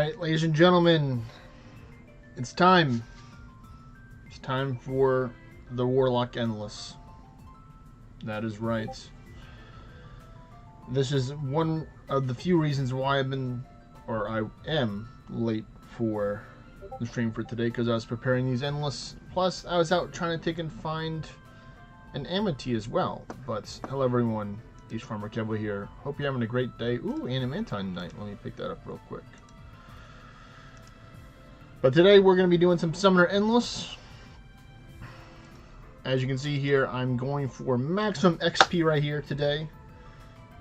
Alright, ladies and gentlemen, it's time. It's time for the Warlock Endless. That is right. This is one of the few reasons why I am late for the stream for today, because I was preparing these Endless. Plus, I was out trying to take and find an Amity as well. But, hello everyone, East Farmer Kevo here. Hope you're having a great day. Ooh, Animantine Night. Let me pick that up real quick. But today we're going to be doing some Summoner Endless. As you can see here, I'm going for maximum XP right here today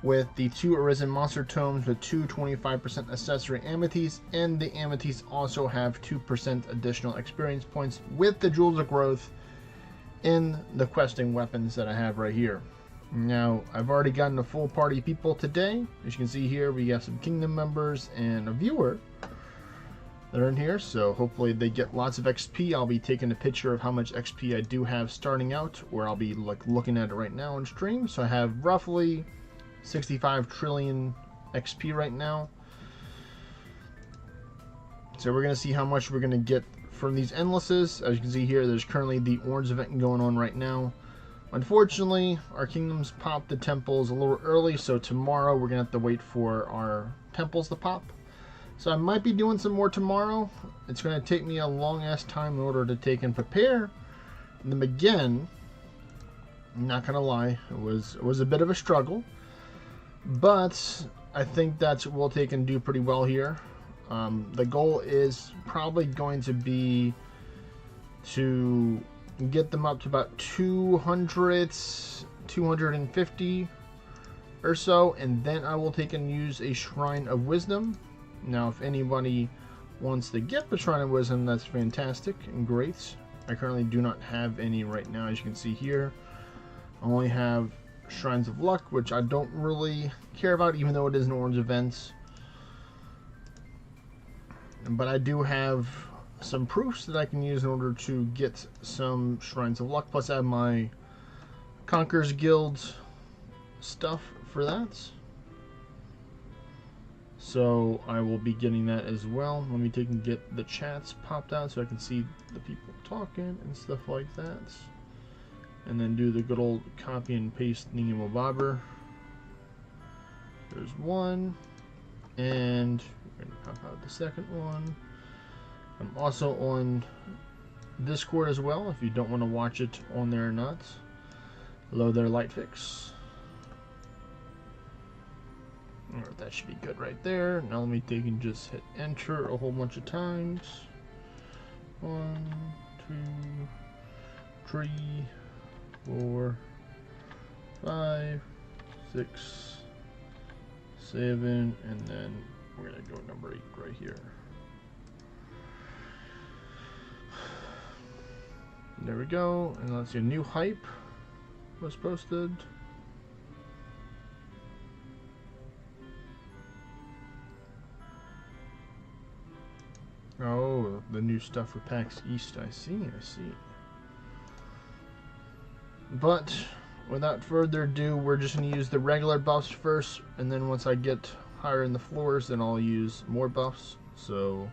with the 2 Arisen Monster Tomes with 2 25% accessory Amities, and the Amities also have 2% additional experience points with the Jewels of Growth in the questing weapons that I have right here. Now, I've already gotten a full party of people today. As you can see here, we got some Kingdom members and a viewer that are in here, so hopefully they get lots of XP. I'll be taking a picture of how much XP I do have starting out, or I'll be looking at it right now on stream. So I have roughly 65 trillion XP right now. So we're going to see how much we're going to get from these Endlesses. As you can see here, there's currently the Orange event going on right now. Unfortunately, our Kingdoms popped the temples a little early, so tomorrow we're going to have to wait for our temples to pop. So I might be doing some more tomorrow. It's going to take me a long ass time in order to take and prepare them again. I'm not going to lie, it was a bit of a struggle, but I think that we'll take and do pretty well here. The goal is probably going to be to get them up to about 200, 250 or so, and then I will take and use a Shrine of Wisdom. Now, if anybody wants to get the Shrine of Wisdom, that's fantastic and great. I currently do not have any right now, as you can see here. I only have Shrines of Luck, which I don't really care about, even though it is an Orange event. But I do have some proofs that I can use in order to get some Shrines of Luck. Plus, I have my Conqueror's Guild stuff for that. So I will be getting that as well. Let me take and get the chats popped out so I can see the people talking and stuff like that. And then do the good old copy and paste thingamabobber. There's one. And we're going to pop out the second one. I'm also on Discord as well, if you don't want to watch it on there or not. Hello there, Lightfix. Alright, that should be good right there. Now let me take and just hit enter a whole bunch of times. 1, 2, 3, 4, 5, 6, 7, and then we're gonna go number 8 right here. There we go, and let's see, a new hype was posted. Oh, the new stuff for PAX East. I see. But without further ado, we're just going to use the regular buffs first, and then once I get higher in the floors, then I'll use more buffs. So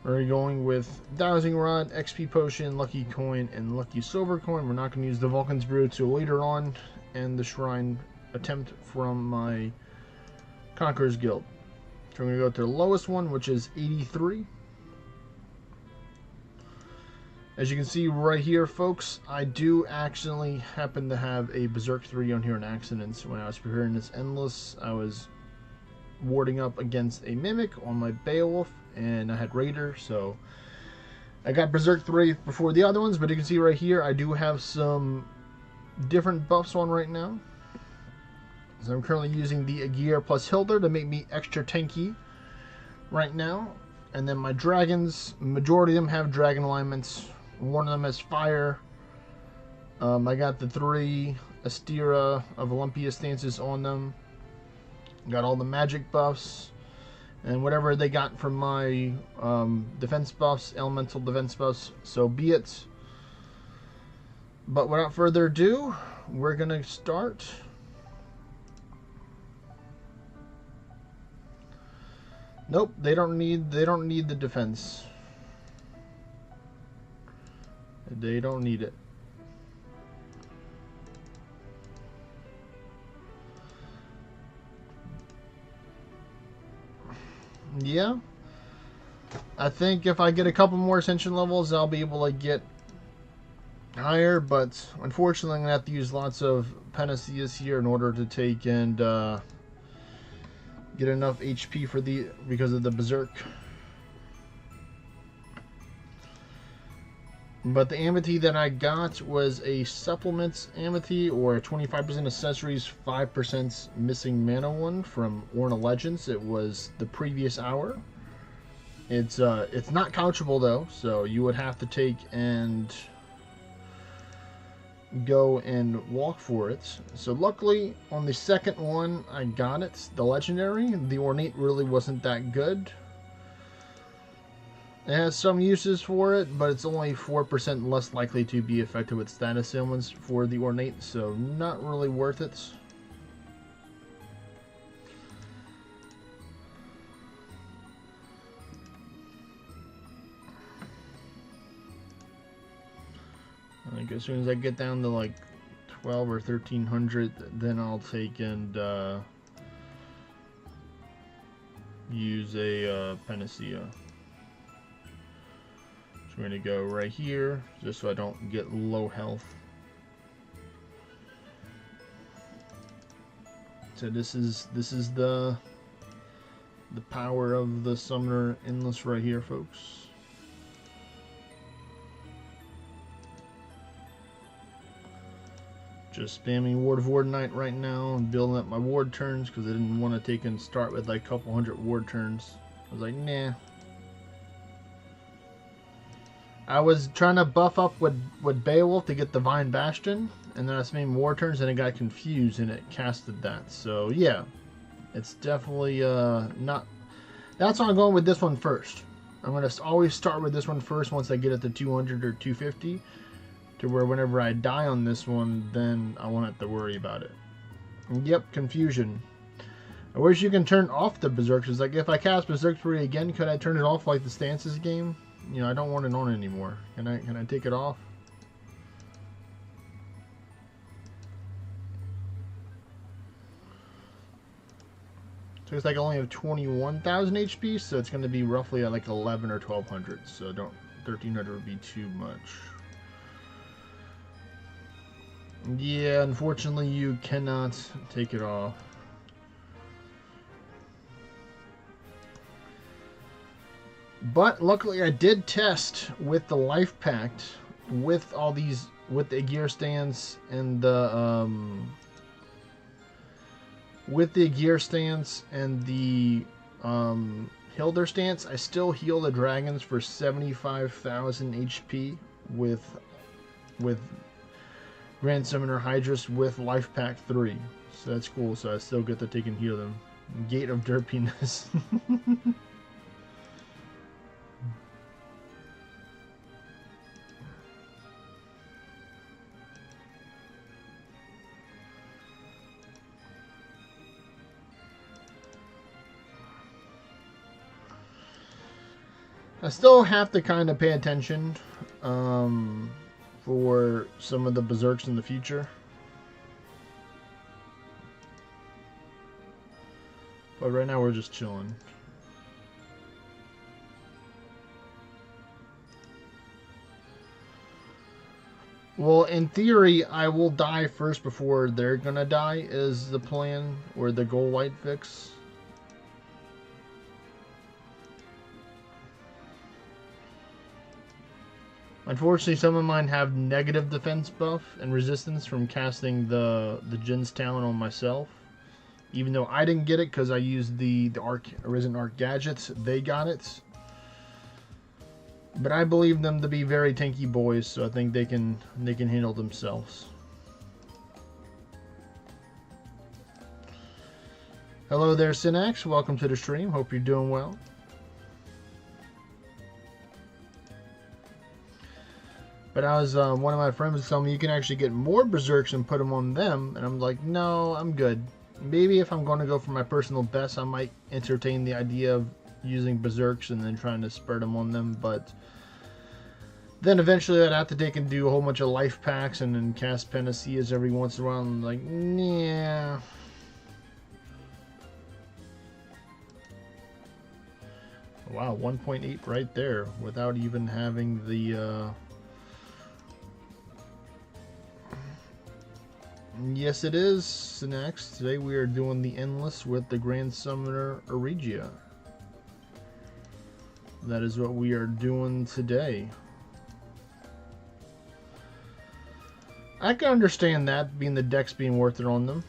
we're going with Dowsing Rod, XP Potion, Lucky Coin, and Lucky Silver Coin. We're not going to use the Vulcan's Brew until later on, and the Shrine attempt from my Conqueror's Guild. So I'm going to go to the lowest one, which is 83. As you can see right here, folks, I do actually happen to have a Berserk 3 on here in accident. When I was preparing this Endless, I was warding up against a Mimic on my Beowulf, and I had Raider, so I got Berserk 3 before the other ones. But you can see right here, I do have some different buffs on right now. So I'm currently using the Aegir plus Hilder to make me extra tanky right now. And then my dragons, majority of them have dragon alignments. One of them has fire. I got the 3 Astera of Olympia stances on them. Got all the magic buffs. And whatever they got from my defense buffs, elemental defense buffs, so be it. But without further ado, we're going to start. Nope, they don't need the defense. They don't need it. Yeah. I think if I get a couple more ascension levels, I'll be able to get higher, but unfortunately I'm going to have to use lots of panaceas here in order to take and get enough HP for because of the berserk. But the amity that I got was a supplements amity, or a 25% accessories, 5% missing mana one from Orna Legends. It was the previous hour. It's not couchable though, so you would have to take and go and walk for it. So luckily on the second one I got it, the legendary. The ornate really wasn't that good. It has some uses for it, but it's only 4% less likely to be effective with status ailments for the ornate, so not really worth it. Like as soon as I get down to like 12 or 1300, then I'll take and use a panacea. So I'm going to go right here, just so I don't get low health. So this is the power of the Summoner Endless right here, folks. Just spamming Ward of Ward Knight right now and building up my ward turns because I didn't want to take and start with like a couple hundred ward turns. I was like, nah. I was trying to buff up with Beowulf to get the Divine Bastion, and then I was spamming ward turns and it got confused and it casted that. So yeah, it's definitely not. That's why I'm going with this one first. I'm going to always start with this one first once I get it to 200 or 250. To where whenever I die on this one, then I won't have to worry about it. Yep, confusion. I wish you can turn off the berserkers. Like if I cast Berserk 3 again, could I turn it off like the Stances game? You know, I don't want it on anymore. Can I take it off? So it's like I only have 21,000 HP, so it's going to be roughly at like 11 or 1200. So 1300 would be too much. Yeah, unfortunately you cannot take it off. But luckily I did test with the Life Pact, with all these, with the gear stance and the with the gear stance and the Hilder stance. I still heal the dragons for 75,000 HP with Grand Summoner Hydrus with Life Pack 3. So that's cool, so I still get to take and heal them. Gate of Derpiness. I still have to kind of pay attention for some of the berserks in the future. But right now we're just chilling. Well, in theory, I will die first before they're gonna die, is the plan, or the goal light fix. Unfortunately, some of mine have negative defense buff and resistance from casting the Jin's Talent on myself. Even though I didn't get it because I used the Arisen Arc gadgets, they got it. But I believe them to be very tanky boys, so I think they can handle themselves. Hello there, Synax. Welcome to the stream. Hope you're doing well. But I was, one of my friends was telling me you can actually get more berserks and put them on them. And I'm like, no, I'm good. Maybe if I'm going to go for my personal best, I might entertain the idea of using berserks and then trying to spread them on them, but then eventually I'd have to take and do a whole bunch of life packs and then cast panaceas every once in a while, and like, yeah. Wow, 1.8 right there without even having the yes, it is. Next, today we are doing the Endless with the Grand Summoner Eregia. That is what we are doing today. I can understand that, being the decks being worth it on them.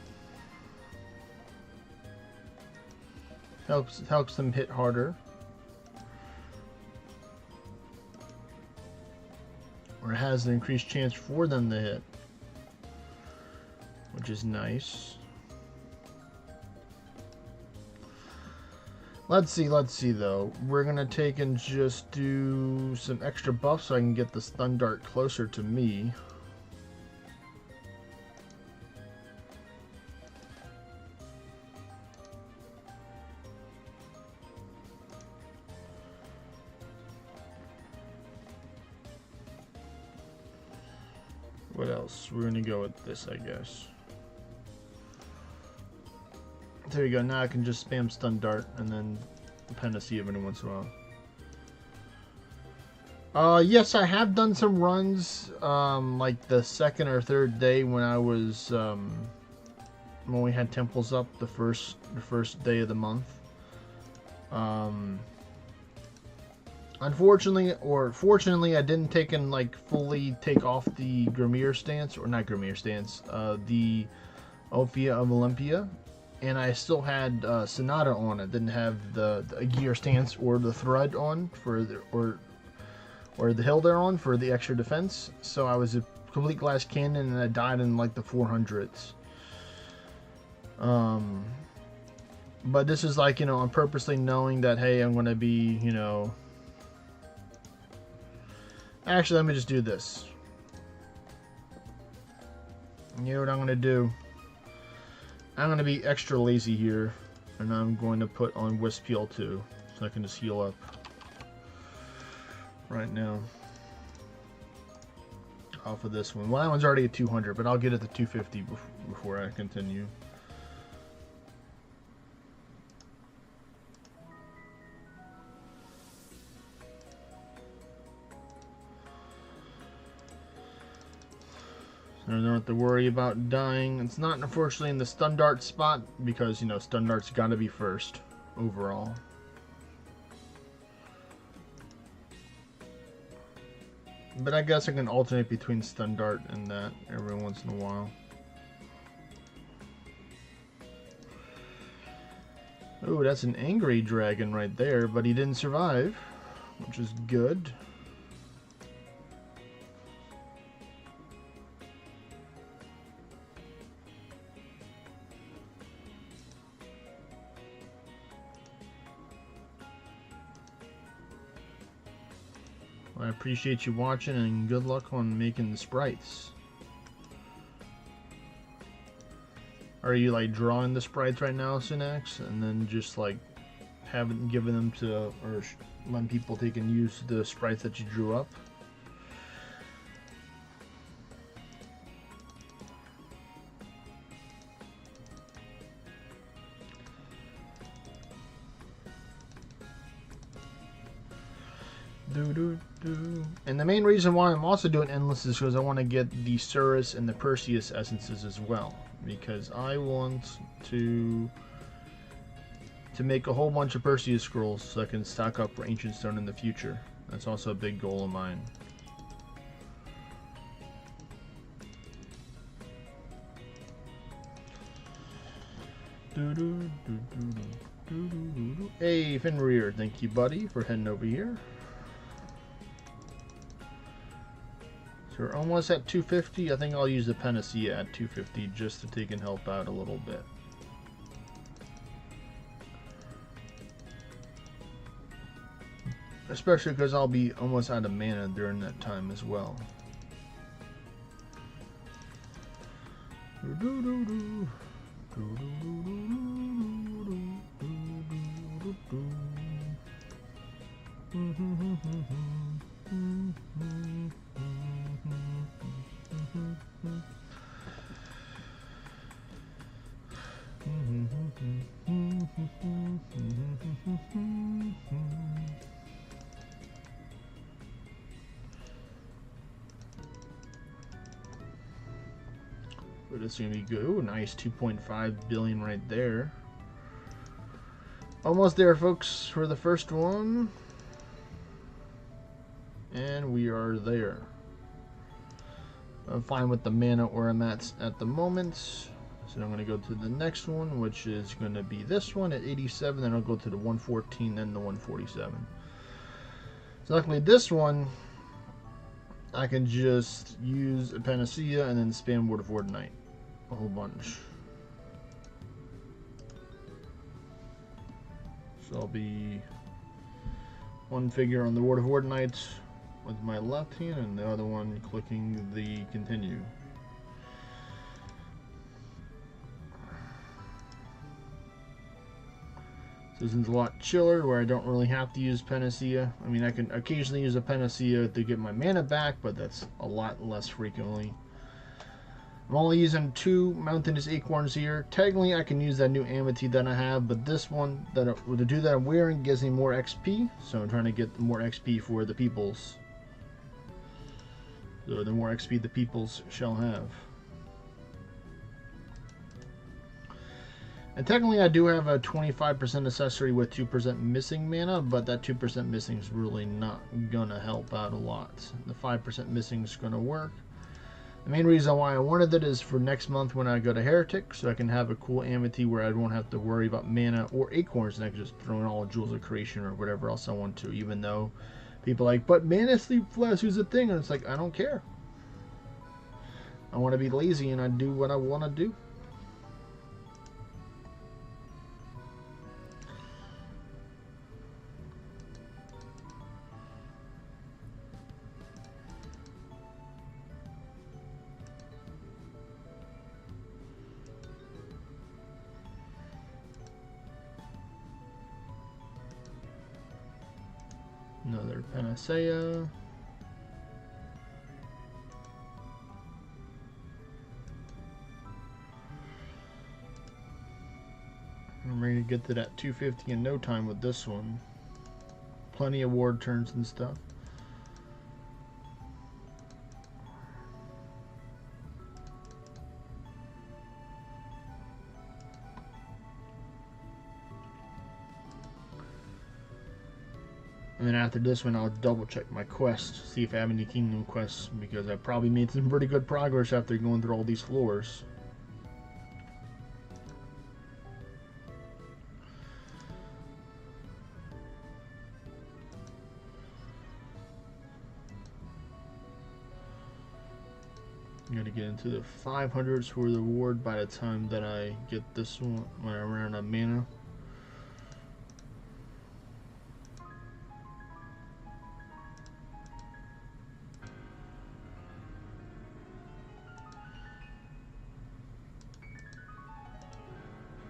Helps them hit harder. Or has an increased chance for them to hit, which is nice. Let's see though. We're gonna take and just do some extra buffs so I can get the stun dart closer to me. What else? We're gonna go with this, I guess. There you go. Now I can just spam stun dart and then panacea every once in a while. Yes, I have done some runs, like the second or third day when I was, when we had temples up the first day of the month. Unfortunately, or fortunately, I didn't take and like fully take off the Grimir stance, or not Grimir stance, the Ophia of Olympia, and I still had Sonata on it. Didn't have the gear stance or the thread on for the or the hill there on for the extra defense. So I was a complete glass cannon, and I died in like the 400s. But this is like, you know, I'm purposely knowing that, hey, I'm gonna be, you know. Actually, let me just do this. You know what I'm going to do? I'm going to be extra lazy here, and I'm going to put on Wisp Heal too, so I can just heal up right now off of this one. Well, that one's already at 200, but I'll get it to 250 before I continue. I don't have to worry about dying. It's not, unfortunately, in the stun dart spot because, you know, stun dart's got to be first overall. But I guess I can alternate between stun dart and that every once in a while. Oh, that's an angry dragon right there, but he didn't survive, which is good. I appreciate you watching, and good luck on making the sprites. Are you like drawing the sprites right now, Synax, and then just like giving them to, or letting people take and use the sprites that you drew up? And the main reason why I'm also doing Endless is because I want to get the Surus and the Perseus essences as well, because I want to make a whole bunch of Perseus scrolls so I can stock up for Ancient Stone in the future. That's also a big goal of mine. Hey, Fenrir, thank you, buddy, for heading over here. So we're almost at 250. I think I'll use the Panacea at 250 just to take and help out a little bit. Especially because I'll be almost out of mana during that time as well. But it's gonna be good. Ooh, nice 2.5 billion right there. Almost there, folks, for the first one. And we are there. I'm fine with the mana where I'm at the moment. So I'm going to go to the next one, which is going to be this one at 87. Then I'll go to the 114, then the 147. So luckily this one, I can just use a Panacea and then spam Word of Ordinate a whole bunch. So I'll be one figure on the Word of Ordinate with my left hand and the other one clicking the continue. So this is a lot chiller where I don't really have to use Panacea. I mean, I can occasionally use a Panacea to get my mana back, but that's a lot less frequently. I'm only using 2 Mountainous Acorns here. Technically, I can use that new Amity that I have, but this one, the dude that I'm wearing gives me more XP, so I'm trying to get more XP for the peoples. So the more XP the peoples shall have. And technically I do have a 25% accessory with 2% missing mana, but that 2% missing is really not gonna help out a lot. The 5% missing is gonna work. The main reason why I wanted it is for next month when I go to Heretic, so I can have a cool Amity where I won't have to worry about mana or acorns, and I can just throw in all Jewels of Creation or whatever else I want to, even though people are like, but Mana Sleep Flash is a thing, and it's like, I don't care. I want to be lazy and I do what I want to do. Another Panacea. I'm ready to get to that 250 in no time with this one. Plenty of ward turns and stuff. And then after this one, I'll double check my quest, see if I have any kingdom quests, because I probably made some pretty good progress after going through all these floors. I'm gonna get into the 500s for the ward by the time that I get this one when I run out of mana.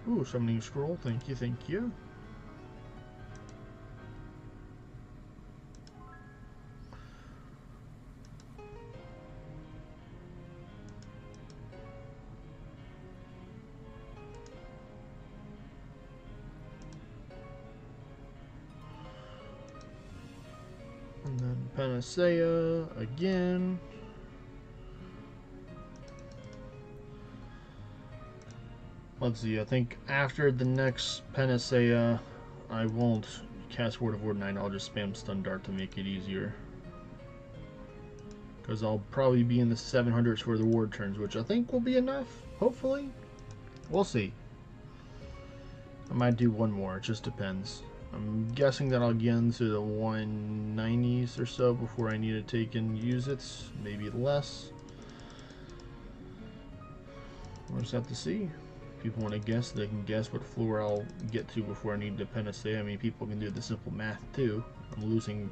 Ooh, summoning scroll. Thank you, thank you. And then Panacea again. Let's see, I think after the next Panacea, I won't cast Word of Ordinate, I'll just spam Stun Dart to make it easier. Because I'll probably be in the 700s for the ward turns, which I think will be enough, hopefully. We'll see. I might do one more, it just depends. I'm guessing that I'll get into the 190s or so before I need to take and use it, maybe less. We'll just have to see. People want to guess, they can guess what floor I'll get to before I need to Panacea. I mean, people can do the simple math too. I'm losing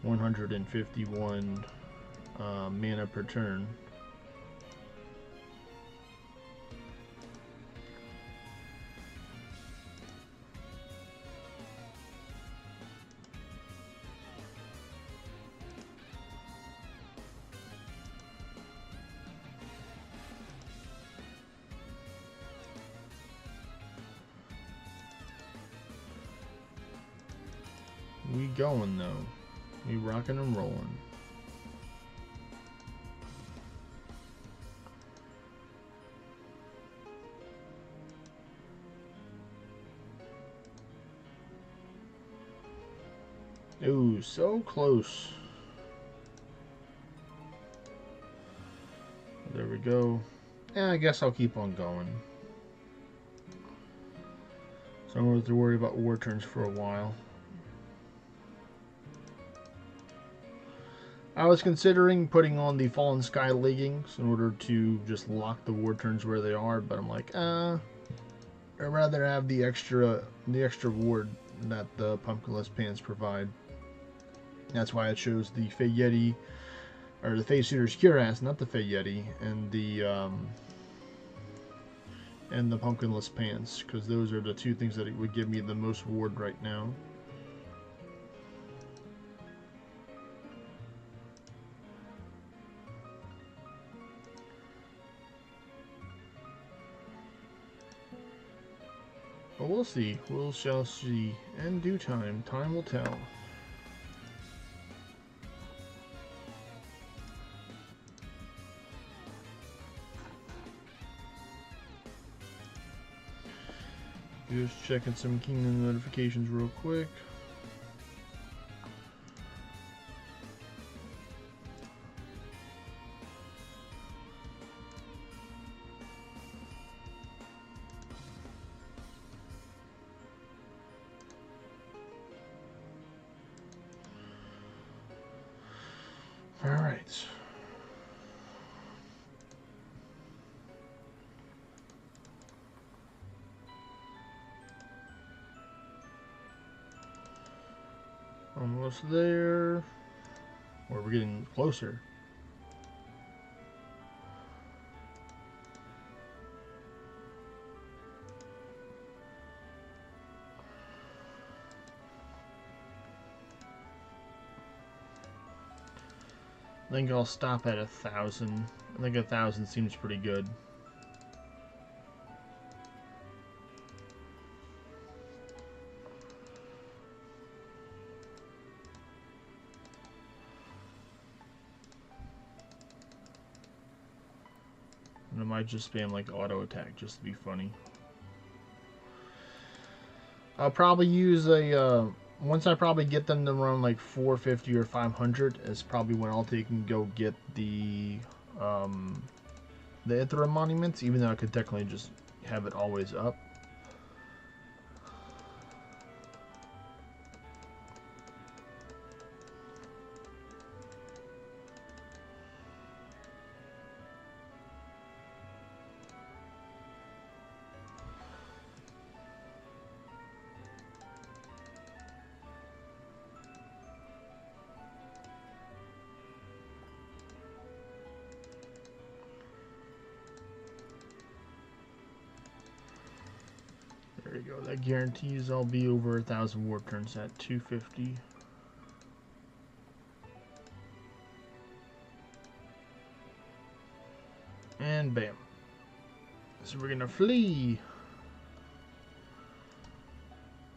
151 mana per turn. We going though. We rocking and rolling. Ooh, so close. There we go. And I guess I'll keep on going. So I don't have to worry about war turns for a while. I was considering putting on the Fallen Sky leggings in order to just lock the war turns where they are, but I'm like, I'd rather have the extra ward that the pumpkinless pants provide. That's why I chose the Fey Yeti, or the Fey Suitor's Cuirass, not the Fey Yeti, and the pumpkinless pants, because those are the two things that would give me the most ward right now. But we'll see. We shall see. In due time. Time will tell. Just checking some Kingdom notifications real quick. All right. Almost there. Or we're getting closer. I think I'll stop at 1,000. I think 1,000 seems pretty good. And I might just spam like auto attack just to be funny. I'll probably use a once I probably get them to run like 450 or 500 is probably when I'll take and go get the Ithra monuments, even though I could technically just have it always up. There you go. That guarantees I'll be over 1,000 war turns at 250. And bam. So we're gonna flee.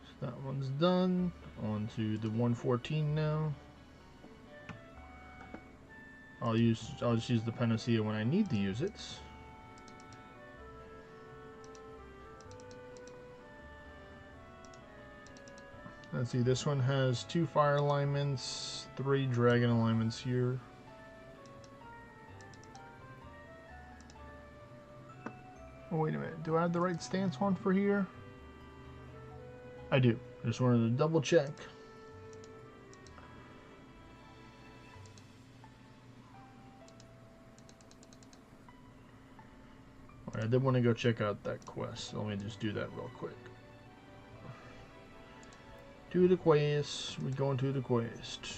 So that one's done. On to the 114 now. I'll just use the Panacea when I need to use it. Let's see, this one has 2 fire alignments, 3 dragon alignments here. Oh, wait a minute. Do I have the right stance on for here? I do. Just wanted to double check. Alright, I did want to go check out that quest. So let me just do that real quick. To the quest. We're going to the quest.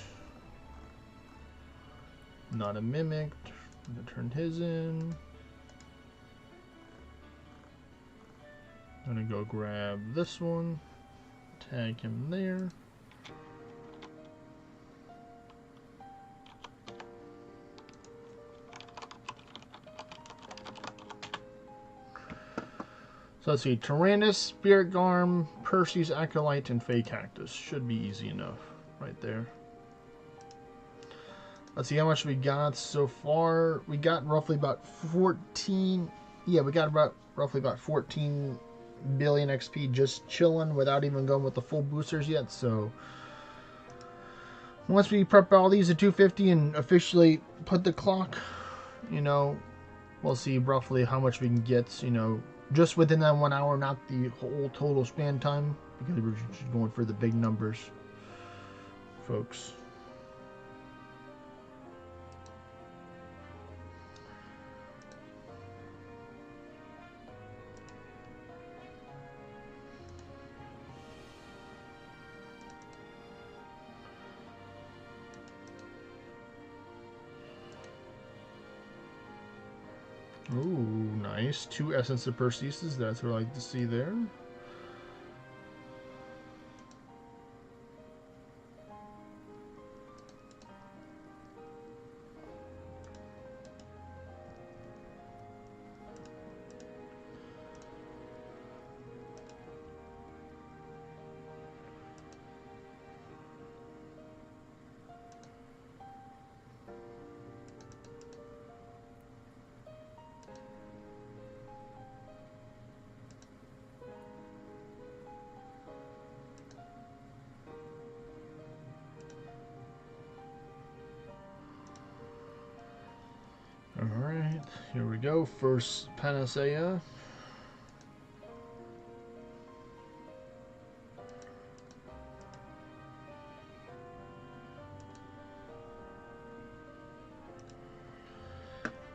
Not a mimic. I'm going to turn his in. I'm going to go grab this one. Tag him there. So let's see, Tyrannus, Spirit Garm, Percy's Acolyte, and Fey Cactus. Should be easy enough. right there. Let's see how much we got so far. We got roughly about 14. Yeah, we got about roughly about 14 billion XP just chilling without even going with the full boosters yet. So once we prep all these at 250 and officially put the clock, you know, we'll see roughly how much we can get, you know, just within that 1 hour, not the whole total span time, because we're just going for the big numbers, folks. Ooh, nice. 2 Essence of Perseus. That's what I like to see there. Alright, here we go. First Panacea.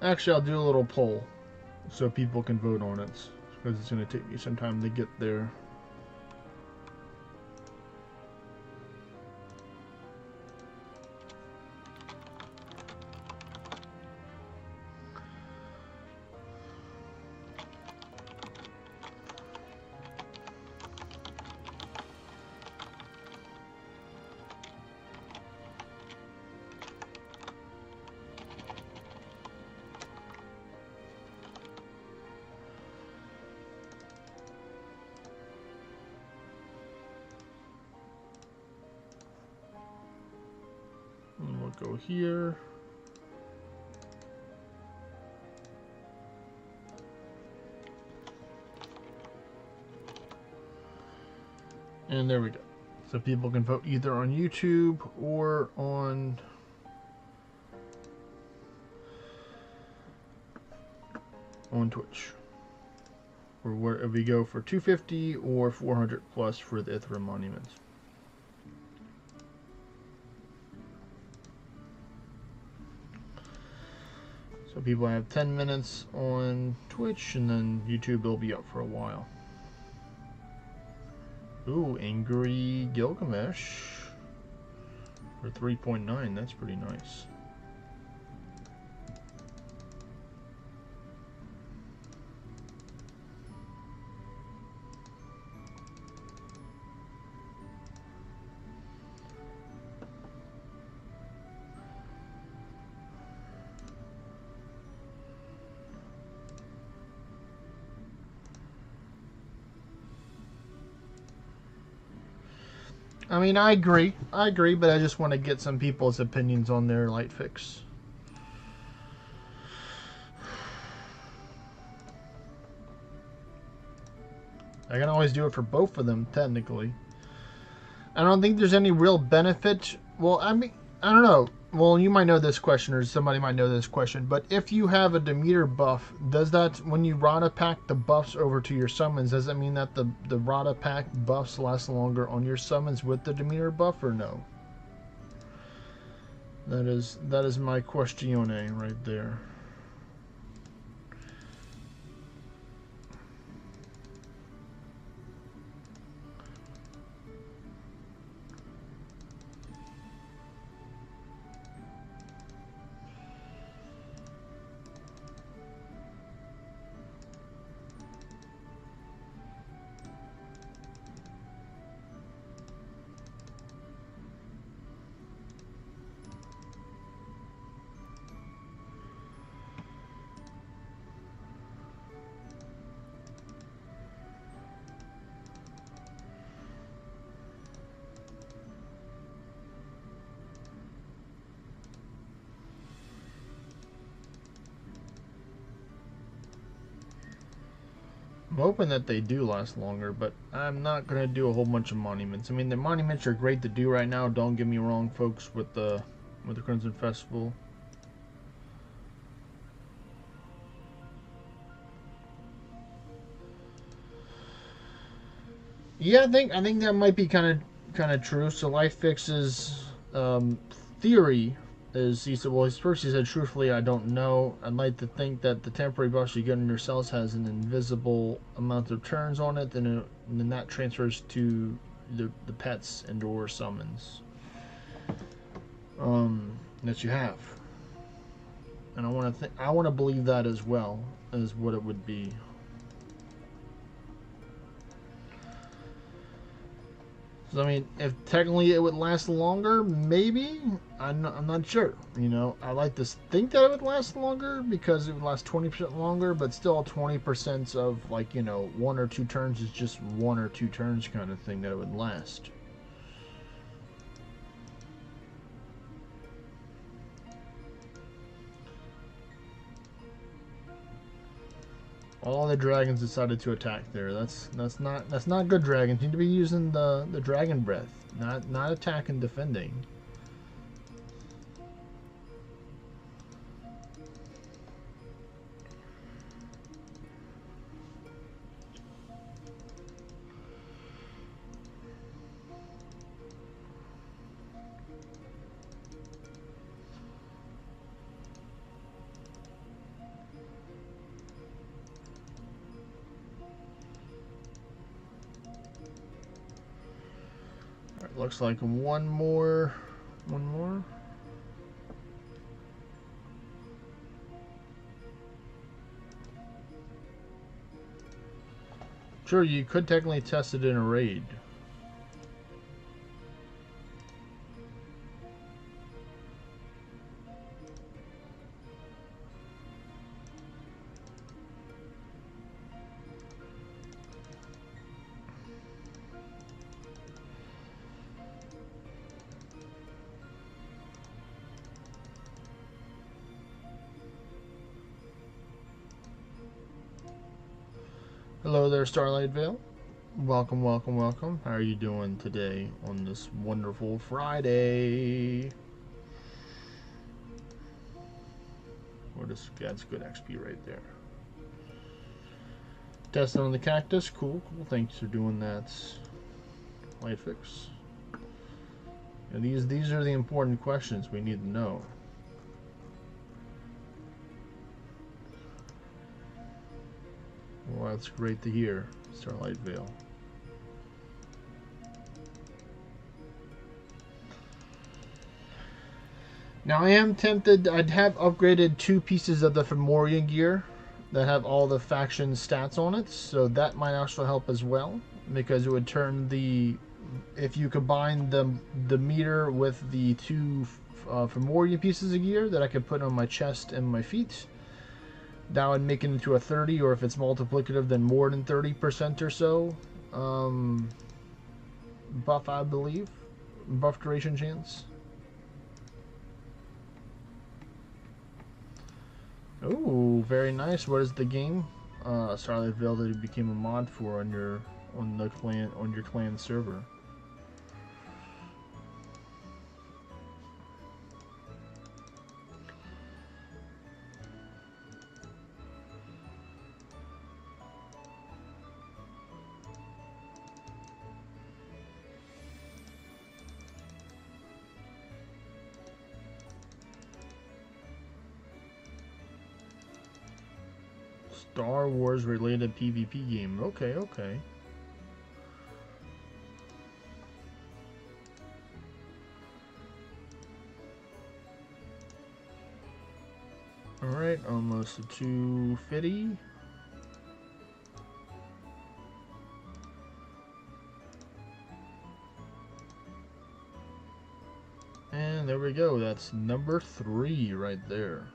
Actually, I'll do a little poll so people can vote on it, because it's going to take me some time to get there. And we'll go here. And there we go. So people can vote either on YouTube or on Twitch. Or where we go for 250 or 400 plus for the Ithra monuments. So people have 10 minutes on Twitch, and then YouTube will be up for a while. Ooh, Angry Gilgamesh for 3.9. That's pretty nice. I mean, I agree, but I just want to get some people's opinions on their light fix. I can always do it for both of them, technically. I don't think there's any real benefit. Well, I mean, I don't know. Well, you might know this question, or somebody might know this question, but if you have a Demeter buff, does that, when you Rada pack the buffs over to your summons, does that mean that the Rada pack buffs last longer on your summons with the Demeter buff, or no? That is my question right there. hoping that they do last longer, but I'm not going to do a whole bunch of monuments. I mean, the monuments are great to do right now, don't get me wrong, folks, with the Crimson Festival. Yeah, I think that might be kind of true. So Life Fix's theory is, he said, well, first he said, truthfully, I don't know. I'd like to think that the temporary buff you get in your cells has an invisible amount of turns on it, and then that transfers to the pets and or summons that you have. And I want to believe that as well as what it would be. So, I mean, if technically it would last longer, maybe. I'm not sure. You know, I like to think that it would last longer because it would last 20% longer, but still 20% of, like, you know, 1 or 2 turns is just 1 or 2 turns kind of thing that it would last. All the dragons decided to attack there. That's not good, dragons. You need to be using the dragon breath, not attack and defending. Looks like one more. Sure, you could technically test it in a raid. Hello there, Starlight Vale. Welcome, welcome, welcome. How are you doing today on this wonderful Friday? That's good XP right there. Testing on the cactus. Cool. Thanks for doing that, Lightfix. And these are the important questions we need to know. Well, that's great to hear, Starlight Vale. Now I am tempted. I'd have upgraded 2 pieces of the Fomorian gear that have all the faction stats on it, so that might also help as well, because it would turn the, if you combine the meter with the 2 Fomorian pieces of gear that I could put on my chest and my feet, that would make it into a 30, or if it's multiplicative, then more than 30% or so buff, I believe. Buff duration chance. Ooh, very nice. What is the game? Starlight Vale that you became a mod for on your clan server. Star Wars related PvP game. Okay. Alright, almost to 250. And there we go. That's number 3 right there.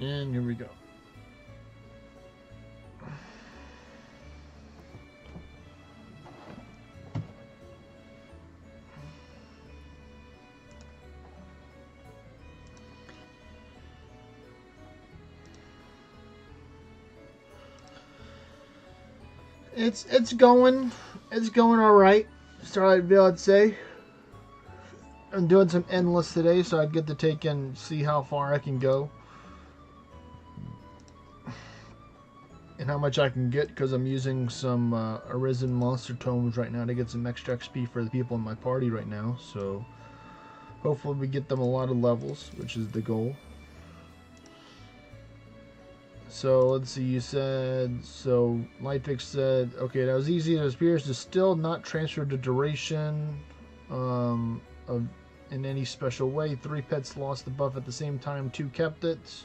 And here we go. It's going all right. Starlight Vale, I'd say. I'm doing some endless today, so I'd get to take and see how far I can go and how much I can get, because I'm using some Arisen Monster Tomes right now to get some extra XP for the people in my party right now. So hopefully we get them a lot of levels, which is the goal. So let's see, you said, so Lightfix said, okay, that was easy. It appears to still not transfer the duration of in any special way. 3 pets lost the buff at the same time, 2 kept it.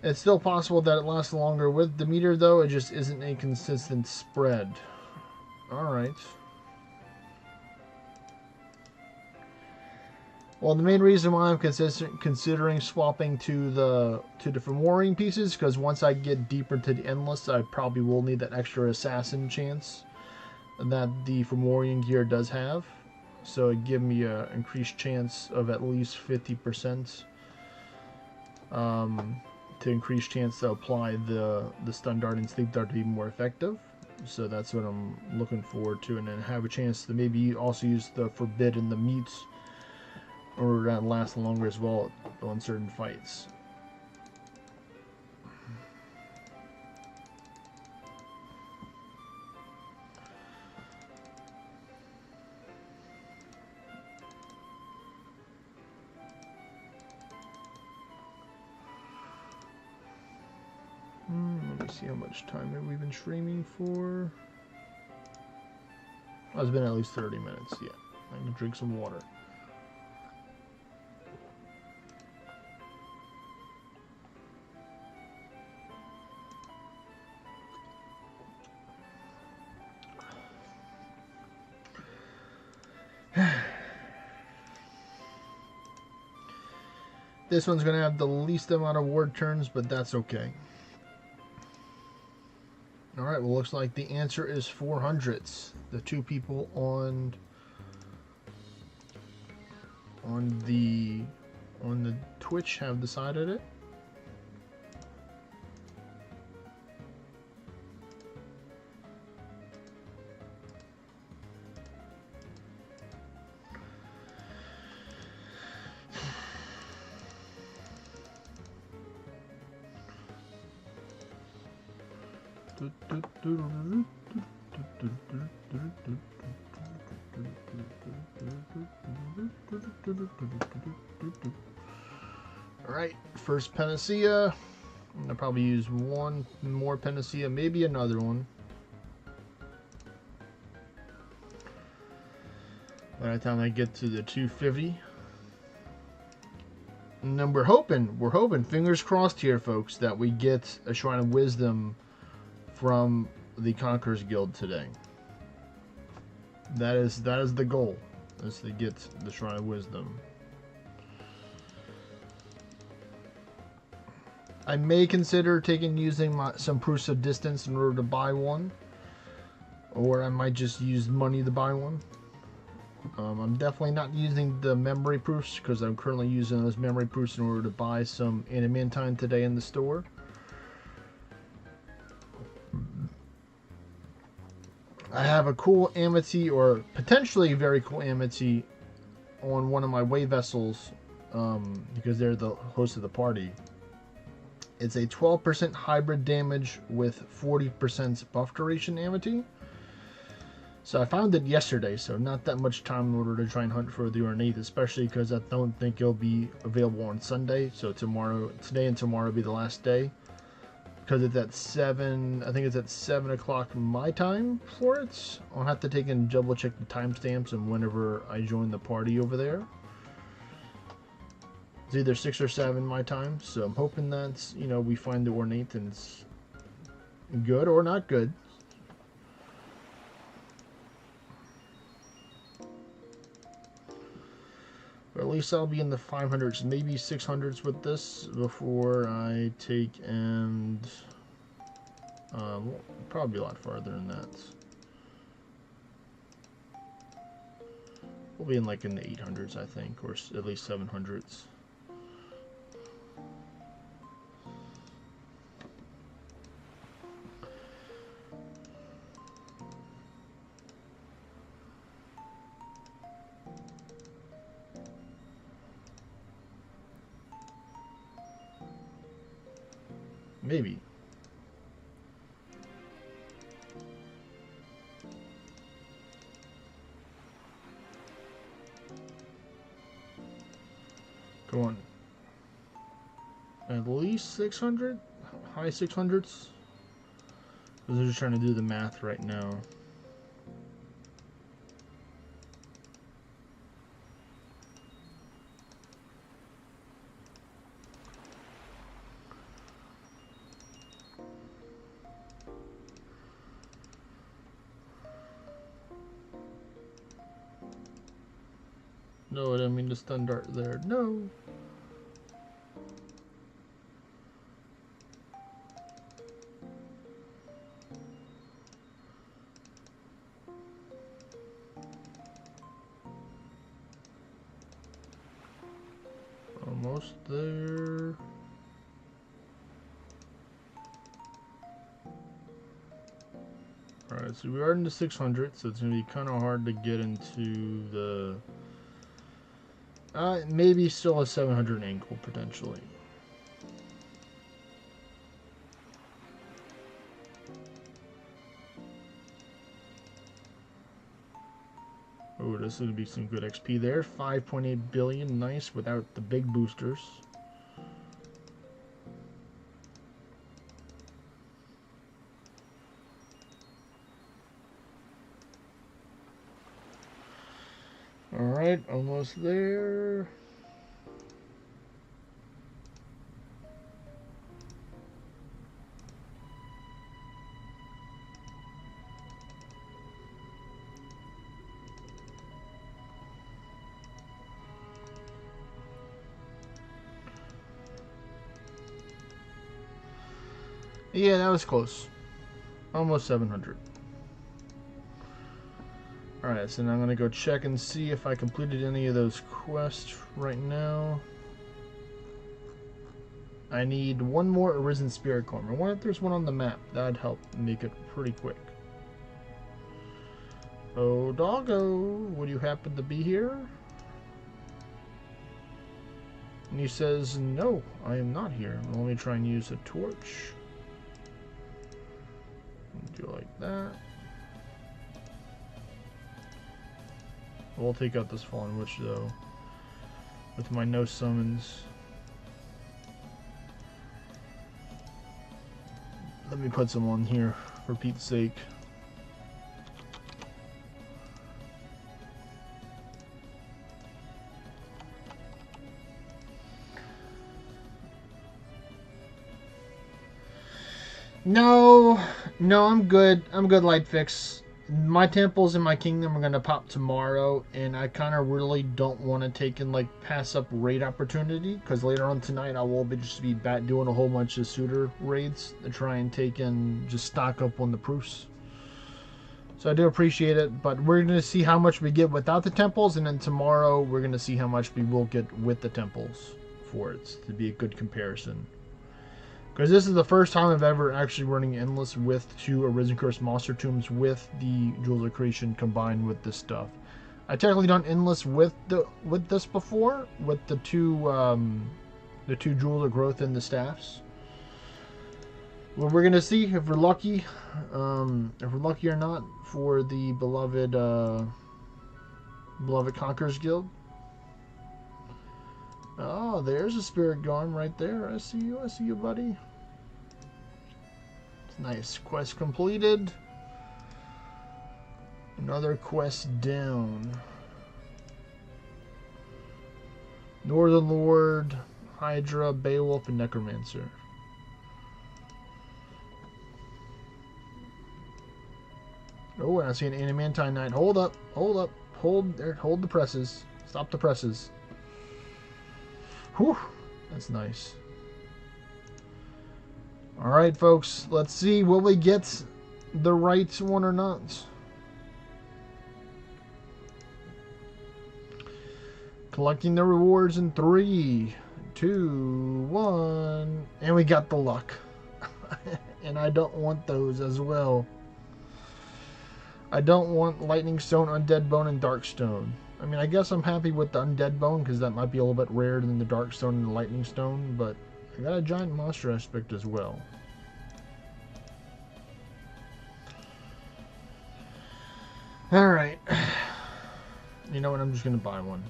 It's still possible that it lasts longer with the meter, though. It just isn't a consistent spread. Alright. Well, the main reason why I'm considering swapping to the different warring pieces, because once I get deeper into the endless, I probably will need that extra assassin chance that the Fomorian gear does have. So it gives me an increased chance of at least 50% to increase chance to apply the stun dart and sleep dart to be more effective. So that's what I'm looking forward to, and then have a chance to maybe also use the forbid and the mutes in order to last longer as well on certain fights. Let me see how much time have we been streaming for. Oh, it's been at least 30 minutes, yeah. I can drink some water. This one's going to have the least amount of word turns, but that's okay. Alright, well, looks like the answer is 400s. The 2 people on the Twitch have decided it. Alright, first Panacea. I'm going to probably use 1 more Panacea, maybe another one. By the time I get to the 250. And then we're hoping, fingers crossed here, folks, that we get a Shrine of Wisdom from the Conqueror's Guild today. That is the goal, is to get the Shrine of Wisdom. I may consider using some proofs of distance in order to buy one, or I might just use money to buy one. I'm definitely not using the memory proofs, because I'm currently using those memory proofs in order to buy some adamantine today in the store. I have a cool amity, or potentially very cool amity, on one of my way vessels, because they're the host of the party. It's a 12% hybrid damage with 40% buff duration amity. So I found it yesterday, so not that much time in order to try and hunt for the ornate, especially because I don't think it'll be available on Sunday. So today and tomorrow will be the last day. Because it's at 7, I think it's at 7 o'clock my time for it. I'll have to take and double check the timestamps and whenever I join the party over there. It's either 6 or 7 my time, so I'm hoping that, you know, we find the ornate and it's good or not good. But at least I'll be in the 500s, maybe 600s with this before I take and probably a lot farther than that. We'll be in like in the 800s, I think, or at least 700s. Maybe. Go on. At least 600? High 600s? Because they're just trying to do the math right now. No, I didn't mean to stun dart there. No. Almost there. Alright, so we are into 600, so it's going to be kind of hard to get into the... maybe still a 700 angle, potentially. Oh, this is going to be some good XP there. 5.8 billion, nice, without the big boosters. Alright, almost there. Yeah, that was close. Almost 700. Alright, so now I'm going to go check and see if I completed any of those quests right now. I need one more Arisen Spirit Coin. I wonder if there's one on the map. That'd help make it pretty quick. Oh, doggo, would you happen to be here? And he says, no, I am not here. Let me try and use a torch. Do like that. We'll take out this Fallen Witch, though, with my no summons. Let me put some on here, for Pete's sake. No, I'm good. I'm good, Lightfix. My temples in my kingdom are gonna pop tomorrow, and I kind of really don't want to take and pass up raid opportunity, because later on tonight I will just be doing a whole bunch of suitor raids to try and take and just stock up on the proofs. So I do appreciate it, but we're gonna see how much we get without the temples, and then tomorrow we're gonna see how much we will get with the temples for it to be a good comparison. Because this is the first time I've ever actually running Endless with 2 Arisen Curse Monster Tombs with the Jewels of Creation combined with this stuff. I technically done Endless with this before, with the two Jewels of Growth and the staffs. Well, we're gonna see if we're lucky, or not for the beloved Conquerors Guild. Oh, there's a spirit gone right there. I see you, buddy. Nice. Quest completed. Another quest down. Northern Lord, Hydra, Beowulf, and Necromancer. Oh, and I see an Adamantine Knight. Hold up. Hold the presses. Stop the presses. Whew. That's nice. Alright, folks. Let's see. Will we get the right one or not? Collecting the rewards in 3, 2, 1. And we got the luck. And I don't want those as well. I don't want Lightning Stone, Undead Bone, and Dark Stone. I mean, I guess I'm happy with the Undead Bone, because that might be a little bit rarer than the Dark Stone and the Lightning Stone, but I got a giant monster aspect as well. Alright. You know what? I'm just going to buy one.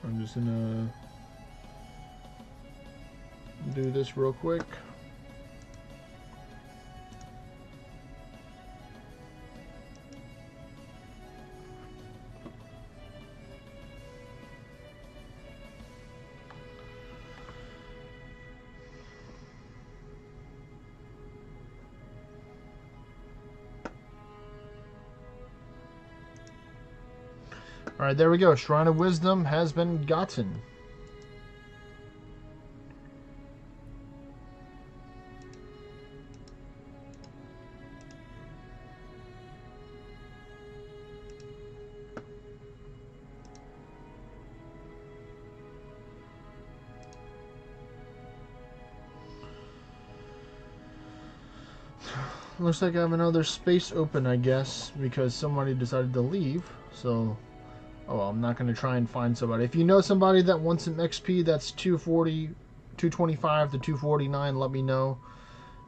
I'm just going to do this real quick. Alright, there we go. Shrine of Wisdom has been gotten. Looks like I have another space open, I guess, because somebody decided to leave. So, oh well, I'm not going to try and find somebody. If you know somebody that wants some XP that's 240, 225 to 249, let me know.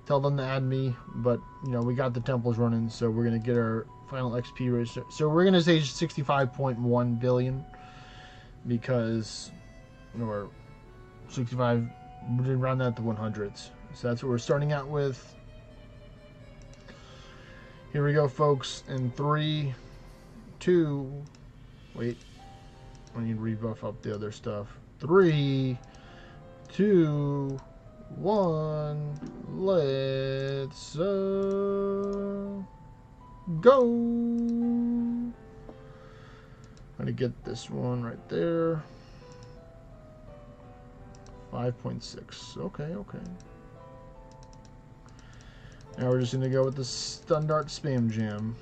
Tell them to add me. But, you know, we got the temples running, so we're going to get our final XP rate. So we're going to say 65.1 billion. Because, or 65, we're going to round that to 100s. So that's what we're starting out with. Here we go, folks. In 3, 2, wait. I need to rebuff up the other stuff. 3, 2, 1. Let's go. I'm gonna get this one right there. 5.6. Okay. Now we're just going to go with the Stun Dart Spam Jam.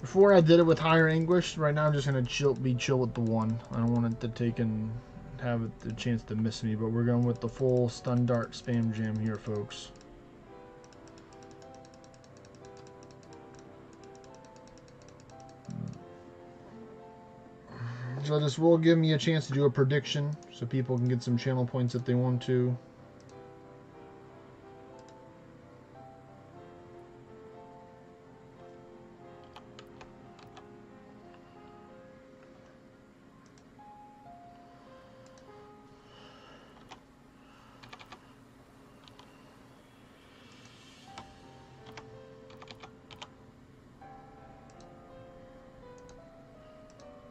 Before I did it with Higher Anguish, right now I'm just going to be chill with the 1. I don't want it to take and have the chance to miss me, but we're going with the full Stun Dart Spam Jam here, folks. So this will give me a chance to do a prediction, so people can get some channel points if they want to.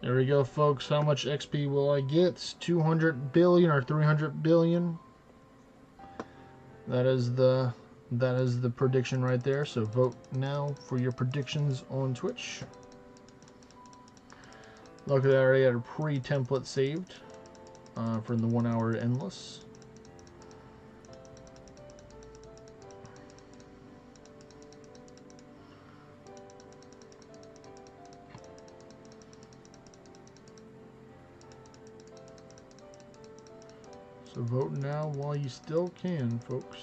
There we go, folks. How much XP will I get? 200 billion or 300 billion? That is the prediction right there. So vote now for your predictions on Twitch. Look at that, I already had a pre-template saved for the 1 hour endless. So vote now while you still can, folks.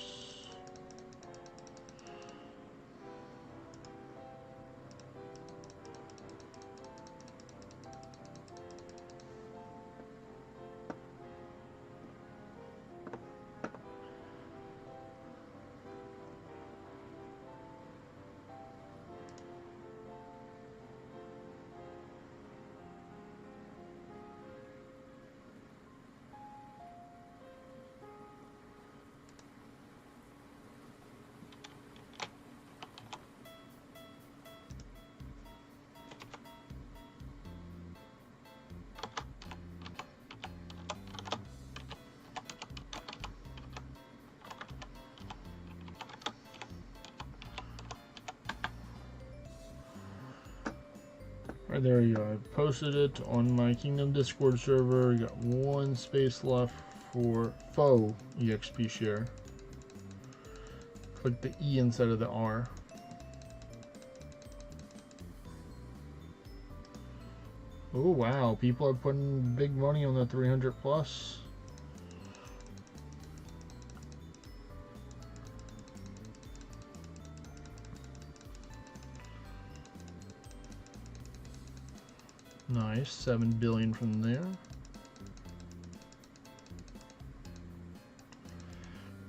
Right, there you go. I posted it on my Kingdom Discord server. You got 1 space left for faux EXP share. Click the E instead of the R. Oh wow, people are putting big money on the 300 plus. Nice, 7 billion from there.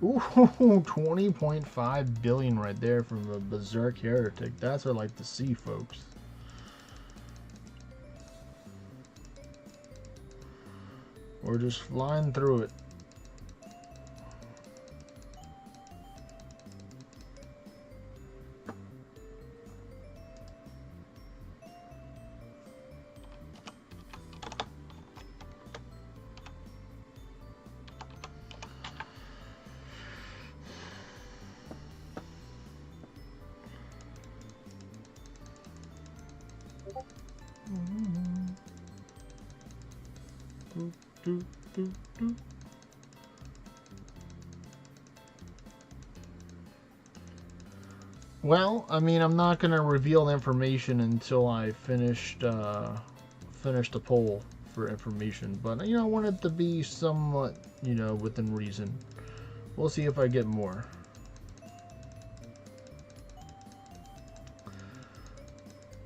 Ooh, 20.5 billion right there from a Berserk Heretic. That's what I like to see, folks. We're just flying through it. Well, I mean, I'm not gonna reveal the information until I finished the poll for information, but you know, I want it to be somewhat, you know, within reason. We'll see if I get more.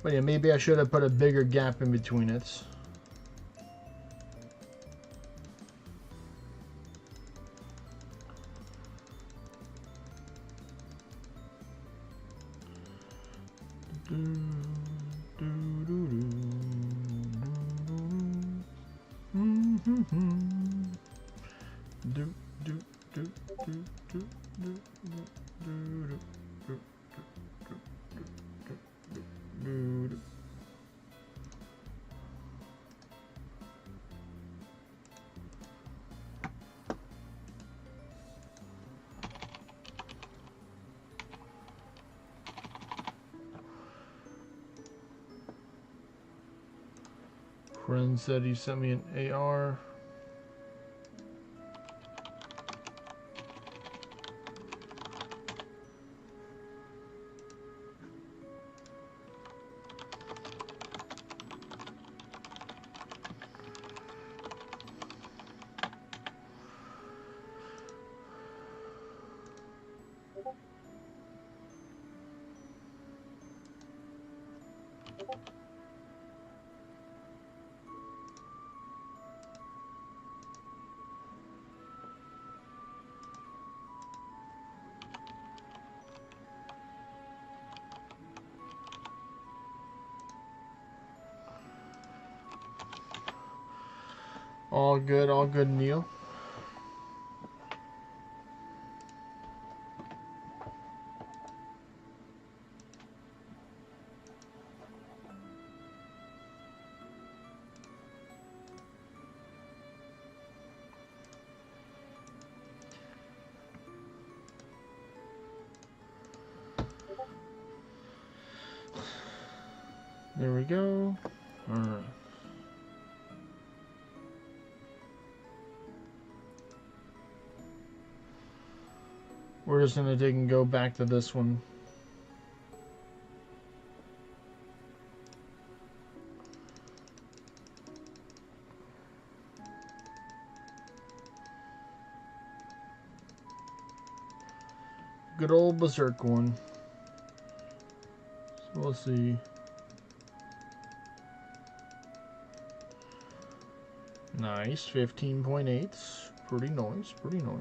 But yeah, maybe I should have put a bigger gap in between it. Friend said he sent me an AR. All good, Neil. There we go. All right. We're just gonna take and go back to this one. Good old Berserk one. So we'll see. Nice, 15.8. Pretty nice, pretty nice.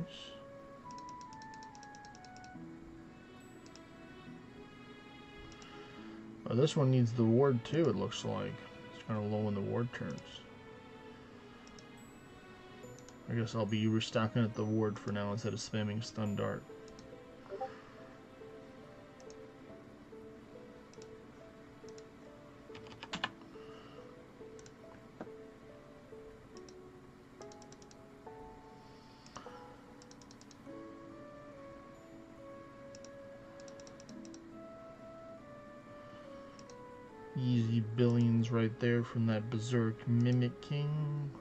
Oh, this one needs the ward too, it looks like. It's kind of low in the ward turns. I guess I'll be restocking at the ward for now instead of spamming stun dart. Easy billions right there from that Berserk Mimic King.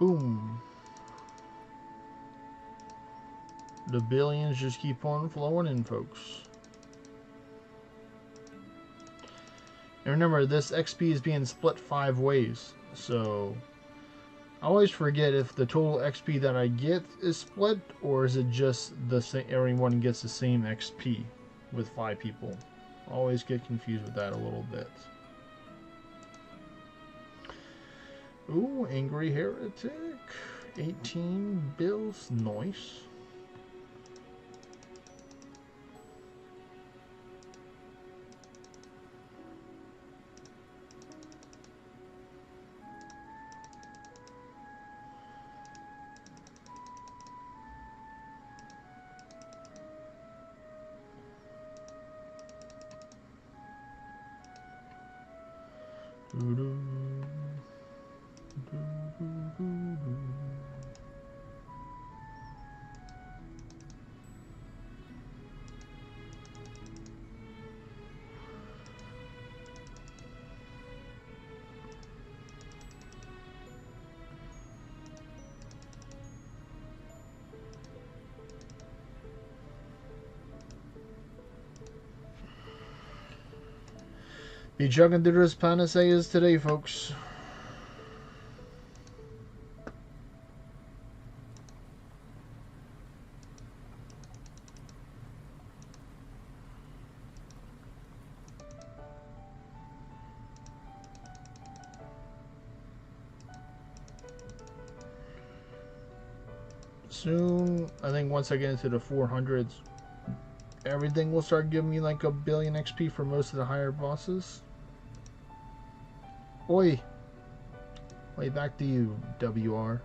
Boom. The billions just keep on flowing in, folks. And remember, this XP is being split 5 ways. So, I always forget if the total XP that I get is split, or is it just the same, everyone gets the same XP with 5 people. I always get confused with that a little bit. Ooh, Angry Heretic. 18 bills. Nice. Be chugging through those panaceas today, folks. Soon, I think once I get into the 400s, everything will start giving me like a billion XP for most of the higher bosses. Oi! Wait, back to you, WR.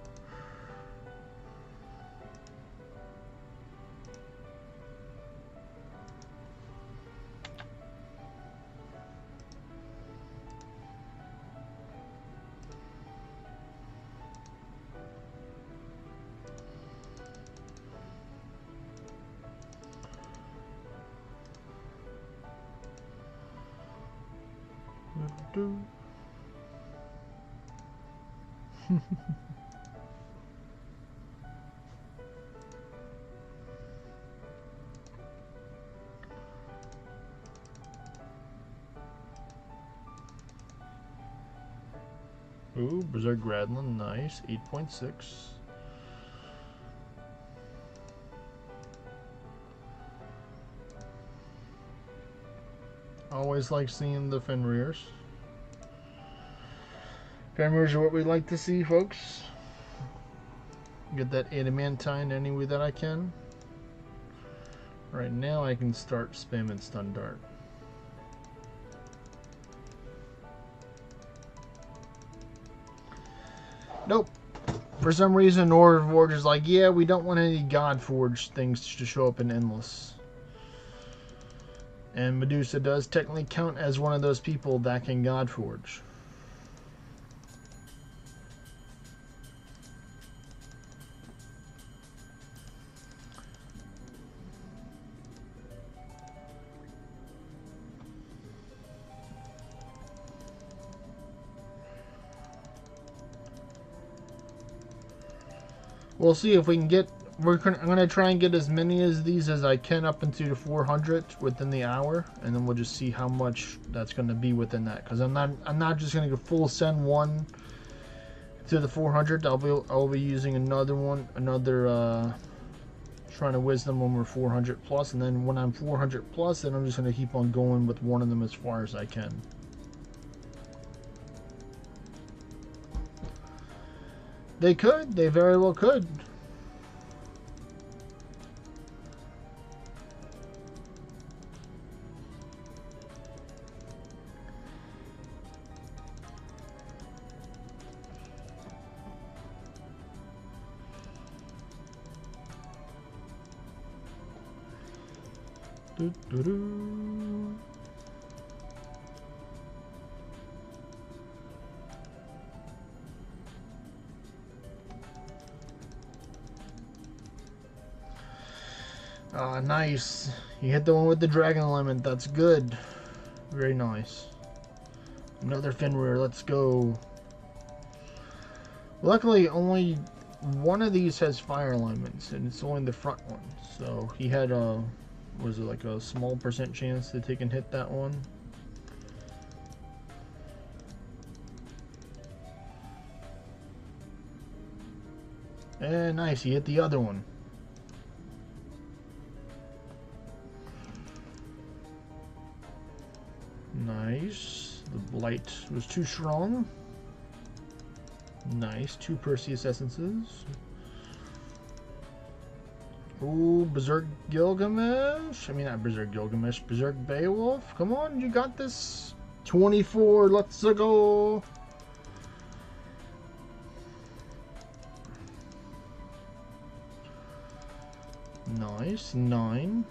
Ooh, Berserk Gradlin, nice. 8.6. Always like seeing the Fenrir's. Fenrir's are what we like to see, folks. Get that adamantine any way that I can. Right now I can start spamming Stun Dart. Nope. For some reason, Forge is like, yeah, we don't want any God Forge things to show up in Endless. And Medusa does technically count as one of those people that can God Forge. We'll see if we can get. I'm gonna try and get as many of these as I can up into the 400 within the hour, and then we'll just see how much that's gonna be within that. Because I'm not just gonna go full send one to the 400. I'll be using another trying to wisdom when we're 400 plus, and then when I'm 400 plus, then I'm just gonna keep on going with one of them as far as I can. They could. They very well could. Ah, nice. You hit the one with the dragon element. That's good. Very nice. Another Fenrir. Let's go. Luckily, only one of these has fire alignments, and it's only the front one. So he had a, was it like a small % chance that he can hit that one? And nice, he hit the other one. Nice. The blight was too strong. Nice. 2 Perseus essences. Ooh, Berserk Gilgamesh. I mean, not Berserk Gilgamesh. Berserk Beowulf. Come on, you got this. 24. Let's go. Nice. 9.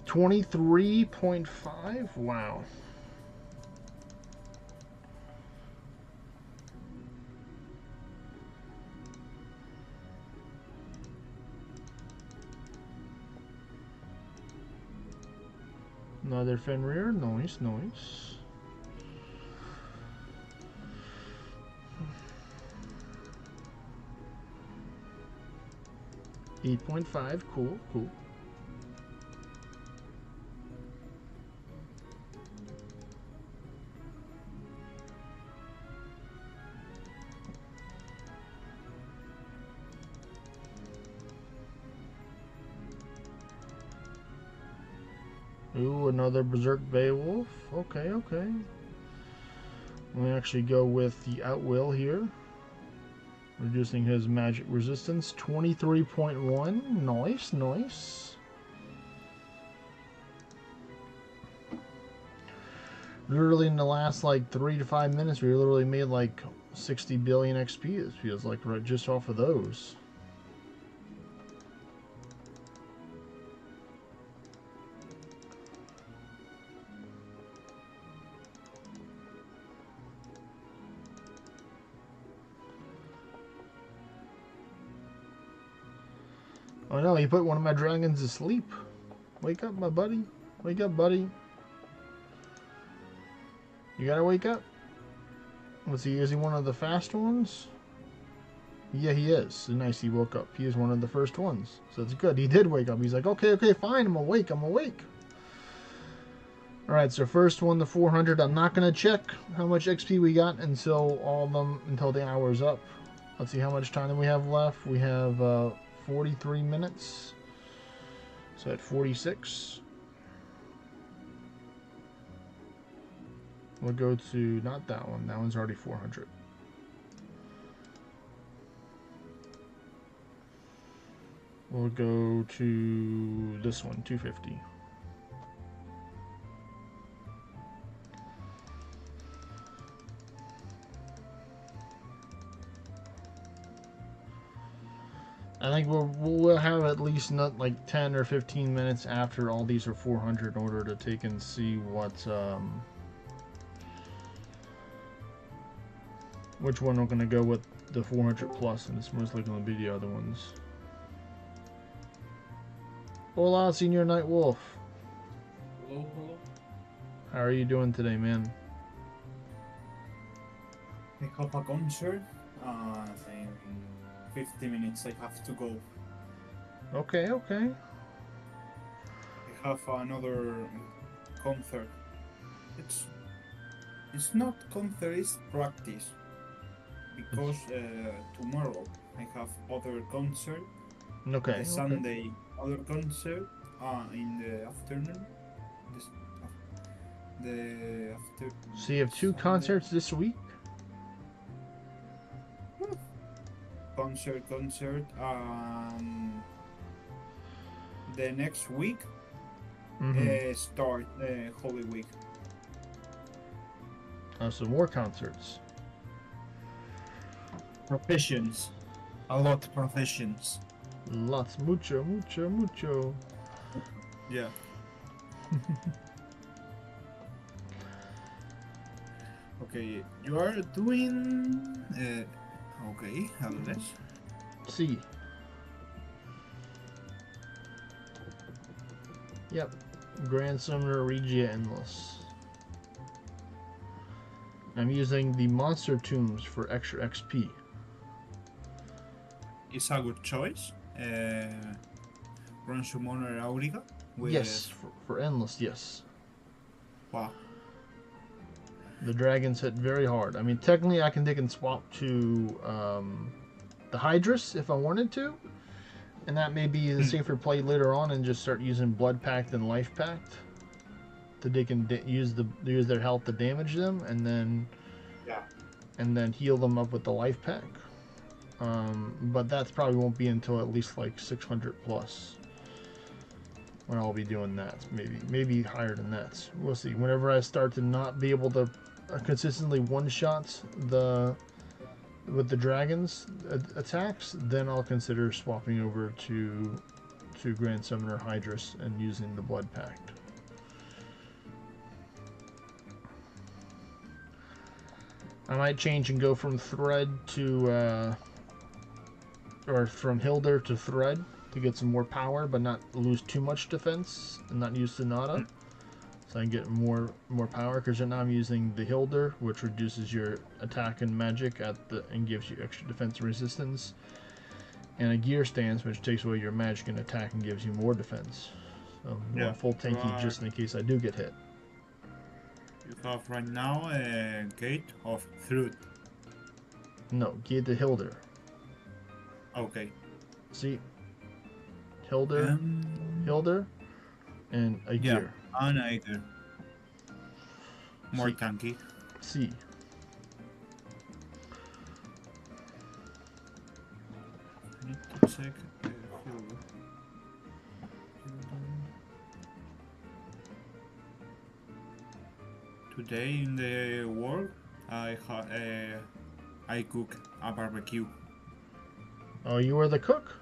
$23.5. Wow. Another Fenrir. Nice, nice. $8.5. Cool, cool. Ooh, another Berserk Beowulf. Okay, okay. We actually go with the Outwill here. Reducing his magic resistance. 23.1. Nice, nice. Literally in the last like 3 to 5 minutes, we literally made like 60 billion XP. It feels like right just off of those. Oh no, he put one of my dragons to sleep. Wake up, my buddy. Wake up, buddy. You gotta wake up. Was he, is he one of the fast ones? Yeah, he is. Nice, he woke up. He is one of the first ones. So it's good. He did wake up. He's like, okay, okay, fine. I'm awake. I'm awake. Alright, so first one, the 400. I'm not going to check how much XP we got until all of them, until the hour's up. Let's see how much time we have left. We have 43 minutes. So at 46. We'll go to, not that one. That one's already 400. We'll go to this one, 250. I think we'll have at least not like 10 or 15 minutes after all these are 400 in order to take and see what which one we're gonna go with the 400 plus, and it's most likely gonna be the other ones. Hola, Senior Night Wolf. Hello, hello. How are you doing today, man? I have a concert. In 50 minutes I have to go. Okay, okay. I have another concert. It's not concert, it's practice. Because tomorrow I have other concert. Okay. The Sunday other concert in the afternoon. So you have 2 Sunday. concerts this week? Concert. The next week start Holy Week. Oh, so more concerts. Professions. A lot of professions. Lots. Mucho. Yeah. Okay, you are doing... okay, unless... See. Yep. Grand Summoner Regia Endless. I'm using the Monster Tombs for extra XP. It's a good choice. Run Summoner Auriga with... Yes, for Endless, yes. Wow. The dragons hit very hard. I mean, technically, they can swap to the Hydrus if I wanted to, and that may be the safer play later on, and just start using Blood Pact and Life Pact, so they can use their health to damage them, and then heal them up with the Life Pack. But that probably won't be until at least like 600 plus when I'll be doing that. Maybe higher than that. We'll see. Whenever I start to not be able to consistently one-shot with the dragons attacks, then I'll consider swapping over to Grand Summoner Hydrus and using the Blood Pact. I might change and go from Thread to or from Hilder to Thread to get some more power, but not lose too much defense and not use Sonata. So I can get more power, because right now I'm using the Hilder, which reduces your attack and magic and gives you extra defense and resistance, and a Gear Stance, which takes away your magic and attack and gives you more defense. So I'm going full tanky just in case I do get hit. You have right now a Gate of Truth. No, Gate the Hilder. Okay. See, Hilder, and a Gear. And a Gear. More tanky. See. I need to check Hilder. Today in the world, I cook a barbecue. Oh, you were the cook?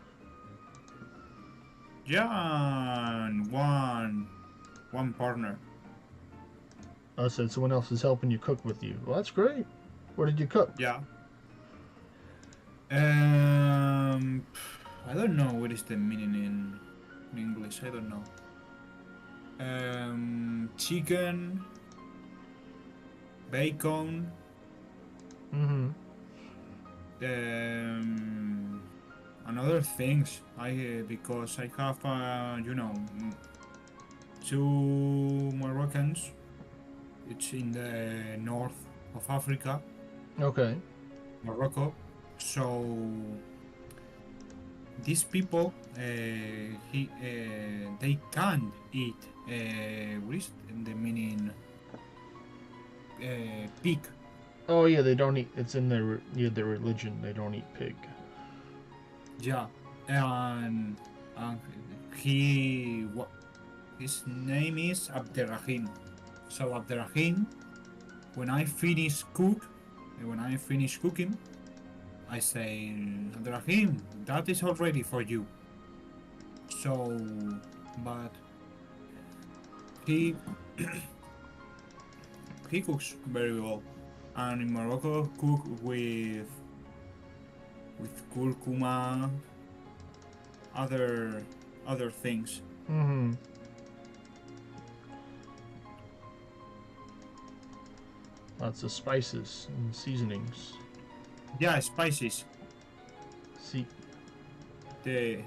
Yeah, and one partner. Oh, so someone else is helping you cook with you. Well, that's great. What did you cook? Yeah. I don't know what is the meaning in English. I don't know. Chicken, bacon. Mm-hmm. And other things. Because I have two Moroccans. It's in the north of Africa. Okay. Morocco. So these people, they can't eat. What is the meaning? Pig. Oh yeah, they don't eat. It's in their religion. They don't eat pig. Yeah, and his name is Abderrahim. So Abderrahim, when I finish cooking, I say, Abderrahim, that is all ready for you. So, but he cooks very well, and in Morocco cook with curcuma, other things. Mm-hmm. Lots of spices and seasonings. Yeah, spices. See. They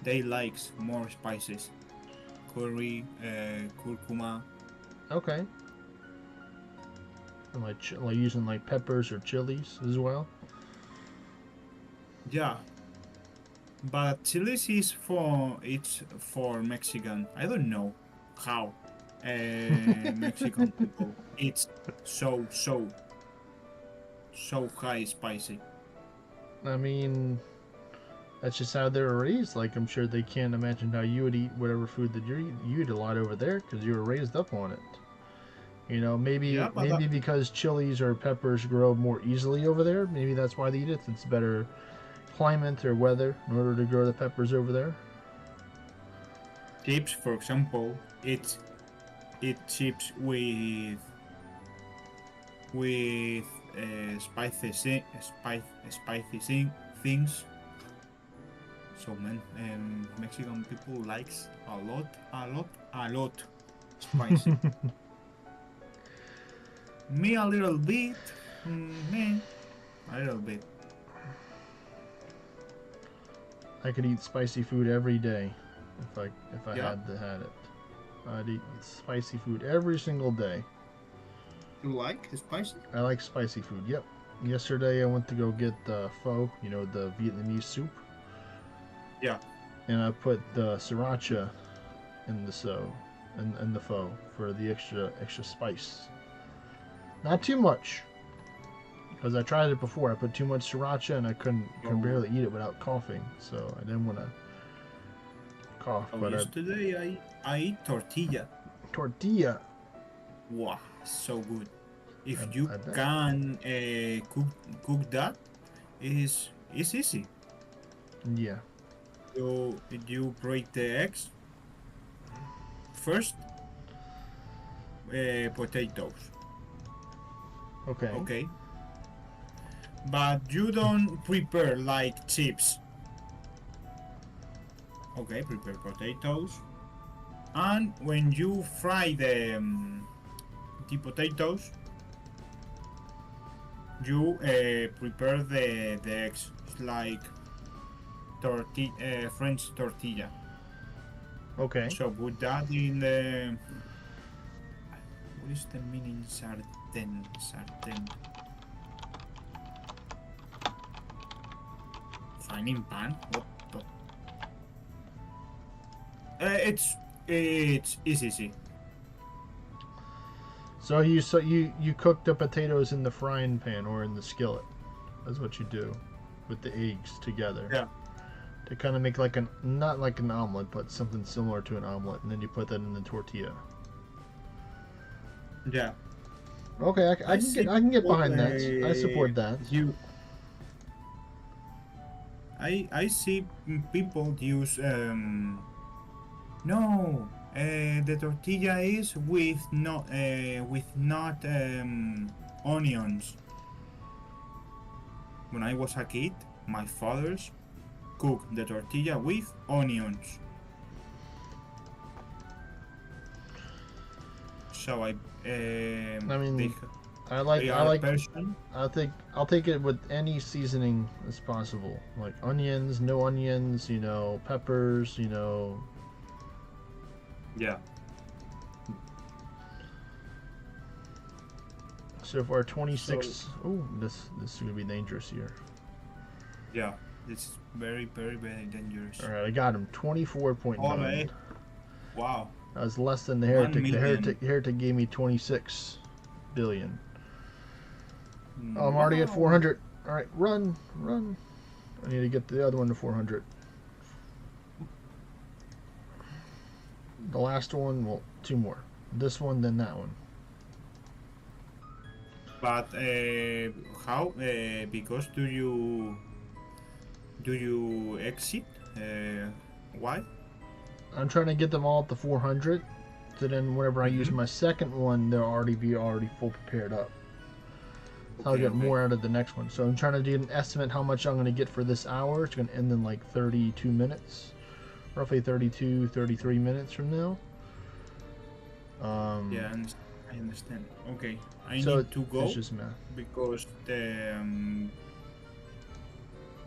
likes more spices. Curry, curcuma. Okay. And like using like peppers or chilies as well. Yeah, but chilies is for Mexican. I don't know how Mexican people eat so high spicy. I mean, that's just how they were raised. Like, I'm sure they can't imagine how you would eat whatever food that you eat a lot over there, because you were raised up on it. You know, maybe because chilies or peppers grow more easily over there. Maybe that's why they eat it. It's better climate or weather in order to grow the peppers over there. Chips, for example, it chips with spicy things, So man, Mexican people likes a lot spicy. Me a little bit, me a little bit. I could eat spicy food every day if I Yeah, had it. I'd eat spicy food every single day. you like spicy? I like spicy food. Yep. Yesterday I went to go get the pho, the Vietnamese soup, Yeah. and I put the sriracha in the in the pho for the extra spice. Not too much, because I tried it before. I put too much sriracha and I couldn't Oh, barely eat it without coughing. So I didn't want to cough. oh But yesterday I eat tortilla. tortilla. Wow, so good. If you I bet. can cook that, is easy. Yeah. You break the eggs first. Potatoes. Okay. Okay. But you don't prepare like chips. Okay, prepare potatoes. And when you fry the potatoes, you prepare the eggs. It's like French tortilla. Okay. So put that in the. What is the meaning sartén? Sartén. Frying pan. What the? It's easy. So you cook the potatoes in the frying pan or in the skillet. That's what you do with the eggs together. Yeah. To kind of make like not like an omelet, but something similar to an omelet, and then you put that in the tortilla. Yeah. Okay, I can get behind that. I support that. I see people use no, the tortilla is with not onions. When I was a kid, my father's cooked the tortilla with onions. So I mean, I like person. I'll take it with any seasoning as possible, like onions, no onions, peppers, Yeah. So far 26. Oh, this is gonna be dangerous here. Yeah, it's very dangerous. All right, I got him. 24.9. Wow. That was less than the heretic. The heretic gave me 26 billion. Oh, I'm already at 400. All right, run. I need to get the other one to 400. The last one, well, two more. This one, then that one. But how? Because do you exit? Why? I'm trying to get them all up to 400. So then, whenever I use my second one, they'll already be full prepared up. So I'll get more out of the next one. So I'm trying to do an estimate how much I'm going to get for this hour. It's going to end in like 32 minutes. Roughly 32, 33 minutes from now. Yeah, I understand. Okay, I so need to go. It's just math. Because the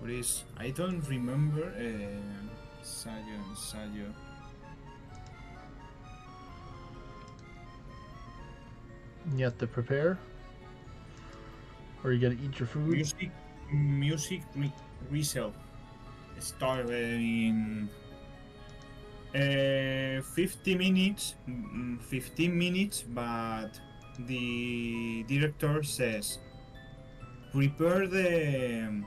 what is? I don't remember. Ensayo. You have to prepare, or you got to eat your food. Music resale start in 50 minutes, 15 minutes, but the director says prepare the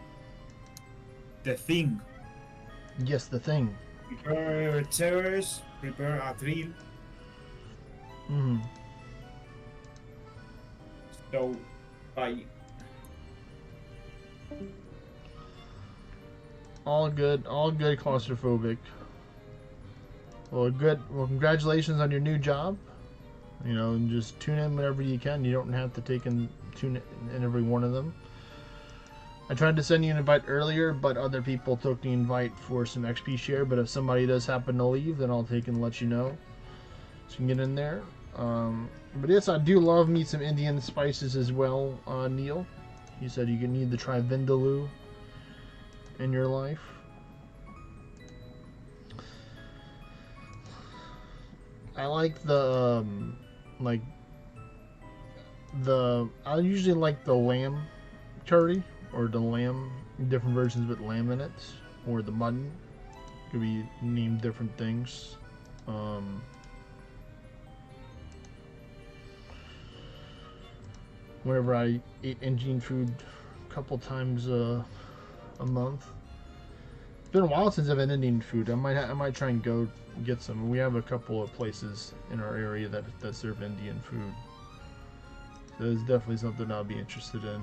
thing. Yes, the thing. Prepare chairs, prepare a drill. Mm-hmm. So, bye. All good, claustrophobic. Well, congratulations on your new job. And just tune in whenever you can. You don't have to tune in every one of them. I tried to send you an invite earlier, but other people took the invite for some XP share. But if somebody does happen to leave, then I'll take and let you know, so you can get in there. But yes, I do love me some Indian spices as well, Neil. You said you need to try vindaloo in your life. I like the I usually like the lamb curry, or the lamb, different versions with lamb in it, or the mutton. Could be named different things. Whenever I eat Indian food a couple times a month. It's been a while since I've had Indian food. I might try and go get some. We have a couple of places in our area that serve Indian food. So it's definitely something I'll be interested in.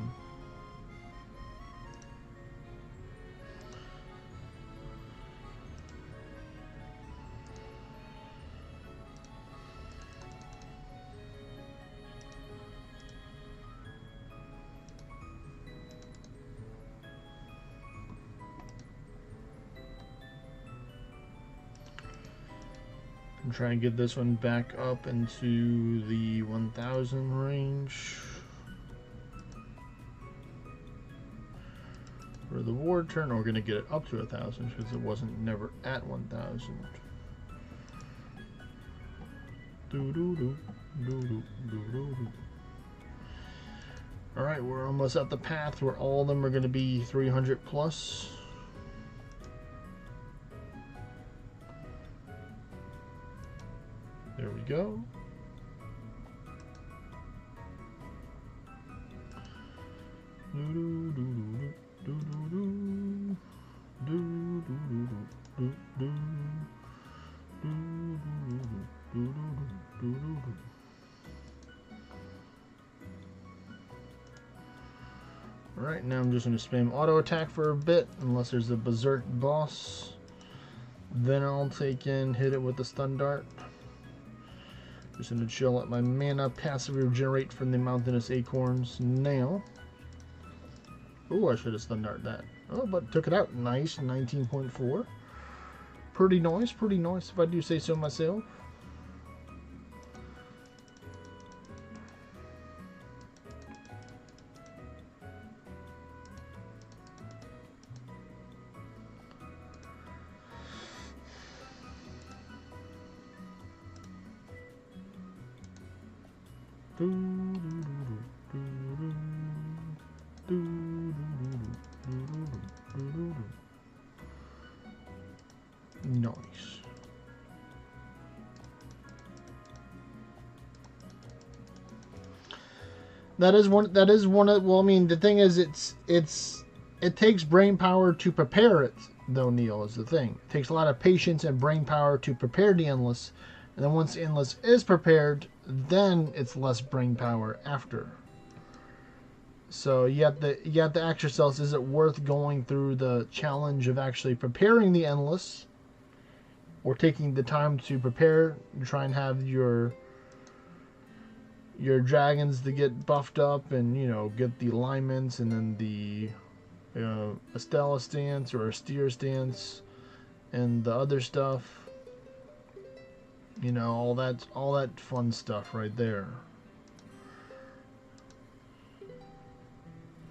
I'm trying to get this one back up into the 1000 range. For the war turn, we're going to get it up to 1000 because it wasn't never at 1000. Alright, we're almost at the path where all of them are going to be 300 plus. There we go. Alright, now I'm just going to spam auto attack for a bit, unless there's a berserk boss. Then I'll take and hit it with the stun dart. Just going to chill, let my mana passively regenerate from the mountainous acorns now. Oh, I should have stun dart that. Oh, but took it out. Nice, 19.4. Pretty nice if I do say so myself. Nice. That is one of, well, I mean, the thing is, it takes brain power to prepare it, though, Neil, is the thing. It takes a lot of patience and brain power to prepare the endless, and then once the endless is prepared, then it's less brain power after. So you have to ask yourselves, is it worth going through the challenge of actually preparing the endless, or taking the time to prepare, to try and have your dragons to get buffed up and, you know, get the alignments, and then the a Stella stance or a steer stance and the other stuff, you know, all that fun stuff right there.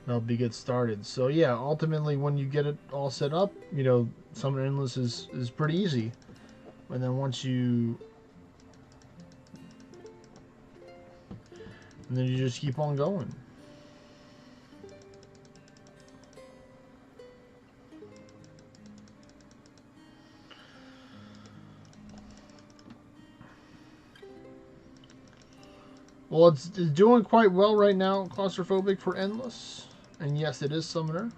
That'll be get started. So yeah, ultimately when you get it all set up, you know, Summon Endless is pretty easy. And then once you, and then you just keep on going. Well, it's doing quite well right now, Claustrophobic for Endless. And yes, it is Summoner.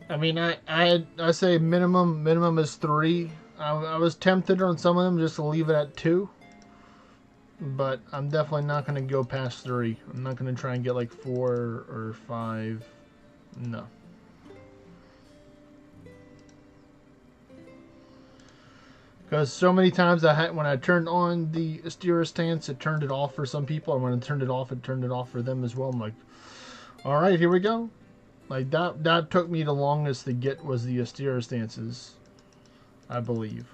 I mean, I say minimum is 3. I was tempted on some of them just to leave it at 2. But I'm definitely not going to go past 3. I'm not going to try and get like 4 or 5. No. Because so many times when I turned on the Astera stance, it turned it off for some people, and when I turned it off for them as well. I'm like, all right, here we go. Like that took me the longest to get was the Astera stances, I believe.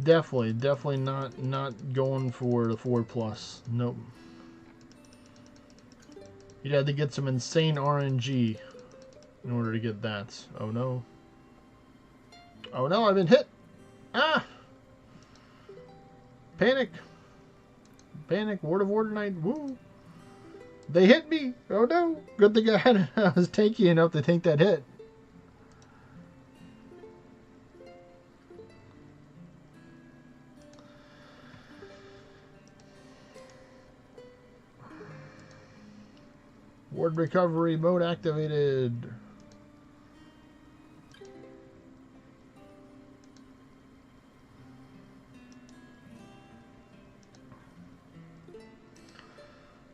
Definitely not going for the 4+. Nope. You'd have to get some insane RNG in order to get that. Oh no. Oh no, I've been hit! Ah! Panic! Panic, Ward of Ordinite, woo! They hit me! Oh no! Good thing I was tanky enough to take that hit. Ward recovery mode activated.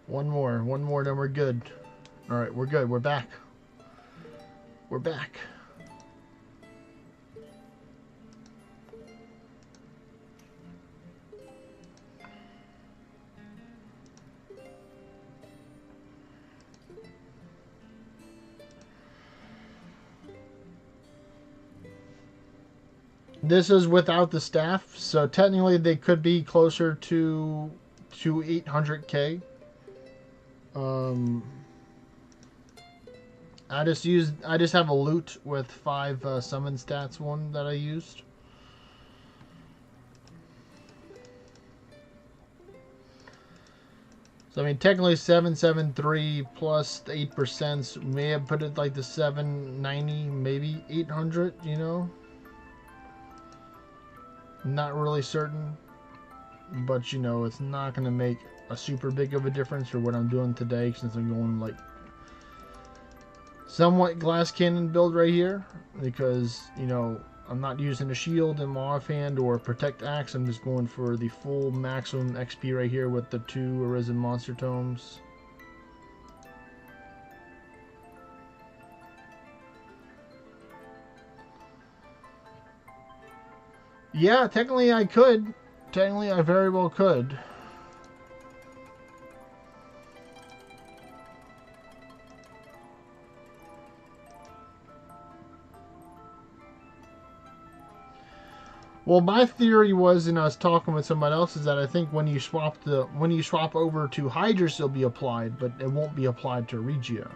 One more, then we're good. Alright, we're good. We're back. We're back. This is without the staff, so technically they could be closer to 800k. I just have a loot with 5 summon stats one that I used. So I mean technically 773 plus the 8% may have put it like the 790, maybe 800, you know? Not really certain, but you know, it's not going to make a super big of a difference for what I'm doing today, since I'm going like somewhat glass cannon build right here, because you know I'm not using a shield in my offhand or protect axe. I'm just going for the full maximum XP right here with the 2 Arisen monster tomes. Yeah, technically I could. Technically I very well could. Well, my theory was, and I was talking with somebody else, is that I think when you swap over to Hydrus, it'll be applied, but it won't be applied to Regia.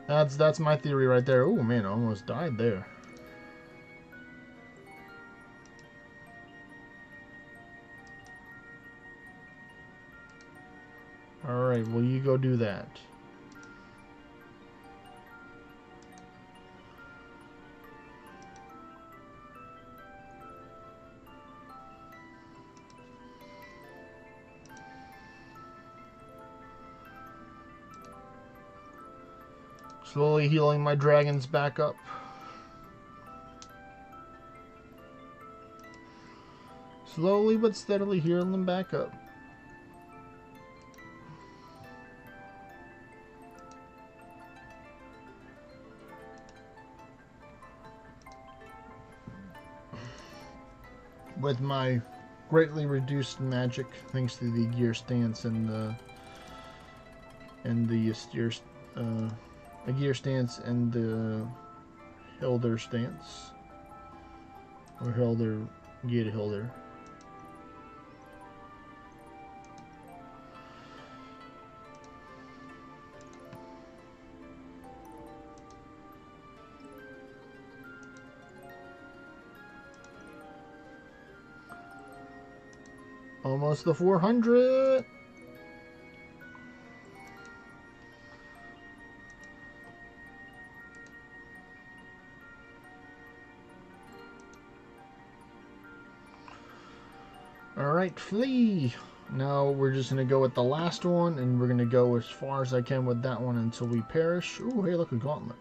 That's my theory right there. Oh man, I almost died there. Alright, well you go do that. Slowly healing my dragons back up. Slowly but steadily healing them back up. With my greatly reduced magic, thanks to the gear stance and the gear stance and the Hilder stance, or Hilder, Gear Hilder. Almost the 400. Alright, flee. Now we're just going to go with the last one, and we're going to go as far as I can with that one until we perish. Ooh, hey, look, a gauntlet.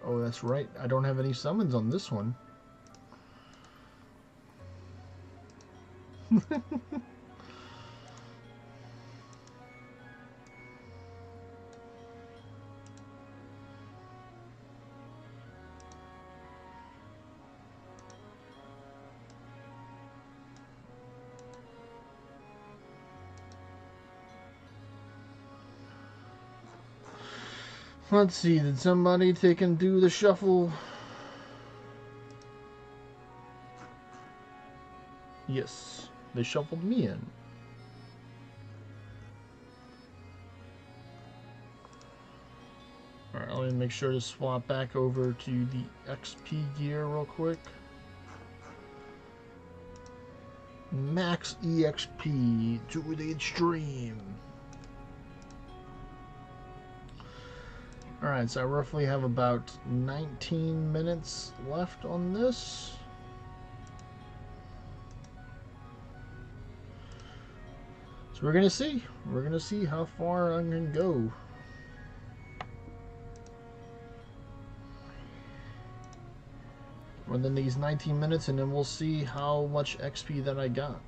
Oh, that's right. I don't have any summons on this one. Let's see, did somebody take and do the shuffle? Yes, they shuffled me in. Alright, let me make sure to swap back over to the XP gear real quick. Max EXP to the extreme. Alright, so I roughly have about 19 minutes left on this. So we're gonna see. We're gonna see how far I can go. Within these 19 minutes, and then we'll see how much XP that I got.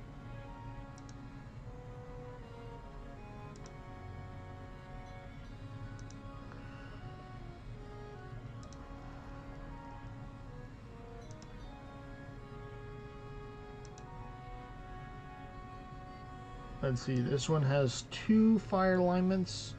Let's see, this one has 2 fire alignments.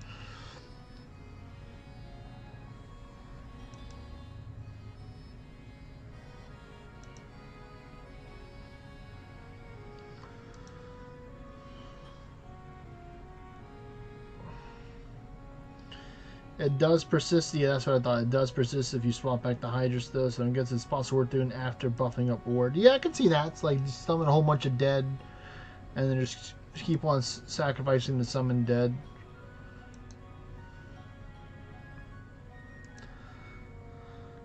It does persist, yeah, that's what I thought. It does persist if you swap back the Hydrus though, so I guess it's possible worth doing after buffing up Ward. Yeah, I can see that. It's like just summon a whole bunch of dead, and then just keep on sacrificing the summon dead.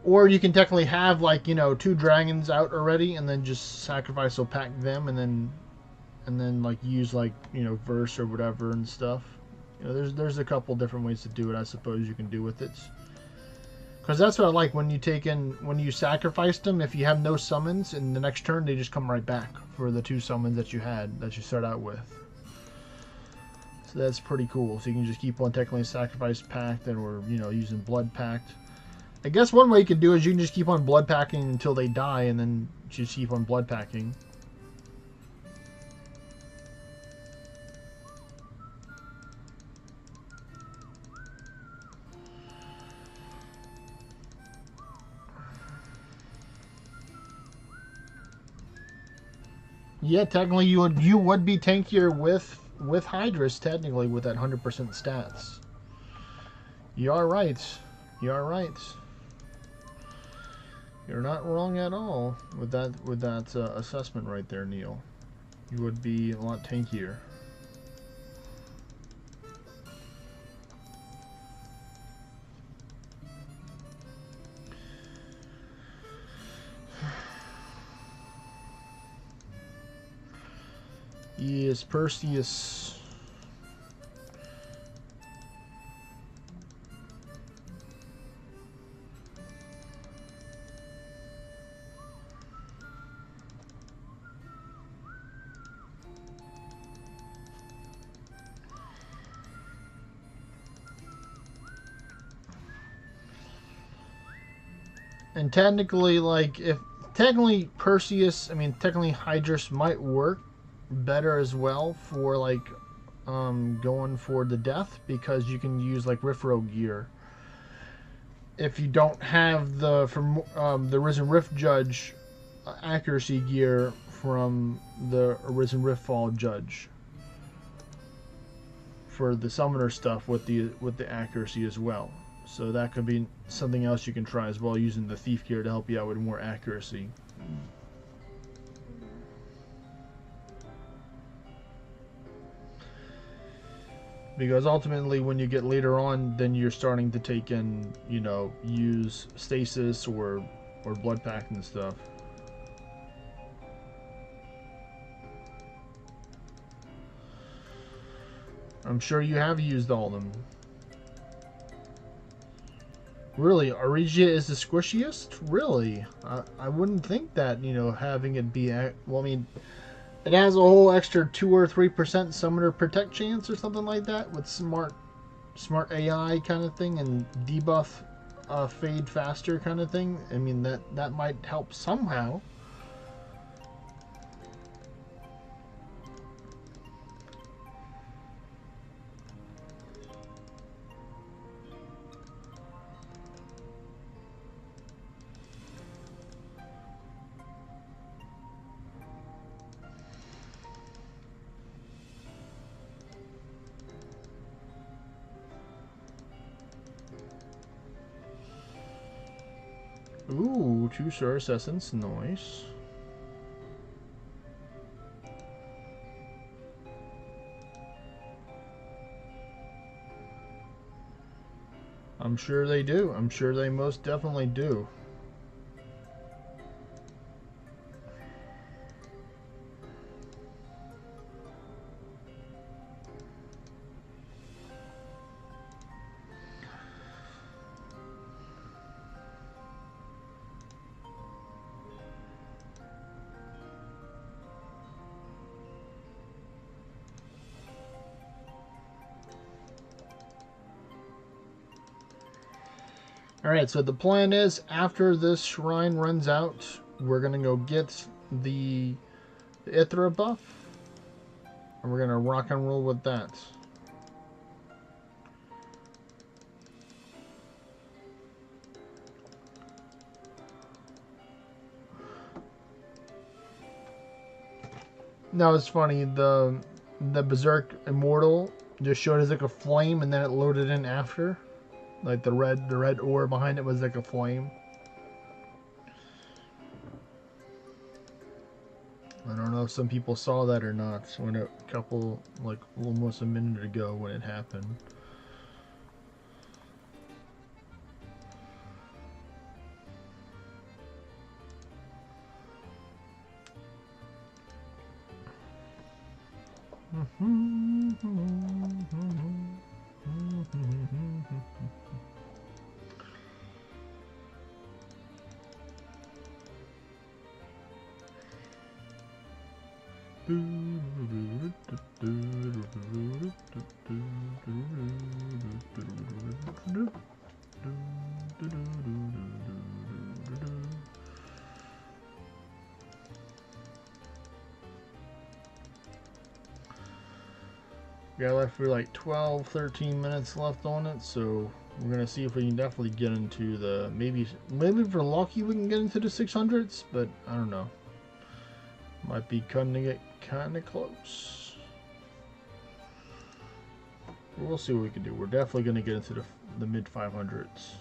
Or you can technically have, like, you know, 2 dragons out already, and then just sacrifice or pack them, and then like use, like, you know, verse or whatever and stuff. You know, there's a couple different ways to do it, I suppose you can do with it. Because that's what I like when you sacrifice them. If you have no summons in the next turn, they just come right back for the 2 summons that you had that you start out with. So that's pretty cool. So you can just keep on technically sacrifice pact, or, you know, using blood pact. I guess one way you could do is you can just keep on blood packing until they die, and then just keep on blood packing. Yeah, technically you would be tankier with Hydrus, technically, with that 100% stats. You are right. You are right. You're not wrong at all with that assessment right there, Neil. You would be a lot tankier. Yes, Perseus. And technically, like, technically Hydrus might work better as well for, like, going for the death, because you can use, like, Riffro gear. If you don't have the Arisen Rift Judge accuracy gear from the Arisen Riftfall Judge for the summoner stuff with the accuracy as well. So that could be something else you can try as well, using the thief gear to help you out with more accuracy. Because ultimately, when you get later on, then you're starting to take in, you know, use stasis or blood pact and stuff. I'm sure you have used all of them. Really, Arigia is the squishiest? Really? I wouldn't think that, having it be... Well, I mean, it has a whole extra 2 or 3% summoner protect chance or something like that with smart AI kind of thing and debuff fade faster kind of thing. I mean, that might help somehow. Ooh, 2 Source Essence, nice. I'm sure they do. I'm sure they most definitely do. Alright, so the plan is, after this shrine runs out, we're going to go get the Ithra buff, and we're going to rock and roll with that. Now it's funny, the Berserk Immortal just showed as like a flame, and then it loaded in after. Like the red ore behind it was like a flame. I don't know if some people saw that or not when a couple, like almost a minute ago when it happened. Got left for like 12, 13 minutes left on it, so we're gonna see if we can definitely get into the maybe for lucky we can get into the 600s, but I don't know. Might be cutting to get kind of close. We'll see what we can do. We're definitely gonna get into the mid 500s.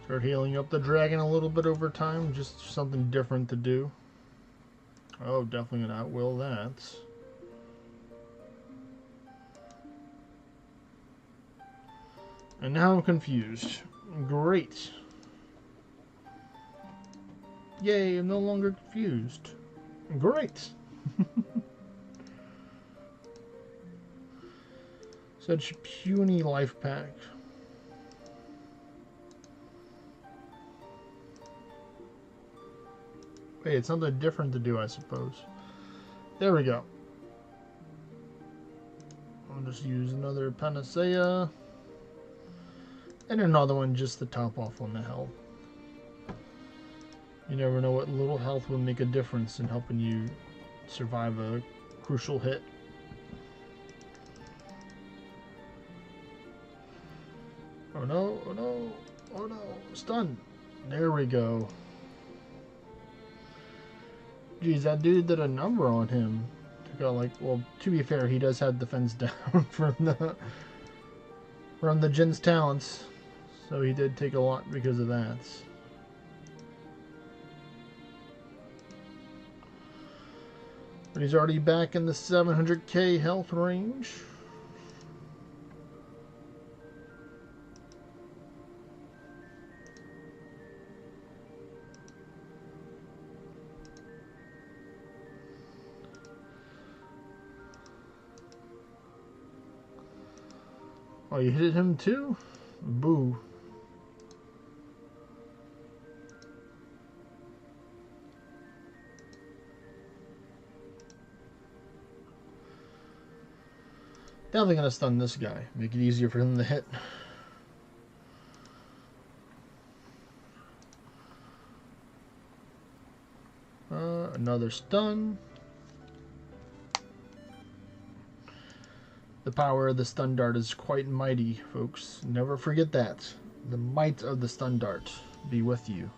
Start healing up the dragon a little bit over time, just something different to do. Oh, definitely gonna outwill that. And now I'm confused. Great. Yay, I'm no longer confused. Great. Such puny life pack. Wait, it's something different to do, I suppose. There we go. I'll just use another panacea. And another one just to top off on the health. You never know what little health will make a difference in helping you survive a crucial hit. Oh no, oh no, oh no, stun. There we go. Geez, that dude did a number on him. Took out, like, well, to be fair, he does have defense down from the Jin's talents. So he did take a lot because of that. But he's already back in the 700k health range. Oh, you hit him too? Boo. Definitely gonna stun this guy. Make it easier for him to hit. Another stun. The power of the stun dart is quite mighty, folks. Never forget that. The might of the stun dart be with you.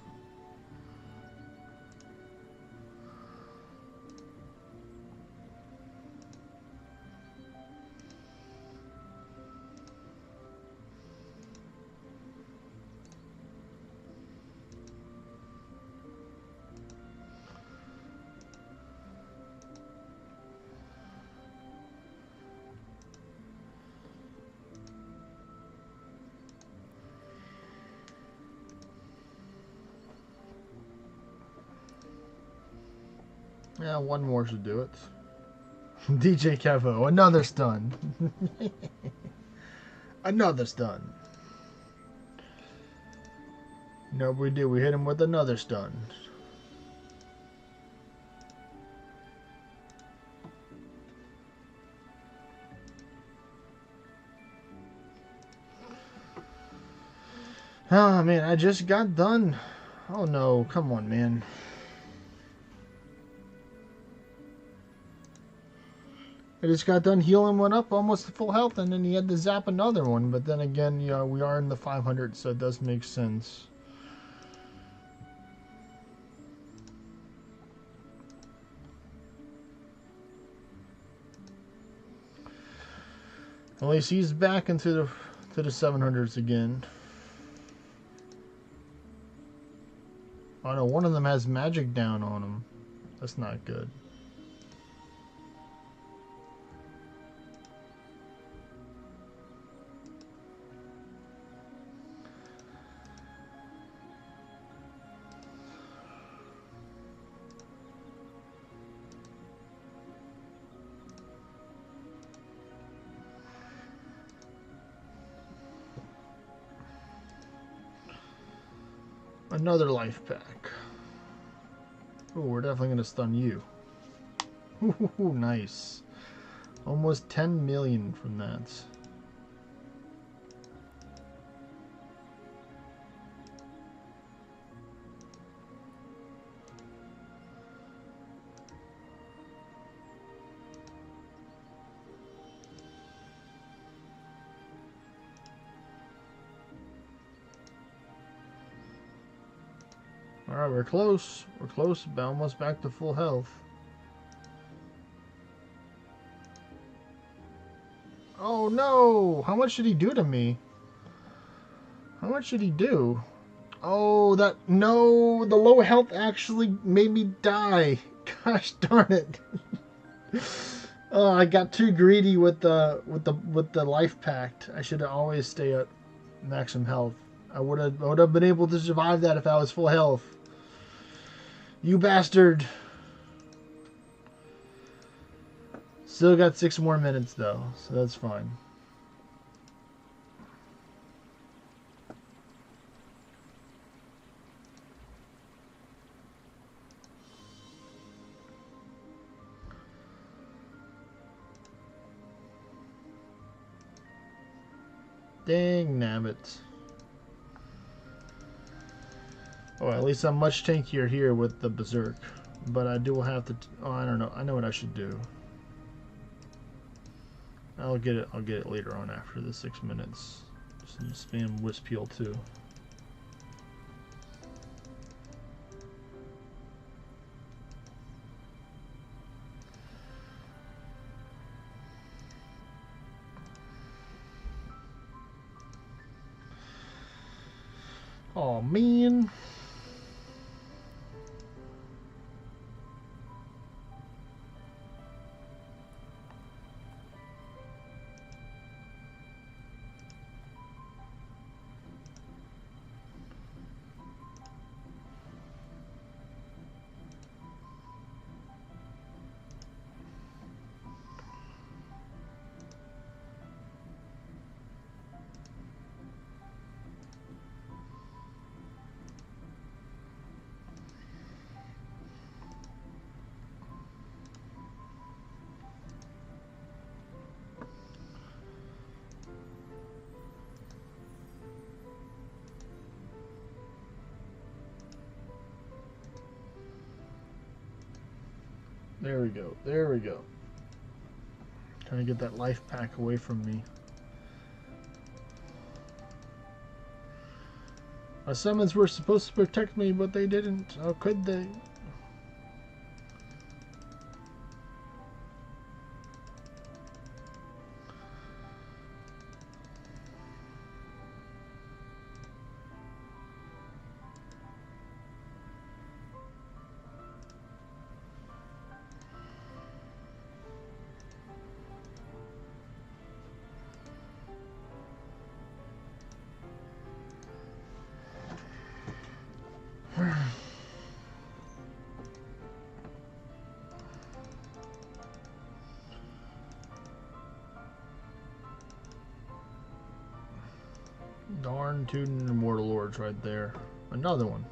Yeah, one more should do it. DJ Kevo, another stun. Another stun. No, we do. We hit him with another stun. Oh, man, I just got done. Oh, no. Come on, man. I just got done healing one up almost to full health, and then he had to zap another one. But then again, yeah, we are in the 500, so it does make sense. At least he's back into the 700s again. Oh no, one of them has magic down on him. That's not good. Another life pack. Oh, we're definitely going to stun you. Ooh, nice. Almost 10 million from that. Alright, we're close. We're close. Almost back to full health. Oh no! How much did he do to me? How much did he do? Oh, that... No! The low health actually made me die. Gosh darn it. Oh, I got too greedy with the life pact. I should always stay at maximum health. I would have been able to survive that if I was full health. You bastard. Still got 6 more minutes though, so that's fine. Dang nabbit. Oh, at least I'm much tankier here with the Berserk. but I do have to. Oh, I don't know. I know what I should do. I'll get it. I'll get it later on after the 6 minutes. Just spam Wisp Heal too. Oh man. There we go. There we go. Trying to get that life pack away from me. My summons were supposed to protect me, but they didn't. How could they? Darn tootin' Immortal Lords right there. Another one.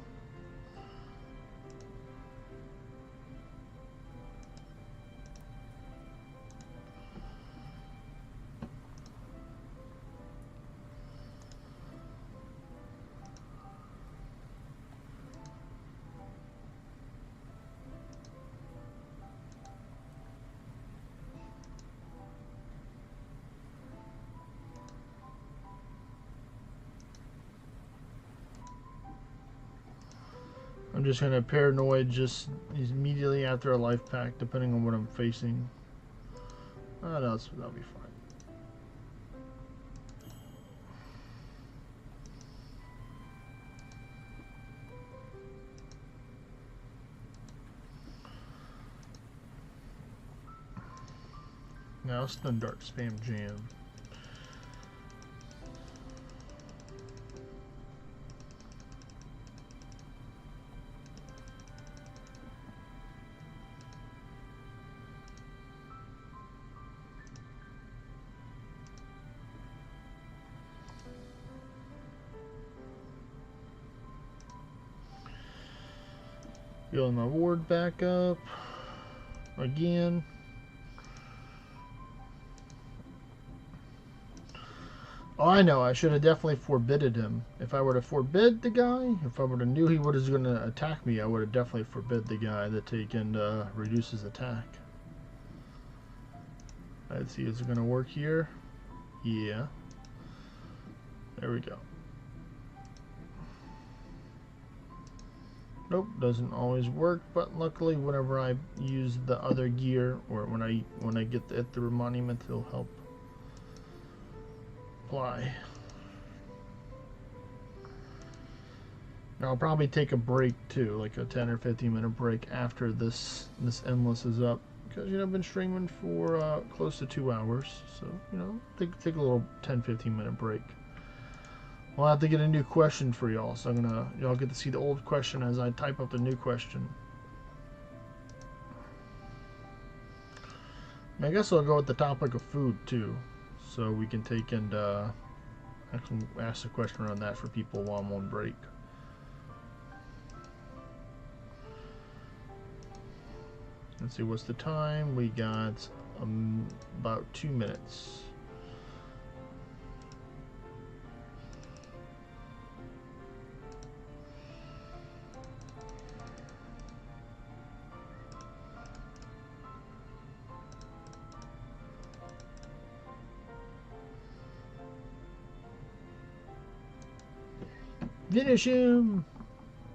I'm just gonna paranoid just immediately after a life pack, depending on what I'm facing. Oh, that'll be fine. Now Stun Dart spam jam. Building my ward back up again. Oh, I know. I should have definitely forbidded him. If I were to forbid the guy, if I would have knew he was going to attack me, I would have definitely forbid the guy that taken reduces attack. Let's see, is it going to work here? Yeah. There we go. Nope, doesn't always work, but luckily whenever I use the other gear, or when I get at the monument, it'll help apply. Now I'll probably take a break too, like a 10 or 15 minute break after this endless is up, because you know I've been streaming for close to 2 hours, so you know take a little 10-15 minute break. We'll have to get a new question for y'all, so y'all get to see the old question as I type up the new question. And I guess I'll go with the topic of food too, so we can take and I can ask a question around that for people while I'm on break. Let's see, what's the time? We got about 2 minutes. Finish him!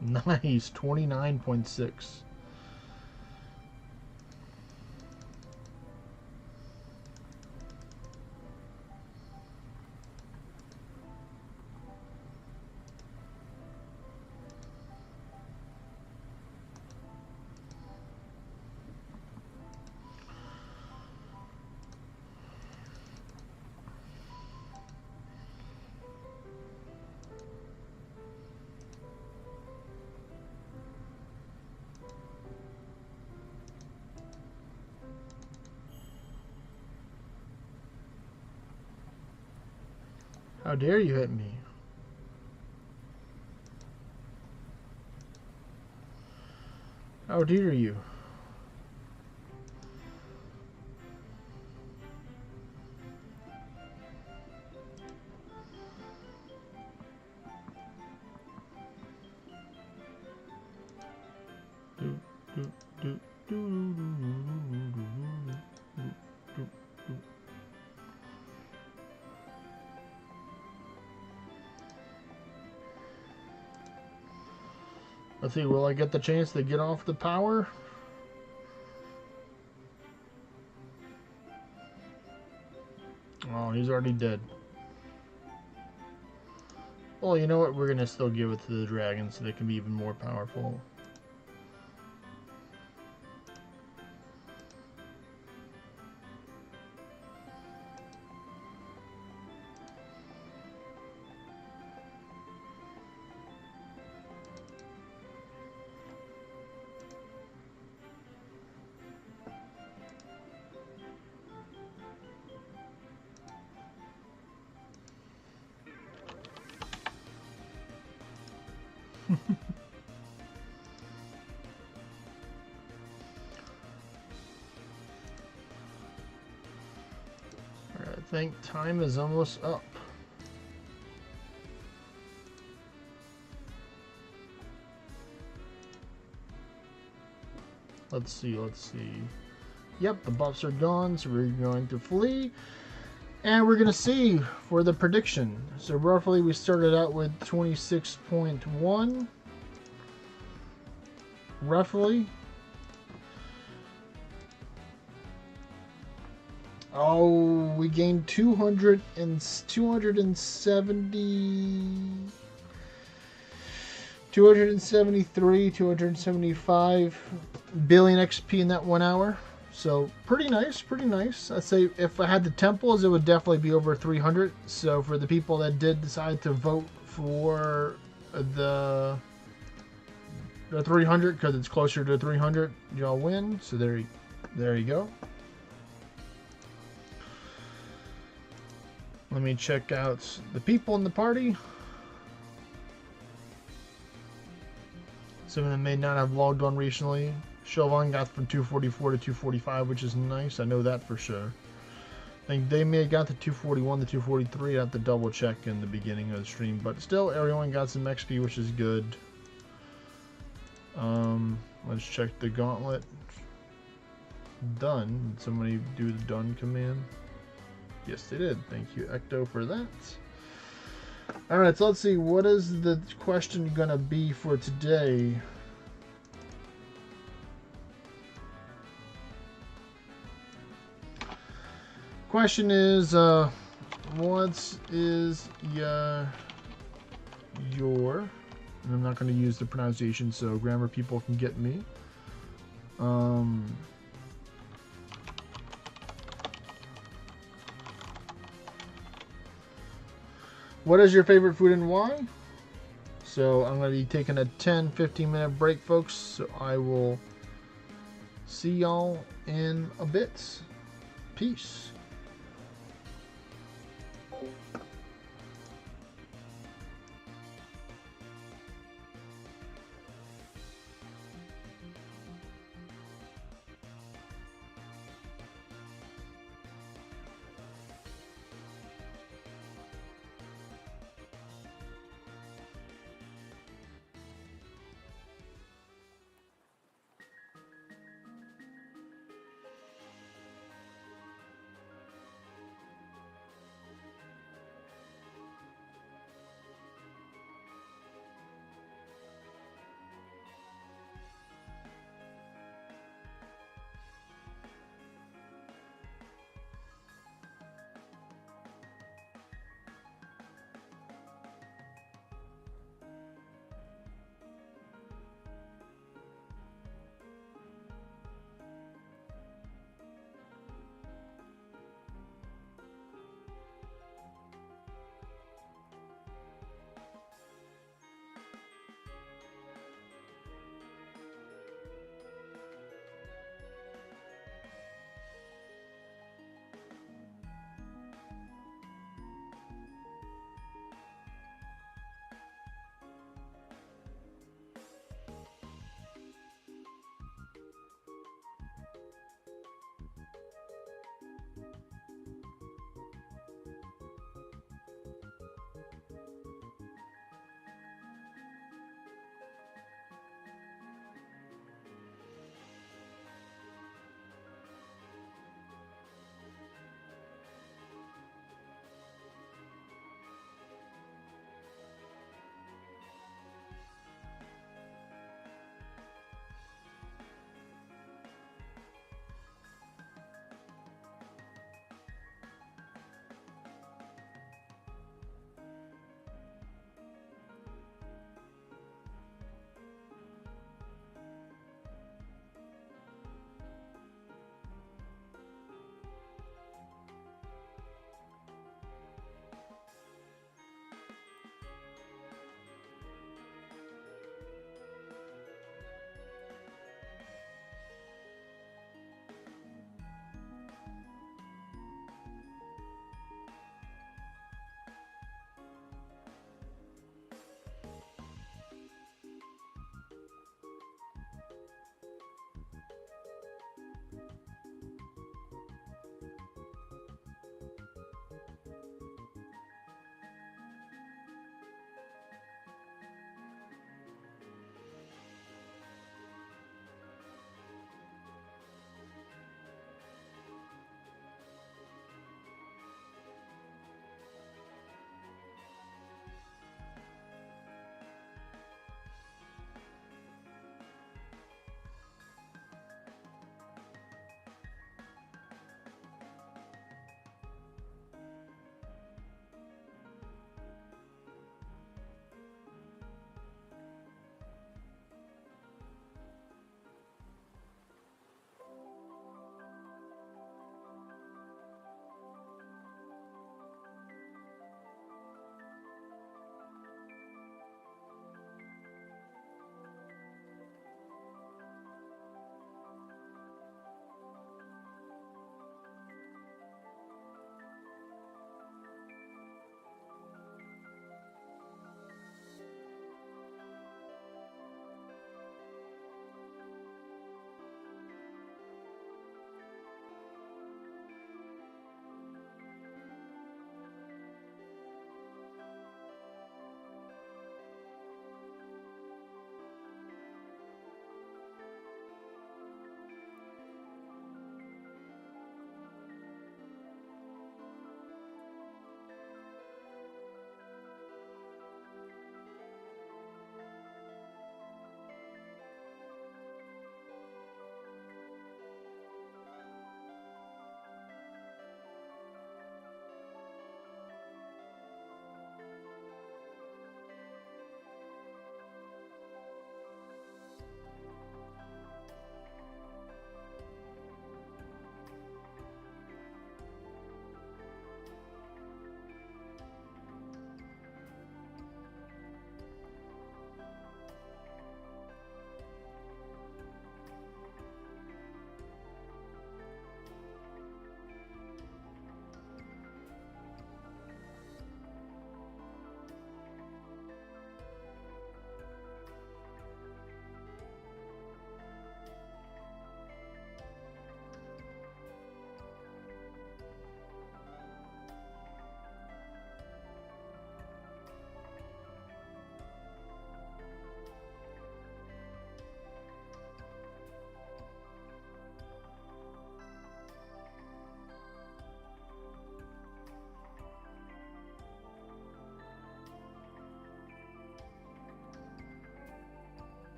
Nice, 29.6. How dare you hit me? How dare you? Let's see, will I get the chance to get off the power? Oh, he's already dead. Well, you know what? We're gonna still give it to the dragon so they can be even more powerful. Alright, I think time is almost up. Let's see. Yep, the buffs are gone, so we're going to flee. And we're going to see for the prediction. So roughly we started out with 26.1. Roughly. Oh, we gained 275 billion XP in that 1 hour. So pretty nice, pretty nice. I'd say if I had the temples, it would definitely be over 300. So for the people that did decide to vote for the 300, because it's closer to 300, y'all win. So there you go. Let me check out the people in the party. Some of them may not have logged on recently. Chauvin got from 244 to 245, which is nice. I know that for sure. I think they may have got to 241 to 243. I have to double check in the beginning of the stream. But still, everyone got some XP, which is good. Let's check the gauntlet. Done. Did somebody do the done command? Yes, they did. Thank you, Ecto, for that. Alright, so let's see. What is the question going to be for today? Question is, what is your... And I'm not going to use the pronunciation so grammar people can get me. What is your favorite food and why? So I'm going to be taking a 10-15 minute break, folks. So I will see y'all in a bit. Peace.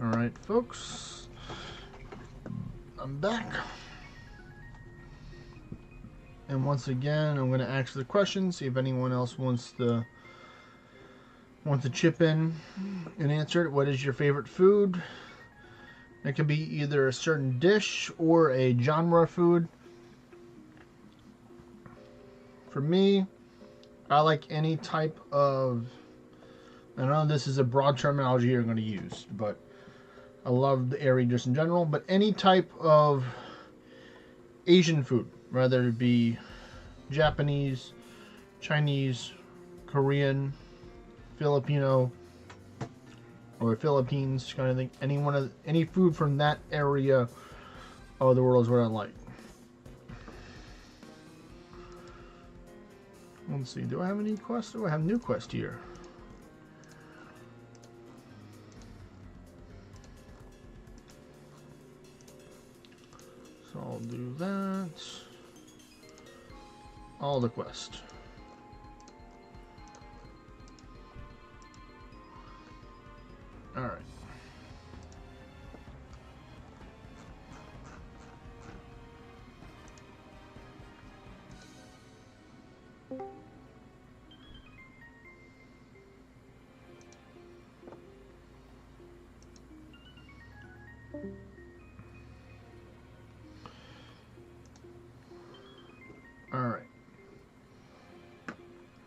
Alright, folks. I'm back. And once again, I'm going to ask the question, see if anyone else wants to chip in and answer it. What is your favorite food? It could be either a certain dish or a genre of food. For me, I like any type of, I know this is a broad terminology here I'm going to use, but I love the area just in general, but any type of Asian food, whether it be Japanese, Chinese, Korean, Filipino, or Philippines kind of thing. Any food from that area of the world is what I like. Let's see, do I have any quests? Oh, I have a new quest here. So I'll do that. All the quest. Alright. Alright.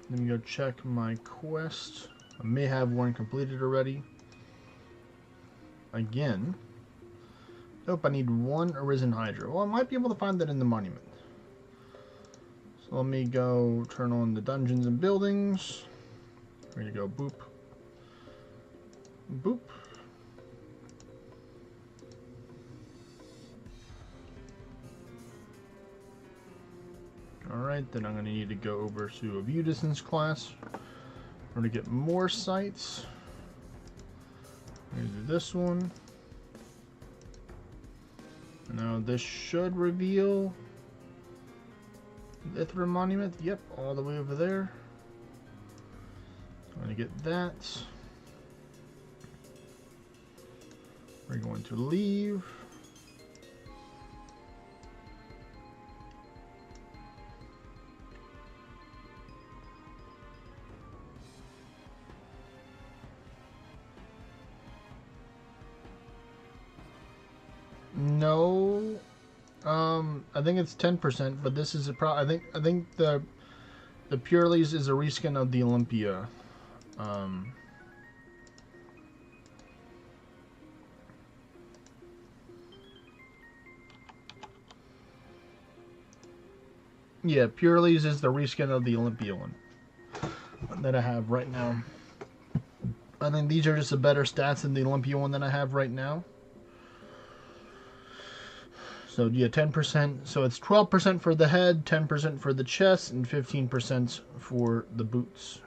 Let me go check my quest. I may have one completed already. Again. Nope, I need one Arisen Hydra. Well, I might be able to find that in the monument. So let me go turn on the dungeons and buildings. There you go, boop. Boop. Alright, then I'm going to need to go over to a view distance class. We're going to get more sites. I'm going to do this one. Now this should reveal the Ithra Monument. Yep, all the way over there. I'm going to get that. We're going to leave. No, I think it's 10%, but this is a I think the Purely's is a reskin of the Olympia. Yeah, Purely's is the reskin of the Olympia one that I have right now. I think these are just the better stats than the Olympia one that I have right now. So yeah, 10%. So it's 12% for the head, 10% for the chest, and 15% for the boots.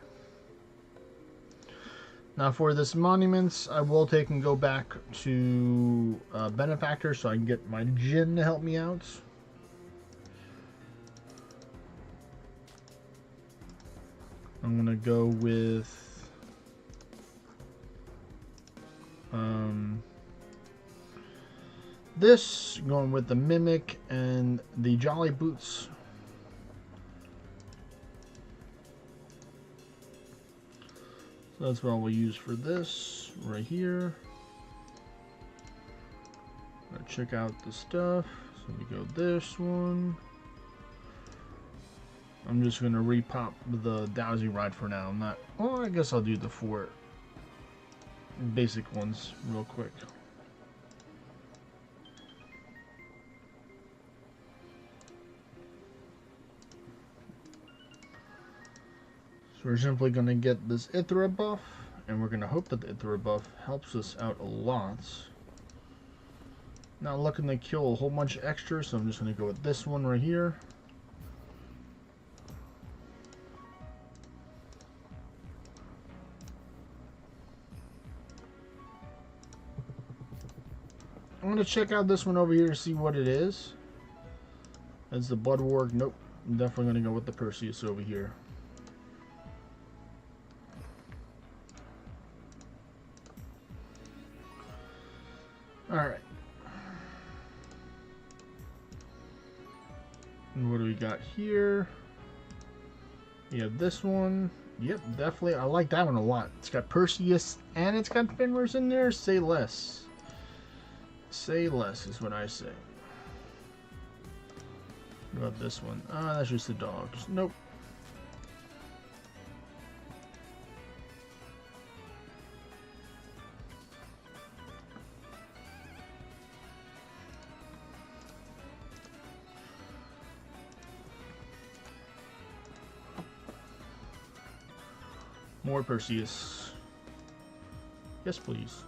Now for this monuments, I will take and go back to Benefactor so I can get my Jinn to help me out. I'm gonna go with this, going with the Mimic and the Jolly Boots. So that's what we'll use for this right here. Check out the stuff. So we go this one. I'm just gonna repop the Dowsy Ride for now. I'm not. Well, I guess I'll do the 4 basic ones real quick. So we're simply going to get this Ithra buff, and we're going to hope that the Ithra buff helps us out a lot. Not looking to kill a whole bunch of extra, so I'm just going to go with this one right here. I'm going to check out this one over here to see what it is. That's the Blood Warg. Nope. I'm definitely going to go with the Perseus over here. And what do we got here? We have this one. Yep, definitely. I like that one a lot. It's got Perseus and it's got Fenris in there. Say less. Say less is what I say. What about this one? Ah, that's just the dogs. Nope. More Perseus. Yes, please.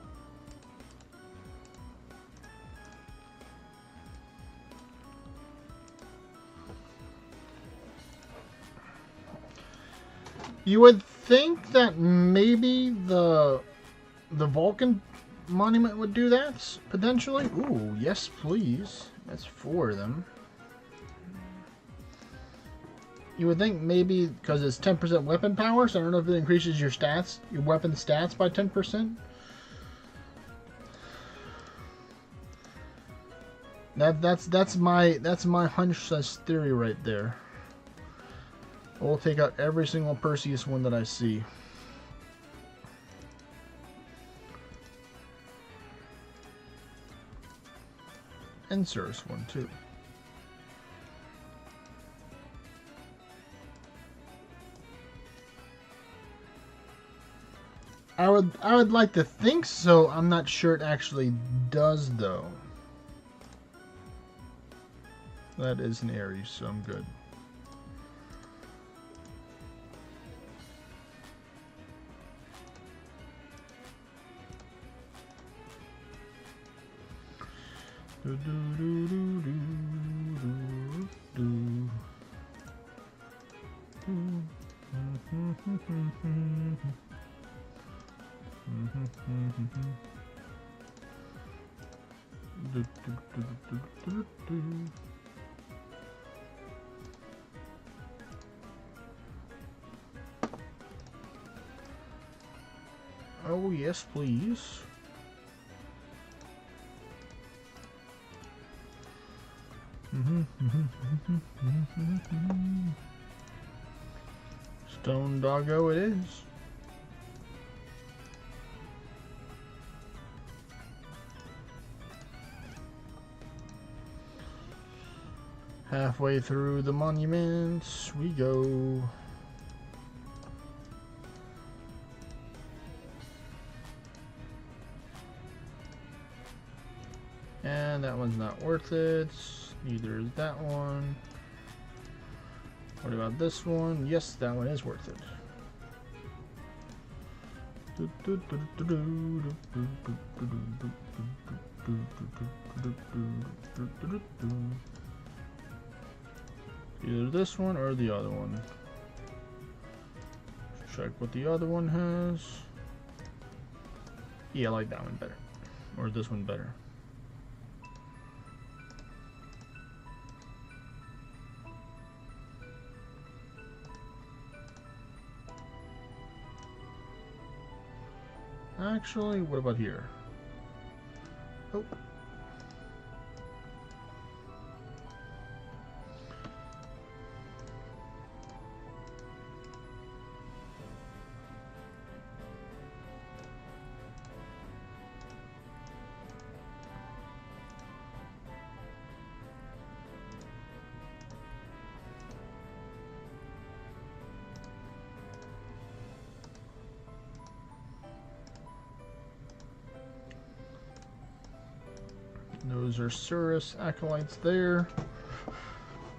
You would think that maybe the Vulcan monument would do that, potentially. Ooh, yes, please. That's 4 of them. You would think maybe because it's 10% weapon power, so I don't know if it increases your stats, your weapon stats by 10%. That's my hunch slash theory right there. We'll take out every single Perseus one that I see. And Cirrus one too. I would like to think so. I'm not sure it actually does though. That is an Aries, so I'm good. Do, do, do, do, do, do, do. Oh, yes, please. Stone doggo it is. Halfway through the monuments we go. And that one's not worth it. Neither is that one. What about this one? Yes, that one is worth it. Either this one or the other one. Check what the other one has. Yeah, I like that one better. Or this one better. Actually, what about here? Oh. Those are Cirrus acolytes there.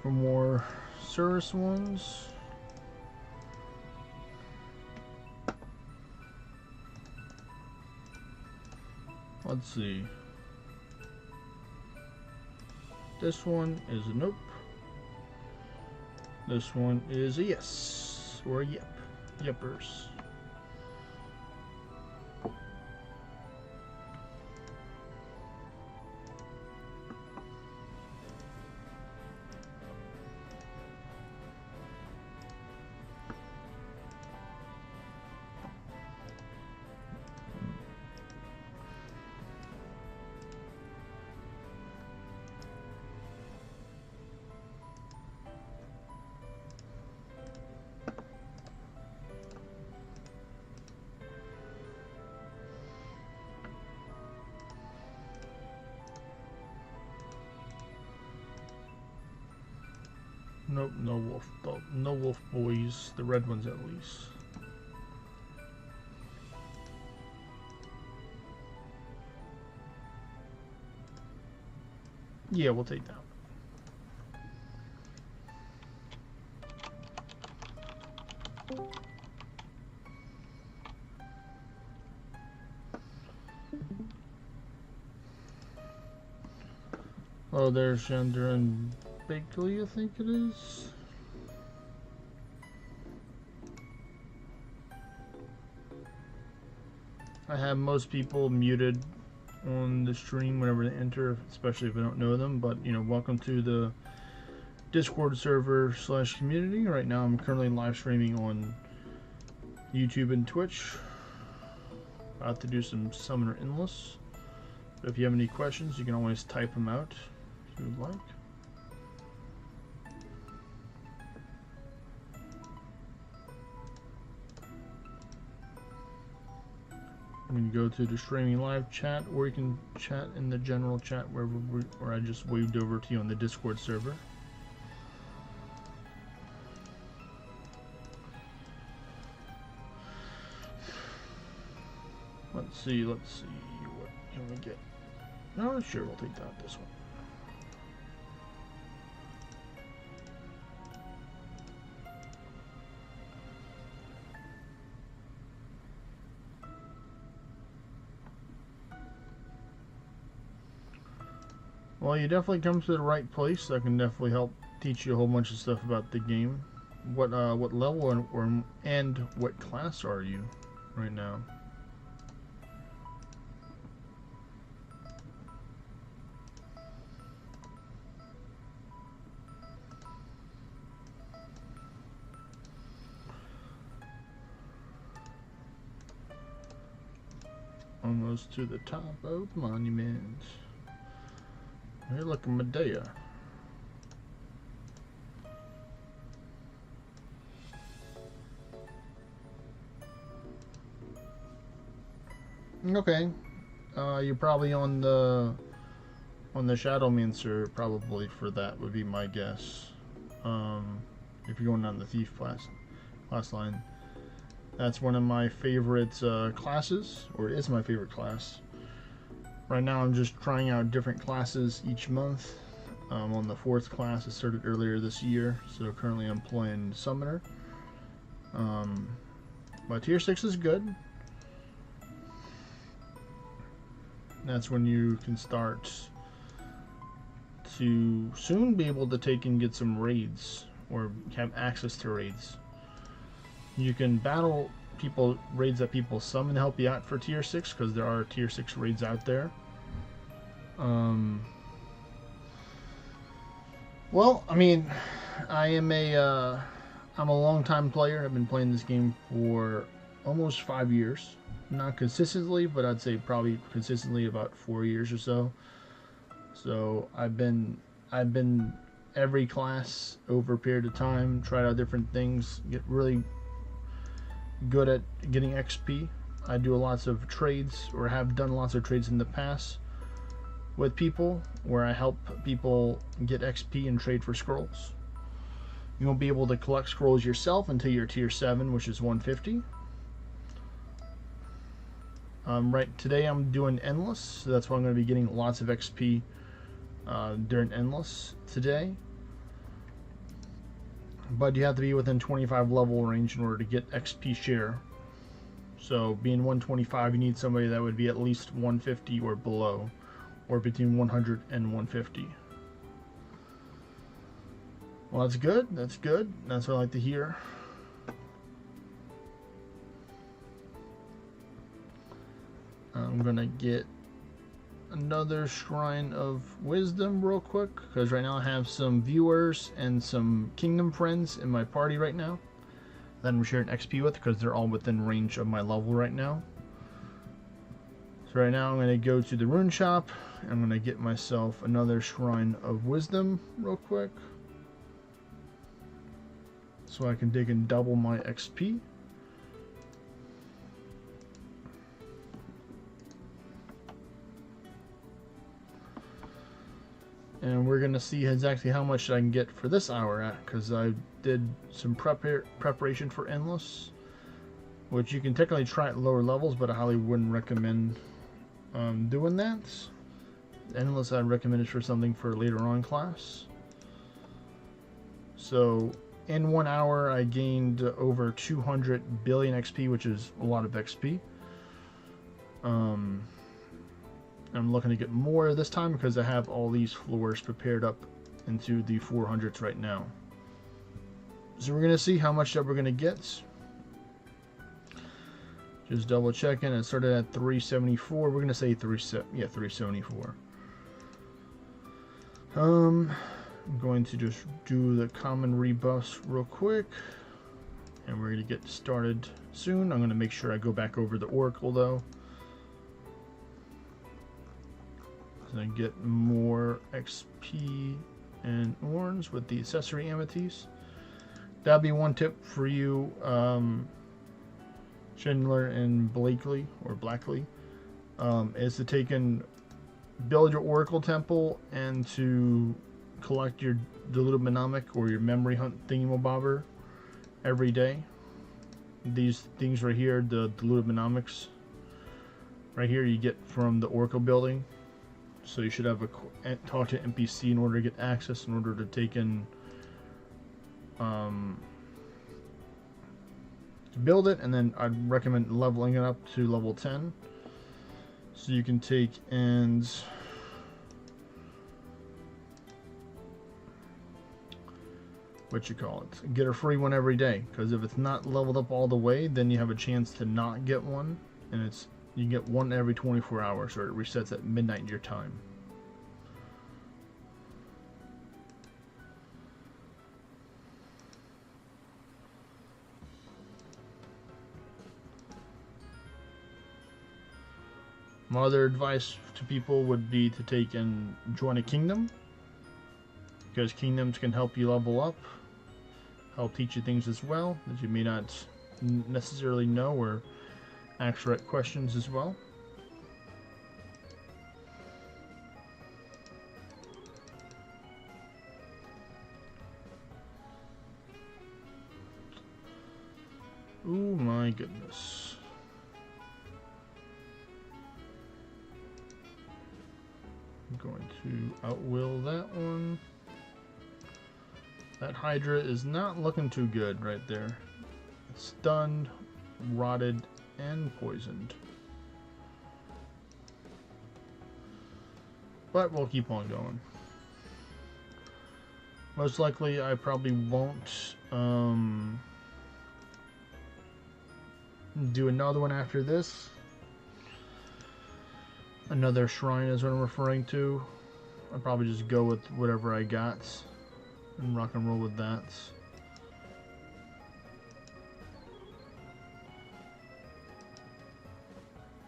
For more Cirrus ones. Let's see. This one is a nope. This one is a yes. Or a yep. Yepers. Nope, no wolf. No wolf boys. The red ones at least. Yeah, we'll take that. Oh, there's Gender and Bakley, I think it is. I have most people muted on the stream whenever they enter, especially if I don't know them. But, you know, welcome to the Discord server / community. Right now I'm currently live streaming on YouTube and Twitch. About to do some Summoner Endless. So if you have any questions, you can always type them out if you would like. You can go to the streaming live chat, or you can chat in the general chat where I just waved over to you on the Discord server. Let's see what can we get. No, sure, we'll take that, this one. Well, you definitely come to the right place. That can definitely help teach you a whole bunch of stuff about the game. What level and what class are you right now? Almost to the top of the monument. Hey, look, Medea. Okay. You're probably on the Shadowmancer probably for that would be my guess. If you're going down the Thief class line. That's one of my favorite classes, or it is my favorite class. Right now I'm just trying out different classes each month. I'm on the 4th class. I started earlier this year, so currently I'm playing Summoner. My tier 6 is good. That's when you can start to soon be able to take and get some raids, or have access to raids. You can battle raids that people summon to help you out for tier 6, because there are tier 6 raids out there. Well, I mean, I'm a long time player. I've been playing this game for almost 5 years. Not consistently, but I'd say probably consistently about 4 years or so. So I've been every class over a period of time, tried out different things, get really good at getting XP. I do lots of trades, or have done lots of trades in the past with people, where I help people get XP and trade for scrolls. You won't be able to collect scrolls yourself until you're tier 7, which is 150. Right, today I'm doing Endless, so that's why I'm going to be getting lots of XP during Endless today. But you have to be within 25 level range in order to get XP share. So being 125, you need somebody that would be at least 150 or below, or between 100 and 150. Well, that's good. That's good. That's what I like to hear. I'm gonna get another Shrine of Wisdom real quick, because right now I have some viewers and some kingdom friends in my party right now that I'm sharing XP with, because they're all within range of my level right now. So right now I'm going to go to the rune shop. I'm going to get myself another Shrine of Wisdom real quick, so I can dig and double my XP. And we're going to see exactly how much I can get for this hour at, because I did some preparation for Endless, which you can technically try at lower levels, but I highly wouldn't recommend doing that. Endless I'd recommend it for something for later on class. So in 1 hour I gained over 200 billion XP, which is a lot of XP. I'm looking to get more this time because I have all these floors prepared up into the 400s right now. So we're going to see how much that we're going to get. Just double checking. It started at 374. We're going to say 374. I'm going to just do the common rebuffs real quick. And we're going to get started soon. I'm going to make sure I go back over the Oracle though. I get more XP and orange with the accessory amities. That'd be one tip for you, Schindler and Blakely or Blackley, is to take and build your Oracle Temple and to collect your diluted mnemonic or your memory hunt thingamabobber every day. These things right here, the diluted mnemonics, right here you get from the Oracle building. So you should have a talk to NPC in order to get access, in order to take in, to build it, and then I'd recommend leveling it up to level 10. So you can take and get a free one every day. Because if it's not leveled up all the way, then you have a chance to not get one, and you get one every 24 hours, or it resets at midnight your time. My other advice to people would be to take and join a kingdom, because kingdoms can help you level up, help teach you things as well that you may not necessarily know, or ask right questions as well. Oh my goodness. I'm going to outwill that one. That Hydra is not looking too good right there. It's stunned, rotted, and poisoned. But we'll keep on going. Most likely I probably won't do another one after this. Another shrine is what I'm referring to. I'll probably just go with whatever I got and rock and roll with that.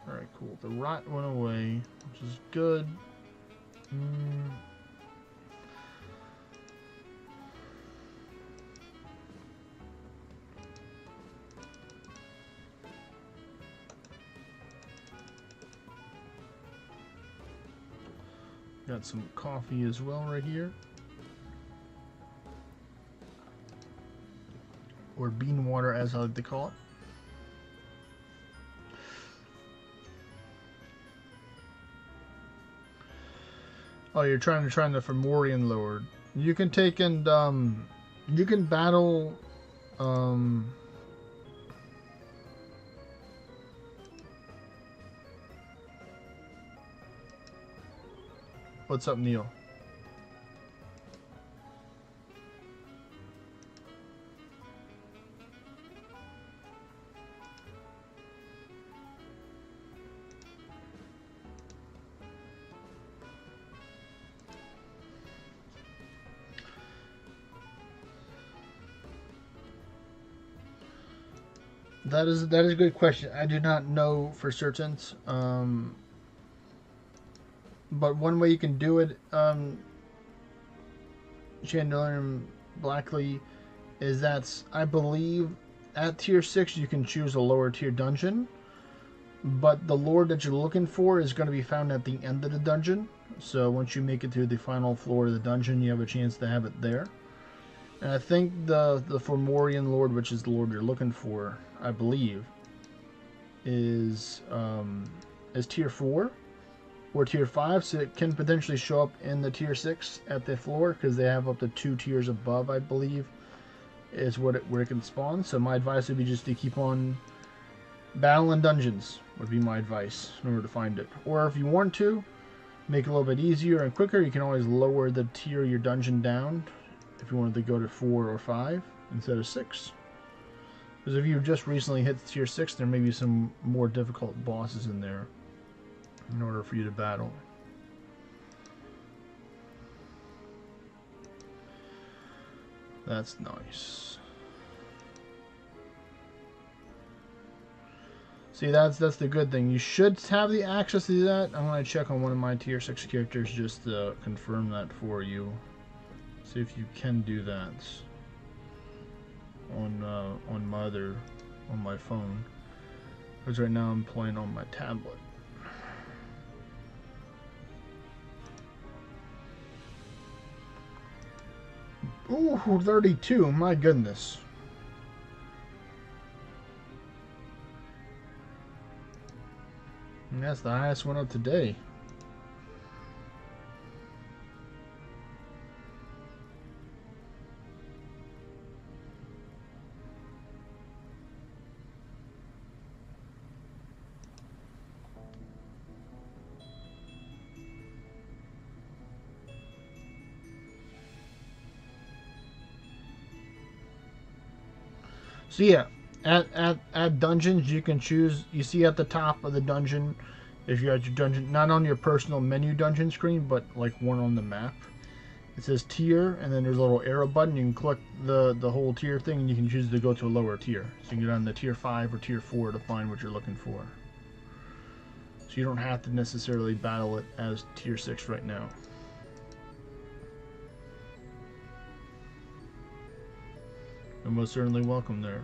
Alright, cool. The rot went away, which is good. Got some coffee as well right here. Or bean water, as I like to call it. Oh, you're trying the Fomorian Lord. You can take and you can battle what's up, Neil? That is a good question. I do not know for certain. But one way you can do it, Chandler and Blackley, is that I believe at tier 6 you can choose a lower tier dungeon. but the lord that you're looking for is going to be found at the end of the dungeon. So once you make it to the final floor of the dungeon, you have a chance to have it there. And I think the Fomorian lord, which is the lord you're looking for, I believe, is tier 4 or tier 5, so it can potentially show up in the tier 6 at the floor, because they have up to 2 tiers above, I believe, is where it can spawn. So my advice would be just to keep on battling dungeons, would be my advice, in order to find it. Or if you want to make it a little bit easier and quicker, you can always lower the tier of your dungeon down if you wanted to go to 4 or 5 instead of 6. Because if you just recently hit tier 6, there may be some more difficult bosses in there in order for you to battle. That's nice. See, that's the good thing. You should have the access to that. I'm going to check on one of my tier 6 characters just to confirm that for you. See if you can do that on my phone. Because right now I'm playing on my tablet. Ooh, 32, my goodness. And that's the highest one of today. So yeah, at dungeons you can choose. You see at the top of the dungeon, if you're at your dungeon, not on your personal menu dungeon screen, but like one on the map, it says tier, and then there's a little arrow button. You can click the whole tier thing, and you can choose to go to a lower tier. So you can get on the tier 5 or tier 4 to find what you're looking for. So you don't have to necessarily battle it as tier 6 right now. You're most certainly welcome there.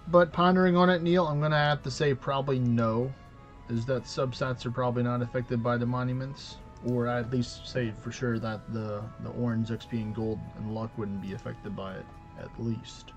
But pondering on it, Neil, I'm going to have to say probably no. Is that substats are probably not affected by the monuments. Or at least say for sure that the orange, XP, and gold and luck wouldn't be affected by it, at least.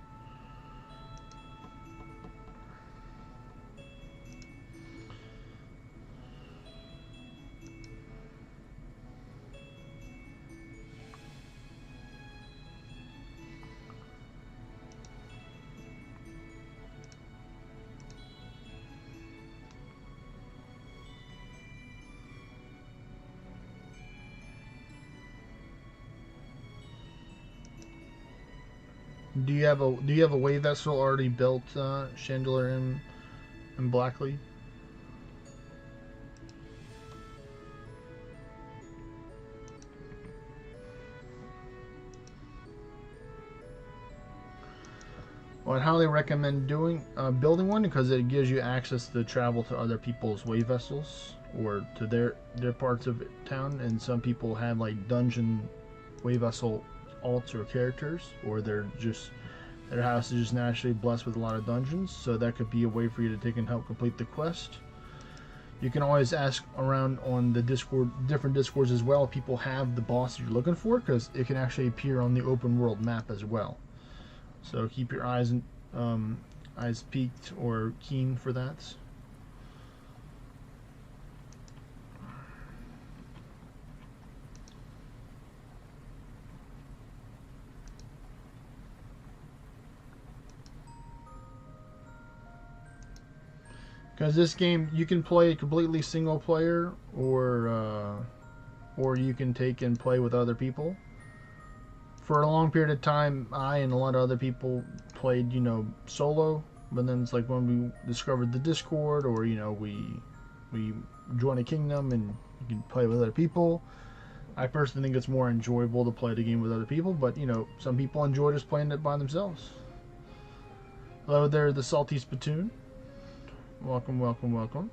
Do you have a wave vessel already built, Chandler and Blackley? Well, I'd highly recommend building one, because it gives you access to travel to other people's wave vessels or to their parts of town. And some people have like dungeon wave vessel alts or characters, or their house is just naturally blessed with a lot of dungeons, so that could be a way for you to take and help complete the quest. You can always ask around on the different discords as well. People have the boss you're looking for, because it can actually appear on the open world map as well. So keep your eyes peaked or keen for that. Because this game, you can play completely single player, or you can take and play with other people. For a long period of time, I and a lot of other people played, solo. But then it's like when we discovered the Discord, or we join a kingdom and you can play with other people. I personally think it's more enjoyable to play the game with other people, but you know, some people enjoy just playing it by themselves. Hello there, the Salty Spittoon. Welcome, welcome, welcome.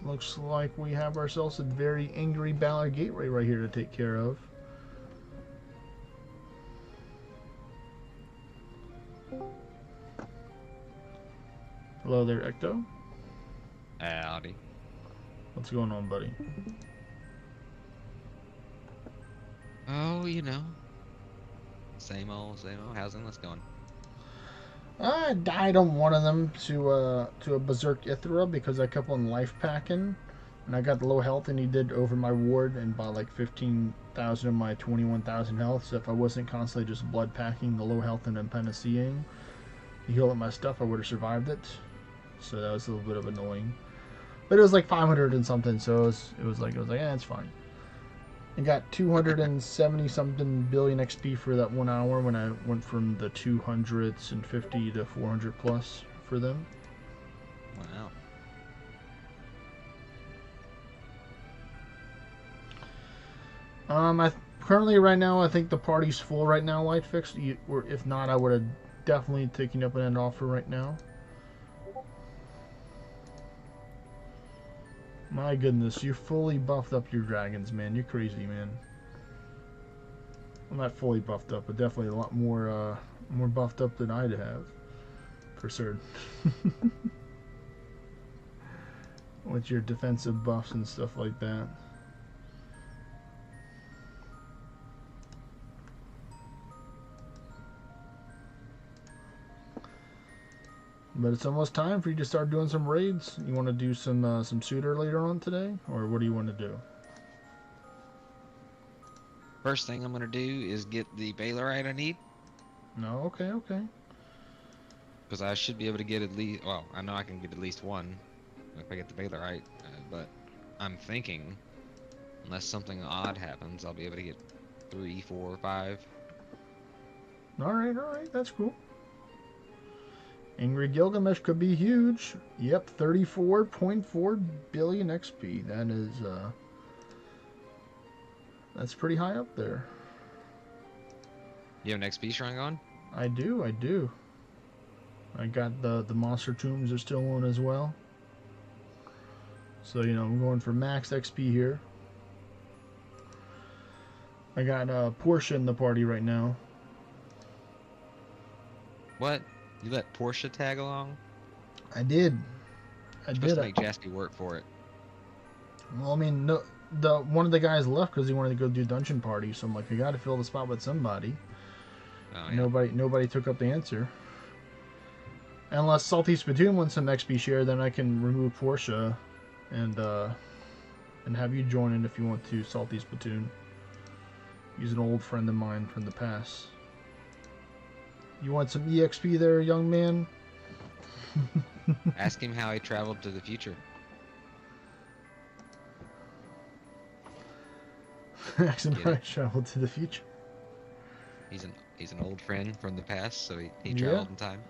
Looks like we have ourselves a very angry Ballard Gateway right here to take care of. Hello there, Ecto. Howdy. What's going on, buddy? Oh, you know. Same old, same old. How's Endless going? I died on one of them to a Berserk Ithra because I kept on life packing, and I got low health, and he did over my ward and by like 15,000 of my 21,000 health. So if I wasn't constantly just blood packing the low health and then panaceaing to heal up my stuff, I would have survived it. So that was a little bit of annoying, but it was like 500 and something, so it was like yeah, it's fine. I got 270 something billion XP for that 1 hour when I went from the 250 to 400 plus for them. Wow. Currently right now I think the party's full right now, light fixed. Or if not, I would have definitely taken up an offer right now. My goodness, you fully buffed up your dragons, man. You're crazy, man. Well, not fully buffed up, but definitely a lot more buffed up than I'd have, for certain. With your defensive buffs and stuff like that. But it's almost time for you to start doing some raids. You want to do some suitor later on today, or what do you want to do? First thing I'm gonna do is get the Baylorite I need. No, okay, okay. Because I should be able to get at least, well, I know I can get at least one if I get the Baylorite, but I'm thinking, unless something odd happens, I'll be able to get 3, 4, 5. Alright, that's cool. Angry Gilgamesh could be huge. Yep, 34.4 billion XP. That is, that's pretty high up there. You have an XP shrine on? I do. I got the monster tombs are still on as well. So, you know, I'm going for max XP here. I got Portia in the party right now. What? You let Portia tag along? I did. You're supposed to make Jaspy work for it. Well, I mean, no, one of the guys left because he wanted to go do dungeon party. So I'm like, I got to fill the spot with somebody. Oh, yeah. Nobody took up the answer. Unless Salty Spittoon wants some XP share, then I can remove Portia, and have you join in if you want to, Salty Spittoon. He's an old friend of mine from the past. You want some EXP there, young man? Ask him how he traveled to the future. Ask him how I traveled to the future. He's an old friend from the past, so he traveled in time.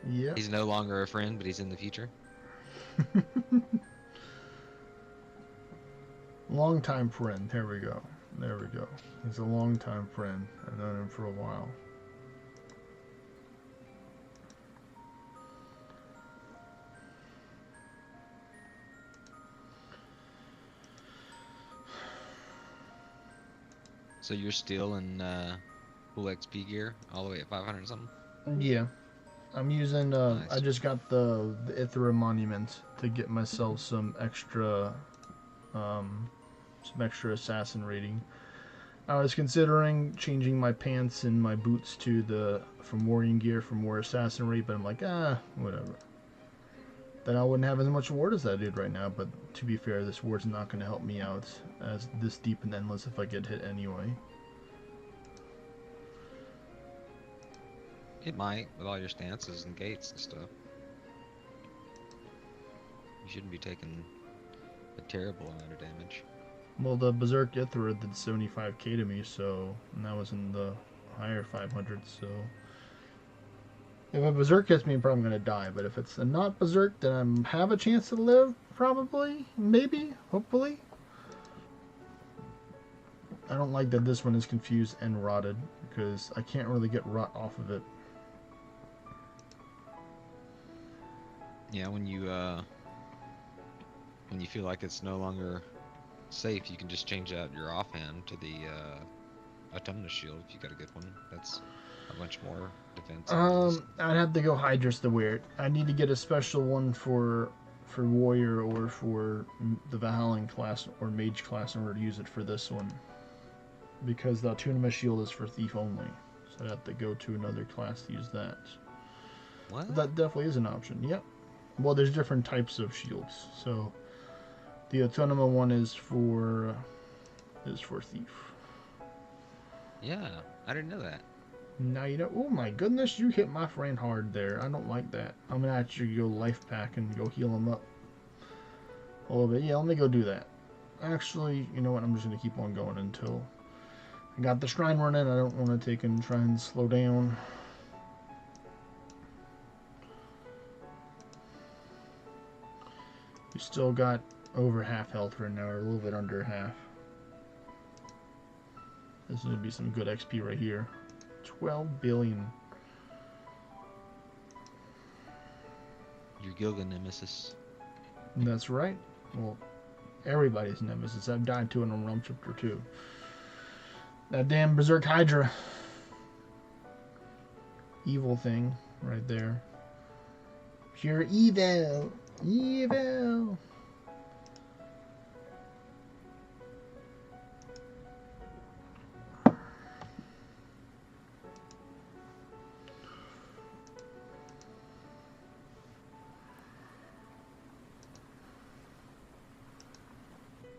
Yeah. He's no longer a friend, but he's in the future. Long-time friend. There we go. He's a long-time friend. I've known him for a while. So you're still in full XP gear, all the way at 500 something? Yeah. I'm using, Nice. I just got the Ithra Monument to get myself some extra assassin rating. I was considering changing my pants and my boots to from Warrior gear for more assassin rate, but I'm like, whatever. Then I wouldn't have as much ward as that dude right now, but to be fair, this ward's not going to help me out as this deep and endless if I get hit anyway. It might, with all your stances and gates and stuff. You shouldn't be taking a terrible amount of damage. Well, the Berserk Ithra did 75k to me, so and that was in the higher 500s, so If a berserk hits me, I'm probably gonna die. But if it's a not berserk, then I have a chance to live. Probably, maybe, hopefully. I don't like that this one is confused and rotted because I can't really get rot off of it. Yeah, when you feel like it's no longer safe, you can just change out your offhand to the autumnus shield if you got a good one. That's a bunch more defense. I'd have to go Hydrus to wear it. I need to get a special one for warrior or for the Valhallan class or mage class in order to use it for this one. Because the autonomous shield is for thief only. So I'd have to go to another class to use that. What? But that definitely is an option, yep. Well, there's different types of shields. So the Autonoma one is for thief. Yeah, I didn't know that. Now you know. Oh my goodness, you hit my friend hard there. I don't like that. I'm gonna actually go life pack and go heal him up a little bit. Yeah, let me go do that. Actually, you know what? I'm just gonna keep on going until I got the shrine running. I don't want to take and try and slow down. You still got over half health right now, or a little bit under half. This is going to be some good XP right here. 12 billion. Your Gilga nemesis. That's right. Well, everybody's nemesis. I've died to it on Realm Shifter too. That damn Berserk Hydra. Evil thing right there. Pure evil. Evil.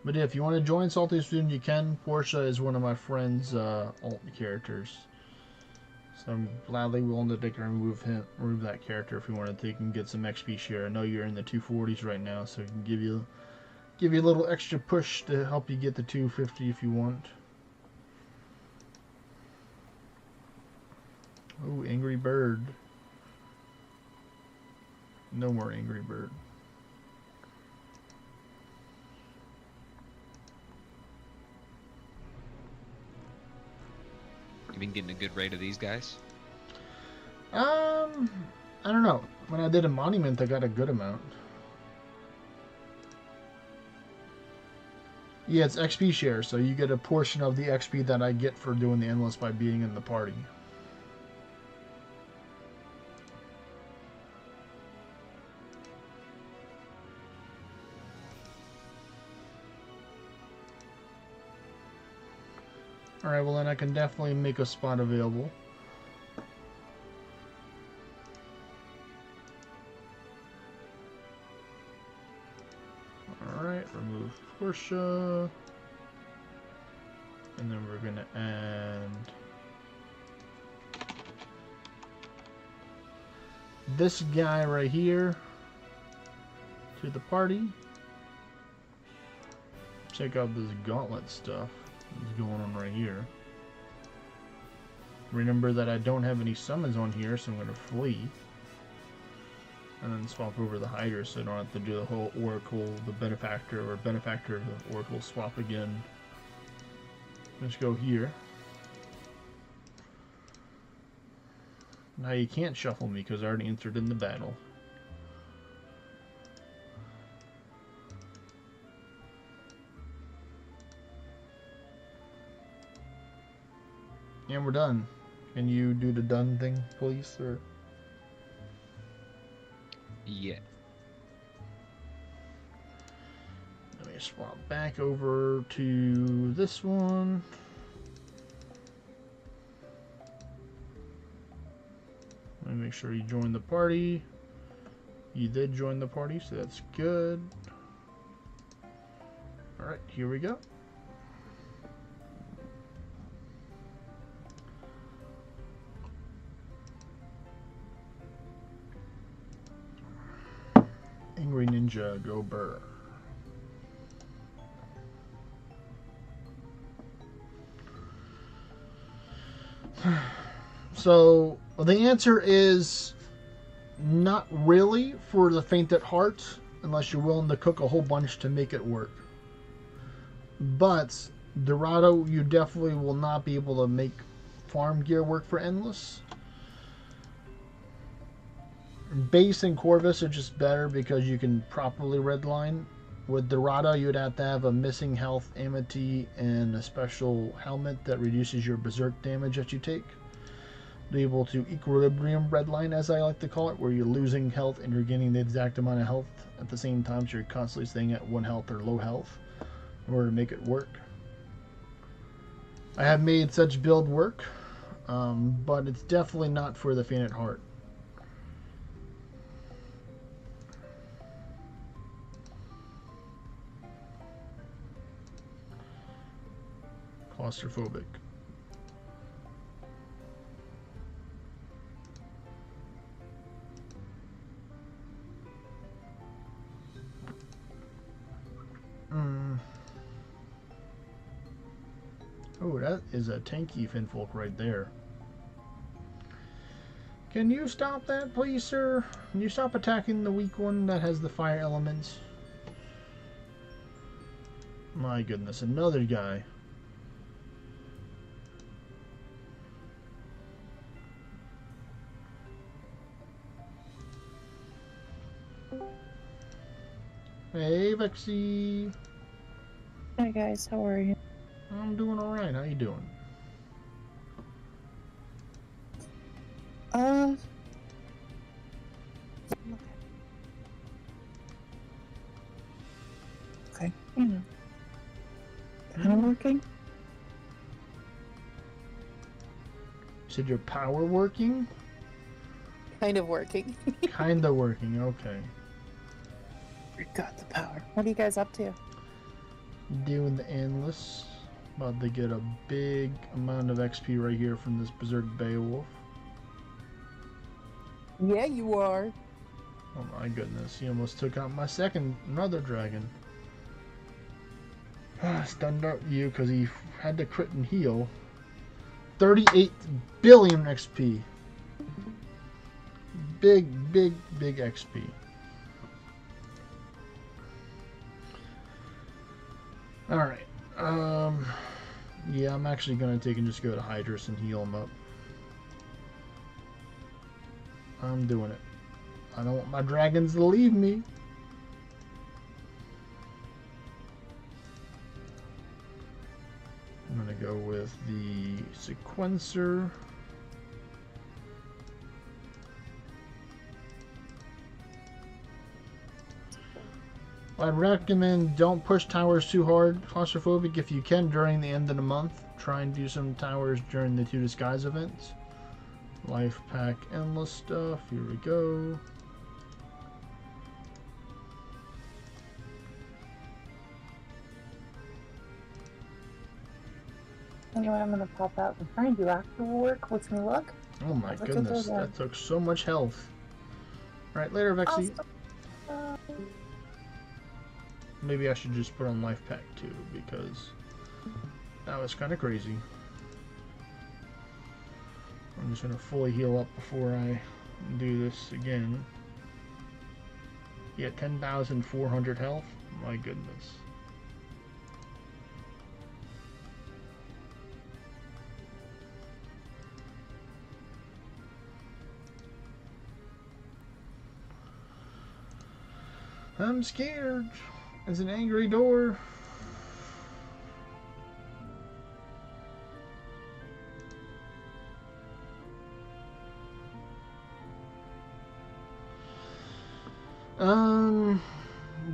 But yeah, if you want to join Salty Student, you can. Portia is one of my friend's alt characters. So I'm gladly willing to take and remove that character if you want to take and get some XP share. I know you're in the 240s right now, so it can give you a little extra push to help you get the 250 if you want. Oh, Angry Bird. No more Angry Bird. You been getting a good rate of these guys? I don't know. When I did a monument, I got a good amount. Yeah, it's XP share, so you get a portion of the XP that I get for doing the endless by being in the party. Alright, well then I can definitely make a spot available. Alright, remove Portia. And then we're going to add this guy right here to the party. Check out this gauntlet stuff that's going on right here. Remember that I don't have any summons on here, so I'm going to flee. And then swap over the Hydra so I don't have to do the whole Oracle, the Benefactor, or Benefactor of the Oracle swap again. Let's go here. Now you can't shuffle me because I already entered in the battle. And we're done. Can you do the done thing, please, or? Yeah. Let me swap back over to this one. Let me make sure you join the party. You did join the party, so that's good. Alright, here we go. Angry Ninja, go burr. So, well, the answer is Not really for the faint at heart, unless you're willing to cook a whole bunch to make it work. But Dorado, you definitely will not be able to make farm gear work for Endless. Base and Corvus are just better because you can properly redline. With Dorado, you would have to have a missing health amity and a special helmet that reduces your berserk damage that you take. Be able to equilibrium redline, as I like to call it, where you're losing health and you're gaining the exact amount of health at the same time, so you're constantly staying at 1 health or low health in order to make it work. I have made such build work, but it's definitely not for the faint at heart. Claustrophobic. Oh, that is a tanky Finfolk right there. Can you stop that, please, sir? Can you stop attacking the weak one that has the fire elements? My goodness, another guy. Hey, Vexy. Hi guys, how are you? I'm doing all right. How you doing? Okay. Kind of working? You said your power working? Kind of working. Kinda working, okay. We got the power. What are you guys up to? Doing the endless. About to get a big amount of XP right here from this Berserk Beowulf. Yeah, you are. Oh my goodness, he almost took out my another dragon. Stunned up you because he had to crit and heal. 38 billion XP. Big XP. Alright. Yeah, I'm actually going to take and just go to Hydrus and heal him up. I'm doing it. I don't want my dragons to leave me. I'm going to go with the sequencer. I'd recommend don't push towers too hard, claustrophobic, if you can during the end of the month. Try and do some towers during the 2 disguise events. Life pack endless stuff. Here we go. Anyway, I'm gonna pop out and find you after work. Wish me luck. Oh my goodness, that took so much health. Alright, later, Vexy. Maybe I should just put on life pack too, because that was kind of crazy. I'm just going to fully heal up before I do this again. Yeah, 10,400 health. My goodness. I'm scared. There's an angry door.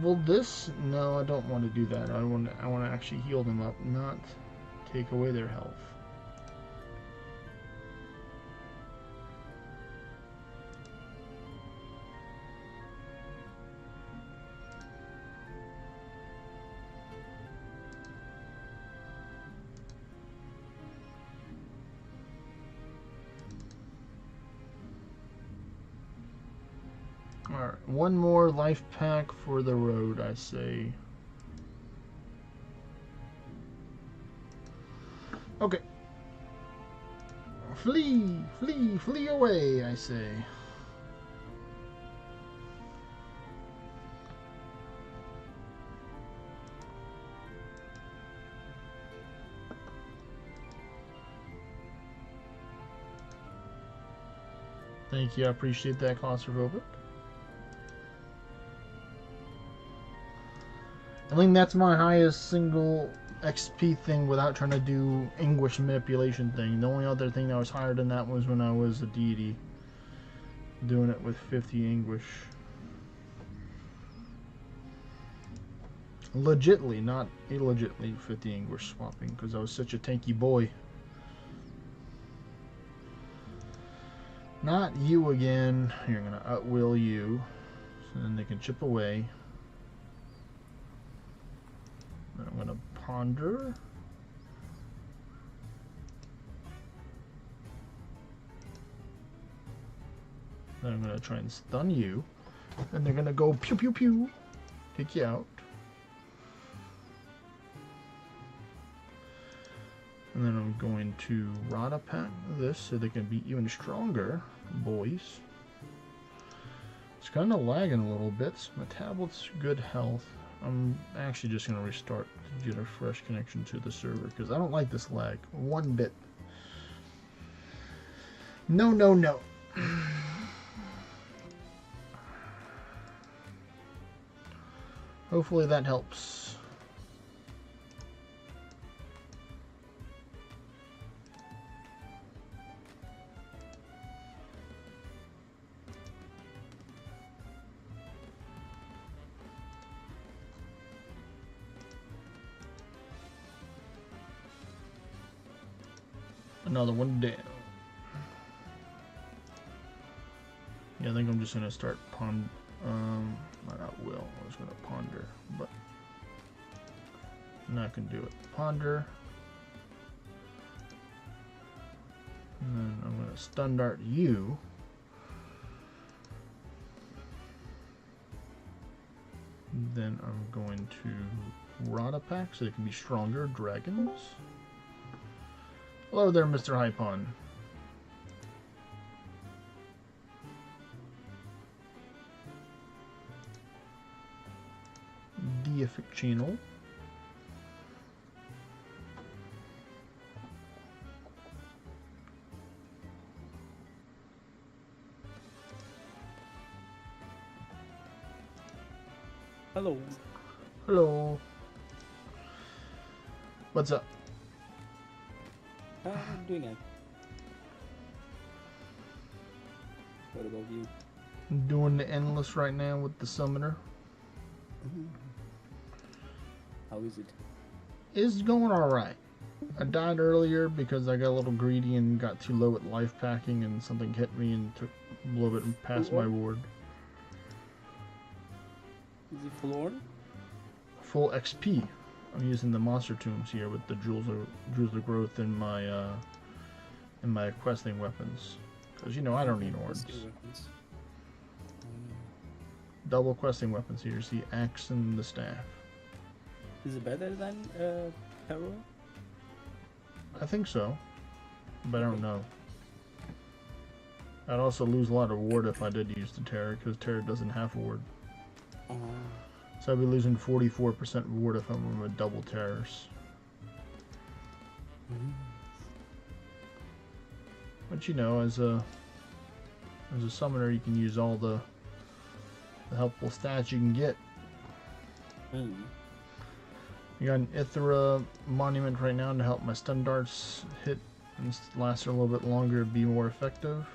Well, this? No, I don't want to do that. I want to actually heal them up, not take away their health. Alright, one more life pack for the road, I say. Okay. Flee, flee, flee away, I say. Thank you, I appreciate that, claustrophobic. I think that's my highest single XP thing without trying to do English manipulation thing. The only other thing that was higher than that was when I was a deity. Doing it with 50 English. Legitly, not illegitly 50 English swapping, because I was such a tanky boy. Not you again. You're gonna outwill you. So then they can chip away. Then I'm gonna ponder. Then I'm gonna try and stun you. And they're gonna go pew pew pew. Take you out. And then I'm going to Rada pack this so they can be even stronger, boys. It's kind of lagging a little bit. My tablet's good health. I'm actually just going to restart to get a fresh connection to the server because I don't like this lag one bit. No, no, no. Hopefully that helps. Another one down. Yeah, I think I'm just gonna start not will. I was gonna ponder, but I'm not gonna do it. Ponder, and then I'm gonna stun dart you. Then I'm going to Rada pack so they can be stronger dragons. Hello there, Mr. Hypon. Deific channel. Hello. Hello. What's up? How are you doing it? What about you? I'm doing the endless right now with the summoner. How is it? It's going alright. I died earlier because I got a little greedy and got too low at life packing and something hit me and took a little bit past my ward. Is it full Orna? Full XP. I'm using the monster tombs here with the jewels of growth in my questing weapons. Because you know I don't need orbs. Double questing weapons here. See axe and the staff. Is it better than Peril? I think so, but I don't know. I'd also lose a lot of ward if I did use the Terror, because Terror doesn't have ward. So I'd be losing 44% ward if I'm with double Terrors. But you know, as a summoner, you can use all the helpful stats you can get. You got an Ithra monument right now to help my stun darts hit and last a little bit longer, be more effective.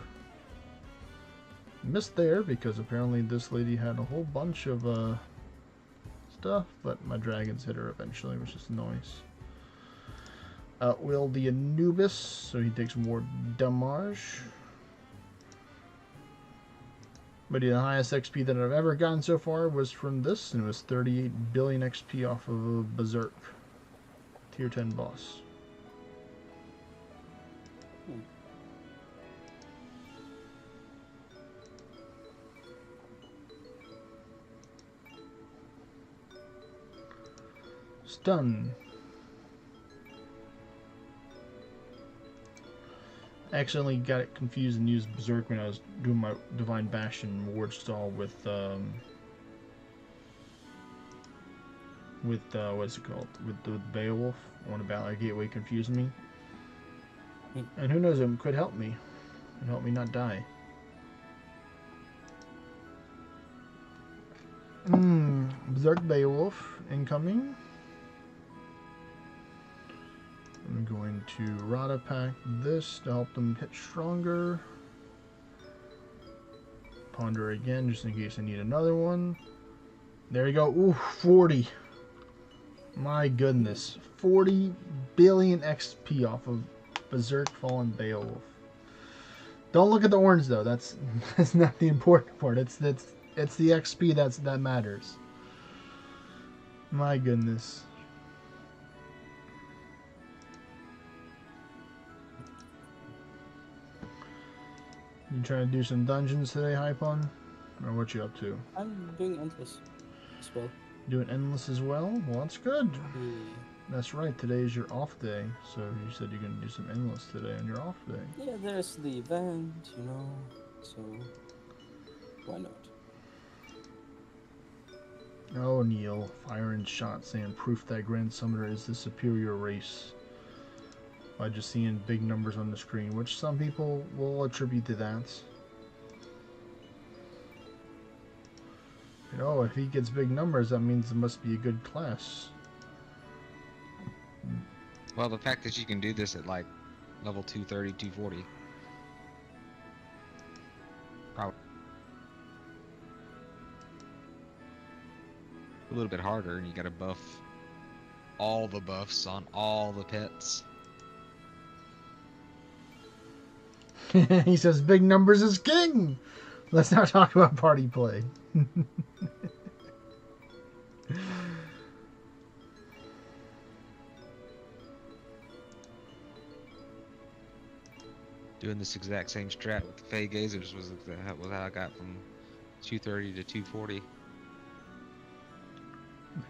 Missed there because apparently this lady had a whole bunch of stuff, but my dragons hit her eventually, which is nice. Outwill the Anubis, so he takes more damage. But the highest XP that I've ever gotten so far was from this, and it was 38 billion XP off of a Berserk Tier 10 boss. Stun. I accidentally got it confused and used Berserk when I was doing my Divine Bastion ward stall with what's it called? With Beowulf. One about our Gateway confused me. And who knows, it could help me. It helped me not die. Berserk Beowulf incoming. I'm going to Rada pack this to help them hit stronger. Ponder again, just in case I need another one. There you go. Ooh, 40. My goodness. 40 billion XP off of Berserk Fallen Beowulf. Don't look at the orange though. That's not the important part. It's the XP that matters. My goodness. You trying to do some dungeons today, Hypon? Or what you up to? I'm doing endless as well. Doing endless as well? Well, that's good. Yeah. That's right. Today is your off day. So you said you're going to do some endless today on your off day. Yeah, there's the event, you know, so why not? Oh, Neil. Fire and shot saying proof that Grand Summoner is the superior race. By just seeing big numbers on the screen, which some people will attribute to that. You know, if he gets big numbers, that means it must be a good class. Well, the fact that you can do this at like level 230, 240. Probably a little bit harder, and you gotta buff all the buffs on all the pets. He says big numbers is king. Let's not talk about party play. Doing this exact same strat with the Fey Gazers was how I got from 230 to 240.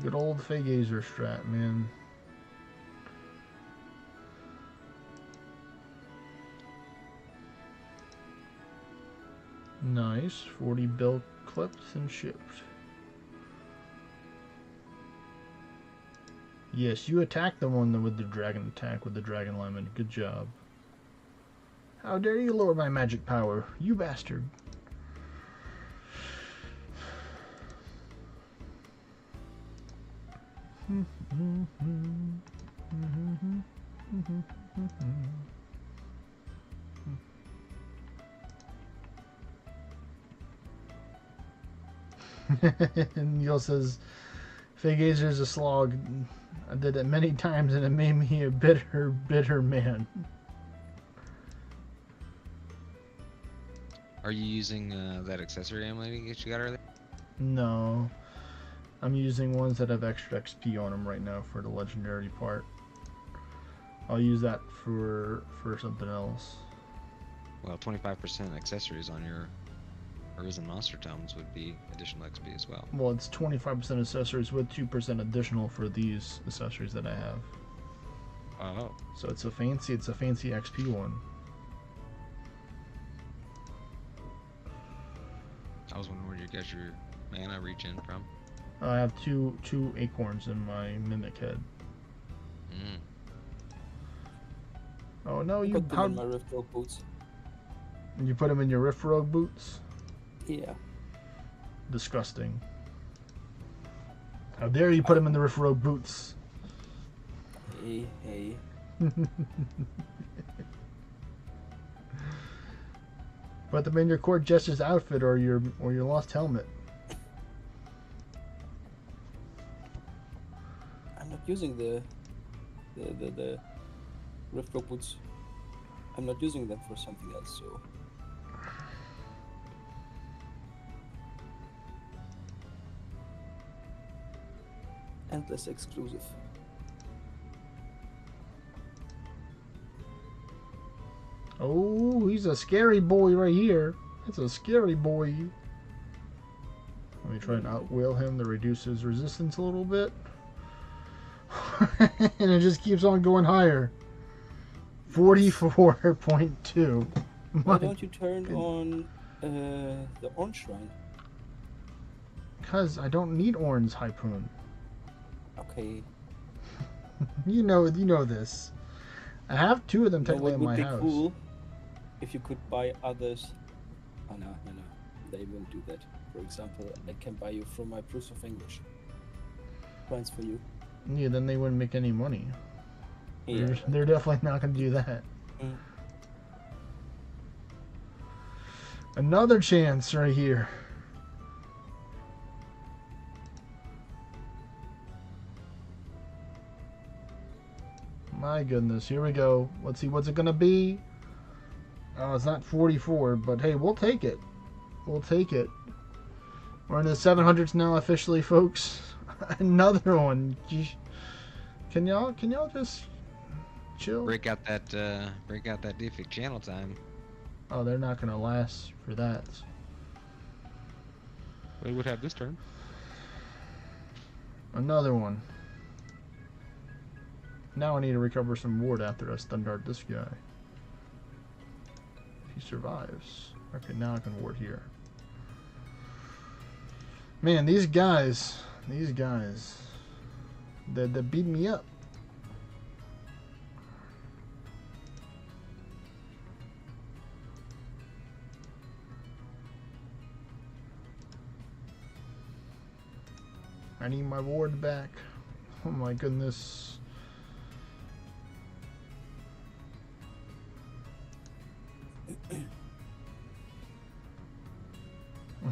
Good old Fey Gazer strat, man. Nice. 40 bill clipped and shipped. Yes, you attacked the one with the dragon attack with the dragon lemon. Good job. How dare you lower my magic power, you bastard. And Neil says, Fey Gazer's a slog. I did it many times and it made me a bitter, bitter man. Are you using that accessory amulet that you got earlier? No. I'm using ones that have extra XP on them right now for the legendary part. I'll use that for something else. Well, 25% accessories on your Arisen Monster Tomes would be additional XP as well. Well, it's 25% accessories with 2% additional for these accessories that I have. Oh. So it's a fancy XP one. I was wondering where you get your mana regen from. I have two acorns in my mimic head. Mm. Oh no, you Put them in my Rift Rogue boots. You put them in your Rift Rogue boots? Yeah. Disgusting. How dare you put them in the Rift Rogue boots? Hey. Put them in your Court Jester's outfit or your lost helmet. I'm not using the Rift Rogue boots. I'm not using them for something else, so. Endless exclusive. Oh, he's a scary boy right here. That's a scary boy. Let me try and outwheel him to reduce his resistance a little bit. And it just keeps on going higher. 44.2. Why don't you turn on the orange shrine? Because I don't need Orn's Harpoon. Okay. You know this. I have two of them You know technically what in my would be house. cool if you could buy others. Oh no. they wouldn't do that. For example, I can buy you from my proofs of English points for you. Yeah, then they wouldn't make any money. Yeah. They're definitely not going to do that. Mm. Another chance right here. My goodness, here we go. Let's see, what's it going to be? Oh, it's not 44, but hey, we'll take it. We'll take it. We're in the 700s now officially, folks. Another one. Jeez. Can y'all just chill? Break out that defect channel time. Oh, they're not gonna last for that. We would have this turn. Another one. Now I need to recover some ward after I stun dart this guy. If he survives. Okay, now I can ward here. Man, these guys, they beat me up. I need my ward back. Oh my goodness.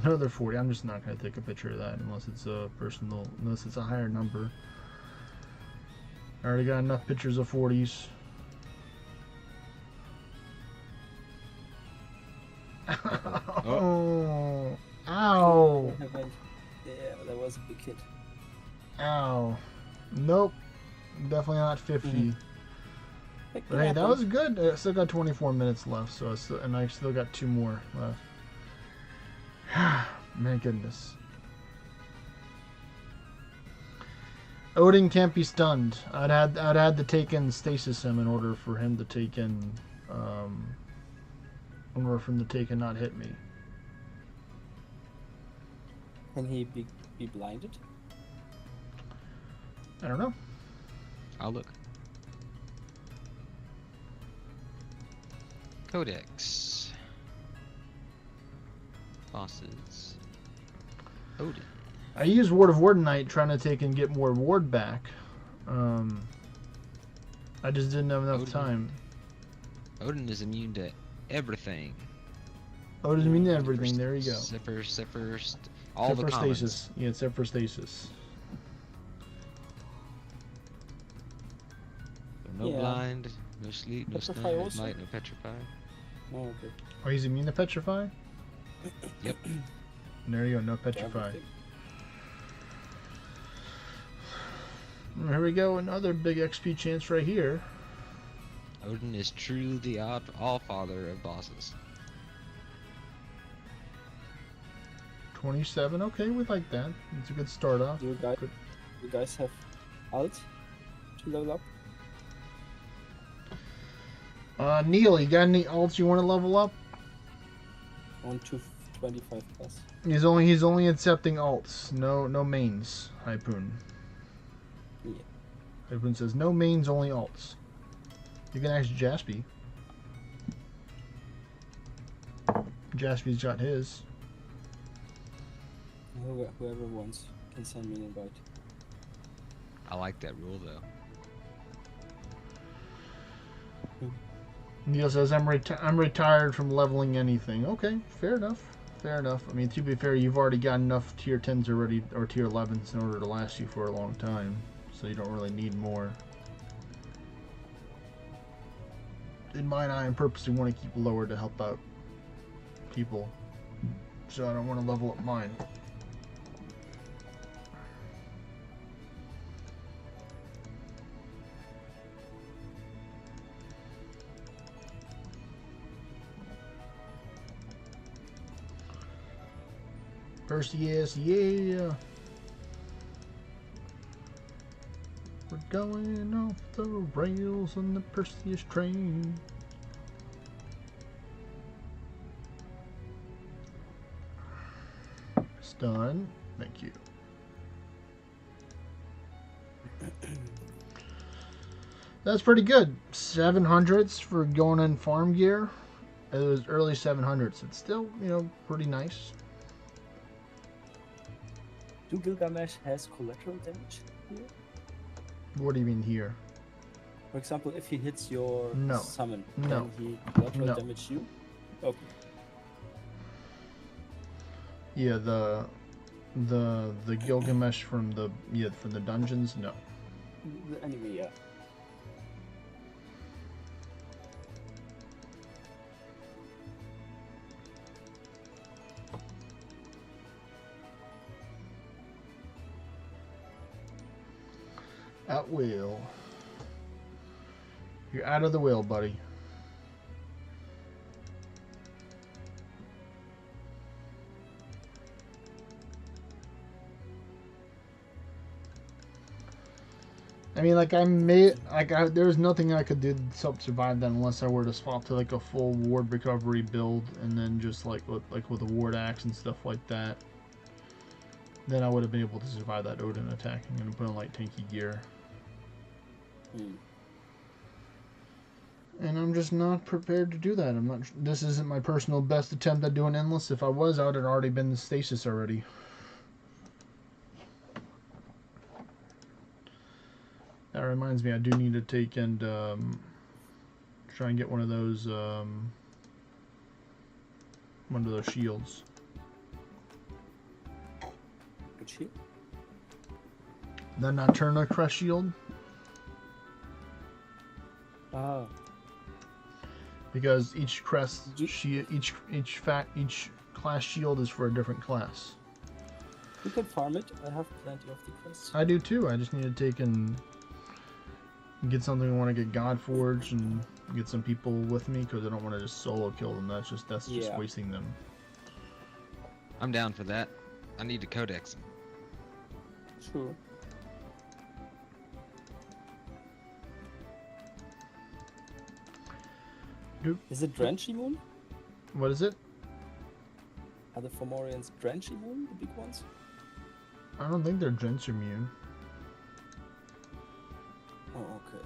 Another 40. I'm just not going to take a picture of that unless it's a personal, unless it's a higher number. I already got enough pictures of 40s. Oh. Ow. Yeah, that was a big hit. Ow. Nope. Definitely not 50. But hey, that was good. I still got 24 minutes left, so I still got 2 more left. My goodness. Odin can't be stunned. I'd had to take in stasis him in order for him to take in in order for him to take and not hit me. Can he be blinded? I don't know. I'll look. Codex. Bosses. Odin. I used Ward of Wardenite trying to take and get more ward back. I just didn't have enough time. Odin is immune to everything. Oh, doesn't mean everything. There you go. Zipper, all Except the for commons. stasis. Yeah, except for stasis. No Yeah. blind, no sleep, no Petrify stun, no also? blight, no petrify. Oh, okay. Oh, he's immune to petrify? Yep. There you go, no petrify. Everything. Here we go, another big XP chance right here. Odin is truly the all-father of bosses. 27, okay, we like that. It's a good start off. Do you guys have ult to level up? Neil, you got any alts you want to level up? On 225 plus. He's only accepting alts, no mains, Hypoon. Yeah. Hypoon says no mains, only alts. You can ask Jaspy. Jaspy's got his. Whoever wants can send me an invite. I like that rule though. Neil says I'm retired from leveling anything. Okay, fair enough. Fair enough. I mean, to be fair, you've already got enough tier 10s already, or tier 11s, in order to last you for a long time. So you don't really need more. In mine, I purposely want to keep lower to help out people. So I don't want to level up mine. Perseus, yeah. We're going off the rails on the Perseus train. Stun. Thank you. That's pretty good. 700s for going in farm gear. It was early 700s. It's still, pretty nice. Do Gilgamesh has collateral damage here? What do you mean here? For example, if he hits your No. summon, No. can he collateral No. damage you? Okay. Yeah, the Gilgamesh from the dungeons. No. The enemy, yeah. At will. You're out of the will, buddy. I mean, like, there's nothing I could do to help survive that unless I were to swap to like a full ward recovery build and then just like with a ward axe and stuff like that. Then I would have been able to survive that Odin attacking and put on like tanky gear. And I'm just not prepared to do that. I'm not. This isn't my personal best attempt at doing endless. If I was, I would have already been in stasis already. That reminds me, I do need to take and try and get one of those shields. Good shield. The Nocturna Crest shield. Ah. Because each crest, each class shield is for a different class. You can farm it. I have plenty of the quests. I do too. I just need to take and get something. I want to get Godforged and get some people with me because I don't want to just solo kill them. That's just wasting them. I'm down for that. I need to codex. Sure. Is it Drench immune? What is it? Are the Fomorians Drench immune, the big ones? I don't think they're drench immune. Oh, okay.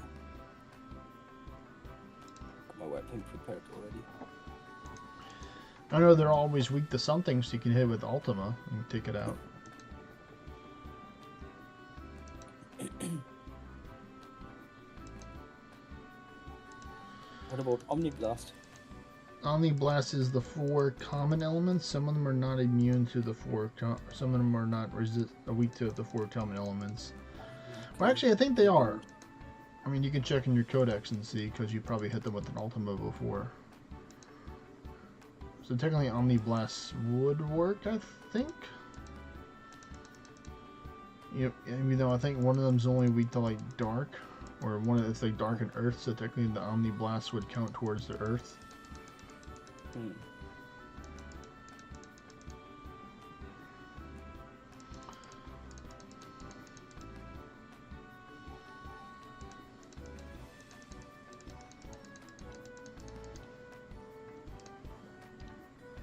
Got my weapon prepared already. I know they're always weak to something, so you can hit with Ultima and take it out. What about Omniblast? Omniblast is the 4 common elements. Some of them are not immune to the 4. Some of them are not weak to the 4 common elements. Well, actually, I think they are. I mean, you can check in your codex and see because you probably hit them with an Ultima before. So technically, Omniblast would work, I think. Yep. Even though I think one of them's only weak to like dark, or one of it's like dark and earth. So technically, the Omniblast would count towards the earth.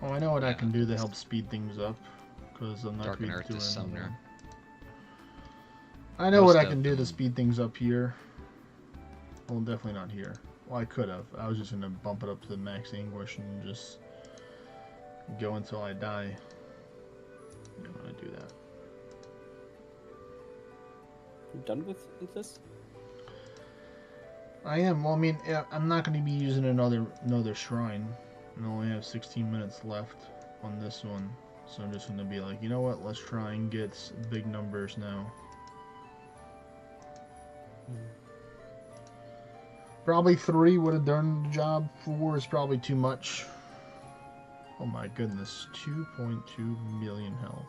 Oh, I know what I can do to help speed things up, because I'm not Dark and Earth doing is Summoner. I know Most what I of can do to them. speed things up here. Well, definitely not here. Well, I could have. I was just gonna bump it up to the max anguish and just go until I die. I'm gonna do that. You done with this? I am. Well, I mean, I'm not going to be using another shrine. I only have 16 minutes left on this one, so I'm just going to be like, you know what? Let's try and get big numbers now. Probably 3 would have done the job. 4 is probably too much. Oh my goodness, 2.2 million health.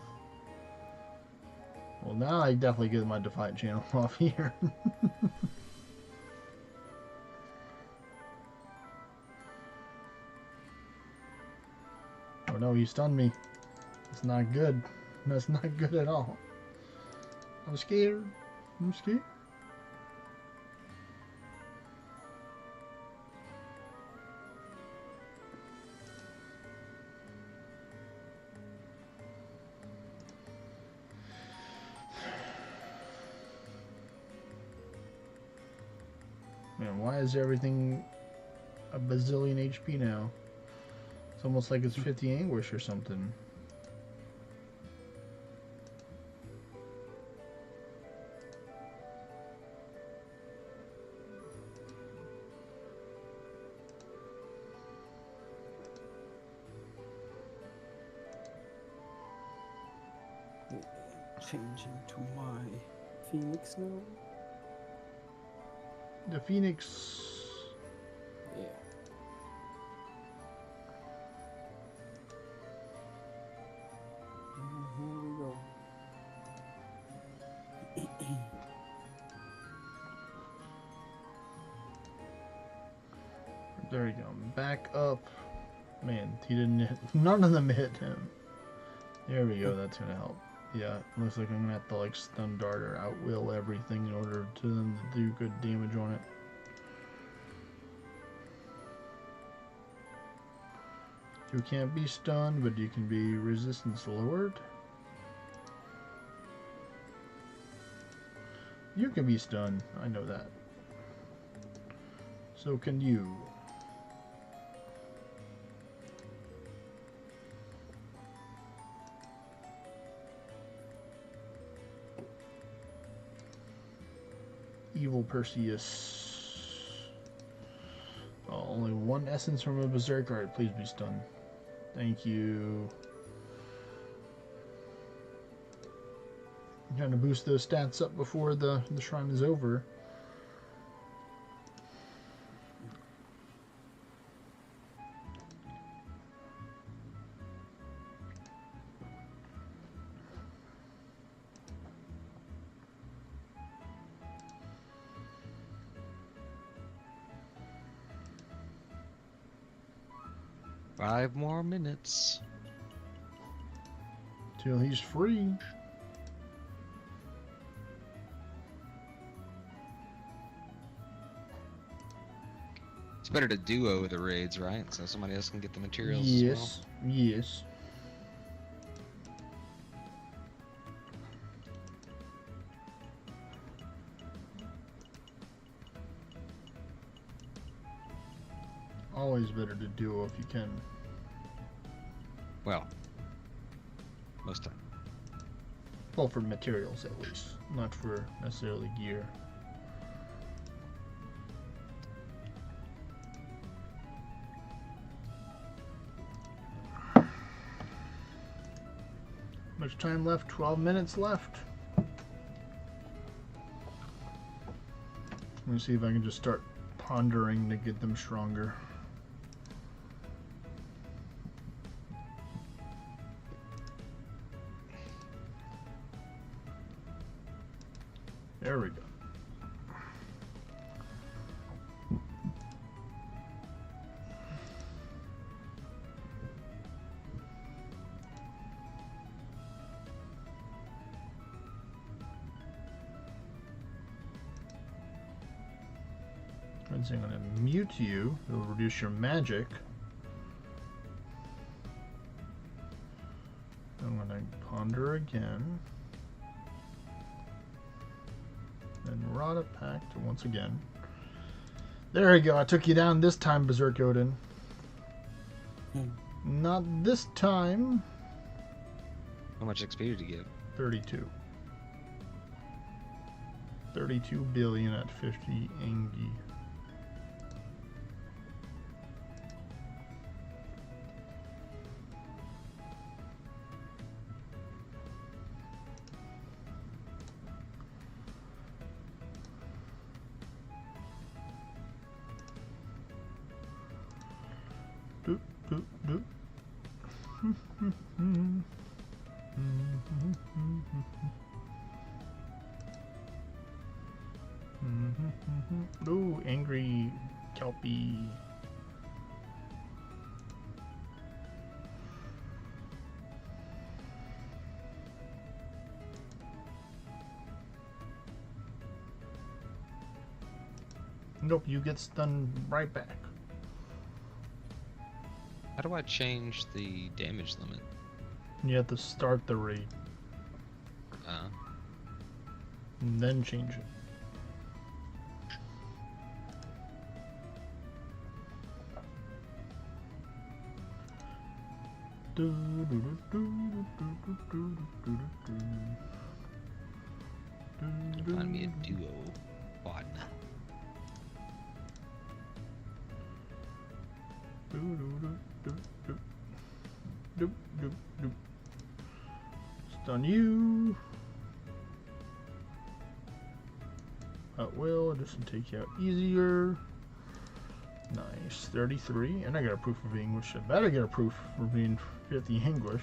Well, now I definitely get my Defiant channel off here. Oh no, he stunned me. That's not good. That's not good at all. I'm scared. I'm scared. Man, why is everything a bazillion HP now? It's almost like it's 50 anguish or something. changing to my Phoenix now. The Phoenix. Yeah. And here we go. There you go. Back up. Man, he didn't hit. None of them hit him. There we go. That's gonna help. Yeah, looks like I'm gonna have to like stun dart or outwill everything in order to them to do good damage on it. You can't be stunned, but you can be resistance lowered. You can be stunned. I know that. So can you. Evil Perseus. Oh, only one essence from a berserker. Alright, please be stunned. Thank you. I'm trying to boost those stats up before the shrine is over. Five more minutes. Till he's free. It's better to duo the raids, right? So somebody else can get the materials Yes, as yes. Always better to duo if you can. well. Well, most time. Well, for materials at least, not for necessarily gear. Much time left? 12 minutes left. Let me see if I can just start pondering to get them stronger. There we go. I'm going to mute you. It'll reduce your magic. I'm going to ponder again. And Rada Pact once again. There we go. I took you down this time, Berserk Odin. Not this time. How much XP did you get? 32. 32 billion at 50 Engi. Boop, boop, boop. Ooh, angry Kelpie. Nope, you get stunned right back. How do I change the damage limit? You have to start the raid and then change it. Find me a duo. Orna. Stun you. will. This will take you out easier. Nice. 33. And I got a proof of English. I better get a proof for being 50 English.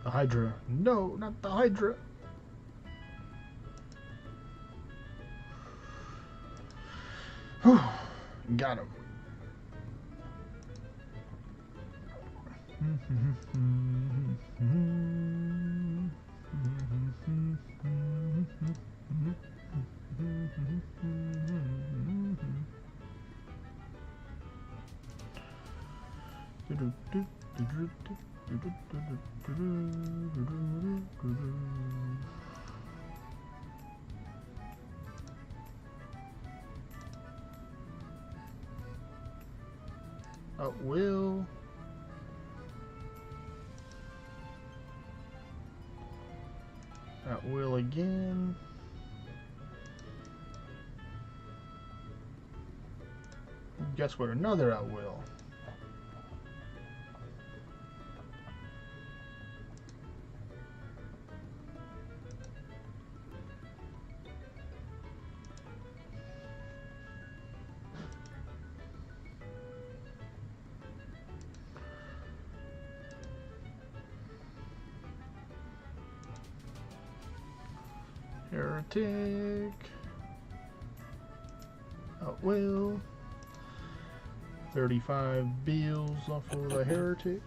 The Hydra. No, not the Hydra. Whew. Got him. Will. At will again. Guess what? Another at will. Heretic. At will. 35 bills off of the heretic.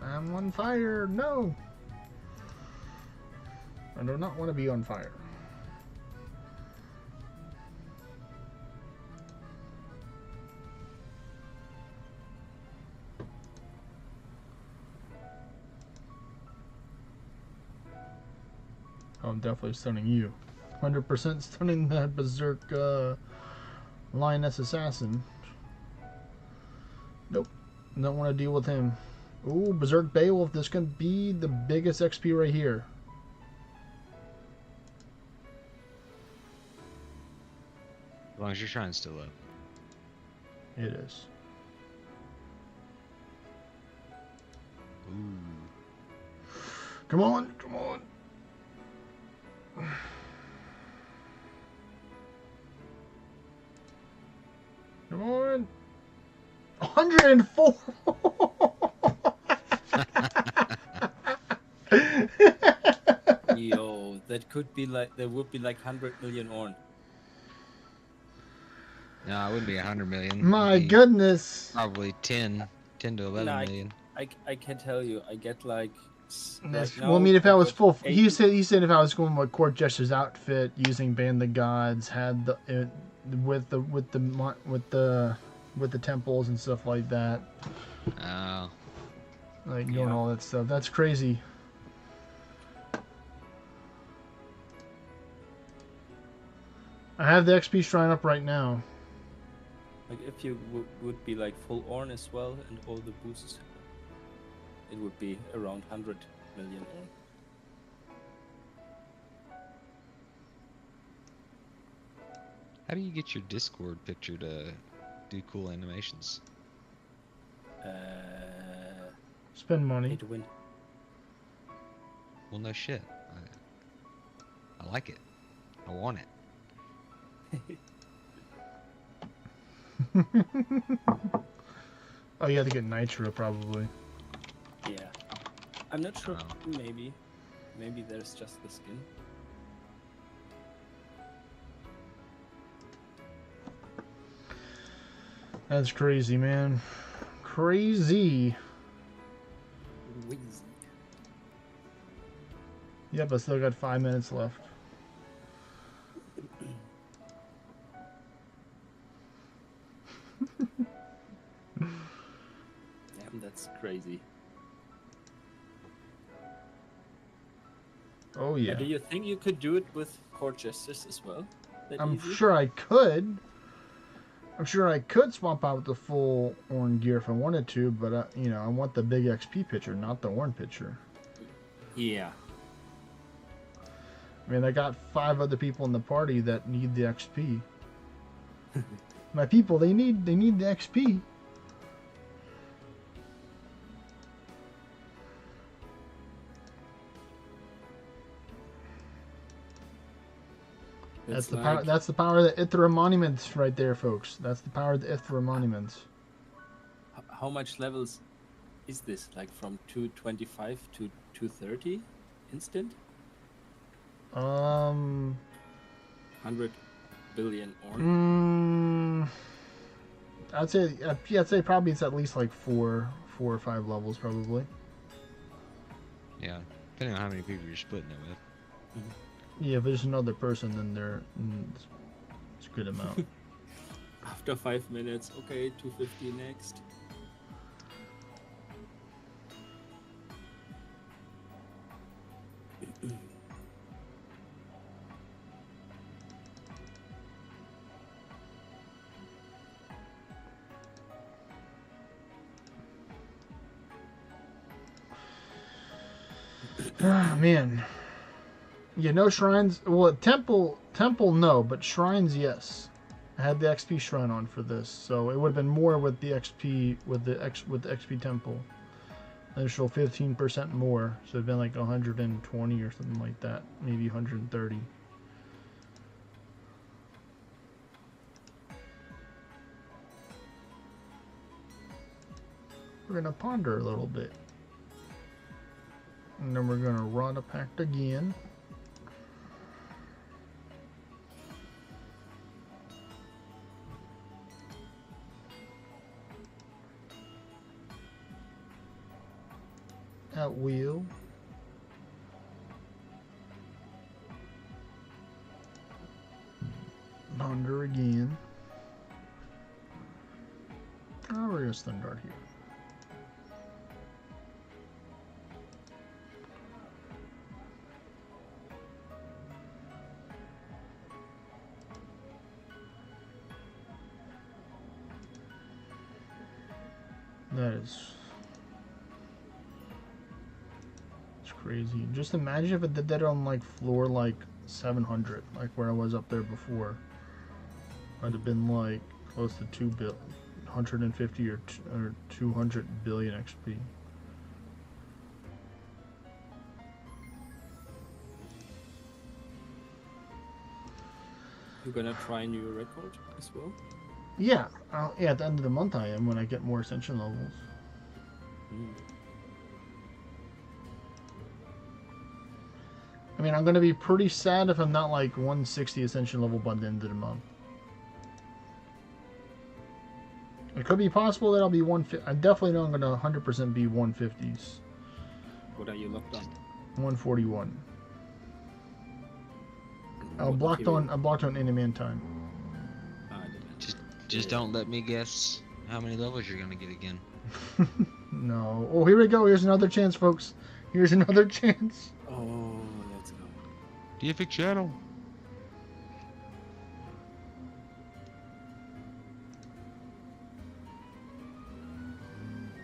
I'm on fire. No. I do not want to be on fire. Oh, I'm definitely stunning you. 100% stunning that Berserk Lioness Assassin. Nope. Don't want to deal with him. Ooh, Berserk Beowulf. This can be the biggest XP right here. As long as your shrine's still up. It is. Ooh. Come on, come on. Come on. 104. Yo, that could be like, there would be like 100 million Orn. No, it wouldn't be 100 million. My It'd be goodness. probably 10 to 11 Nah, million. I can tell you, I get like. Well, I mean, if I was full, he 80. said if I was going with Court Jester's outfit, using Band the Gods, had the with the temples and stuff like that, Oh. like doing all that stuff. That's crazy. I have the XP shrine up right now. Like if you would be like full Orn as well and all the boosts, it would be around 100 million Orn. How do you get your Discord picture to do cool animations? Spend money. Pay to win. Well, no shit. I like it. I want it. Oh, you have to get nitro probably. Yeah. I'm not sure. Oh. Maybe there's just the skin. That's crazy, man. Crazy. Wheezy. Yep, I still got 5 minutes left. Damn, that's crazy. Oh yeah. Do you think you could do it with court justice as well? That I'm easy? sure I could. I'm sure I could swap out the full Orn gear if I wanted to, but you know, I want the big XP pitcher, not the Orn pitcher. Yeah. I mean, I got 5 other people in the party that need the XP. My people, they need the XP. That's the power. That's the power of the Ithra monuments, right there, folks. That's the power of the Ithra monuments. How much levels is this? Like from 225 to 230 instant? 100 billion Orn. I'd say probably it's at least like 4 or 5 levels, probably. Yeah, depending on how many people you're splitting it with. Mm-hmm. Yeah, if there's another person, then it's a good amount. After 5 minutes, okay, 250 next. Man. Yeah, no shrines. Well, temple no, but shrines yes. I had the XP shrine on for this, so it would have been more with the XP with the XP temple. Initial 15% more, so it'd been like 120 or something like that, maybe 130. We're gonna ponder a little bit, and then we're gonna run a pact again. At will. Ponder again. Oh, we're gonna stun guard here. That is... it's crazy. Just imagine if it did that on like floor like 700, like where I was up there before. I'd have been like close to 150 or 200 billion XP. You're gonna try a new record as well? Yeah, yeah. At the end of the month, I am when I get more ascension levels. I mean, I'm gonna be pretty sad if I'm not like 160 ascension level by the end of the month. It could be possible that I'll be 150. I definitely know I'm gonna 100% be 150s. What are you locked on? 141. I'm What blocked material? on enemy man time. Ah, I didn't. Just don't let me guess how many levels you're gonna get again. No. Oh, here we go. Here's another chance, folks. Here's another chance. Oh, let's go. Deific channel.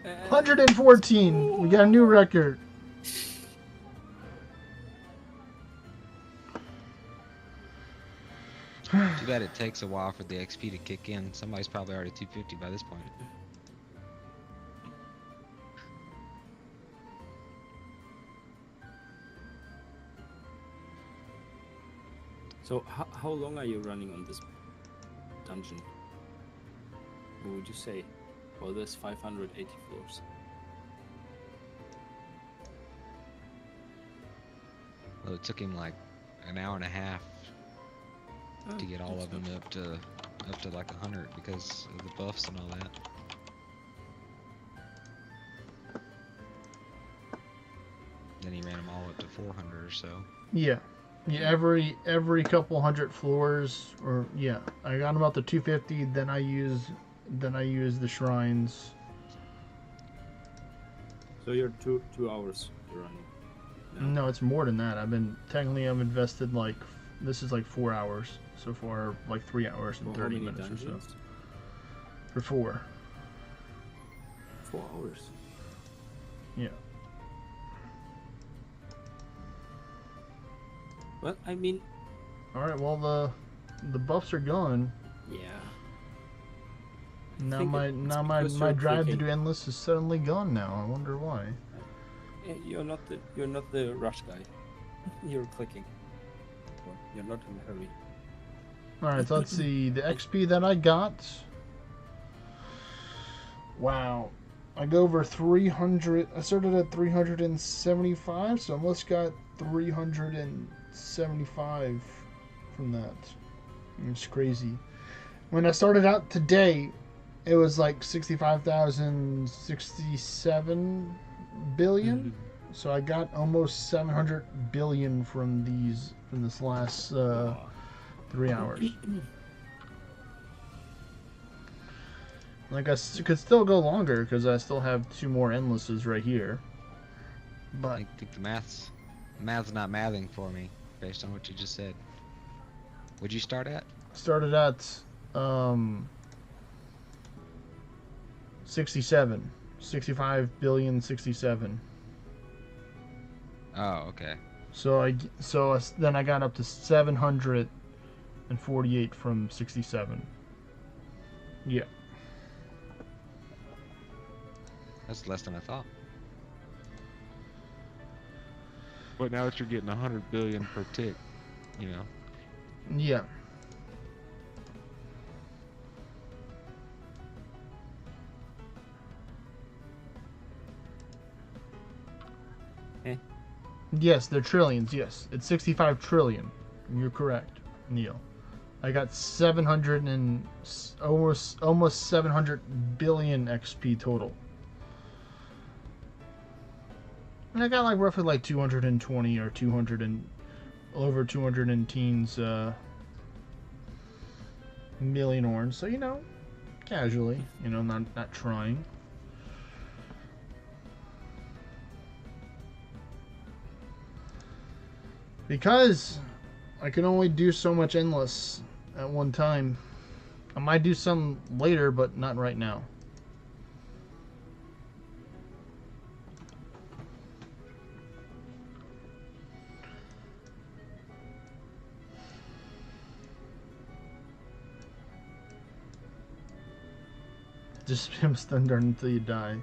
Uh, 114. We got a new record. Too bad it takes a while for the XP to kick in. Somebody's probably already 250 by this point. So how long are you running on this dungeon? What would you say? Well, there's 580 floors. Well, it took him like an hour and a half Oh, to get all that's of them not- up to like 100 because of the buffs and all that. Then he ran them all up to 400 or so. Yeah. Yeah, every couple hundred floors, or yeah, I got them up to 250. Then I use the shrines. So you're two hours running. No, it's more than that. I've invested like, this is like 4 hours so far, like 3 hours and For how 30 many minutes or so. dungeons? For 4. 4 hours. Yeah. Well, I mean, All right. Well, the buffs are gone. yeah. Now think my it's my because my you're drive to clicking. do endless is suddenly gone now. I wonder why. You're not the rush guy. You're clicking. Well, you're not in a hurry. All right. So let's see the XP that I got. Wow. I go over 300. I started at 375, so I almost got 375 from that. It's crazy. When I started out today, it was like 65,067 billion. So I got almost 700 billion from this last 3 hours. Like I could still go longer because I still have 2 more endlesses right here. But I think the math's not mathing for me based on what you just said. What'd you start at? started at 67, 65 billion 67. Oh, okay. Then I got up to 748 from 67. Yeah. That's less than I thought. But now that you're getting 100 billion per tick, you know. Yeah. Eh? Yes, they're trillions. Yes, it's 65 trillion. You're correct, Neil. I got 700 and almost 700 billion XP total. And I got like roughly like 220 or 200 and over 200 and teens million orange. So, you know, casually, you know, not trying. Because I can only do so much endless at one time. I might do some later, but not right now. Just spam thunder until you die.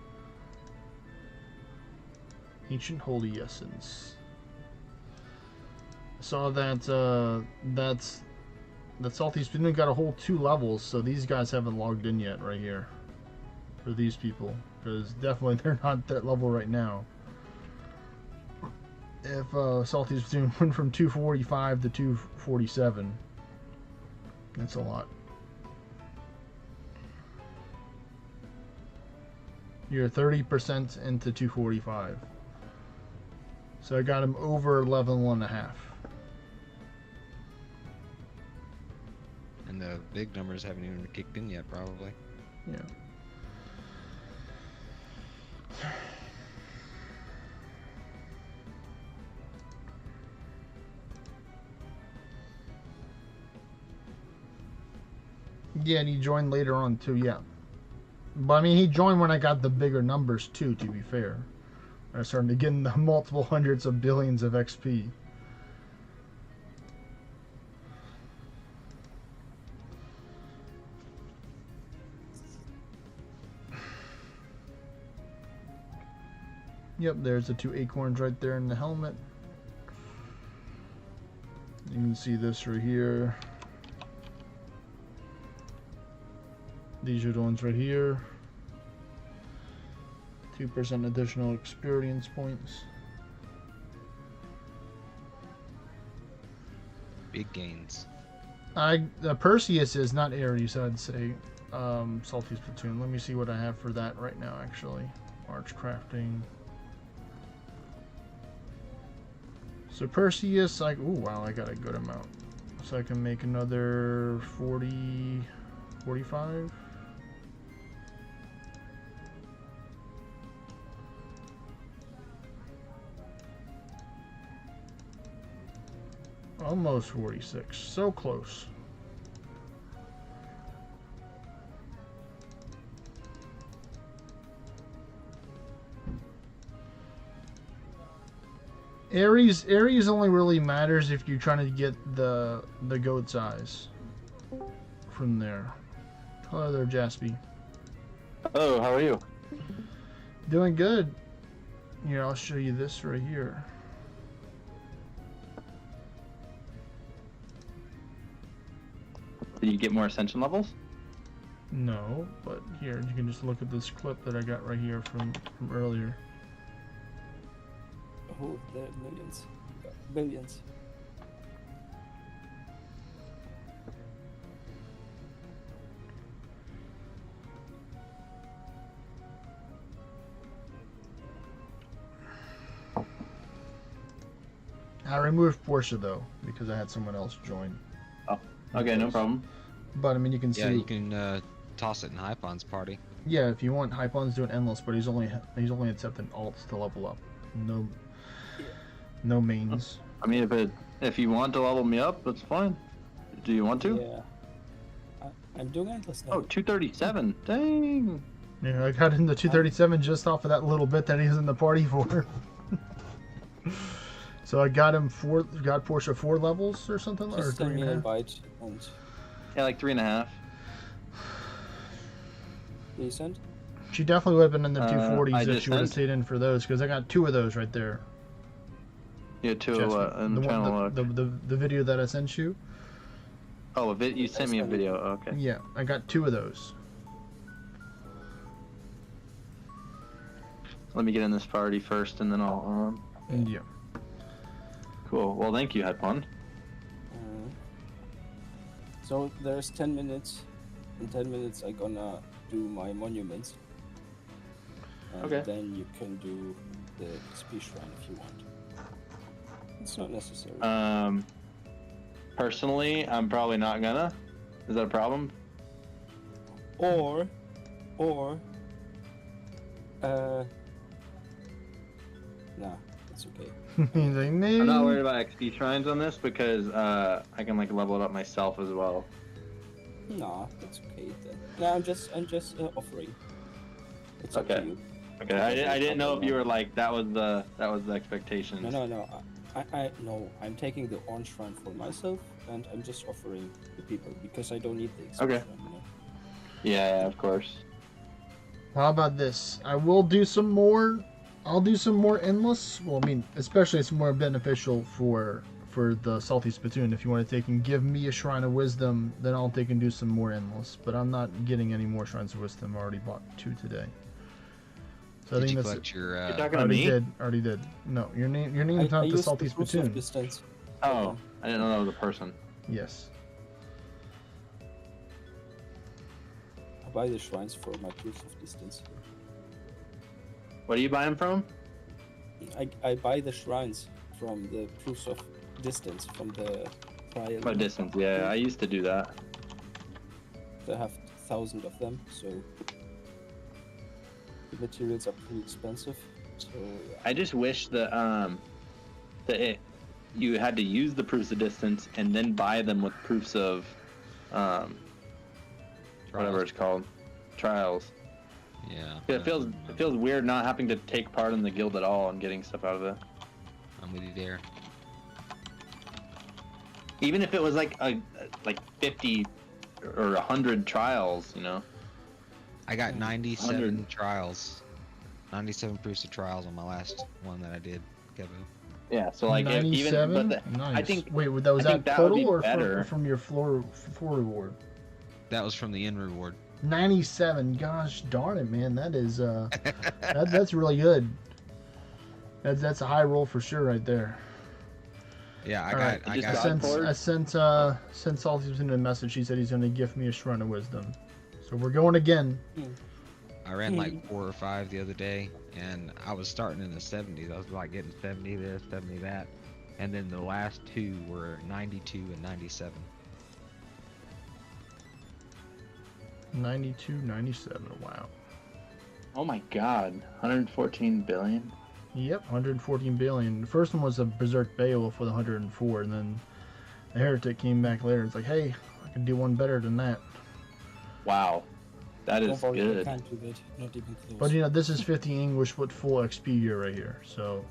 Ancient Holy Essence. I saw that Salty Spoon got a whole 2 levels, so these guys haven't logged in yet right here. For these people. Because definitely they're not that level right now. If Salty Spoon went from 245 to 247. That's a lot. You're 30% into 245. So I got him over level 1.5. And the big numbers haven't even kicked in yet, probably. Yeah. Yeah, and he joined later on too, yeah. But I mean, he joined when I got the bigger numbers too, to be fair. I started to get in the multiple hundreds of billions of XP. Yep, there's the 2 acorns right there in the helmet. You can see this right here. These are the ones right here. 2% additional experience points. Big gains. Perseus is not Ares, I'd say. Salty Platoon. Let me see what I have for that right now, actually. Arch crafting. So Perseus, ooh, wow, I got a good amount. So I can make another 40, 45. Almost 46. So close. Ares only really matters if you're trying to get the goat's eyes from there. Hello there, Jaspy. Hello, how are you? Doing good. Here, I'll show you this right here. Did you get more ascension levels? No, but here, you can just look at this clip that I got right here from earlier. Oh, there are millions. Billions. I removed Portia though because I had someone else join. Oh, okay, no problem. But I mean, you can see. Yeah, you can toss it in Hypon's party. Yeah, if you want, Hypon's doing endless, but he's only accepting alts to level up. No mains. I mean, if you want to level me up, that's fine. Do you want to? Yeah. I'm doing endless now. Oh, 237. Dang. Yeah, I got him to 237 just off of that little bit that he was in the party for. So I got Portia 4 levels or something, or Just send me an 3.5. invite and Yeah, like 3.5. decent. She definitely would have been in the 240s I if just she would have sent. stayed in for those, because I got 2 of those right there. Yeah, two Jasper. in the channel. The video that I sent you. Oh, you sent me a video. Okay. Yeah, I got 2 of those. Let me get in this party first, and then I'll. Yeah. Cool. Well, thank you, Hypon. So there's 10 minutes. In 10 minutes, I'm gonna do my monuments. And Okay. then you can do the XP shrine if you want. It's not necessary. Personally, I'm probably not gonna. Is that a problem? Or, nah, it's okay. He's like, I'm not "Nee." worried about XP shrines on this because I can like level it up myself as well. Nah, it's okay then. Nah, I'm just offering. It's up to Okay. you. Okay, I didn't know if you were like that was the expectation. No. No. I'm taking the orange shrine for myself, and I'm just offering the people because I don't need the XP Okay. shrine. You know? Yeah, of course. How about this? I'll do some more endless. Well, I mean, especially it's more beneficial for the Salty Spittoon. If you want to take and give me a Shrine of Wisdom, then I'll take and do some more endless. But I'm not getting any more Shrines of Wisdom. I already bought 2 today. So I Did think you that's collect your? You're talking to me? Already did. No, your name's I not the used Salty the Cruise of Spittoon. Distance. Oh, I didn't know that was a person. Yes. I buy the shrines for my Cruise of Distance. What are you buying from? I buy the shrines from the Cruise of Distance, from the trial. By distance, yeah. I used to do that. They have 1,000 of them, so the materials are pretty expensive. So I just wish that you had to use the proofs of distance and then buy them with proofs of whatever it's called, trials. Yeah. It feels weird not having to take part in the guild at all and getting stuff out of it. I'm with you there. Even if it was like 50 or 100 trials, you know. I got 97 100. trials. 97 proofs of trials on my last one that I did, Kevo. Yeah, so like even 97? but Nice. I think Wait, that was I think that that would total be or better. from your floor reward? That was from the end reward. 97. Gosh darn it, man. That is that's really good. That's a high roll for sure right there. Yeah, I All got. right, I just got. got forward. I sent Salty a message. He said he's going to gift me a shrine of wisdom. So we're going again. I ran like 4 or 5 the other day, and I was starting in the 70s. I was like getting 70 this, 70 that, and then the last 2 were 92 and 97. 92, 97. Wow. Oh my god, 114 billion. Yep, 114 billion. The first one was a Berserk Beowulf with 104, and then the Heretic came back later. It's like, hey, I can do one better than that. Wow, that is Don't worry, I good. can't do that. Not even close. But you know, this is 50 English with full XP year right here. So.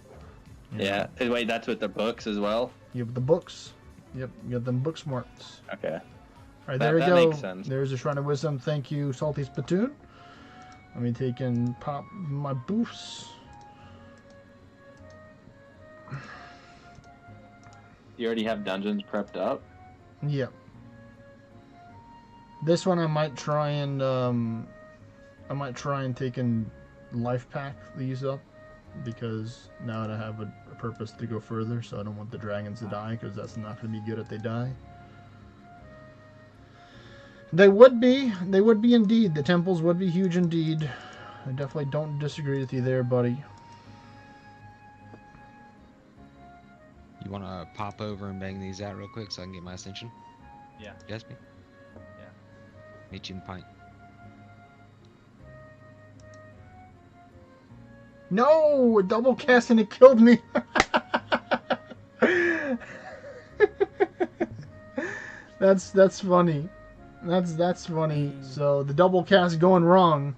You know, Yeah. Hey, wait, that's with the books as well. You have the books. Yep, you got them book smarts. Okay. All right, That- there we that go. makes sense. There's a Shrine of Wisdom. Thank you, Salty Spittoon. Let me take and pop my boosts. You already have dungeons prepped up. Yep. This one I might try and take and life pack these up, because now that I have a purpose to go further, so I don't want the dragons to die, because that's not going to be good if they die. They would be indeed. The temples would be huge indeed. I definitely don't disagree with you there, buddy. You want to pop over and bang these out real quick so I can get my ascension? Yeah. Yes, me? Yeah. Meet you in Pint. No, a double cast and it killed me. That's funny. That's funny. So the double cast going wrong.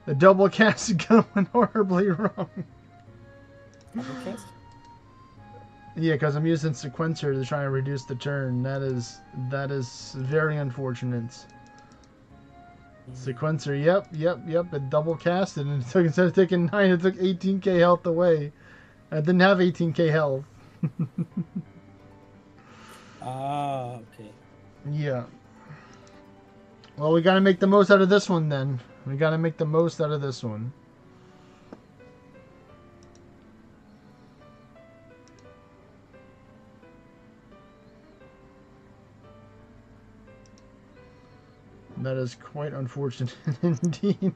The double cast is going horribly wrong. Okay. Yeah, because I'm using sequencer to try and reduce the turn. That is very unfortunate. Sequencer, yep. It double casted, and it took, instead of taking 9, it took 18k health away. I didn't have 18k health. Ah, okay. Yeah. Well, we gotta make the most out of this one then. We gotta make the most out of this one. That is quite unfortunate indeed.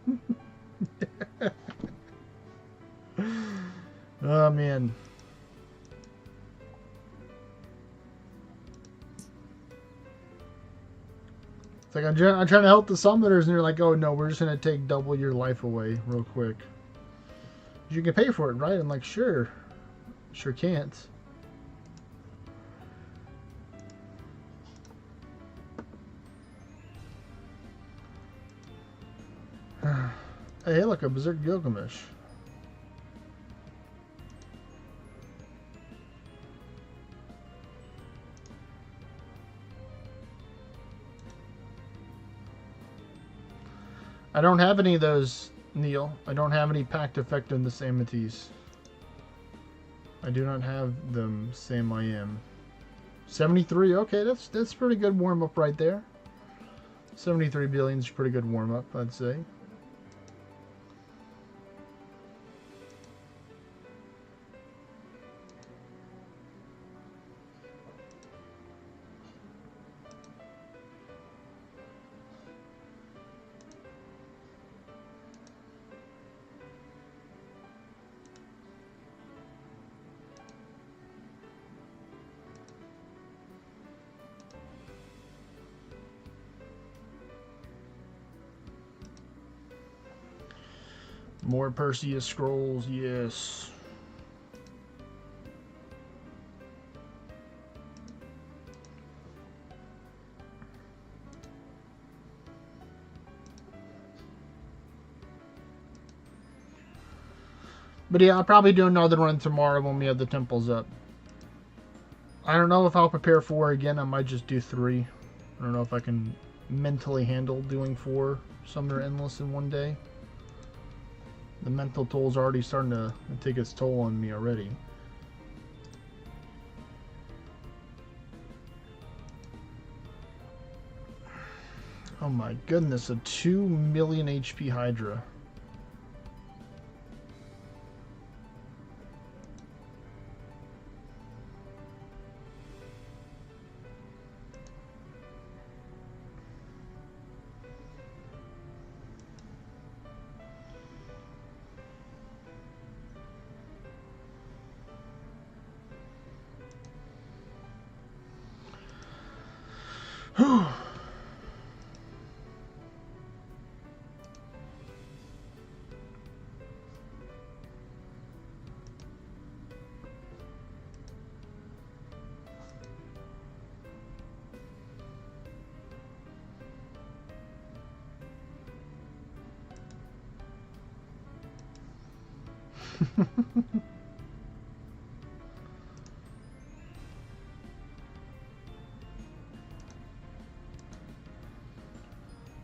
Oh man. It's like I'm trying to help the summoners, and they're like, "Oh no, we're just gonna take double your life away real quick. You can pay for it, right?" I'm like, "Sure, sure can't." Hey, look, a Berserk Gilgamesh. I don't have any of those, Neil. I don't have any packed effect in the Samities. I do not have them. Same I am. 73. Okay, that's pretty good warm up right there. 73 billion is pretty good warm up, I'd say. More Perseus scrolls, yes. But yeah, I'll probably do another run tomorrow when we have the temples up. I don't know if I'll prepare 4 again. I might just do 3. I don't know if I can mentally handle doing 4 Summoner Endless in one day. The mental toll's already starting to take its toll on me already. Oh my goodness, a 2 million HP Hydra.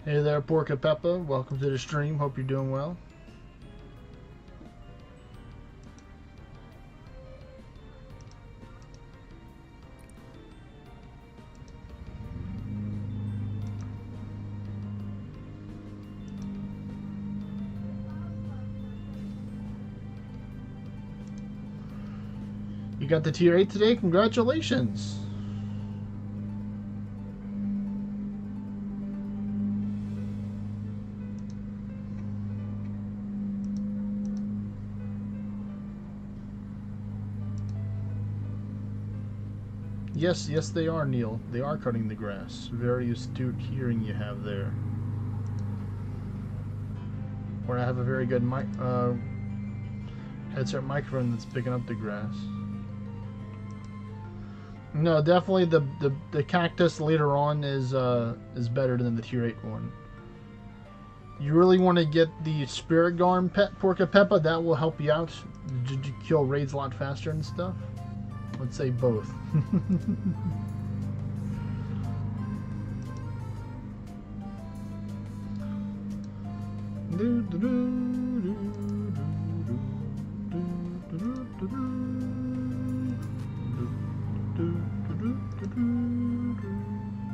Hey there, Porca Peppa. Welcome to the stream. Hope you're doing well. You got the tier 8 today? Congratulations! Yes, yes they are, Neil. They are cutting the grass. Very astute hearing you have there. Or I have a very good headset microphone that's picking up the grass. No, definitely the cactus later on is better than the tier 8 one. You really want to get the Spirit Garm pet Porca Peppa. That will help you out. Did you kill raids a lot faster and stuff? Let's say both.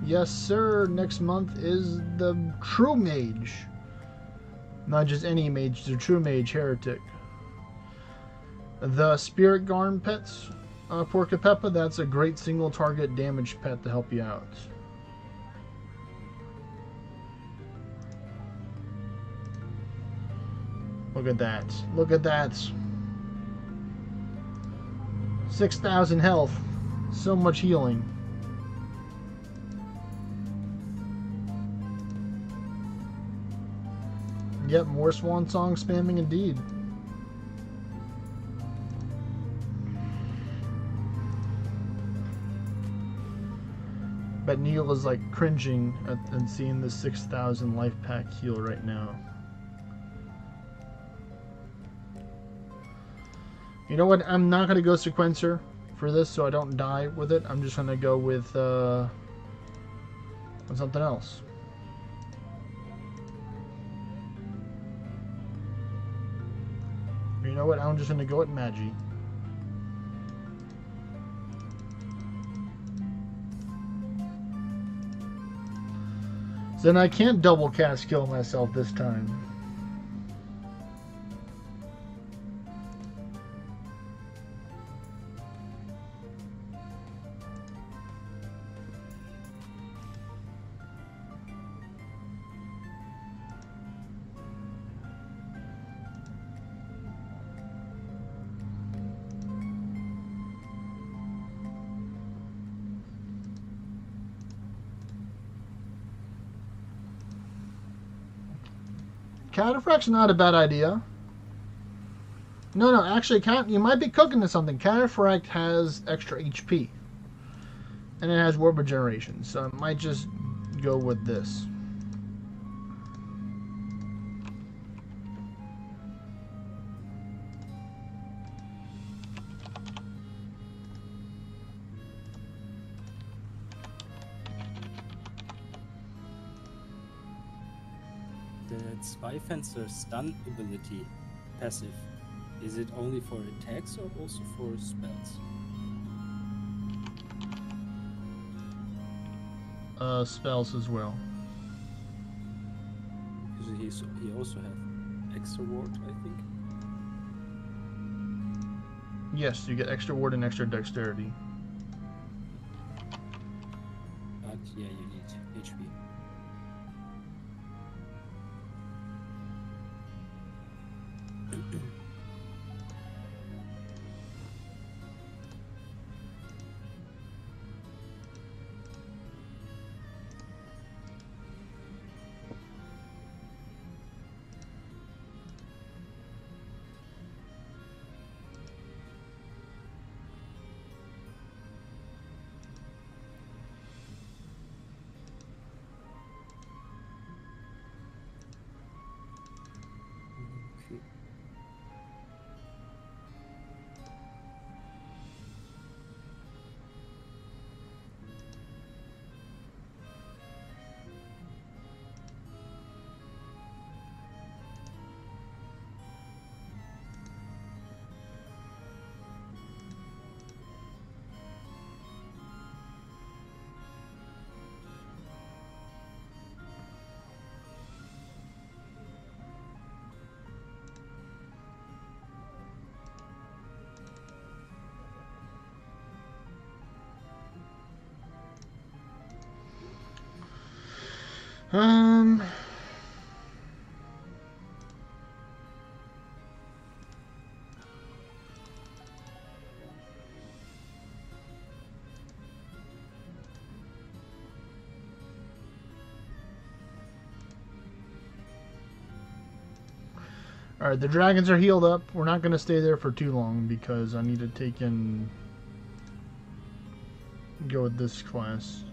Yes, sir. Next month is the True Mage. Not just any mage, the True Mage Heretic. The Spirit Garm pets, Porca Peppa, that's a great single target damage pet to help you out. Look at that. Look at that. 6,000 health. So much healing. Yep, more Swan Song spamming indeed. But Neil is like cringing at seeing the 6,000 life pack heal right now. You know what? I'm not going to go sequencer for this so I don't die with it. I'm just going to go with something else. You know what? I'm just going to go with Magi. Then I can't double cast kill myself this time. Cataphract's not a bad idea. No, actually, you might be cooking to something. Cataphract has extra HP. And it has Warp Regeneration, so I might just go with this. The Spy Fencer stun ability, passive, is it only for attacks or also for spells? Spells as well. he also had extra ward, I think. Yes, you get extra ward and extra dexterity. But yeah, you need HP. Okay. Um. Alright, the dragons are healed up. We're not going to stay there for too long because I need to take in... go with this class.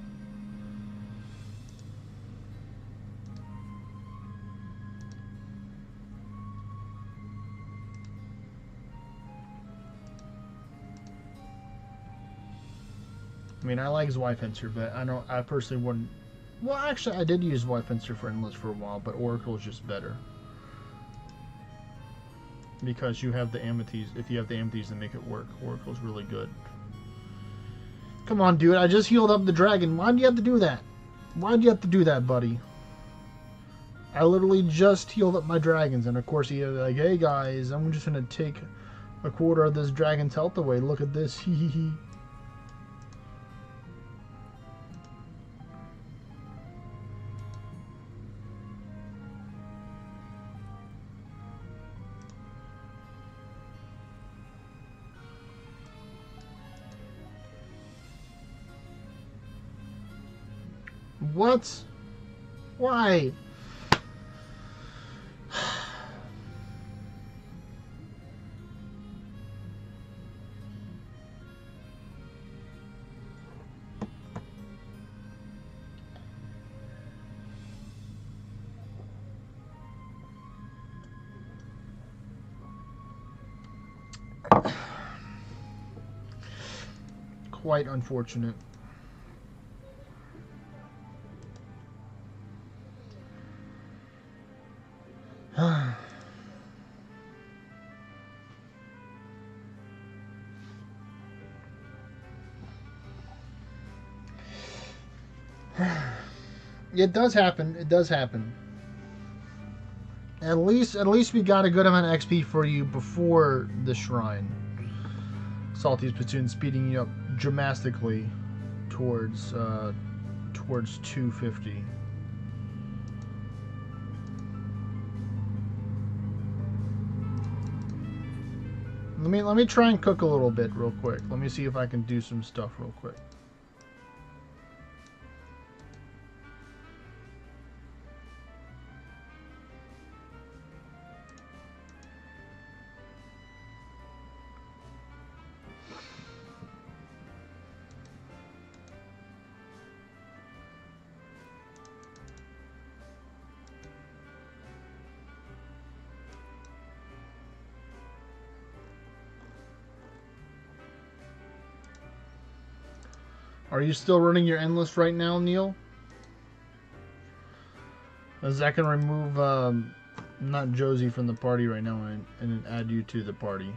I mean, I like Zweifelser, but I personally wouldn't... Well, actually, I did use Zweifelser for Endless for a while, but Oracle is just better. Because you have the Amethyst. If you have the Amethyst to make it work, Oracle's really good. Come on, dude. I just healed up the dragon. Why'd you have to do that? Why'd you have to do that, buddy? I literally just healed up my dragons. And, of course, he was like, hey, guys, I'm just going to take a quarter of this dragon's health away. Look at this. Hee hee hee. What? Why? Quite unfortunate. It does happen. It does happen. At least we got a good amount of XP for you before the shrine. Salty's platoon speeding you up dramatically towards 250. Let me try and cook a little bit real quick. Let me see if I can do some stuff real quick. Are you still running your endless right now, Neil? Is that going to remove not Josie from the party right now and add you to the party?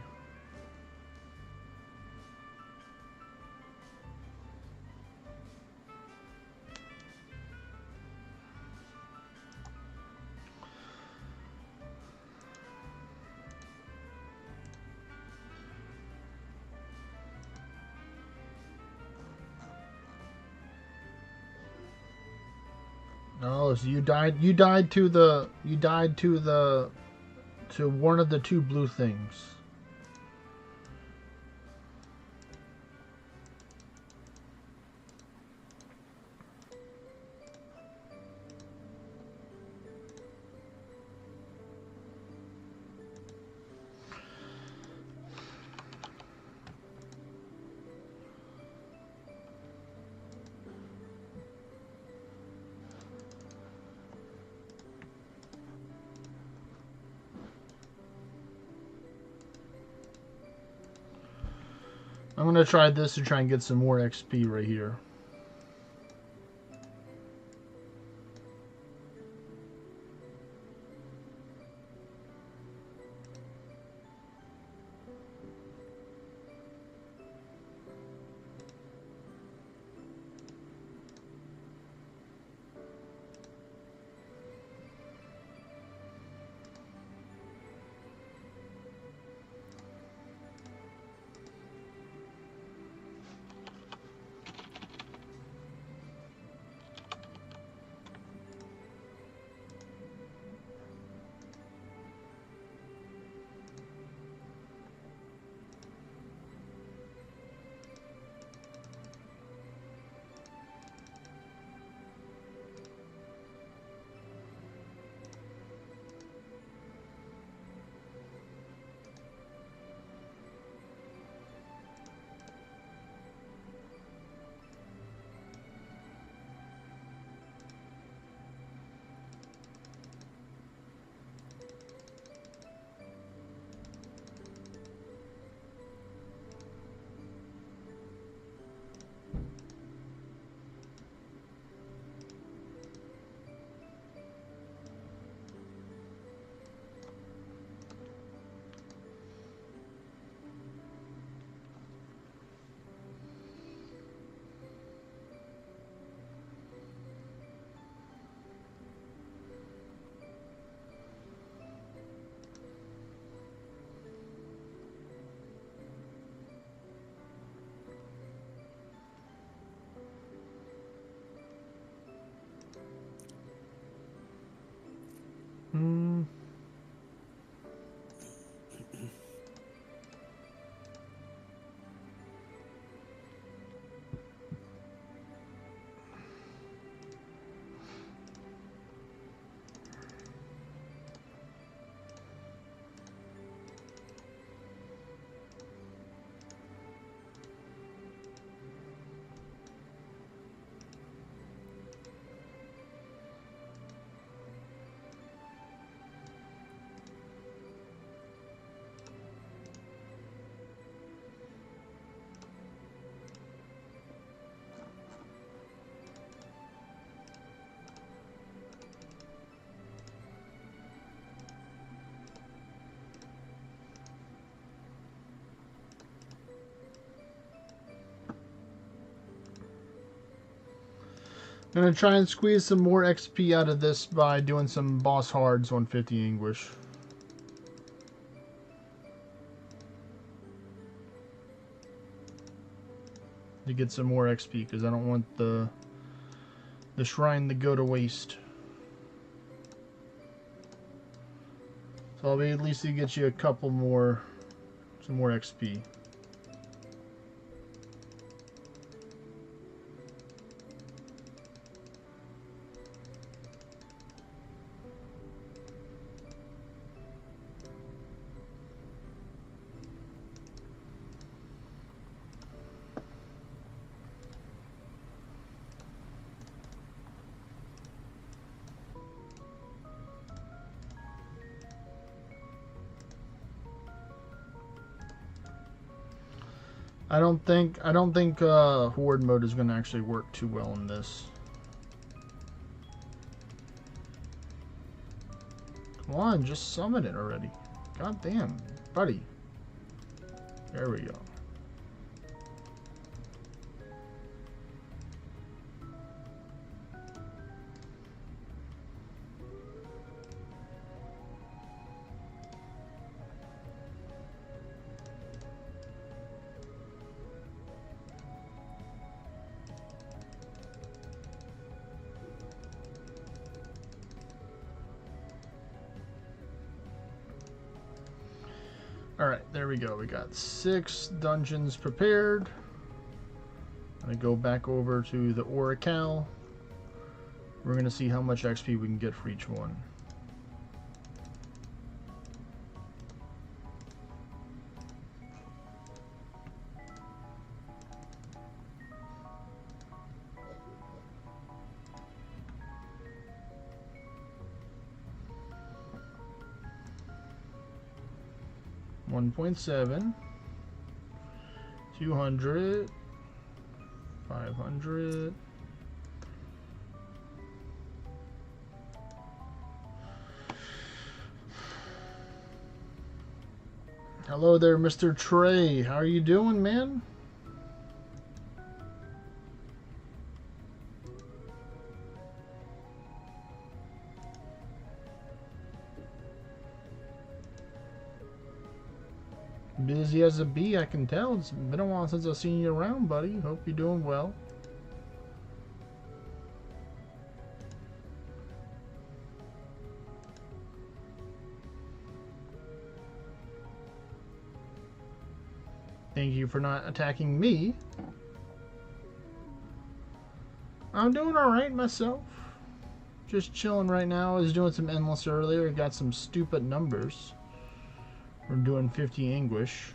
Oh, so you died. You died to the. You died to the. To one of the two blue things. I'm gonna try this to try and get some more XP right here. Hmm. I'm gonna try and squeeze some more XP out of this by doing some boss hards on 50 English. To get some more XP, because I don't want the shrine to go to waste. So I'll be at least to get you a couple more, some more XP. I don't think horde mode is going to actually work too well in this. Come on, just summon it already. God damn, buddy. There we go. Alright, there we go. We got 6 dungeons prepared. I'm going to go back over to the Oracle. We're going to see how much XP we can get for each one. $1.7, 200, 500. Hello there, Mr. Trey. How are you doing, man? Busy as a bee, I can tell. It's been a while since I've seen you around, buddy. Hope you're doing well. Thank you for not attacking me. I'm doing alright myself. Just chilling right now. I was doing some endless earlier. Got some stupid numbers. We're doing 50 anguish.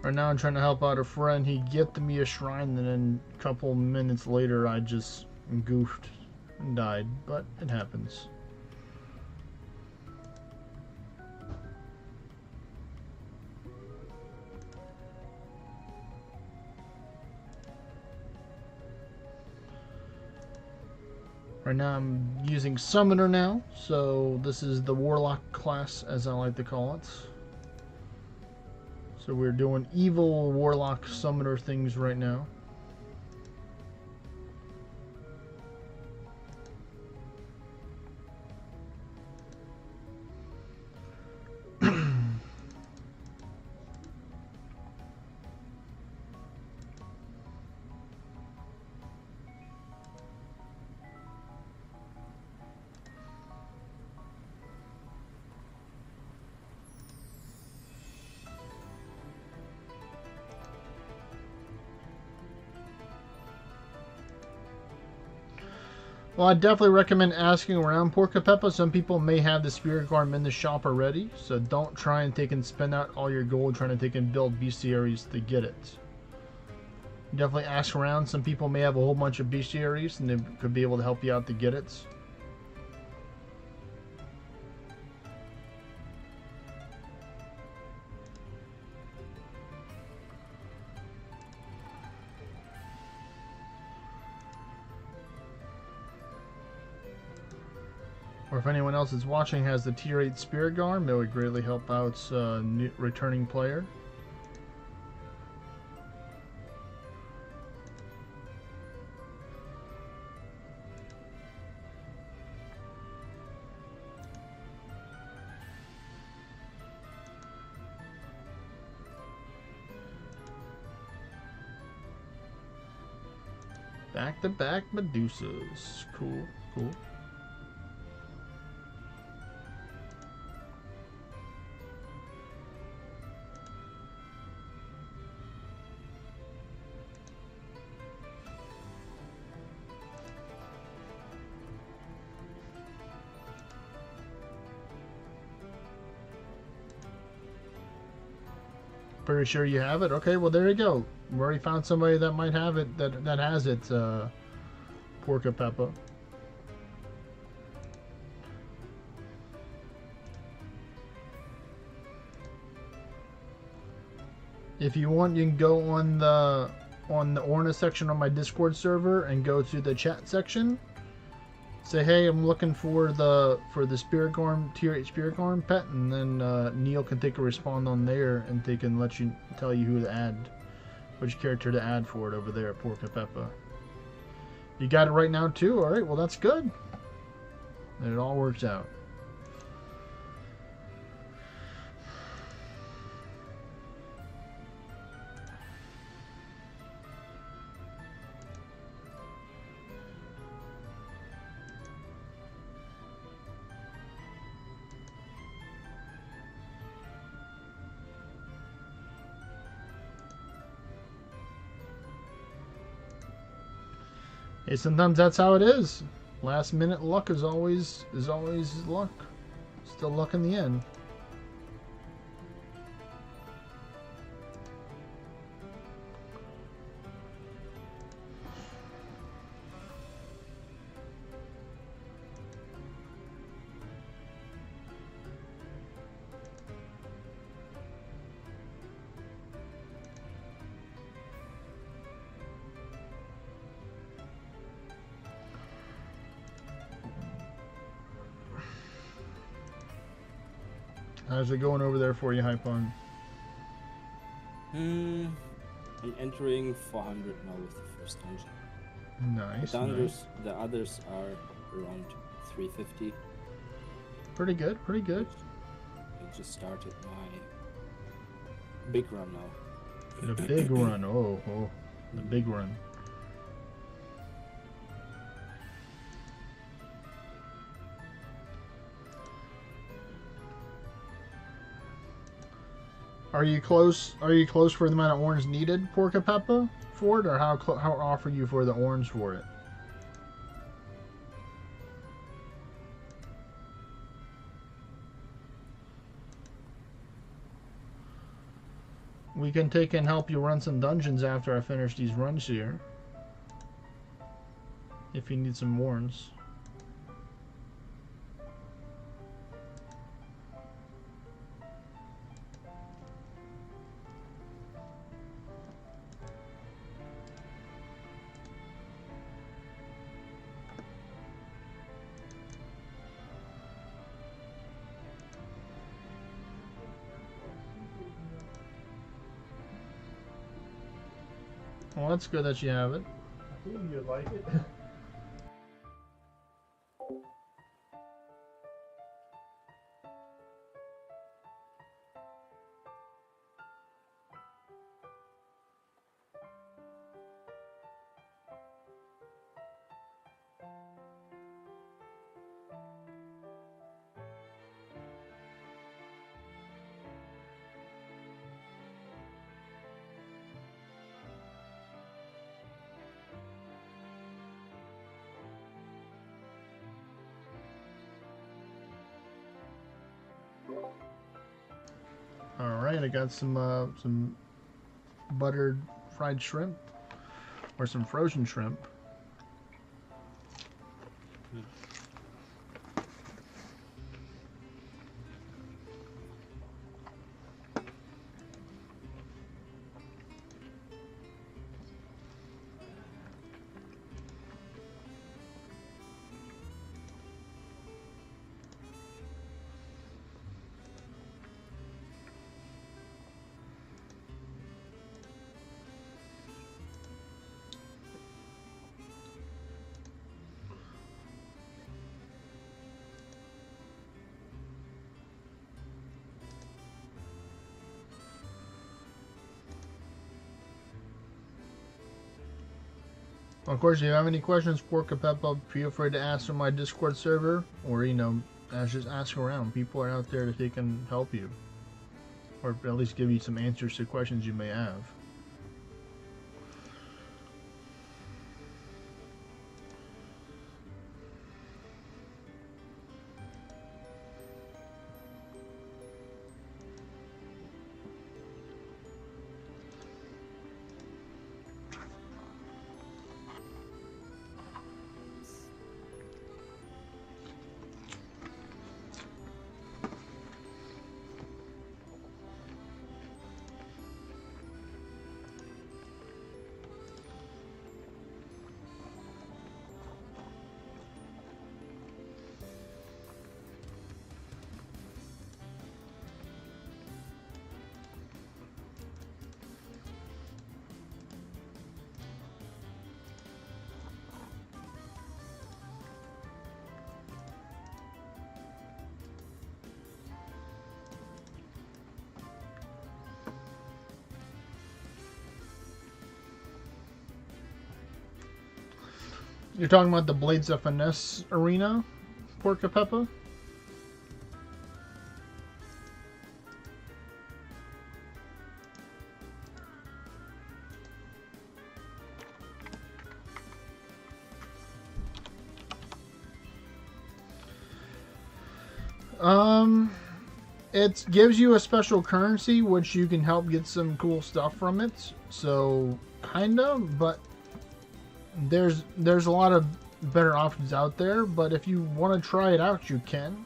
Right now I'm trying to help out a friend. He gifted me a shrine, and then a couple minutes later I just goofed and died. But it happens. Right now I'm using Summoner now, so this is the Warlock class, as I like to call it. So we're doing evil Warlock Summoner things right now. Well, I definitely recommend asking around Porcapeppa. Some people may have the Spirit Garm in the shop already, so don't try and take and spend out all your gold trying to take and build bestiaries to get it. Definitely ask around. Some people may have a whole bunch of bestiaries and they could be able to help you out to get it. Or if anyone else is watching has the tier 8 Spirit Garm, that would greatly help out new returning player. Back-to-back Medusas. Cool, cool. Pretty sure you have it? Okay, well there you go. We already found somebody that might have it, that has it, Porcapeppa. If you want, you can go on the Orna section on my Discord server and go to the chat section. Say, hey, I'm looking for the Spirit Garm, tier 8 Spirit Garm pet, and then Neil can take a respond on there, and they can tell you who to add, which character to add for it over there at Porcapeppa. You got it right now too? Alright, well that's good. And it all works out. Hey, sometimes that's how it is. Last minute luck is always luck. Still luck in the end. How's it going over there for you, Hypon? I'm entering 400 now with the first dungeon. Nice, The others are around 350. Pretty good, pretty good. I just started my big run now. The big run, the big run. Are you close? Are you close for the amount of orange needed, Porca Peppa, for it, or how off are you for the orange for it? We can take and help you run some dungeons after I finish these runs here. If you need some warns. Well, that's good that you have it. I think you'd like it. All right, I got some buttered fried shrimp or some frozen shrimp. Of course, if you have any questions for Peppa, feel free to ask on my Discord server, or just ask around. People are out there that they can help you, or at least give you some answers to questions you may have. You're talking about the Blades of Finesse arena, Porca Peppa? It gives you a special currency, which you can help get some cool stuff from it. So, kind of, but there's a lot of better options out there. But if you want to try it out, you can.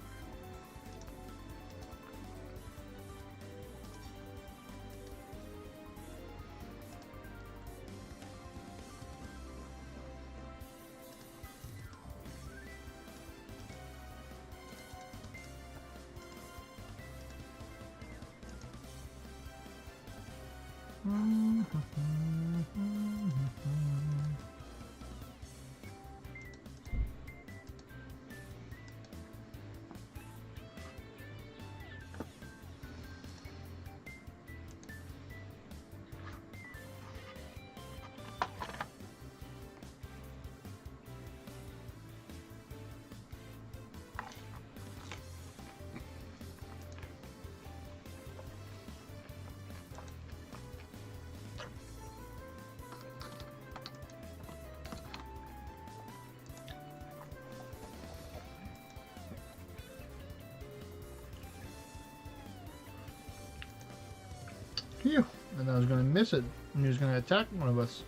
Phew. And I was going to miss it. And he was going to attack one of us.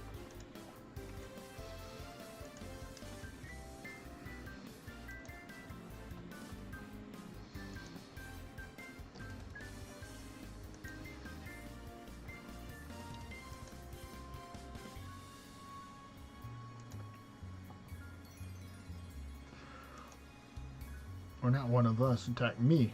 Or not one of us attacked me.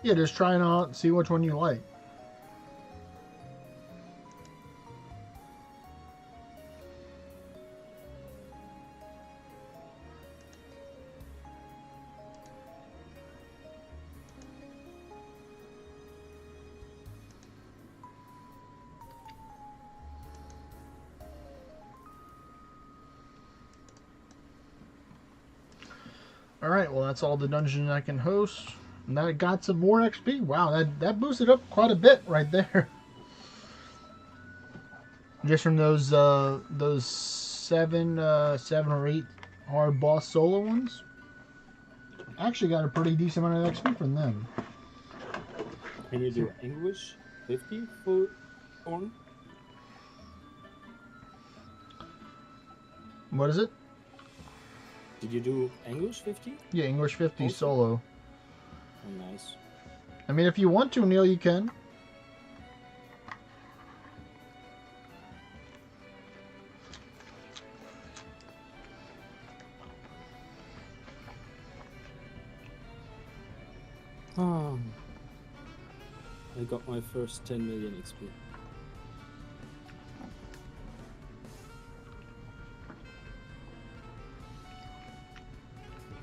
Yeah, just try it out, see which one you like. Alright, well that's all the dungeon I can host. And that got some more XP. Wow, that boosted up quite a bit right there. Just from those seven or eight hard boss solo ones. Actually got a pretty decent amount of XP from them. Can you do English 50 for Orn? What is it? Did you do English 50? Yeah, English 50 Also? solo. Oh, nice. I mean, if you want to, Neil, you can. I got my first 10 million XP.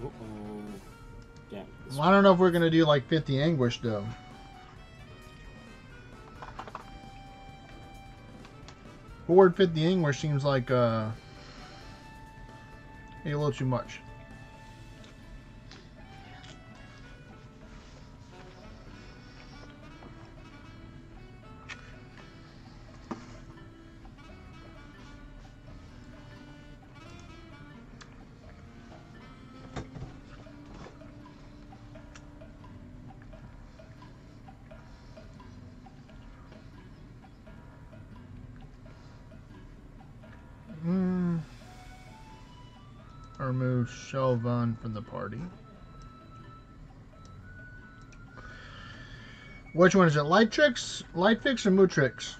Uh-oh. Damn. Well, I don't know if we're going to do like 50 anguish, though. Forward 50 anguish seems like a little too much. Remove Shelvan from the party. Which one is it? Light Fix or Mootrix?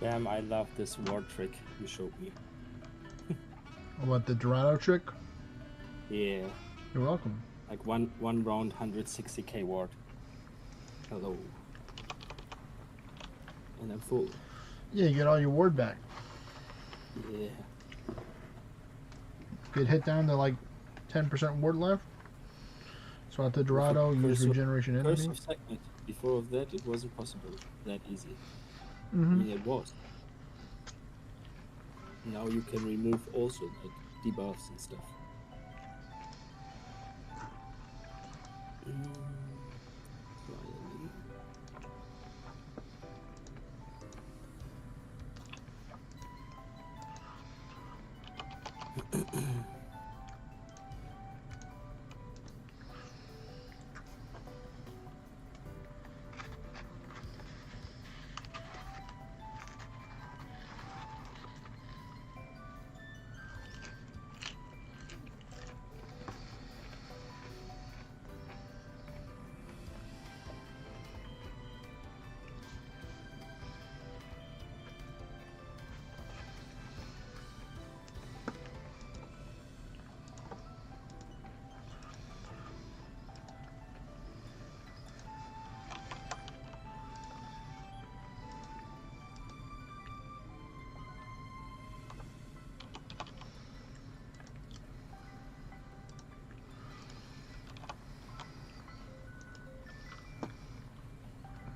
Damn, I love this war trick you showed me. What, the Dorado trick? Yeah, You're welcome. like one round 160k ward. Hello. And I'm full. Yeah, you get all your ward back. Yeah. Get hit down to like 10% ward left. So at the Dorado, use First of- regeneration First enemy. of second. Before of that, it wasn't possible that easy. I Mm-hmm. mean, it was. Now you can remove also like debuffs and stuff. Finally.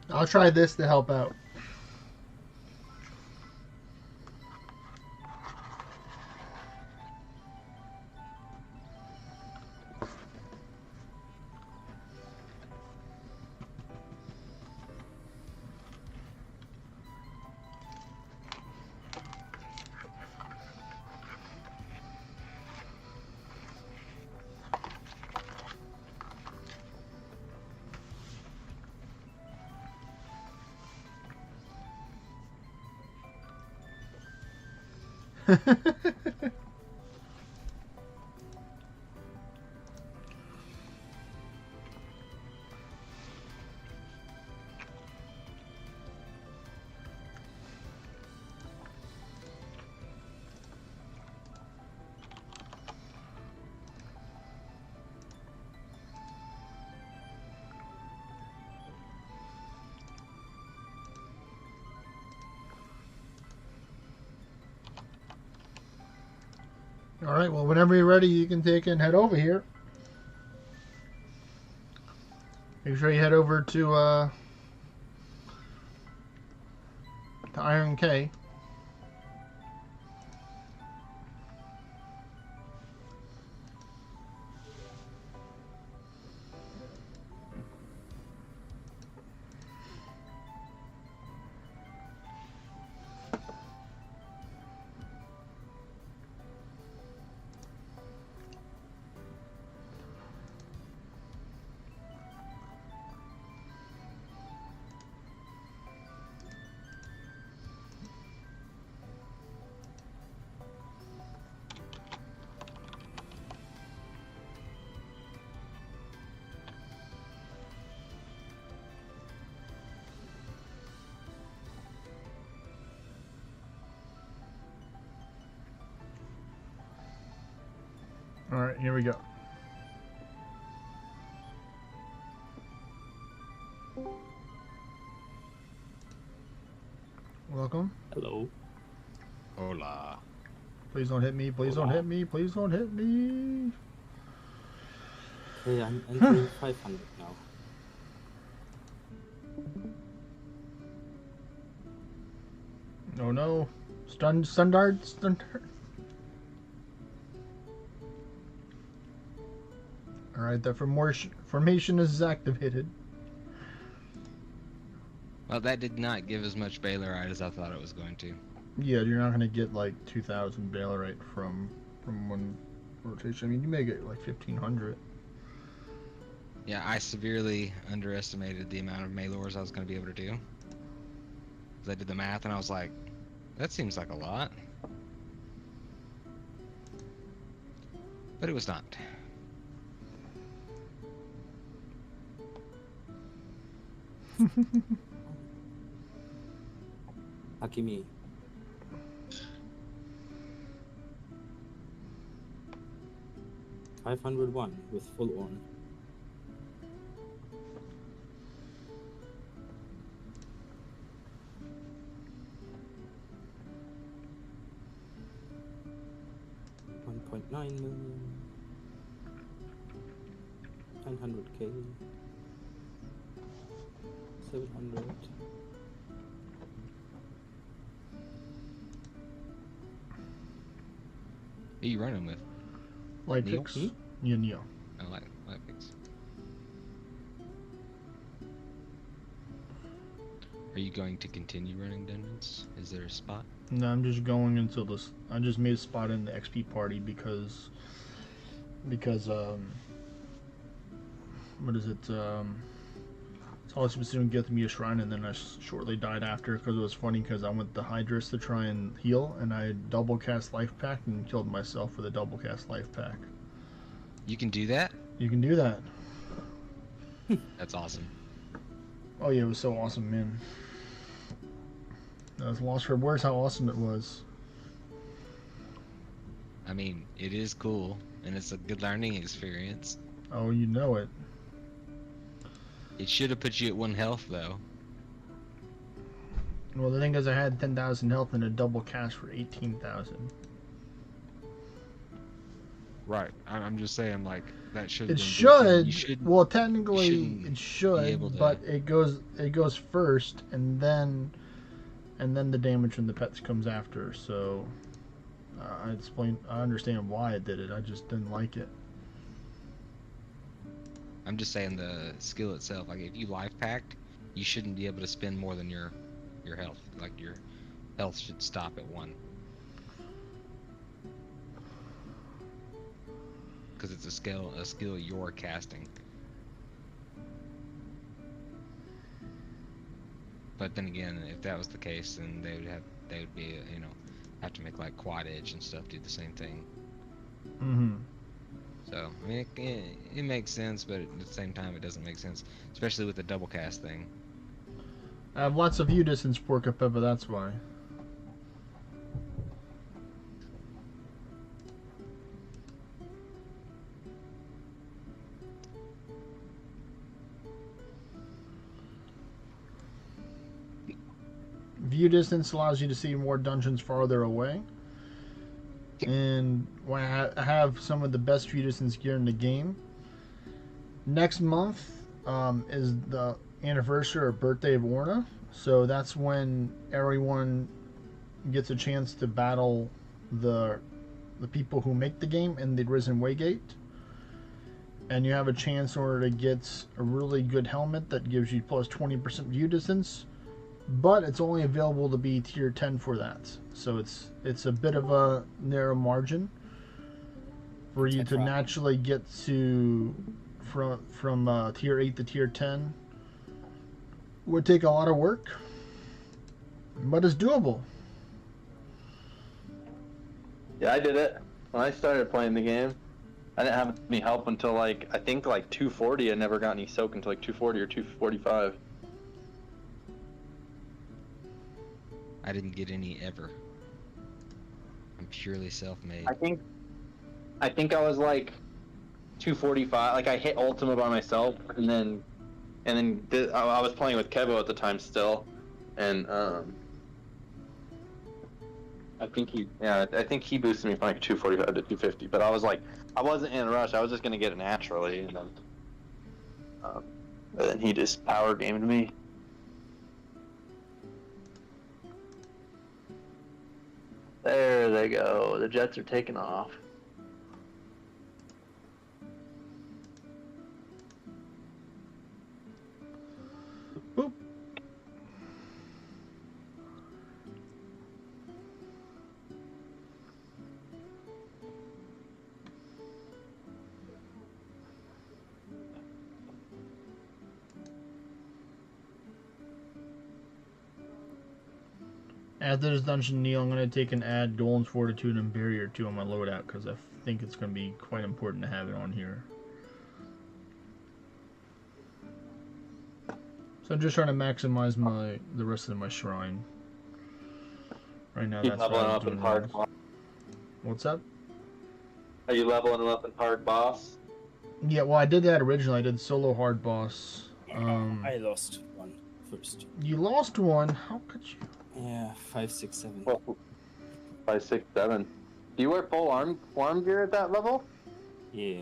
I'll try this to help out. All right, well, whenever you're ready, you can take and head over here. Make sure you head over to Iron K. All right, here we go. Welcome. Hello. Hola. Please don't hit me. Please don't hit me. Please don't hit me. Okay, I'm entering 500 now. Oh no. Stundard. Alright, the formation is activated. Well, that did not give as much Baylorite as I thought it was going to. Yeah, you're not gonna get like 2,000 Baylorite from one rotation. I mean, you may get like 1,500. Yeah, I severely underestimated the amount of Maylors I was going to be able to do. 'Cause I did the math and I was like, that seems like a lot. But it was not. Lucky me. 501 with full Orn. $1.9 million. 900k. 700. Who you running with? Light Neil? picks. Yeah, Neo. I like picks. Are you going to continue running dungeons? Is there a spot? No, I'm just going until this. I just made a spot in the XP party because what is it? All was doing get me a shrine, and then I shortly died after because it was funny because I went the Hydrus to try and heal, and I double cast life pack and killed myself with a double cast life pack. You can do that? You can do that. That's awesome. Oh yeah, it was so awesome, man. I was lost for words how awesome it was. I mean, it is cool, and it's a good learning experience. Oh, you know it. It should have put you at 1 health, though. Well, the thing is, I had 10,000 health and a double cast for 18,000. Right. I'm just saying, like, that should. It should. Well, technically, shouldn't it be should, able to- but it goes first, and then the damage from the pets comes after. So, I understand why it did it. I just didn't like it. I'm just saying the skill itself. Like, if you life packed, you shouldn't be able to spend more than your health. Like, your health should stop at 1. Because it's a skill you're casting. But then again, if that was the case, then they would be, have to make like quad edge and stuff do the same thing. Mm-hmm. So I mean, it makes sense, but at the same time, it doesn't make sense, especially with the double cast thing. I have lots of view distance Porca Peppa, that's why. View distance allows you to see more dungeons farther away. And when I have some of the best view distance gear in the game. Next month is the anniversary or birthday of Orna. So that's when everyone gets a chance to battle the people who make the game in the Risen Waygate. And you have a chance in order to get a really good helmet that gives you plus 20% view distance. But it's only available to be tier 10 for that. So it's a bit of a narrow margin for you to naturally get to from tier 8 to tier 10. Would take a lot of work, but it's doable. Yeah, I did it. When I started playing the game, I didn't have any help until I think 240. I never got any soak until 240 or 245. I didn't get any ever. I'm purely self-made. I think I was 245. Like I hit Ultima by myself, and then I was playing with Kevo at the time still, and I think he boosted me from 245 to 250. But I wasn't in a rush. I was just gonna get it naturally, and then he just power gamed me. There they go. The jets are taking off. Boop. After this dungeon, Neil, I'm going to take and add Golem's Fortitude and Barrier 2 on my loadout because I think it's going to be quite important to have it on here. So I'm just trying to maximize the rest of my shrine. Right now, Keep that's what leveling I'm up in doing. hard. What's up? Are you leveling him up in hard boss? Yeah, well, I did that originally. I did solo hard boss. I lost one first. You lost one. How could you? Yeah, 5, 6, 7. Well, 5, 6, 7. Do you wear full arm gear at that level? Yeah.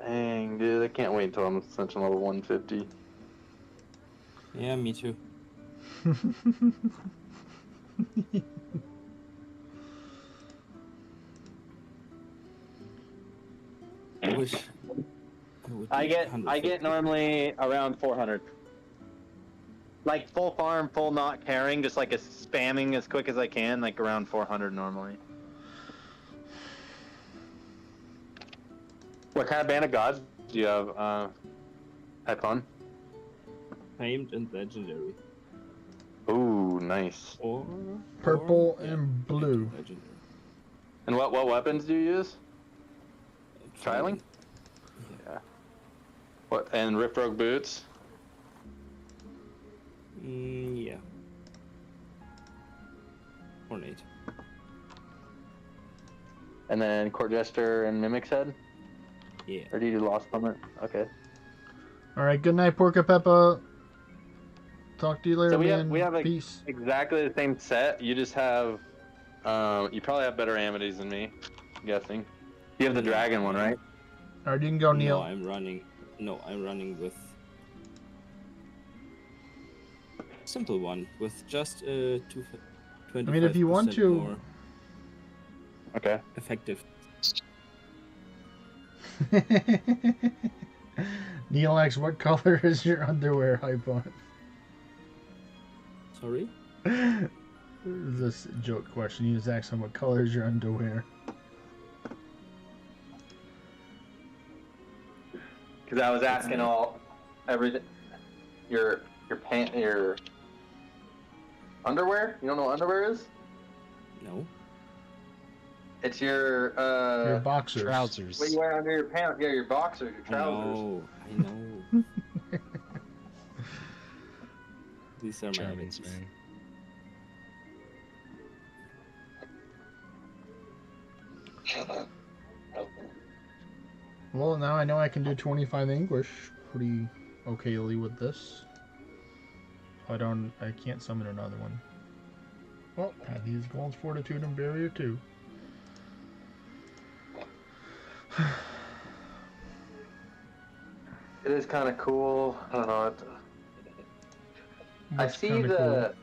Dang, dude, I can't wait until I'm ascension level 150. Yeah, me too. I wish. I get normally around 400. Like full farm, full not caring, just like spamming as quick as I can, like around 400 normally. What kind of band of gods do you have, Typhon? Famed and legendary. Ooh, nice. Or Purple yeah, and blue. legendary. And what weapons do you use? Trialing? Yeah. What, and Rip Rogue boots? Yeah. Ornate. And then Court Jester and Mimic's Head? Yeah. Or do you do Lost Plummet? Okay. All right. Good night, Porca Peppa. Talk to you later, So man. we have like Peace. exactly the same set. You just have, you probably have better Amities than me, I'm guessing. You have the dragon one, right? All right, you can go, Neil. No, I'm running. No, I'm running with simple one with just 25% I mean, if you want to. more Okay. effective. Neil asks, what color is your underwear, Hypon? Sorry. This joke question. You just asked him, what color is your underwear? Because I was asking everything. Your underwear. You don't know what underwear is? No. It's your Boxers. Trousers. what you wear under your pants. Yeah, your boxers, your trousers. I know. These are my Germans, abilities. man. Well, now I know I can do 25 English pretty okayly with this. I can't summon another one. Well, these Gold's Fortitude and Barrier too. It is kind of cool. I don't know. I That's see kinda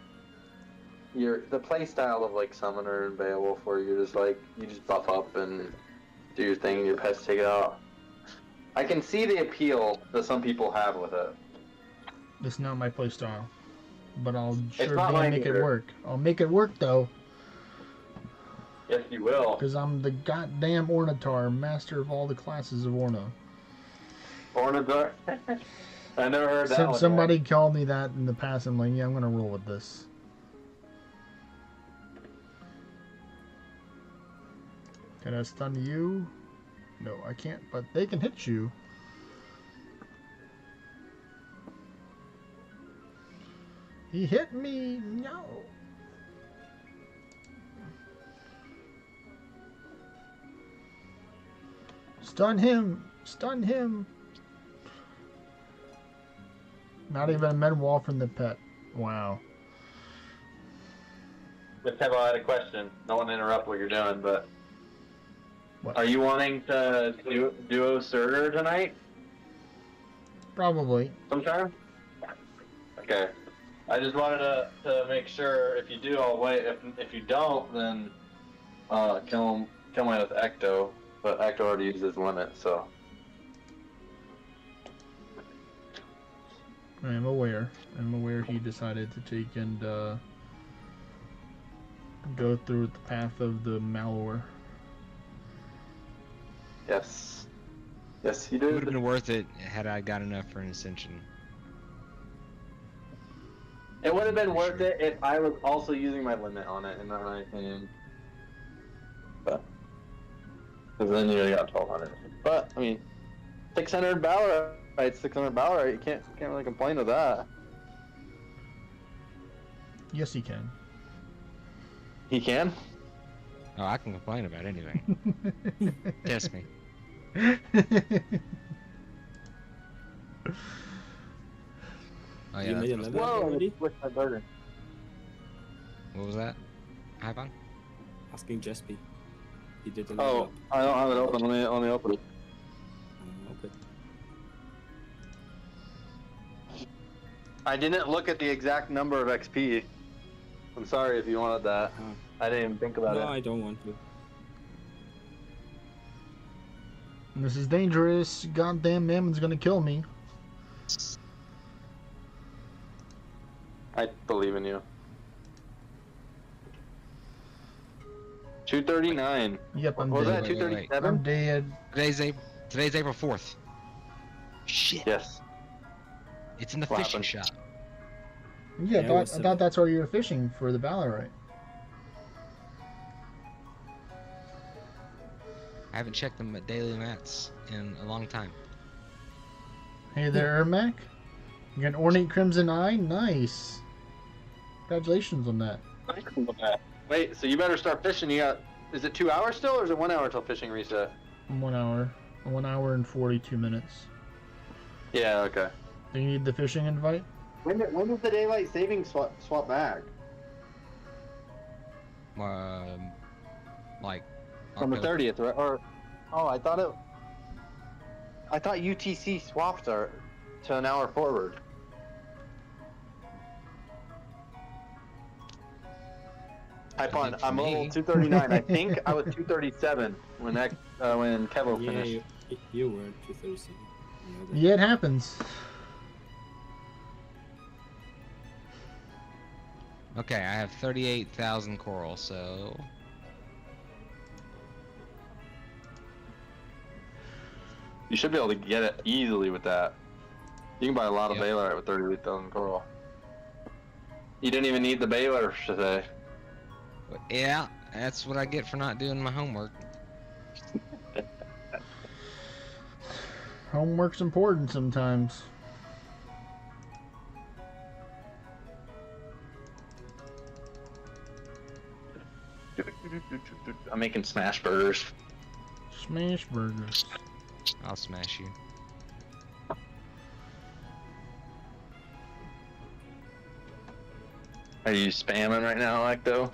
the play style of like Summoner and Beowulf, where you're just like you just buff up and do your thing, and your pets take it out. I can see the appeal that some people have with it. It's not my playstyle, but I'll It's sure not damn mine make it either. work. I'll make it work though, Yes, you will. because I'm the goddamn Ornatar, master of all the classes of Orna. Orna. I never heard that one. Somebody called me that in the past. I'm like, yeah, I'm gonna roll with this. Can I stun you? No, I can't, but they can hit you. He hit me! No! Stun him! Stun him! Not even a med wall from the pet. Wow. But Tebo, I had a question. Don't want to interrupt what you're doing, but What? are you wanting to duo Surtur tonight? Probably. Sometime? Okay. I just wanted to make sure if you do, I'll wait. If you don't, then kill me with Ecto. But Ecto already used his limit, so. I am aware. I'm aware he decided to take and go through the path of the Malor. Yes. Yes, he It would have did. been worth it had I got enough for an ascension. It would have been For worth sure. it if I was also using my limit on it, in my opinion. But. Because then you got 1200. But, I mean, 600 Balor. Right, 600 Balor. You can't really complain with that. Yes, he can. He can? Oh, I can complain about anything. Test me. Oh yeah, You made a that's level what's- up already? With my burger. what was that? Hypon? Asking Jespy. He did a level Oh, up. I don't have it open. Let me open it. Okay. I didn't look at the exact number of XP. I'm sorry if you wanted that. I didn't even think about No, it. I don't want to. This is dangerous. Goddamn Mammon's gonna kill me. I believe in you. 239. Yep, I'm What was dead. that? Wait, wait, wait. 237? I'm dead. Today's April 4th. Shit. Yes. It's in the What fishing happened? shop. Yeah, Yeah, what's I up? thought that's where you were fishing for the Ballarat. I haven't checked them at daily mats in a long time. Hey there, Ermac. You got an ornate crimson eye? Nice. Congratulations on that. Wait, so you better start fishing. You got, is it 2 hours still, or is it 1 hour till fishing reset? 1 hour. 1 hour and 42 minutes. Yeah, okay. Do you need the fishing invite? When does the daylight savings swap back? Like On the October. 30th, right? Or, oh, I thought UTC swapped to an hour forward. Doesn't I'm for level me. 239. I think I was 237 when Kevo Yeah, finished. you were 237. I know that. Yeah, it happens. Okay, I have 38,000 coral, so You should be able to get it easily with that. You can buy a lot of Yep. Baylor with 38,000 coral. You didn't even need the Baylor today. yeah, that's what I get for not doing my homework. Homework's important sometimes. I'm making smash burgers. Smash burgers. I'll smash you. Are you spamming right now, Ecto?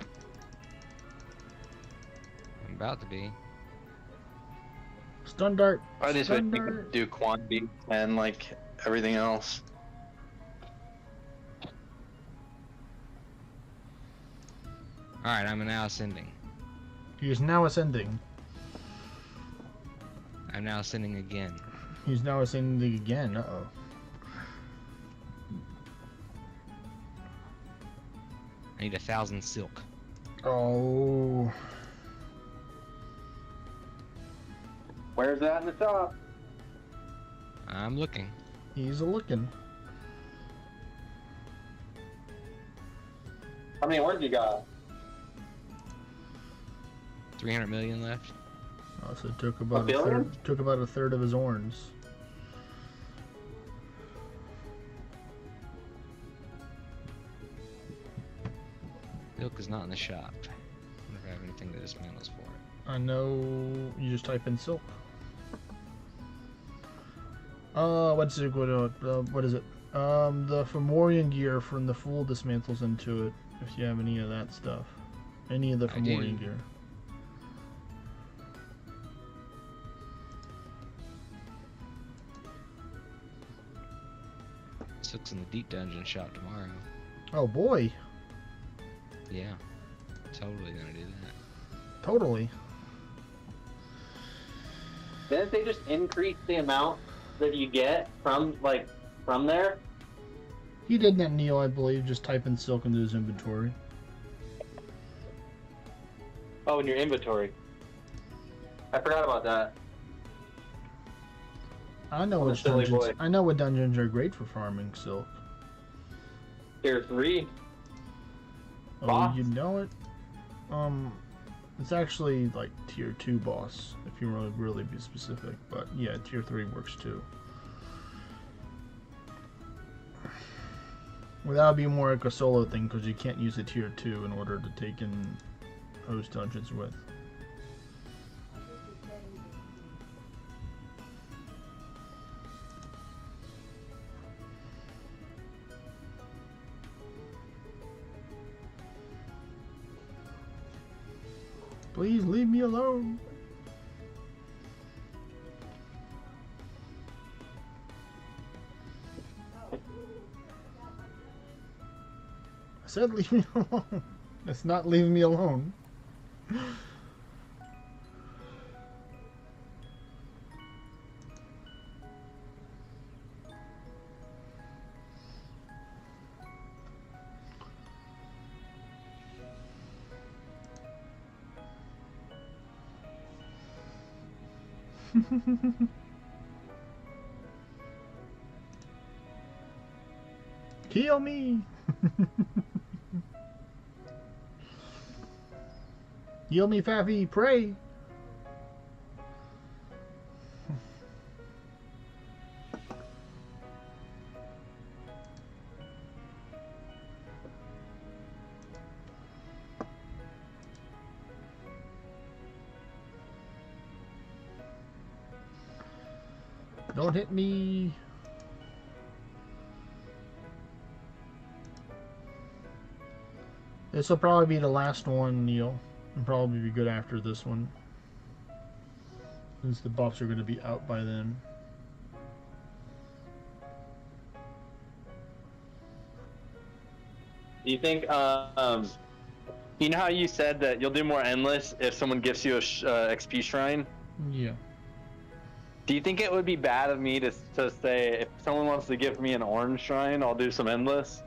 I'm about to be. Stun dart. I just wish Stun you could dart. do quantity and like everything else. Alright, I'm now ascending. He is now ascending. I'm now ascending again. He's now ascending again. Uh-oh. I need 1,000 silk. Oh. Where's that in the top? I'm looking. He's a-looking. How many ones you got? 300 million left. Oh, so it took about a billion? third. Took about a third of his orange. Silk is not in the shop. I wonder if I have anything that dismantles for it. I know. You just type in silk. What's it? What is it? The Fomorian gear from the Fool dismantles into it. If you have any of that stuff, any of the I do. Fomorian gear. Silk's in the deep dungeon shop tomorrow. Oh boy, Yeah. Totally gonna do that. totally. Didn't they just increase the amount that you get from there? He did that, Neil, I believe. Just type in silk into his inventory. Oh, in your inventory. I forgot about that. I know I'm a which silly dungeons. boy. I know what dungeons are great for farming silk. Tier 3. Oh, Boss? you know it. It's actually like tier 2 boss, if you really be specific. But yeah, tier 3 works too. Well, that would be more like a solo thing because you can't use a tier 2 in order to take in host dungeons with. Please leave me alone. I said leave me alone. It's not leaving me alone. Kill me! Heal me, Faffy, pray! Don't hit me! This will probably be the last one, Neil. And probably be good after this one. Since the buffs are going to be out by then. Do you think, you know how you said that you'll do more endless if someone gives you a XP shrine? Yeah. Do you think it would be bad of me to say, if someone wants to give me an orange shrine, I'll do some endless?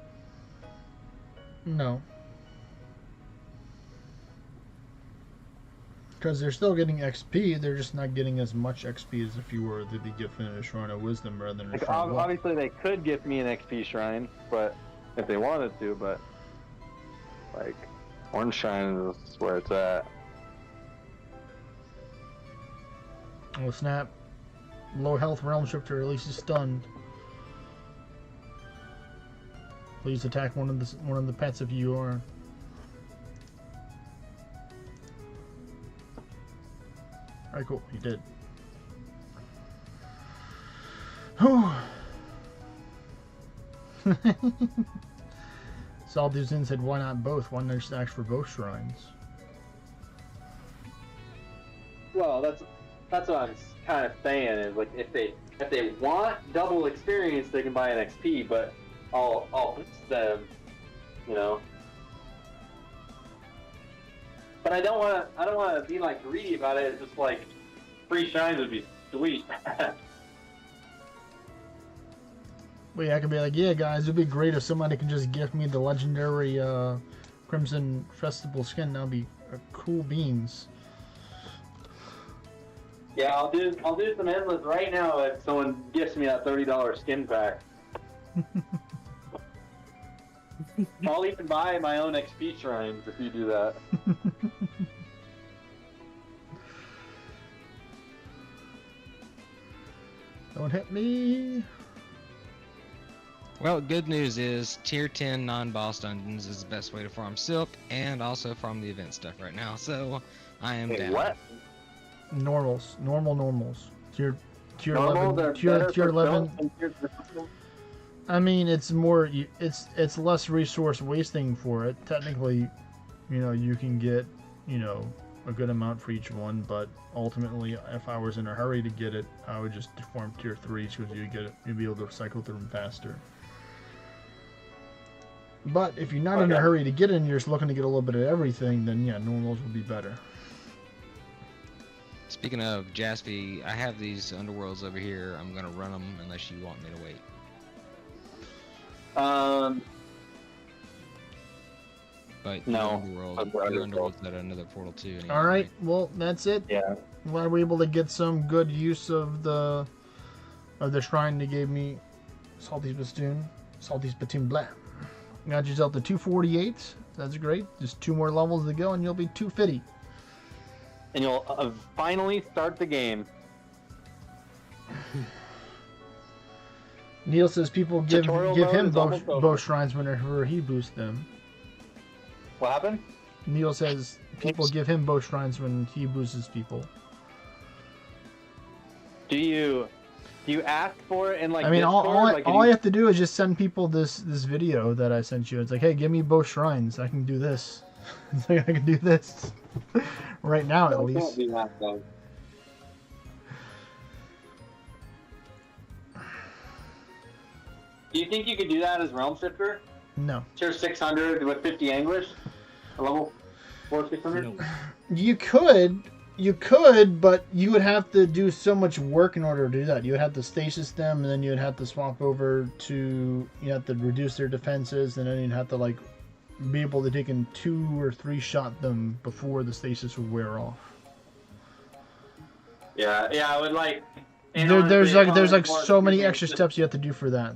No. Because they're still getting XP, they're just not getting as much XP as if you were to be given a Shrine of Wisdom rather than a Like, Shrine of Luck. obviously they could give me an XP shrine, but if they wanted to, but like orange shrine is where it's at. Oh snap. Low health Realm Shifter, at least he's stunned. Please attack one of the pets if you are. Alright, cool. He did. Whew. Salduzin said, why not both? Why not just ask for both shrines? Well, that's what I'm kind of saying is like if they want double experience, they can buy an XP, but I'll boost them, you know. But I don't want to be like greedy about it. It's just like free shrines would be sweet. Well, yeah, I could be like, yeah, guys, it'd be great if somebody can just gift me the legendary Crimson Festival skin. That'd be cool beans. Yeah, I'll do some endless right now if someone gifts me that $30 skin pack. I'll even buy my own XP shrines if you do that. Don't hit me. Well, good news is tier 10 non-boss dungeons is the best way to farm silk and also farm the event stuff right now. So I am down. What? Normals. Normals. Tier Normal, 11. Tier 11. I mean, it's more. It's less resource wasting for it. Technically, you know, you can get, you know, a good amount for each one. But ultimately, if I was in a hurry to get it, I would just farm tier 3s because you'd be able to cycle through them faster. But if you're not in a hurry to get it and you're just looking to get a little bit of everything, then yeah, normals would be better. Speaking of Jaspy, I have these underworlds over here. I'm gonna run them unless you want me to wait. But no. Your underworld's at another portal too. Anyway, All right, well that's it. Yeah. Glad we're able to get some good use of the shrine they gave me. Salty's Spittoon Blah. Got yourself to 248. That's great. Just 2 more levels to go, and you'll be 250. And you'll finally start the game. Neil says people give Tutorial him mode is almost both over. shrines whenever he boosts them. What happened? Neil says people give him bow shrines when he boosts people. Do you ask for it in like? I mean, Discord? all I have to do is just send people this video that I sent you. It's like, hey, give me bow shrines. I can do this. It's like, I can do this right now at least. Do that, though. Do you think you could do that as Realm Shifter? No. Tier 600 with 50 Anguish? A level 4 600? No. You could, but you would have to do so much work in order to do that. You would have to stasis them, and then you would have to swap over to, you have to reduce their defenses, and then you'd have to like be able to take in 2 or 3 shot them before the stasis would wear off. Yeah, I would like. There's like so many extra steps you have to do for that.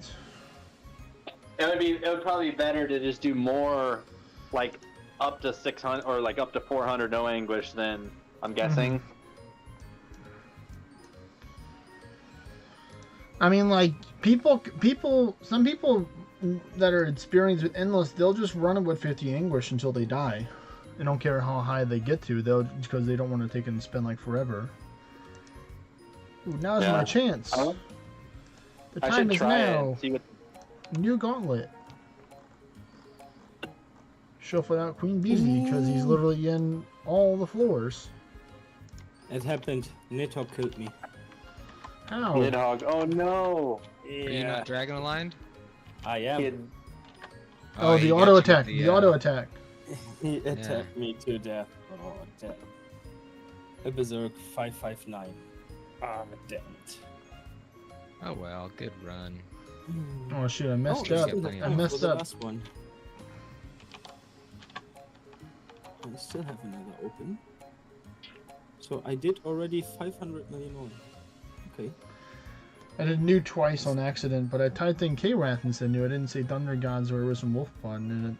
It would probably be better to just do more, like up to 600 or like up to 400 no anguish than I'm guessing. I mean, like some people that are experienced with endless, they'll just run it with 50 anguish until they die. They don't care how high they get to, because they don't want to take it and spend like forever. Ooh, now's my chance. The time is now. New gauntlet. Shuffle out Queen Beezy because he's literally in all the floors. It happened. Nidhogg killed me. How? Nidhogg. Oh no. Are you not dragon aligned? I am. Oh, the auto attack. The auto attack. He attacked me to death. Oh, damn. A Berserk 559. Ah, damn it. Oh well, good run. Oh shit, I messed up. I messed up. Last one. I still have another open. So I did already 500 million more. Okay. I did new twice on accident, but I typed in K-Wrath instead new. I didn't say Thunder Gods or Arisen Wolf Button,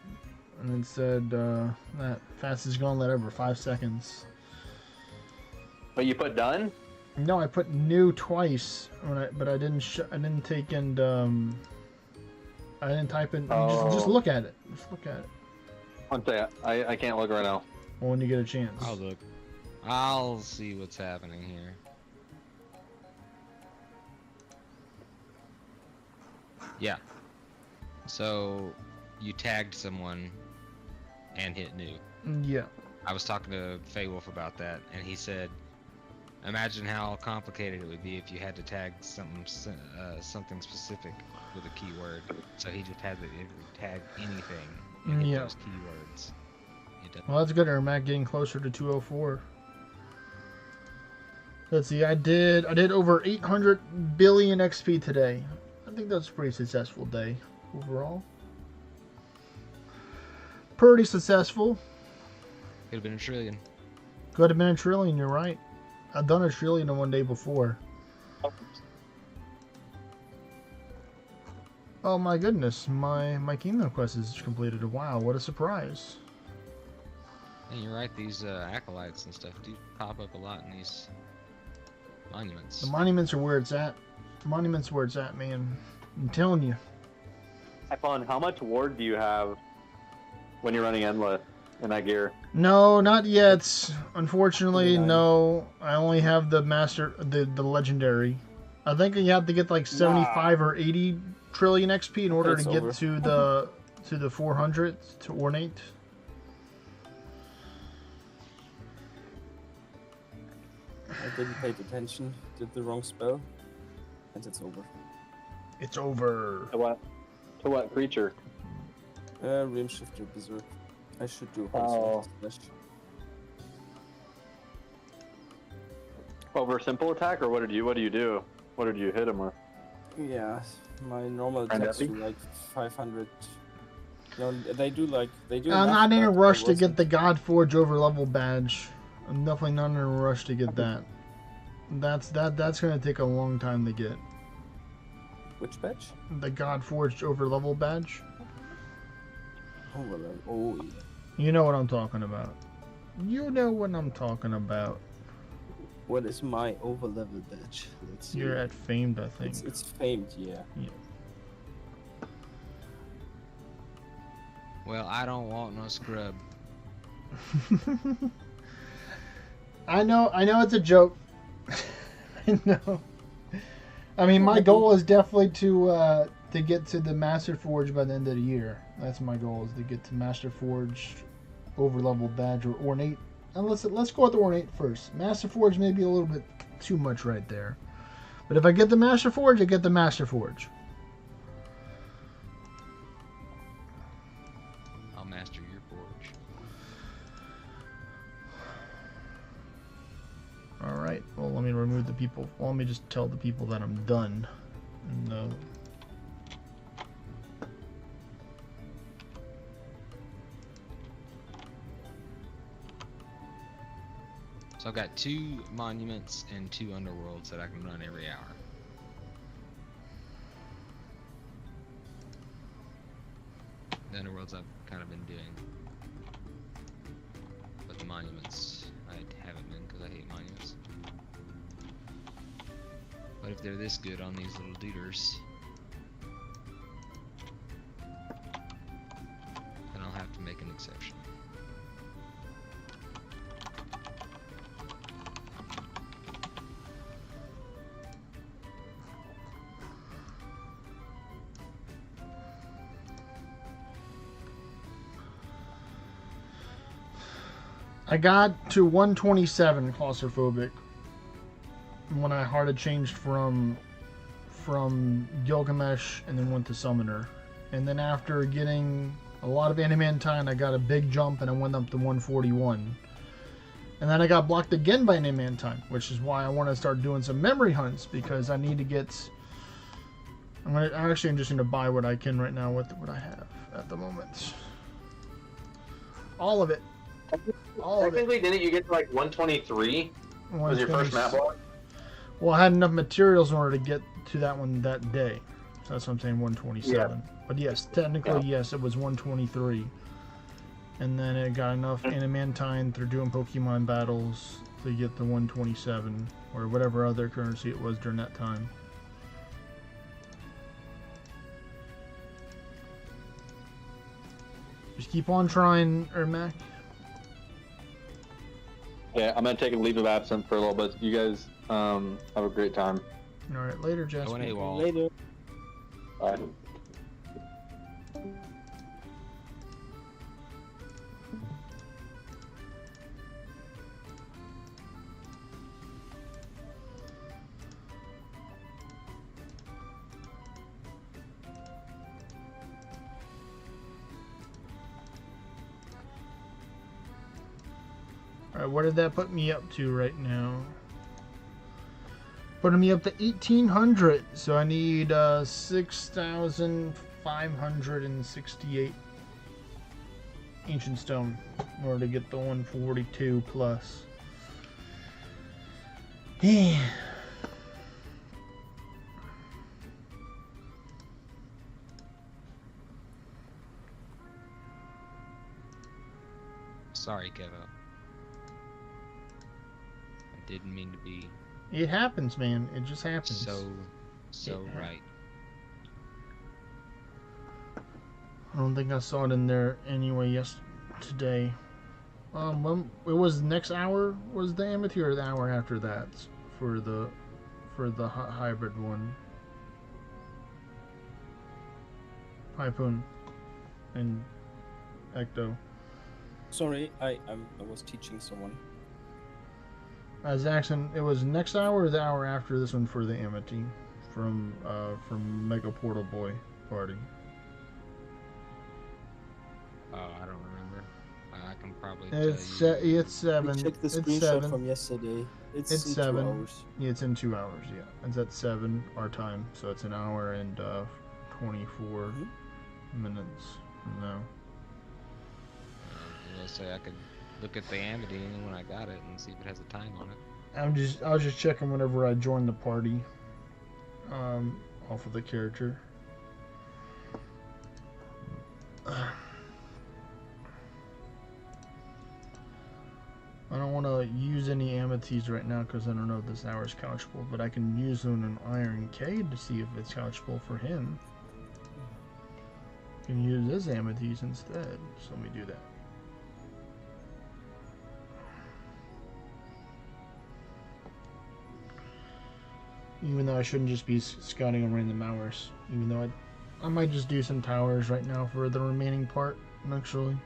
and it said that fastest gauntlet ever, 5 seconds. But you put done? No, I put new twice, but I didn't take in. I didn't type in. Just look at it. Just look at it. One second. I can't look right now. Well, when you get a chance. I'll look. I'll see what's happening here. Yeah. So you tagged someone and hit new. Yeah. I was talking to Feywolf about that, and he said, imagine how complicated it would be if you had to tag something specific with a keyword. So he just had to tag anything and hit those keywords. Well, that's good. Matt getting closer to 204. Let's see. I did over 800 billion XP today. I think that's a pretty successful day overall. Pretty successful. Could have been a trillion. Could have been a trillion. You're right. I've done a trillion in one day before. Oh my goodness, my Kingdom Quest is completed. Wow, what a surprise. And you're right, these acolytes and stuff do pop up a lot in these monuments. The monuments are where it's at. The monuments where it's at, man. I'm telling you. iPhone, how much ward do you have when you're running Endless in that gear? No, not yet. Unfortunately, no. I only have the master, the legendary. I think you have to get like 75 or 80 trillion XP in order to get to the 400 to ornate. I didn't pay attention, did the wrong spell, and it's over. It's over. To what creature? Realm Shifter Berserk. I should do Slash. Over simple attack, or what did you do? What did you hit him with? Yeah, my normal attacks do like 500. No, they do. I'm not in a rush to get the God Forge overlevel badge. I'm definitely not in a rush to get that. That's gonna take a long time to get. Which badge? The God Forged overlevel badge. Oh, well, oh. Yeah. You know what I'm talking about. You know what I'm talking about. What is my overlevel badge? Let's see. You're at famed, I think. It's famed, yeah. Yeah. Well, I don't want no scrub. I know it's a joke. I know. I mean, my goal is definitely to get to the Master Forge by the end of the year. That's my goal, is to get to Master Forge, overlevel badge, or ornate. And let's go with the ornate first. Master Forge may be a little bit too much right there, but if I get the Master Forge, I get the Master Forge. I'll master your forge. All right. Well, let me remove the people. Well, let me just tell the people that I'm done. No. So I've got 2 monuments and 2 underworlds that I can run every hour. The underworlds I've kind of been doing, but the monuments I haven't been because I hate monuments. But if they're this good on these little duders, then I'll have to make an exception. I got to 127 claustrophobic when I hard changed from Gilgamesh and then went to Summoner. And then after getting a lot of Animantine, I got a big jump and I went up to 141. And then I got blocked again by Animantine, which is why I want to start doing some memory hunts, because I need to get... I'm actually just going to buy what I can right now with what I have at the moment. All of it. Technically, didn't you get to like 123? Was your first map block? Well, I had enough materials in order to get to that one that day. So that's what I'm saying, 127. Yeah. But yes, technically, yes, it was 123. And then it got enough Animantine through doing Pokemon battles to get the 127, or whatever other currency it was during that time. Just keep on trying, Ermac. Yeah, I'm gonna take a leave of absence for a little bit. You guys have a great time. All right, later, Jasper. Later. Bye. Alright, what did that put me up to right now? Putting me up to 1,800. So I need 6,568 ancient stone in order to get the 142 plus. Yeah. Sorry, Kevo. I didn't mean to be. It happens, man. It just happens. So right. I don't think I saw it in there anyway today. When it was next hour was the Amity, or the hour after that for the hybrid one. Hypoon and Ecto. Sorry, I was teaching someone. Jackson, it was next hour or the hour after this one for the Amity from Mega Portal Boy Party. I don't remember. I can probably tell you. It's 7. Check the It's screenshot 7. from yesterday. It's in 7. 2 hours. Yeah, it's in 2 hours. Yeah, it's at 7 our time, so it's an hour and 24 minutes from now. Let's say I could look at the Amity when I got it and see if it has a time on it. I was just checking whenever I joined the party, off of the character. I don't want to use any Amities right now because I don't know if this hour is couchable, but I can use them in Iron Cade to see if it's couchable for him. I can use his Amities instead, so let me do that. Even though I shouldn't just be scouting on random hours. Even though I might just do some towers right now for the remaining part, actually.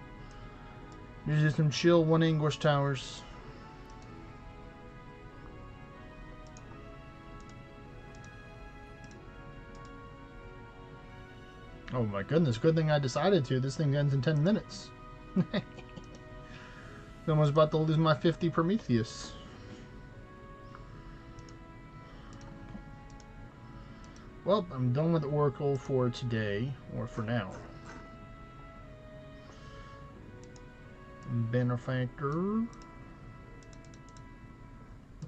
Just do some chill 1 Anguish towers. Oh my goodness, good thing I decided to. This thing ends in 10 minutes. I was about to lose my 50 Prometheus. Well, I'm done with Oracle for today, or for now. Benefactor.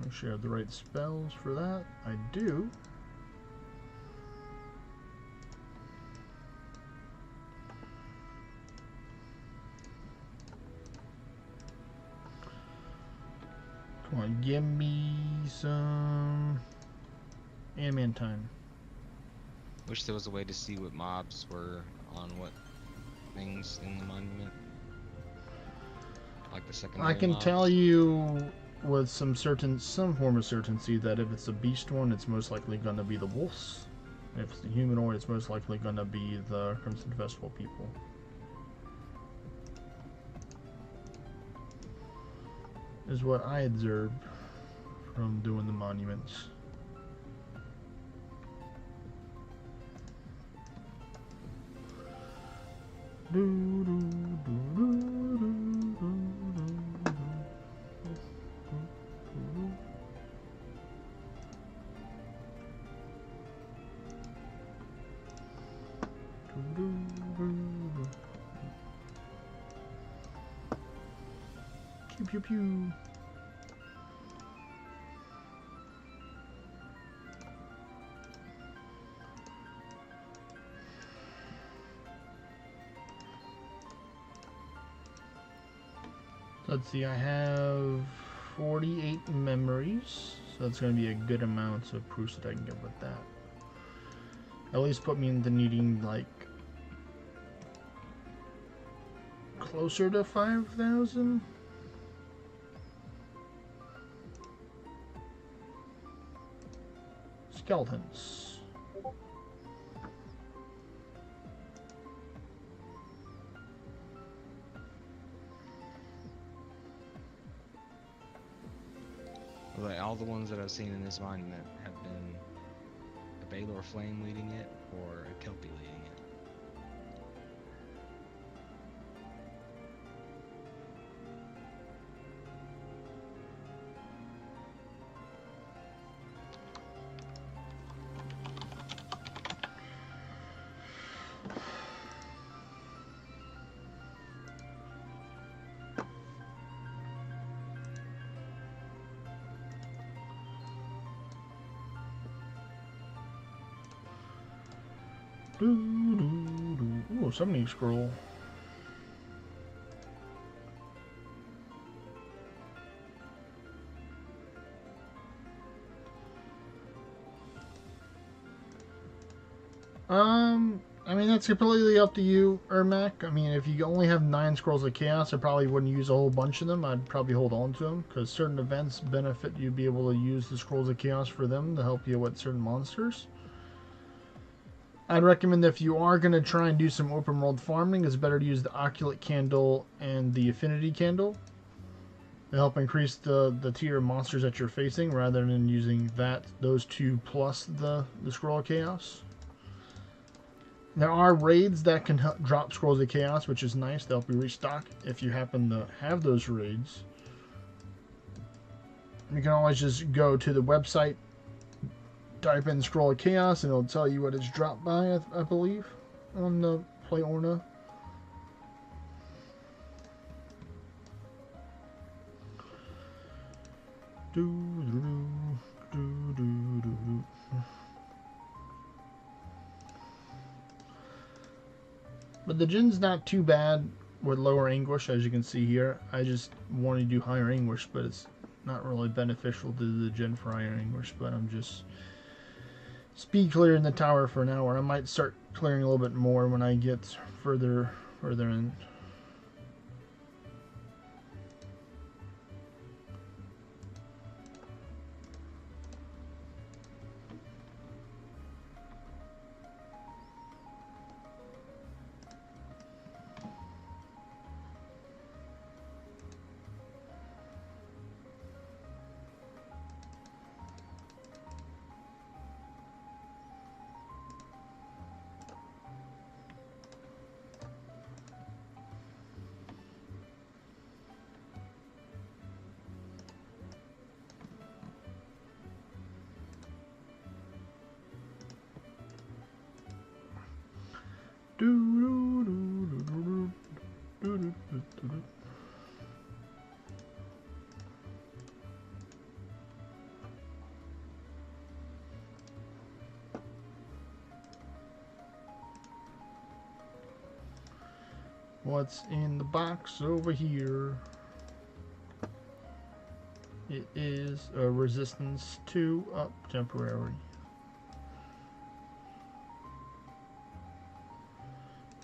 Make sure I have the right spells for that. I do. Come on, give me some Amantine. Wish there was a way to see what mobs were on what things in the monument. Like the secondary I can mobs. tell you with some form of certainty that if it's a beast one, it's most likely going to be the wolves. If it's the humanoid, it's most likely going to be the Crimson Festival people. Is what I observed from doing the monuments. Pew pew pew. Let's see, I have 48 memories, so that's going to be a good amount of proofs that I can get with that. At least put me into needing, like, closer to 5,000? Skeletons. Like, all the ones that I've seen in this monument have been a Balor Flame leading it or a Kelpie leading it. Ooh, summoning scroll. I mean, that's completely up to you, Ermac. I mean, if you only have 9 Scrolls of Chaos, I probably wouldn't use a whole bunch of them. I'd probably hold on to them, because certain events benefit you to be able to use the Scrolls of Chaos for them to help you with certain monsters. I'd recommend that if you are going to try and do some open world farming, it's better to use the Oculate Candle and the Affinity Candle to help increase the tier of monsters that you're facing, rather than using those two plus the Scroll of Chaos. There are raids that can drop Scrolls of Chaos, which is nice to help you restock if you happen to have those raids. You can always just go to the website, type in Scroll of Chaos, and it'll tell you what it's dropped by, I believe, on the Play Orna. But the Jin's not too bad with lower Anguish, as you can see here. I just want to do higher Anguish, but it's not really beneficial to the Jin for higher Anguish. But I'm just speed clearing the tower for now, or I might start clearing a little bit more when I get further in. What's in the box over here? It is a resistance 2 up temporary.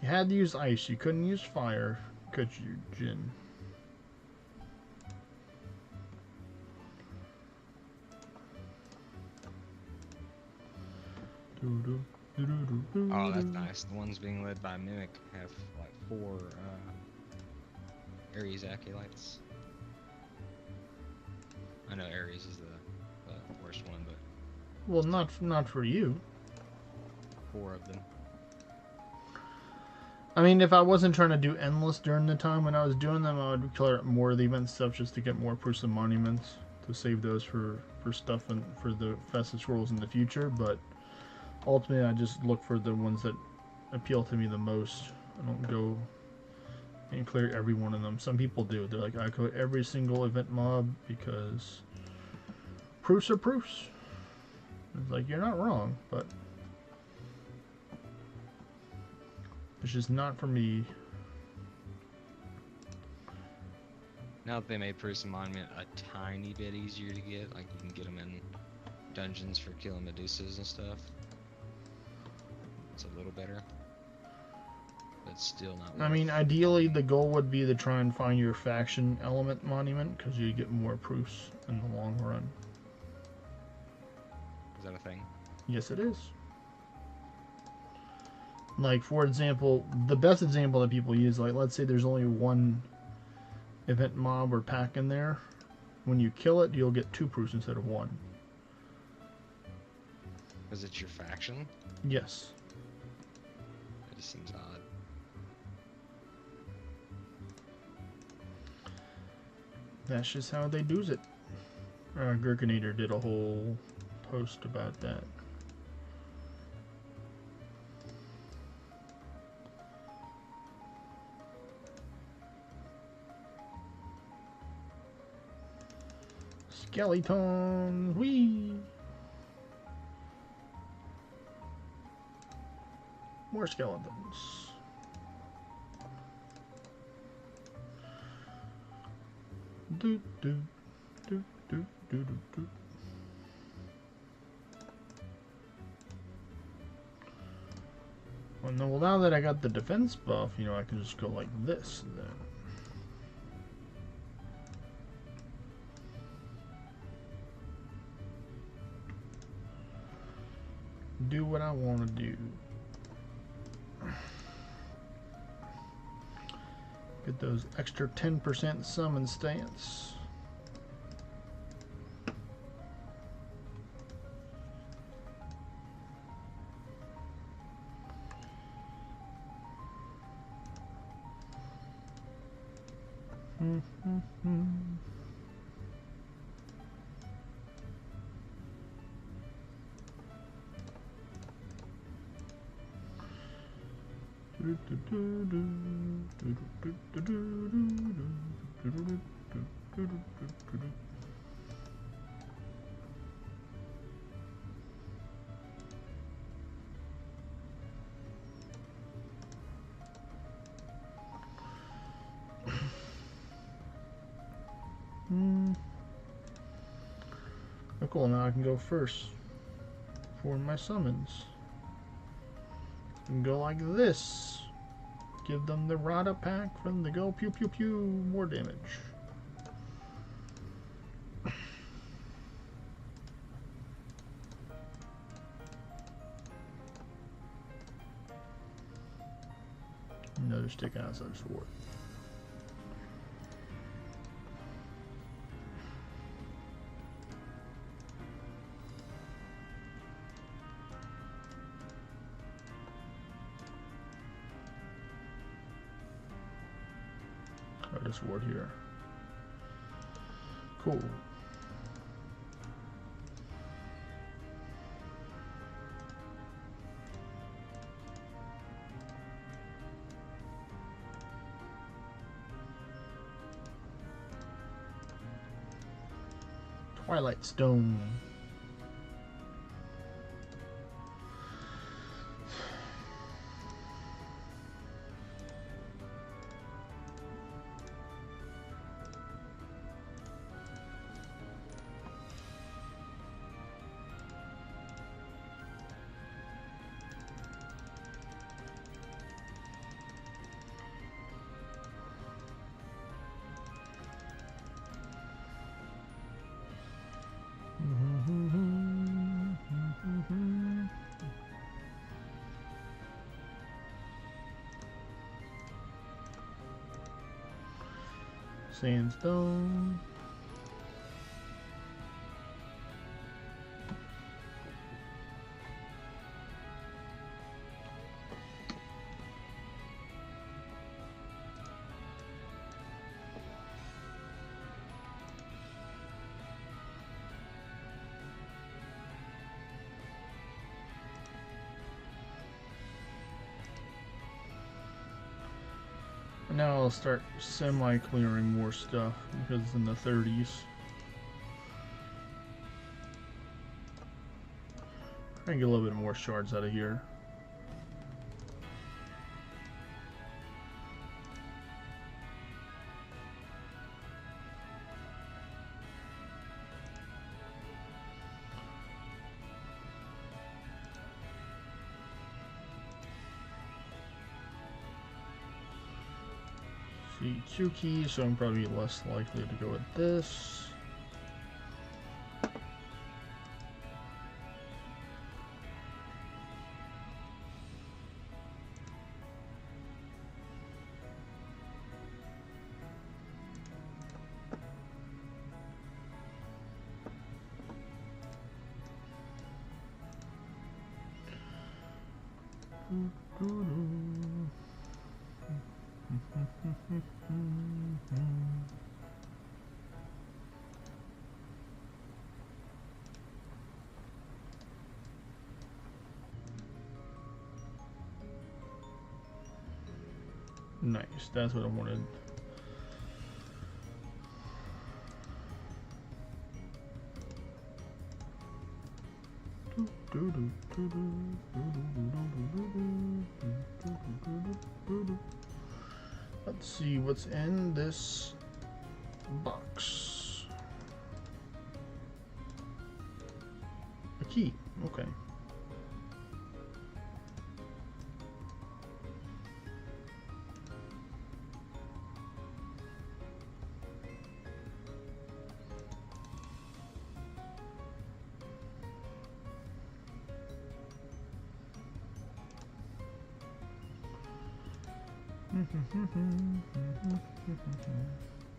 You had to use ice. You couldn't use fire. Could you, Jin? Oh, that's nice. The ones being led by Mimic have like 4 Ares acolytes. I know Ares is the worst one, but Well, not for you. 4 of them. I mean, if I wasn't trying to do endless during the time when I was doing them, I would clear up more of the event stuff just to get more proofs of monuments to save those for stuff and for the Festus scrolls in the future. But ultimately, I just look for the ones that appeal to me the most. I don't go and clear every one of them. Some people do. They're like, I clear every single event mob because proofs are proofs. It's like, you're not wrong, but it's just not for me. Now that they made Proofs of Monument a tiny bit easier to get, like you can get them in dungeons for killing Medusas and stuff. It's a little better, but still not. I mean, ideally, the goal would be to try and find your faction element monument because you get more proofs in the long run. Is that a thing? Yes, it is. Like, for example, the best example that people use, like, let's say there's only one event mob or pack in there. When you kill it, you'll get 2 proofs instead of 1. Because it's your faction? Yes. That just seems odd. That's just how they do it. Gurkinator did a whole post about that. Skeleton, whee! More skeletons. Do do do do do do do. Well, no, well, now that I got the defense buff, you know, I can just go like this then. Do what I want to do. Get those extra 10% summon stance. Oh, cool, now I can go first for my summons. And go like this. Give them the Rada pack from the go pew pew pew, more damage. Another stick outside sword. This ward here. Cool. Twilight Stone. Sandstone. Now I'll start semi-clearing more stuff because it's in the 30s. Try and get a little bit more shards out of here. See, 2 keys, so I'm probably less likely to go with this. Nice, that's what I wanted. Let's see what's in this box. A key, okay.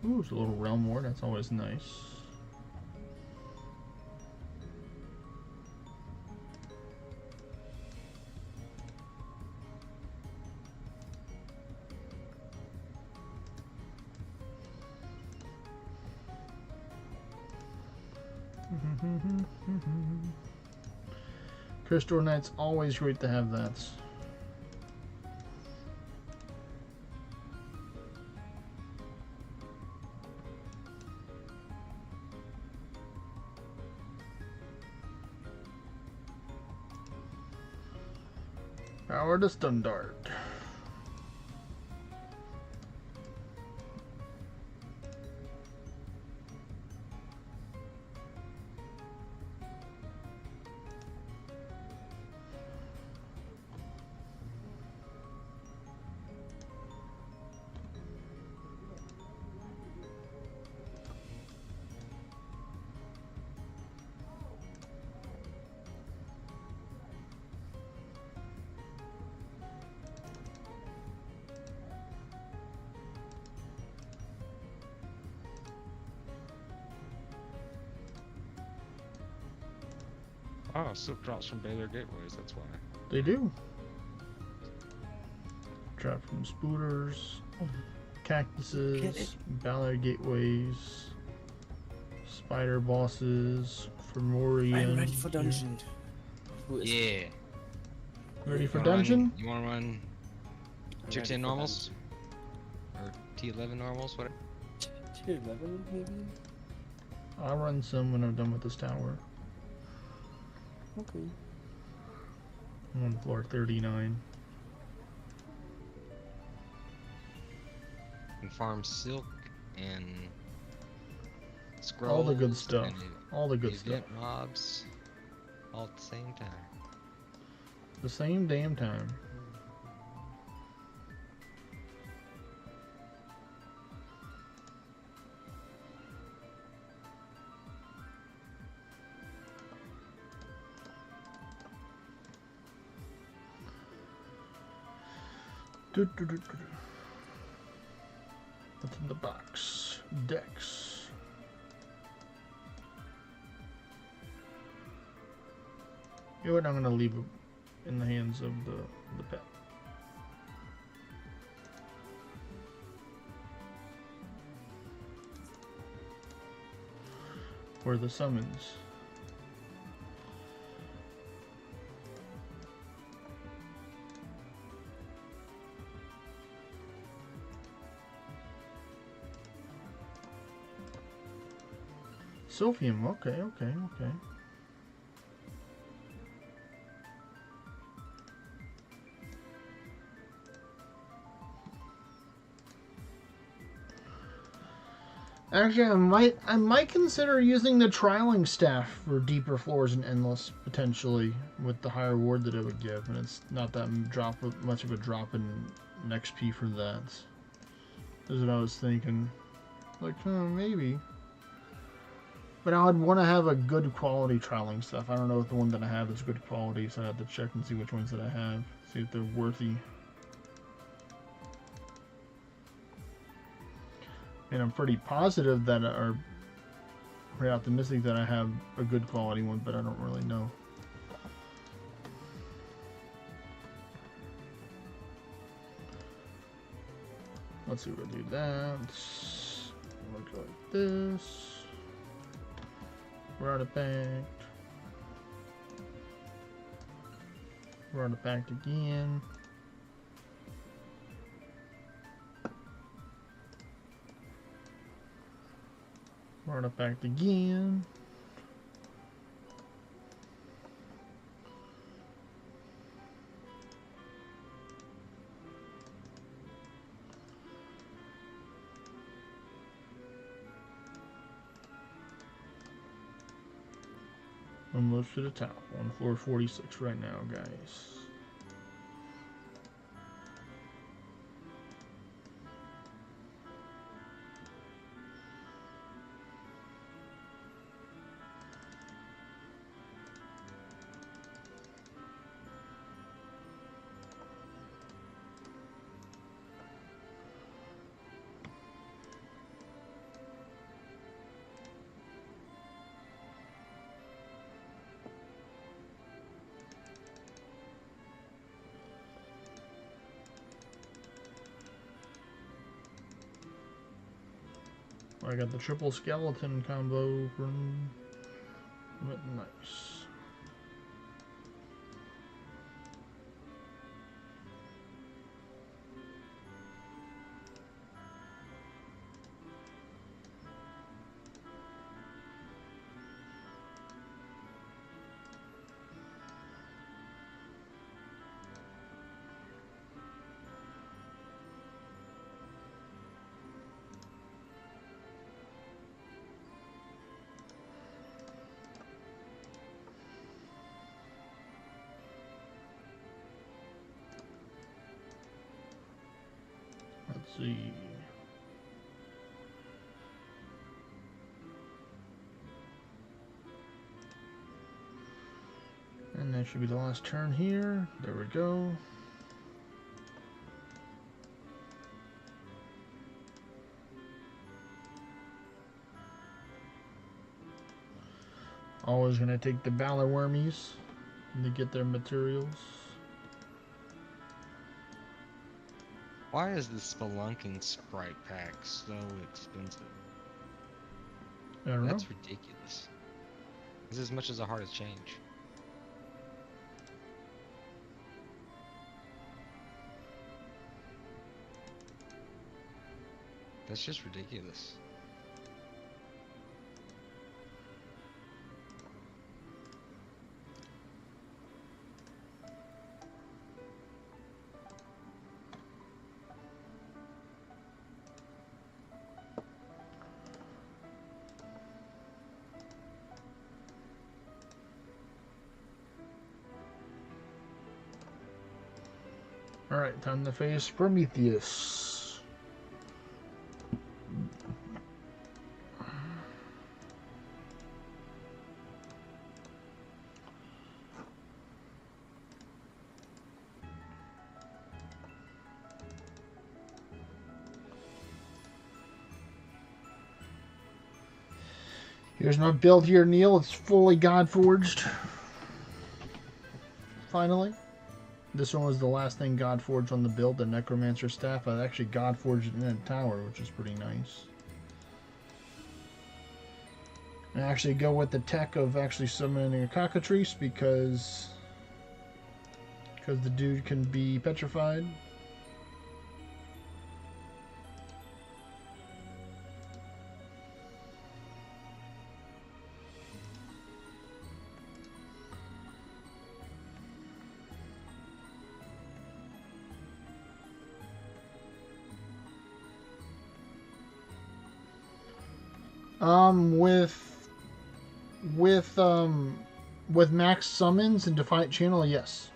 Ooh, it's a little realm ward, that's always nice. Crystal Knight's always great to have that. Power to stun dart. Oh, silk drops from Baylor Gateways, that's why. They do. Drop from spooters, cactuses, Ballard gateways, spider bosses, Fomorian. I'm ready for dungeon. Who is Yeah. Ready for You wanna dungeon? You wanna run I'm tier ready 10 for normals? Or T11 normals, whatever? Tier 11 maybe? I'll run some when I'm done with this tower. Okay. I'm on floor 39. And farm silk and scrolls. All the good stuff. and All the good stuff. event mobs all at the same time. The same damn time. What's in the box? Dex. You know what? I'm gonna leave it in the hands of the pet. For the summons. Sophium, okay. Actually, I might consider using the trialing staff for deeper floors and endless potentially with the higher reward that it would give, and it's not that much of a drop in XP for that. Is what I was thinking. Like, maybe. But I would want to have a good quality trialing stuff. I don't know if the one that I have is good quality, so I have to check and see which ones that I have. See if they're worthy. And I'm pretty positive that are pretty optimistic that I have a good quality one, but I don't really know. Let's see, we'll do that. Look like this. Artifact. Artifact again. Artifact again. Almost to the top. On floor 46 right now, guys. I got the triple skeleton combo from nice. Let's see. And that should be the last turn here. There we go. Always gonna take the Valor Wormies to get their materials. Why is the Spelunking Sprite pack so expensive? I don't know. That's ridiculous. It's as much as a Heart of Change. That's just ridiculous. Alright, time to face Prometheus. Here's my build here, Neil. It's fully God forged. Finally. This one was the last thing God forged on the build, the Necromancer staff. I actually God forged it in a tower, which is pretty nice. And actually go with the tech of actually summoning a cockatrice because the dude can be petrified. With max summons and Defiant Channel, yes.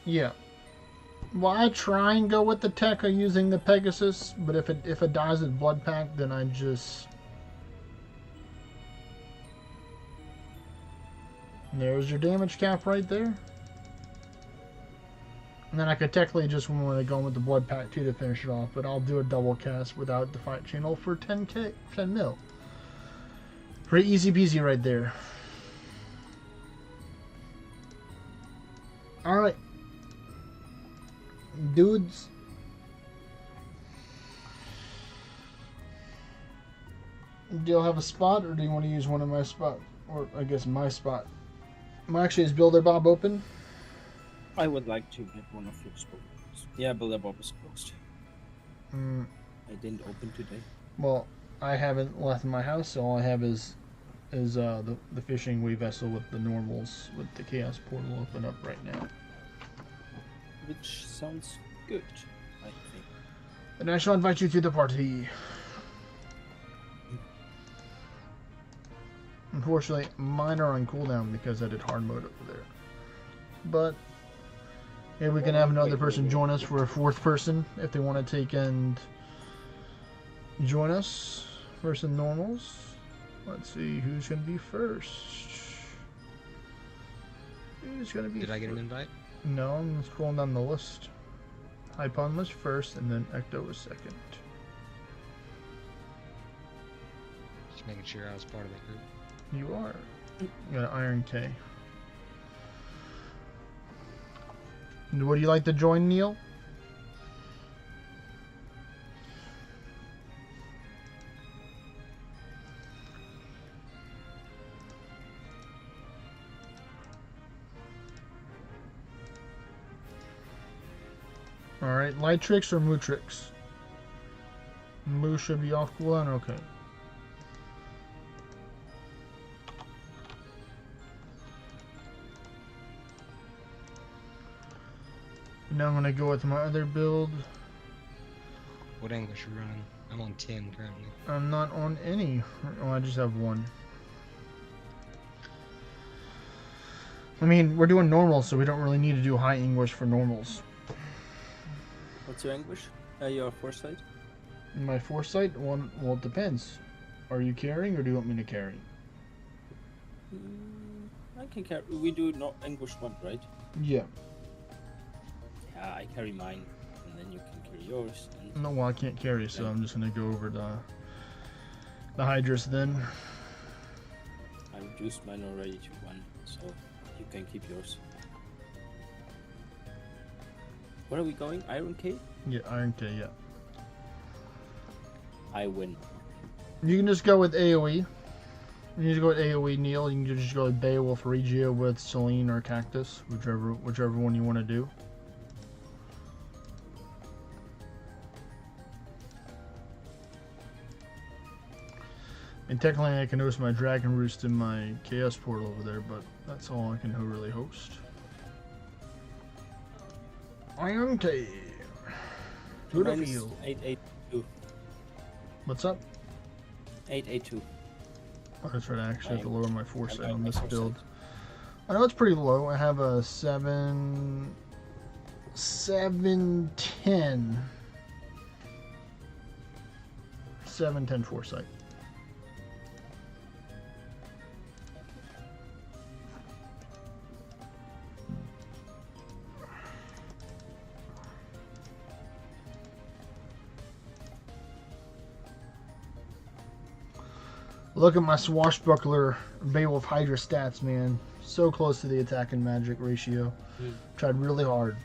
Yeah. Well, I try and go with the tech of using the Pegasus, but if it dies with Blood Pact, then I just... There's your damage cap right there. And then I could technically just want to go with the Blood Pact too to finish it off, but I'll do a double cast without Defiant Channel for 10 mil. Pretty easy peasy right there. Alright. Dudes, do you have a spot, or do you want to use one of my spots? Or I guess my spot. Actually, is Builder Bob open? I would like to get one of your spots. Yeah, Builder Bob is closed. I didn't open today. Well, I haven't left my house, so all I have is the fishing wave vessel with the normals with the Chaos Portal open up right now. Which sounds good, I think. And I shall invite you to the party. Unfortunately, mine are on cooldown because I did hard mode over there. But maybe we can have another person join us for a fourth person if they want to take and join us for some normals. Let's see who's going to be first. Who's going to be Did I get an invite? No, I'm scrolling down the list. Hypon was first, and then Ecto was second. Just making sure I was part of the group. You are. You got an Iron K. And would you like to join, Neil? Alright, Lightrix or Mootrix? Moo should be off cooldown, okay. Now I'm gonna go with my other build. What English are you running? I'm on 10 currently. I'm not on any. Oh, I just have one. I mean, we're doing normals, so we don't really need to do high English for normals. What's your English? Your foresight? My foresight? Well, it depends. Are you carrying, or do you want me to carry? I can carry. We do not English one, right? Yeah. Yeah, I carry mine, and then you can carry yours. And No, well, I can't carry, so I'm just gonna go over the Hydrus then. I reduced mine already to 1, so you can keep yours. Where are we going? Iron K? Yeah, Iron K, yeah. I win. You can just go with AoE. You need to go with AoE, Neil. You can just go with Beowulf Regio with Selene or Cactus, whichever one you want to do. And technically I can host my Dragon Roost in my Chaos Portal over there, but that's all I can really host. Iron K. To the Mine is field. 882. What's up? 882. Oh, that's right, I actually have to lower my foresight I on my this foresight. build. I know it's pretty low. I have a 7... 710. 710 foresight. Look at my swashbuckler Beowulf Hydra stats, man. So close to the attack and magic ratio. Tried really hard.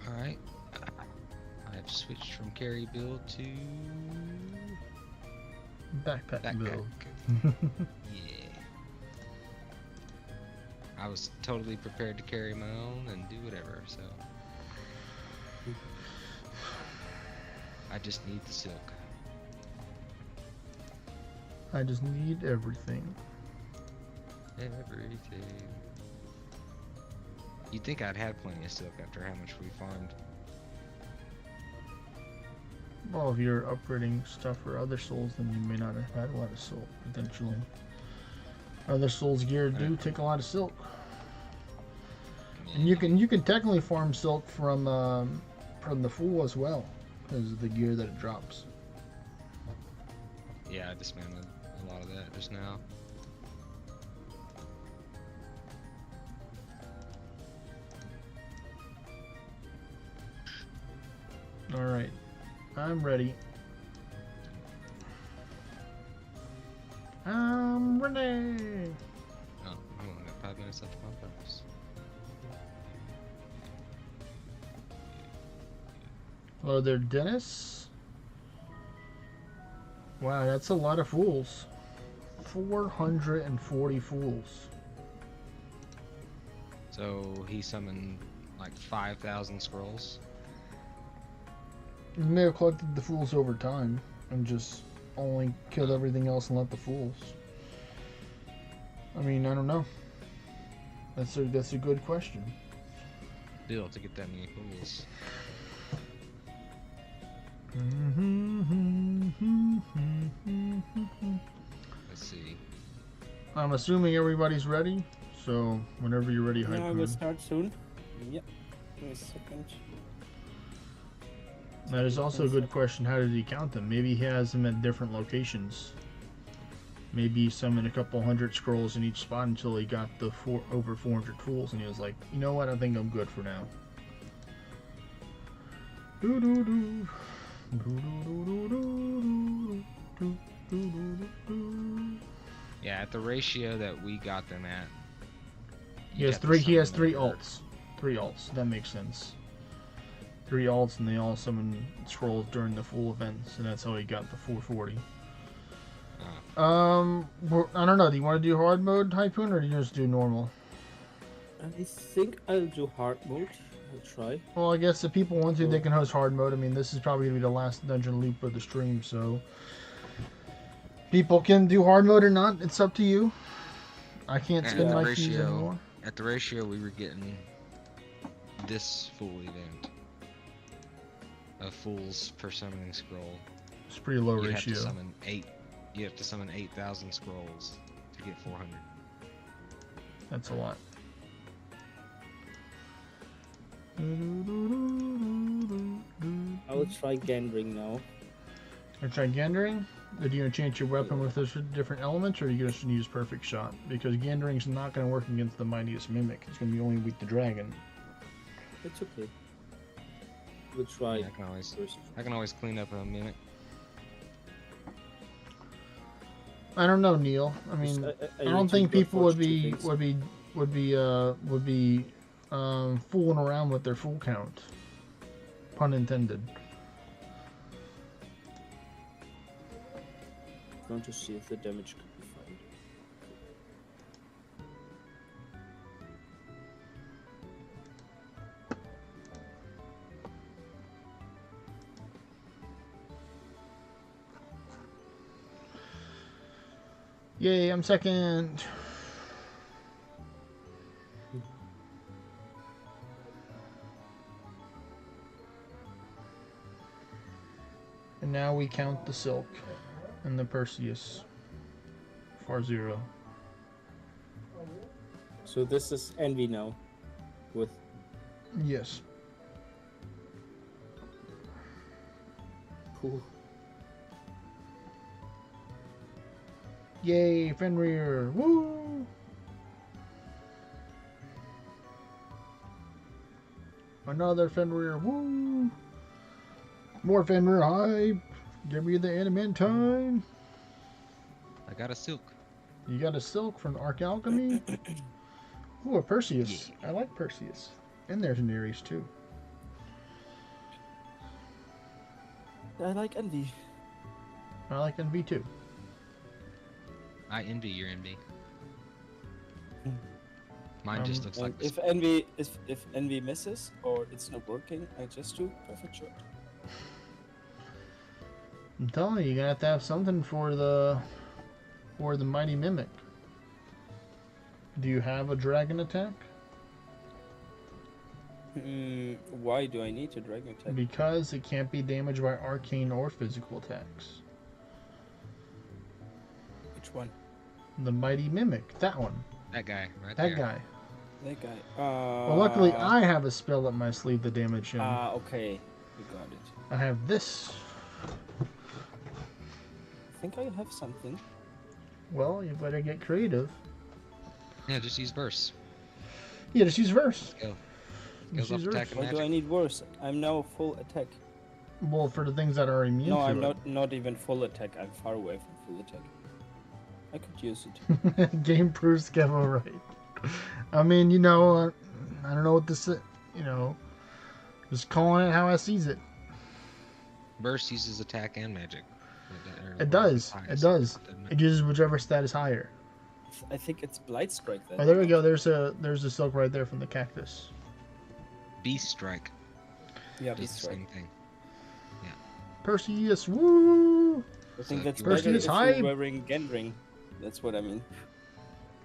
Alright. I've switched from carry build to Backpack backpack. build. Yeah. I was totally prepared to carry my own and do whatever, so. I just need the silk. I just need everything. Everything. You'd think I'd have plenty of silk after how much we farmed. Well, if you're upgrading stuff for other souls, then you may not have had a lot of silk, potentially. Other souls gear do take a lot of silk. And you can technically farm silk from the Fool as well, because of the gear that it drops. Yeah, I dismantled a lot of that just now. Alright. I'm ready. I'm ready! Oh, I only got 5 minutes left of my bonus. Hello there, Dennis. Wow, that's a lot of fools. 440 fools. So he summoned like 5,000 scrolls. You may have collected the fools over time and just only killed everything else and let the fools. I mean, I don't know. That's a good question. Still, to get that many fools. Let's see. I'm assuming everybody's ready, so whenever you're ready, No, I Hype will Moon. start soon. Yep. Give me a second. That is also a good question. How did he count them? Maybe he has them at different locations. Maybe he summoned a couple hundred scrolls in each spot until he got the over 400 fools, and he was like, you know what? I think I'm good for now. Doo doo doo. Yeah, at the ratio that we got them at. He has three. He has three alts. 3 alts. That makes sense. 3 alts, and they all summon scrolls during the full events, and that's how he got the 440. I don't know. Do you want to do hard mode, Typhoon, or do you just do normal? I think I'll do hard mode. I'll try. Well, I guess if people want to, they can host hard mode. I mean, this is probably gonna be the last dungeon loop of the stream, so people can do hard mode or not. It's up to you. I can't And spin the my keys anymore. At the ratio we were getting this full event of fools per summoning scroll. It's pretty low You ratio. have to summon 8. You have to summon 8,000 scrolls to get 400. That's a lot. I will try Gendring now. Or try Gandering? Are you gonna change your weapon with those different elements, or are you gonna use Perfect Shot? Because Gandering's not gonna work against the Mightiest Mimic. It's gonna be only weak to Dragon. It's okay. We'll try Yeah, first. I can always clean up a mimic. I don't know, Neil. I mean, I don't think people would be fooling around with their full count. Pun intended. Want to see if the damage could be found. Yay, I'm second. And now we count the Silk and the Perseus. For 0. So this is Envy now. With Yes. Ooh. Yay, Fenrir. Woo! Another Fenrir. Woo! More Fenrir hype. Give me the adamantine. I got a silk. You got a Silk from Arc Alchemy. Ooh, a Perseus. Yeah. I like Perseus. And there's an Ares too. I like Envy. I like NV too. I envy your envy. Mine just looks like this. If Envy misses or it's not working, I just do perfect shot. I'm telling you, you're gonna have to have something for the mighty mimic. Do you have a dragon attack? Why do I need a dragon attack? Because it can't be damaged by arcane or physical attacks. Which one? The mighty mimic, that one, That guy, right that there. guy. That guy. Well, luckily I have a spell up my sleeve to damage him. Okay. You got it. I have this. I think I have something. Well, you better get creative. Yeah, just use burst. Yeah, just use verse. Go. Just Goes use off verse. attack and Why do I magic. need worse? I'm now full attack. Well, for the things that are immune No, to I'm it. not even full attack. I'm far away from full attack. I could use it. Game proves Skevo right. I mean, you know, I don't know what this, you know, just calling it how I sees it. Burst uses attack and magic. It does. It does. It uses whichever stat is higher. I think it's Blight Strike then. Oh, there we go. There's a silk right there from the cactus. Beast strike. Yeah, Does Beast the same Strike. thing. Perseus, woo! I think So that's if better Perseus if hype. you're wearing Gendring. That's what I mean.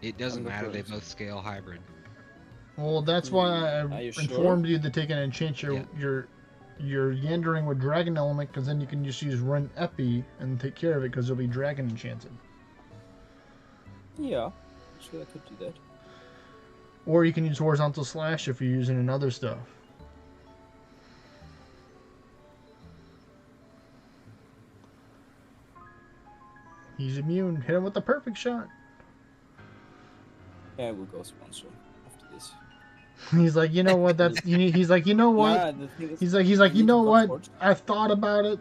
It doesn't I'm matter. They opposed. both scale hybrid. Well, that's why Are I you sure? informed you to take and enchant Yeah. your Yandering with Dragon Element, because then you can just use Run Epi and take care of it, because it'll be Dragon Enchanted. Yeah, sure I could do that. Or you can use Horizontal Slash if you're using another stuff. He's immune. Hit him with the perfect shot. Yeah, we'll go sponsor after this. He's like, you know what? That's he's like, you know what? Nah, the thing is, He's like, I you need know to what? Godforge. I've thought about it,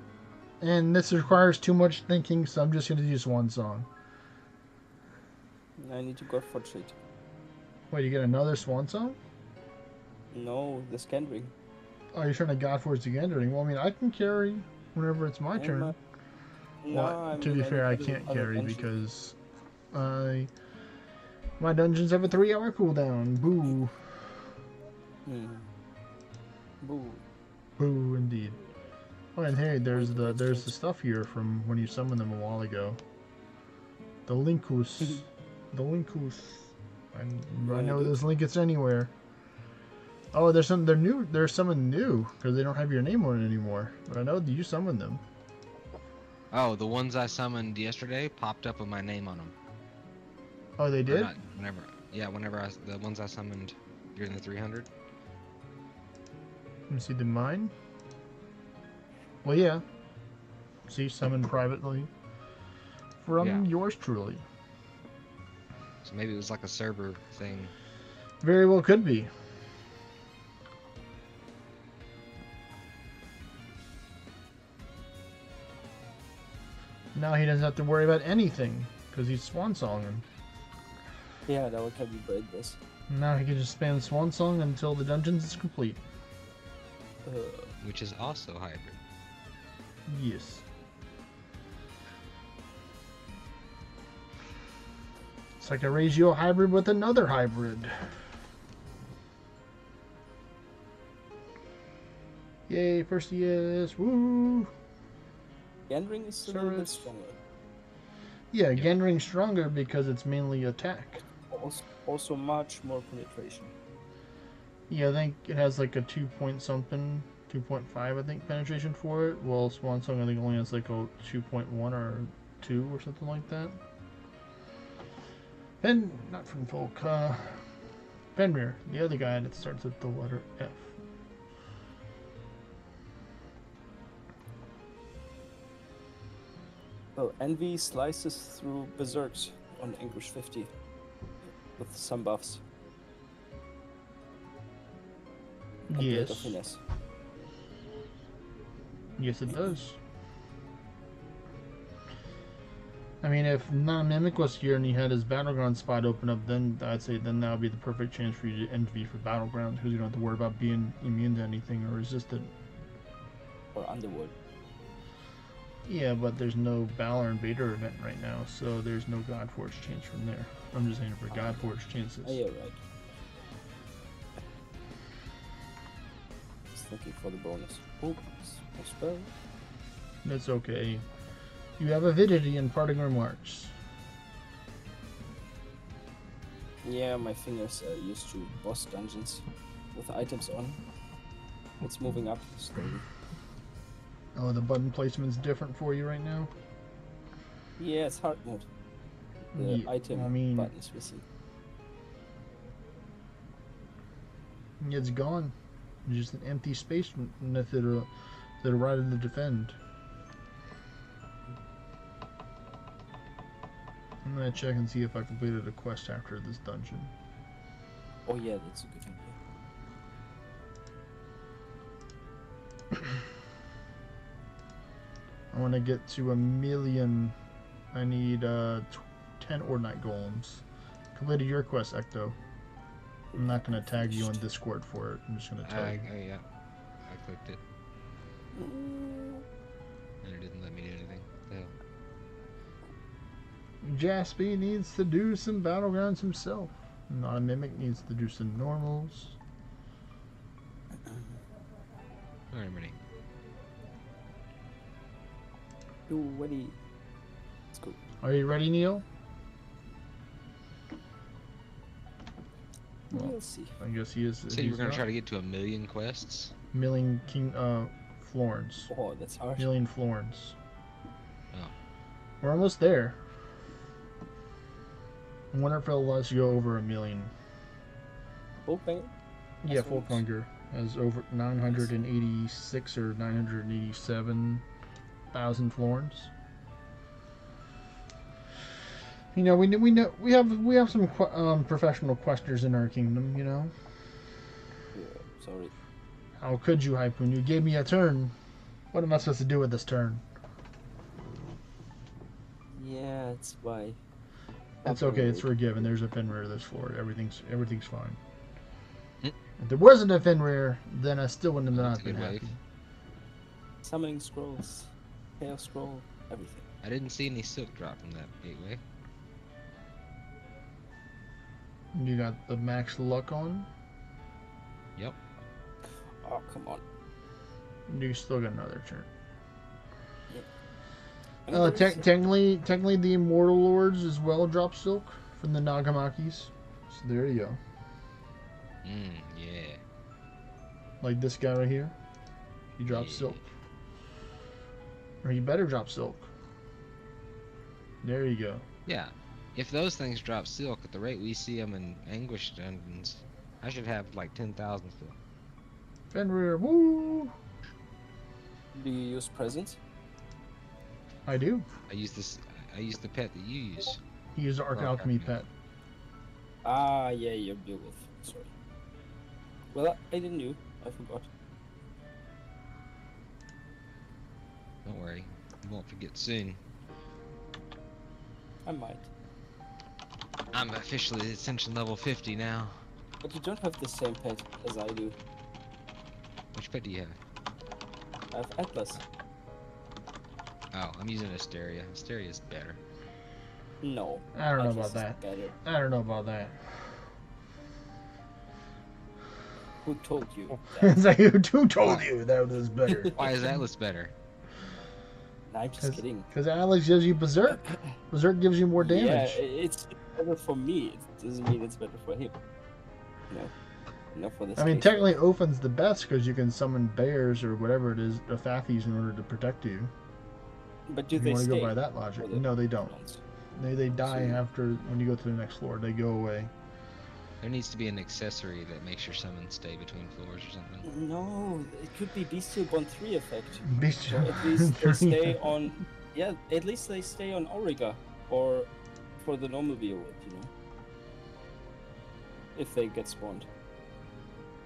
and this requires too much thinking, so I'm just gonna use one song. I need to Godforge it. Wait, you get another Swan song? No, the Gendring. Oh, you're trying to Godforge the Endering. Well, I mean, I can carry whenever it's my I'm turn. not- No, Well, to be I'm fair, I other- can't other carry dungeon. because my dungeons have a 3-hour cooldown. Boo, Boo. boo, indeed. Oh, and hey, there's the stuff here from when you summoned them a while ago. The Linkus, the Linkus. I know there's Linkets anywhere. Oh, there's some. They're new. There's someone new because they don't have your name on it anymore. But I know you summoned them. Oh, the ones I summoned yesterday popped up with my name on them. Oh, they did. Whenever the ones I summoned during the 300. Let me see the mine. Well, yeah. See, summoned privately from Yeah. yours truly. So maybe it was like a server thing. Very well could be. Now he doesn't have to worry about anything because he's swan songing. Yeah, that would have be great. This. Now he can just spam swan song until the dungeons is complete. Which is also hybrid. Yes. It's like a ratio hybrid with another hybrid. Yay, Perseus, woo! Gendring is a little bit Service. stronger. Yeah, Gendring's stronger because it's mainly attack. Also much more penetration. Yeah, I think it has like a 2 point something, 2.5 I think penetration for it. While Swan Song I think only has like a 2.1 or 2 or something like that. Not Folk. Fenrir, the other guy that starts with the letter F. Well, Envy slices through Berserks on English 50 with some buffs. And Blade of Yes. Finesse. Yes, it does. I mean, if Non-Mimic was here and he had his Battleground spot open up, then I'd say then that would be the perfect chance for you to Envy for Battleground, because you don't have to worry about being immune to anything or resistant. Or Underworld. Yeah, but there's no Balor Invader event right now, so there's no Godforge chance from there. I'm just saying for Godforge chances. Oh, yeah, right. Just looking for the bonus. Oops, no spell. That's okay. You have Avidity and Parting Remarks. Yeah, my fingers are used to boss dungeons with items on. It's moving up slowly. Oh, the button placement's different for you right now? Yeah, it's hard mode. The Yeah, item button's missing. It's gone. Just an empty space method to the right of the defend. I'm gonna check and see if I completed a quest after this dungeon. Oh yeah, that's a good idea. I want to get to 1,000,000. I need 10 Ordnite Golems. Completed your quest, Ecto. I'm not gonna tag you on Discord for it. I'm just gonna tell you. Oh yeah, I clicked it, and it didn't let me do anything. The hell? Jaspy needs to do some Battlegrounds himself. Not a Mimic needs to do some normals. Alright, I'm ready. You ready? Let's go. Are you ready, Neil? Well, We'll see. I guess he is. So you were gonna try to get to 1,000,000 quests? 1,000,000 Florins. Oh, that's harsh. 1,000,000 Florins. Oh. We're almost there. I wonder if it'll let us go over 1,000,000. Hoping. Yeah, That's Folkmonger has over 986 or 987,000 Florins. You know, we know we have some professional questers in our kingdom. You know, Yeah, sorry. how could you, Hypoon? You gave me a turn. What am I supposed to do with this turn? Yeah, that's why. It's okay. It's forgiven. There's a Fenrir. There's Flora. Everything's fine. Hmm. If there wasn't a Fenrir, then I still wouldn't have That's not a been good happy. wave. Summoning scrolls, chaos scroll, everything. I didn't see any silk drop from that gateway. You got the max luck on. Yep. Oh, come on. You still got another turn. And there's- Technically, the Immortal Lords as well drop silk from the Nagamakis. So there you go. Yeah. Like this guy right here. He drops Yeah. silk. Or he better drop silk. There you go. Yeah. If those things drop silk at the rate we see them in Anguish dungeons, I should have like 10,000 silk. Fenrir, woo! Do you use presents? I do. I use the pet that you use. He used the Arc Arc Alchemy Alchemy. pet. Ah, yeah, you're Beowulf. Sorry. Well, I didn't know. I forgot. Don't worry, you won't forget soon. I might. I'm officially Ascension level 50 now. But you don't have the same pet as I do. Which pet do you have? I have Atlas. Oh, I'm using Asteria. Asteria's better. No. I don't know Atlas about is that. better. I don't know about that. Who told you? It's like, who told you that was better? Why is Atlas better? I'm just kidding. Because Alex gives you Berserk. Berserk gives you more damage. Yeah, it's better for me. It doesn't mean it's better for him. No. Not for this I mean, case, technically, Ophen's the best because you can summon bears or whatever it is, the Fathis, in order to protect you. But do If they you want to stay? go by that logic. Or the No, they don't. clones? They die So- after, when you go to the next floor. They go away. There needs to be an accessory that makes your summons stay between floors or something. No, it could be Bestial Bond 3 effect. Beast So at least they stay on. Yeah, at least they stay on Auriga or for the normal VO, you know. If they get spawned.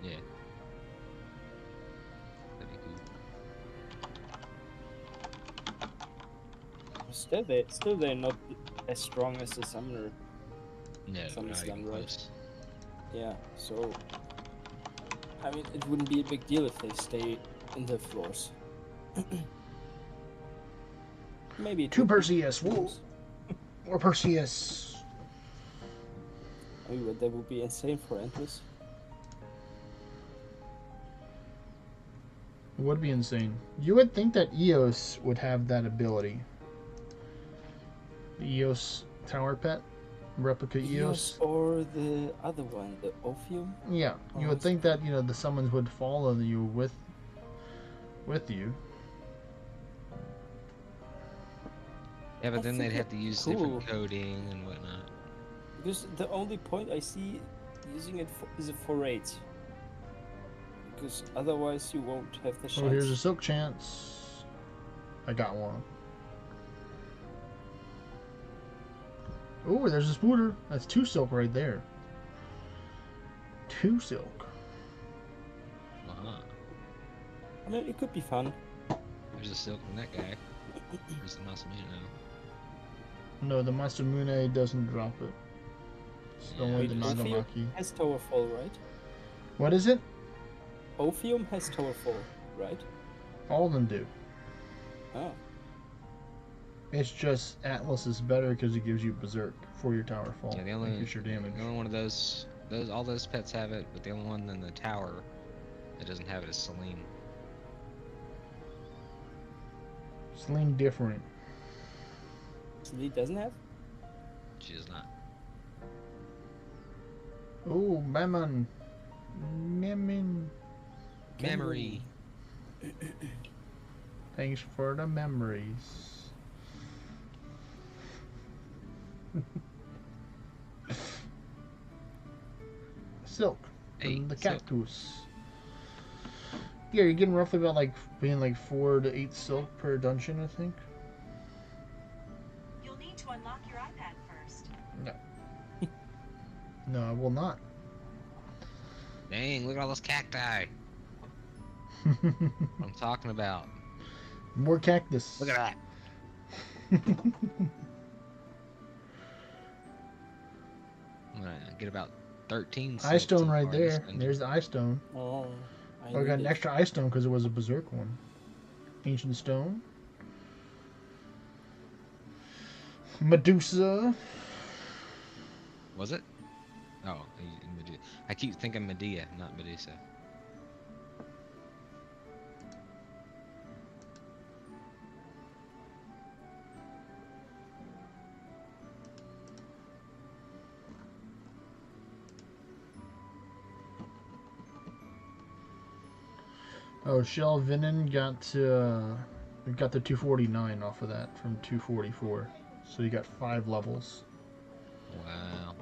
Yeah. That'd be cool. Still they're not as strong as the summoner. No, Summons not them, even right? close. Yeah, so I mean it wouldn't be a big deal if they stay in the floors. Maybe Two would be Perseus. Whoa. close. Or Perseus. I mean, but that would be insane for Endless. It would be insane. You would think that Eos would have that ability. The Eos Tower Pet? Replica Eos? Or the other one, the Ophium. Yeah, you would think that, you know, the summons would follow you with you. Yeah, but I then they'd think have to use cool. different coding and whatnot. Because the only point I see using it for, is for raids. Because otherwise you won't have the chance. Oh, here's a Silk Chance. I got one. Oh, there's a Spooter. That's 2 Silk right there. 2 Silk. Uh-huh. I mean, it could be fun. There's a silk from that guy. Where's the Masamune now? No, the Masamune doesn't drop it. It's Yeah, only the Wait, Ophium? Nagamaki. Has Tower Fall, right? What is it? Ophium has Tower Fall, right? All of them do. Oh. It's just Atlas is better because it gives you Berserk for your Tower Fall. Yeah, the only Increase your damage. The only one of those all those pets have it, but the only one in the tower that doesn't have it is Celine. Celine different. Sleep doesn't have? She does not. Oh, Mammon. Mammon. Memory. Thanks for the memories. Silk. Hey, From the silk. cactus. Yeah, you're getting roughly about like being like 4 to 8 silk per dungeon, I think. You'll need to unlock your iPad first. No, I will not. Dang, look at all those cacti. What I'm talking about. More cactus. Look at that. I'm gonna get about 13 Eye silk so stone right far this there. dungeon. There's the eye stone. Oh. Oh, I got an extra eye stone because it was a berserk one. Ancient stone. Medusa. Was it? Oh, Medea. I keep thinking Medea, not Medusa. Oh, Shell Vinin got the 249 off of that from 244. So you got 5 levels. Wow.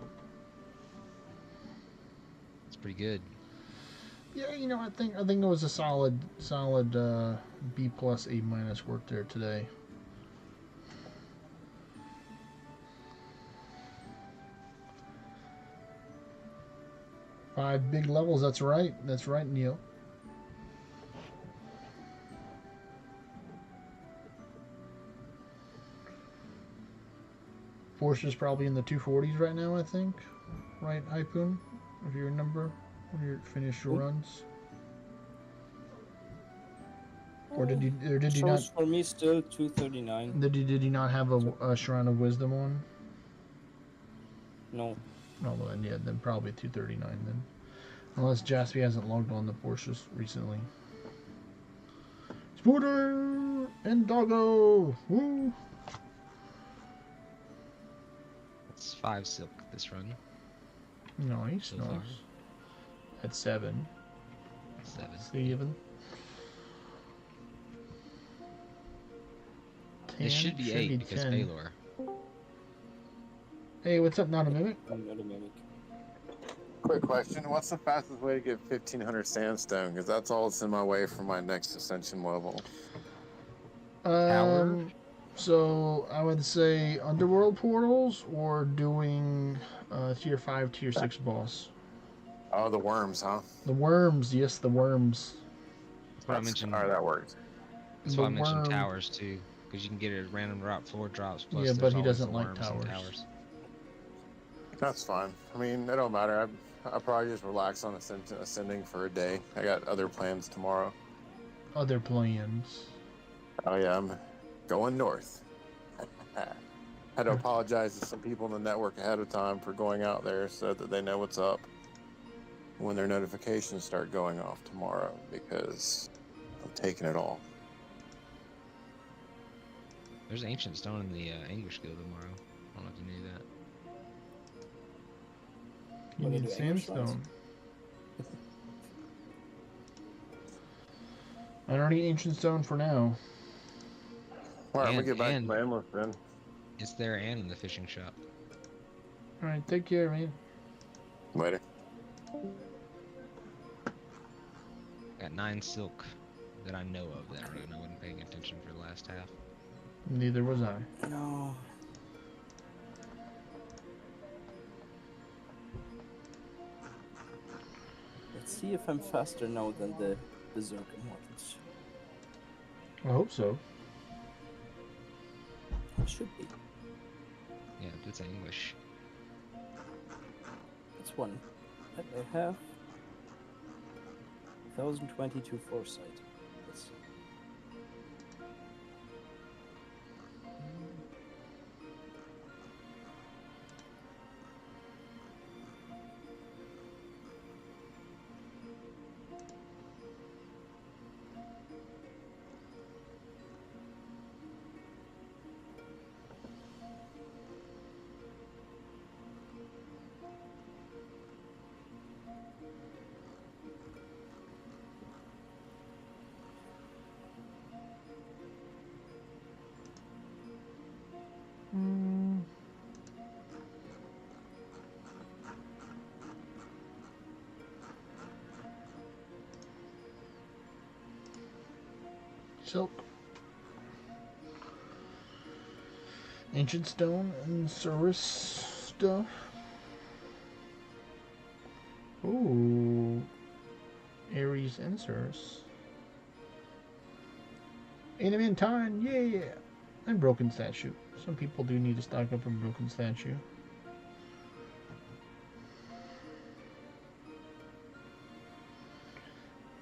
That's pretty good. Yeah, you know, I think it was a solid B plus A minus work there today. Five big levels. That's right. That's right, Neil. Forster's probably in the 240s right now, I think. Right, Ipun? If you remember, when you finish your runs. Or did you Shows not? for me still 239. Did you not have a Shrine of Wisdom on? No. No, well, then, yeah, then probably 239 then. Unless Jaspy hasn't logged on the Porsches recently. Spooter! And doggo! Woo! That's 5 silk this run. Nice, So nice. far. At 7. 7. 7. It should be 8 because 10. Baylor. Hey, what's up, not a mimic? Another mimic. Quick question: what's the fastest way to get 1,500 sandstone? Because that's all that's in my way for my next ascension level. Tower? So I would say underworld portals or doing tier 5, tier 6 boss. Oh, the worms, huh? The worms, yes, the worms. That's what I mentioned. All right, that works. That's The why I mentioned worm. towers too, because you can get a random drop, 4 drops. Plus Yeah, there's but he always doesn't the like worms and towers. That's fine. I mean, it don't matter. I probably just relax on ascending for a day. I got other plans tomorrow. Other plans. Oh yeah, I'm going north. Had to apologize to some people in the network ahead of time for going out there so that they know what's up when their notifications start going off tomorrow, because I'm taking it all. There's ancient stone in the English guild tomorrow. I don't know if you knew that. You Wanna need do English sandstone. I don't need ancient stone for now. All right, I'm gonna And- get back to and- my endless then. It's there and in the fishing shop. Alright, take care, man. Later. Got 9 silk that I know of there, and I wasn't paying attention for the last half. Neither was I. No. Let's see if I'm faster now than the Berserk Immortals. I hope so. I should be. Yeah, it's English. That's one that I have. 1022 foresight. Let's see. Silk. Ancient stone and service stuff. Ooh. Ares and Cerus. Adamantine, yeah! And broken statue. Some people do need to stock up on broken statue.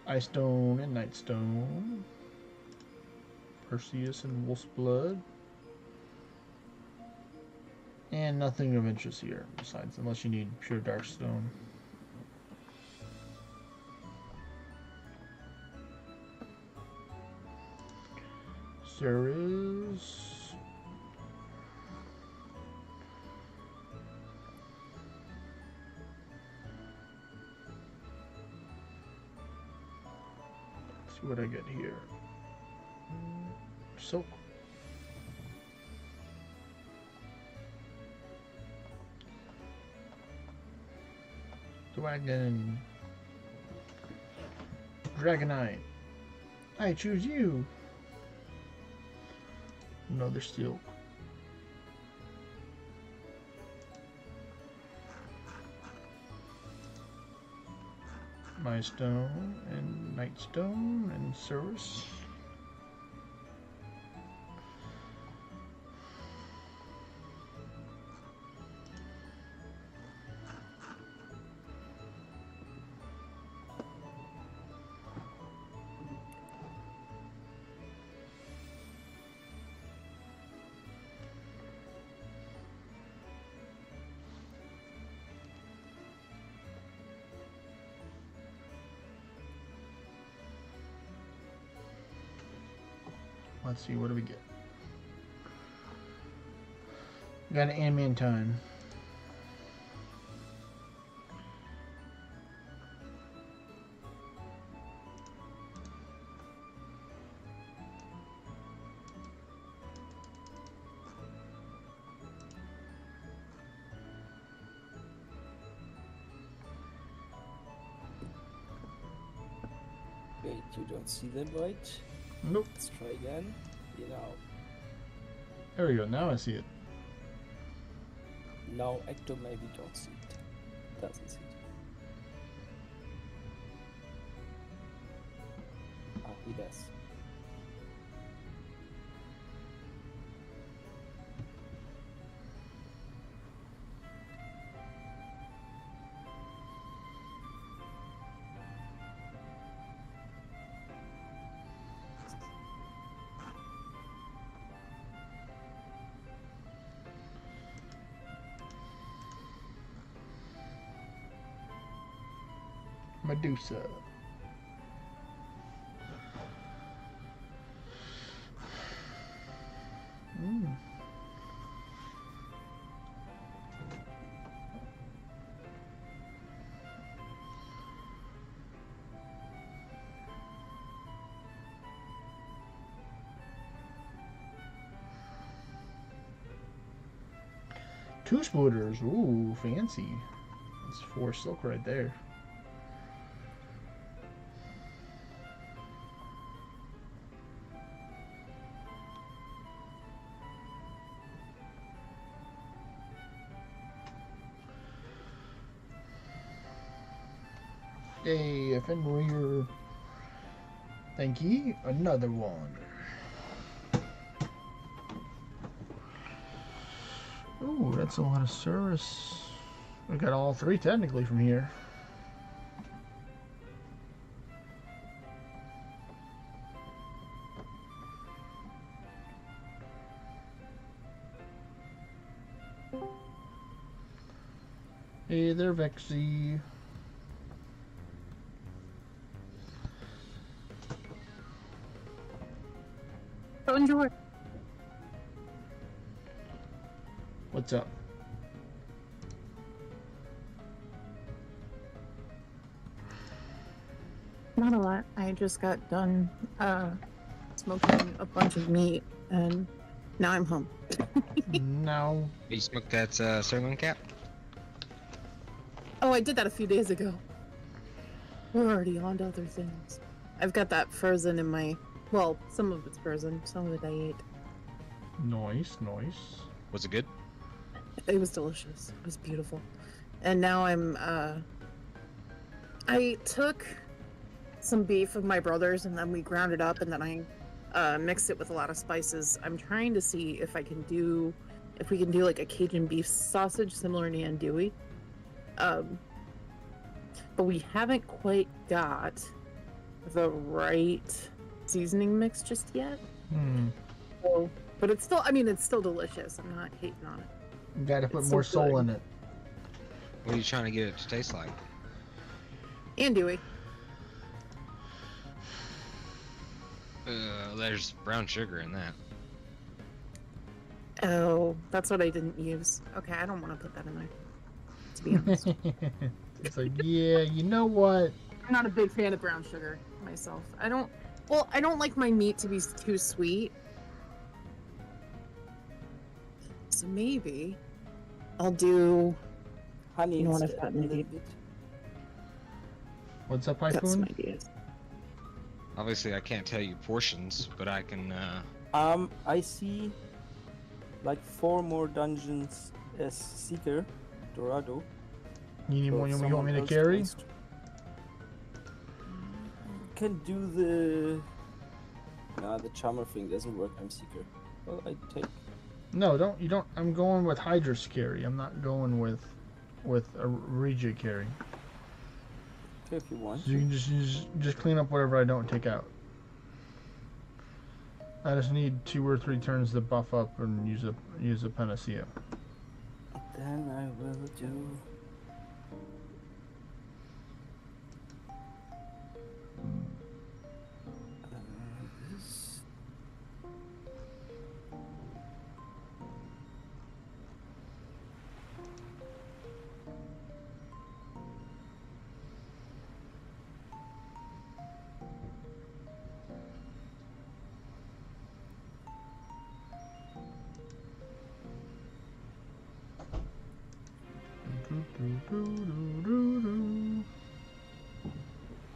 Ice stone and night stone. Perseus and Wolf's blood. And nothing of interest here, besides, unless you need pure dark stone. There is... Let's see what I get here. Silk. Dragon. Dragonite. I choose you. Another silk. My stone and night stone and Cerus. Let's see, what do we get? We got an Amantine. Wait, you don't see them, right? Nope. Let's try again. You know, There we go. Now I see it. now Ecto maybe don't see it. Doesn't see it. Ah, he does. Medusa. Mm. Two splitters. Ooh, fancy. That's 4 silk right there. Hey, a Fenrir. Thank you. Another one. Ooh, that's a lot of service. We got all 3 technically from here. Hey there, Vexy. Enjoy. What's up? Not a lot. I just got done smoking a bunch of meat, and now I'm home. No. You smoked that sirloin cap? Oh, I did that a few days ago. We're already on to other things. I've got that frozen in my... Well, some of it's frozen. Some of it I ate. Nice, nice. Was it good? It was delicious. It was beautiful. And now I'm, I took some beef of my brother's and then we ground it up and then I mixed it with a lot of spices. I'm trying to see if we can do like a Cajun beef sausage similar to andouille. But we haven't quite got the right seasoning mix just yet. So, but it's still, I mean, it's still delicious. I'm not hating on it. You gotta put It's more so soul good. in it. What are you trying to get it to taste like? Andouille. There's brown sugar in that. Oh, that's what I didn't use. Okay, I don't want to put that in there, to be honest. It's like, yeah, you know what? I'm not a big fan of brown sugar myself. I don't like my meat to be too sweet. So maybe I'll do... Honey, You know what instead, I've a gotten little deep. bit. What's up, got some Typhoon? ideas. Obviously, I can't tell you portions, but I can. I see like 4 more dungeons as Seeker, Dorado. You need So more? if You someone want me to else carry? wants Can do the... Nah, the charmer thing doesn't work. I'm Seeker. Well, I take... No, don't. You don't. I'm going with Hydra's carry. I'm not going with a Regia carry. Okay, if you want. So you can just clean up whatever I don't take out. I just need 2 or 3 turns to buff up and use a panacea. Then I will do... this.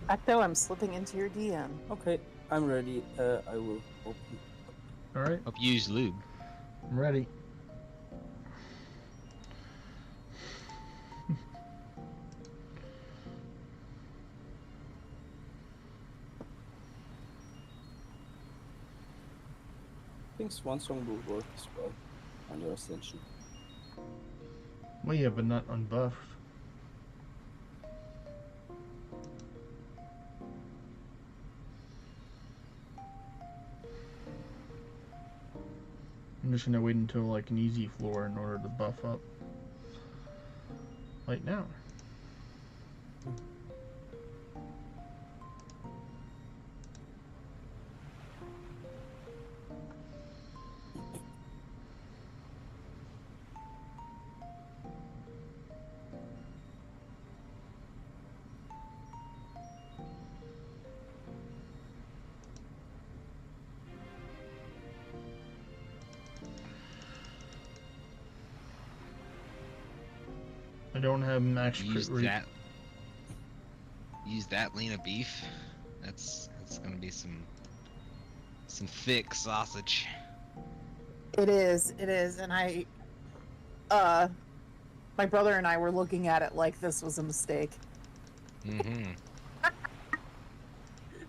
Acto, I'm slipping into your DM. Okay, I'm ready. I will open. All right, Hope you use lube. I'm ready. I think Swan Song will work as well on your ascension. Well, yeah, but not unbuffed. I'm just gonna wait until like an easy floor in order to buff up. Like now. I don't have max crit Use rate. that. Use that lean of beef. That's gonna be some thick sausage. It is, and my brother and I were looking at it like this was a mistake. Mm-hmm.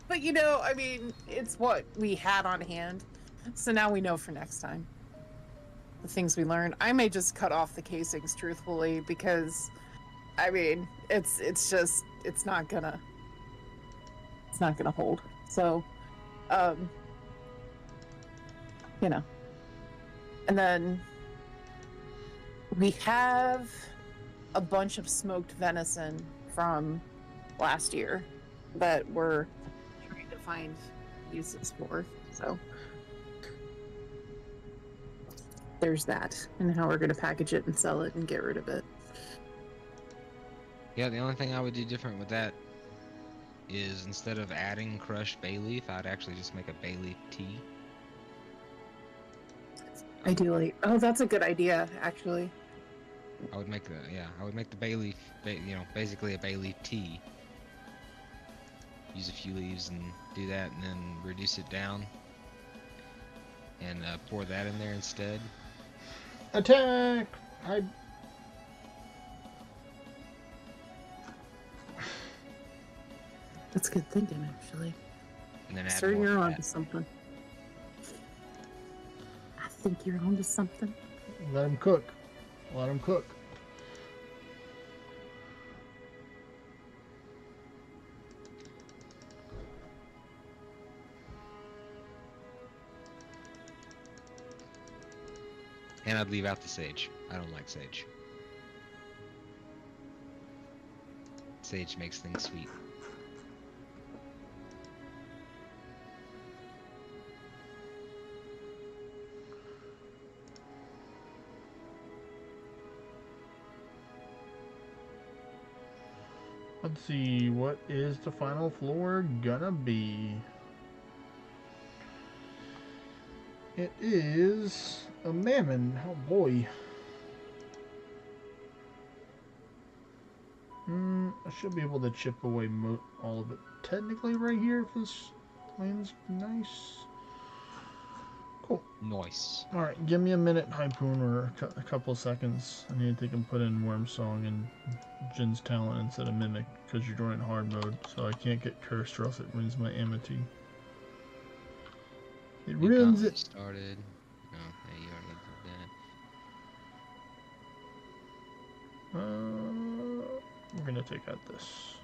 But you know, I mean, it's what we had on hand, so now we know for next time. The things we learned. I may just cut off the casings, truthfully, because, I mean, it's not gonna hold. So, you know, and then we have a bunch of smoked venison from last year that we're trying to find uses for. So there's that, and how we're going to package it and sell it and get rid of it. Yeah, the only thing I would do different with that is instead of adding crushed bay leaf, I'd actually just make a bay leaf tea. Ideally. Oh, that's a good idea, actually. I would make the bay leaf, basically a bay leaf tea. Use a few leaves and do that, and then reduce it down, and pour that in there instead. Attack! That's good thinking, actually. And then add Sir, more you're fat. onto something. I think you're onto something. Let him cook. Let him cook. And I'd leave out the sage. I don't like sage. Sage makes things sweet. Let's see, what is the final floor gonna be? It is a mammon. Oh boy. I should be able to chip away all of it. Technically right here, if this lands nice. Cool. Nice. Alright, give me a minute, Hypoon, or a couple seconds. I need to think and put in Worm Song and Jin's Talent instead of Mimic, because you're doing hard mode, so I can't get cursed or else it ruins my amity. It ruins it. Started. Oh, yeah, you already did that. We're gonna take out this.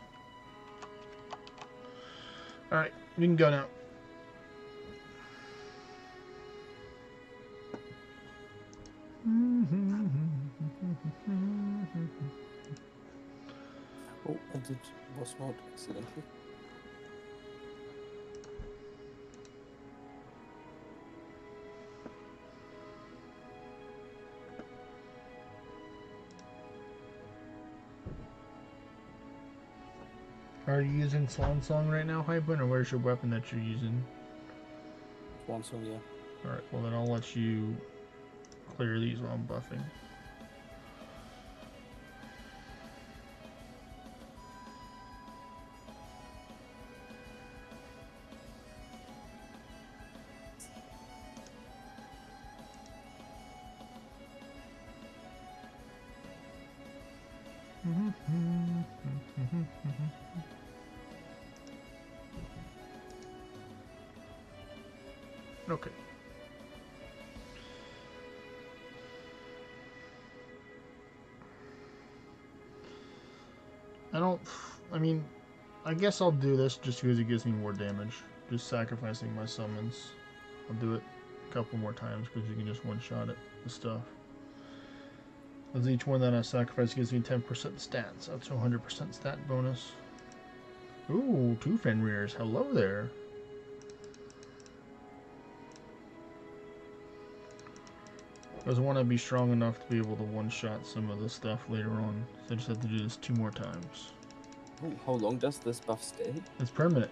Alright, we can go now. Oh, I did boss mode accidentally. Are you using Swan Song right now, Hyphen, or where's your weapon that you're using? Swan Song, yeah. Alright, well then I'll let you clear these while I'm buffing. Okay. I mean, I guess I'll do this just because it gives me more damage. Just sacrificing my summons. I'll do it a couple more times because you can just one-shot it, the stuff. Because each one that I sacrifice gives me 10% stats, up to 100% stat bonus. Ooh, 2 Fenrir's. Hello there. Because I want to be strong enough to be able to one-shot some of this stuff later on. So I just have to do this 2 more times. Oh, how long does this buff stay? It's permanent.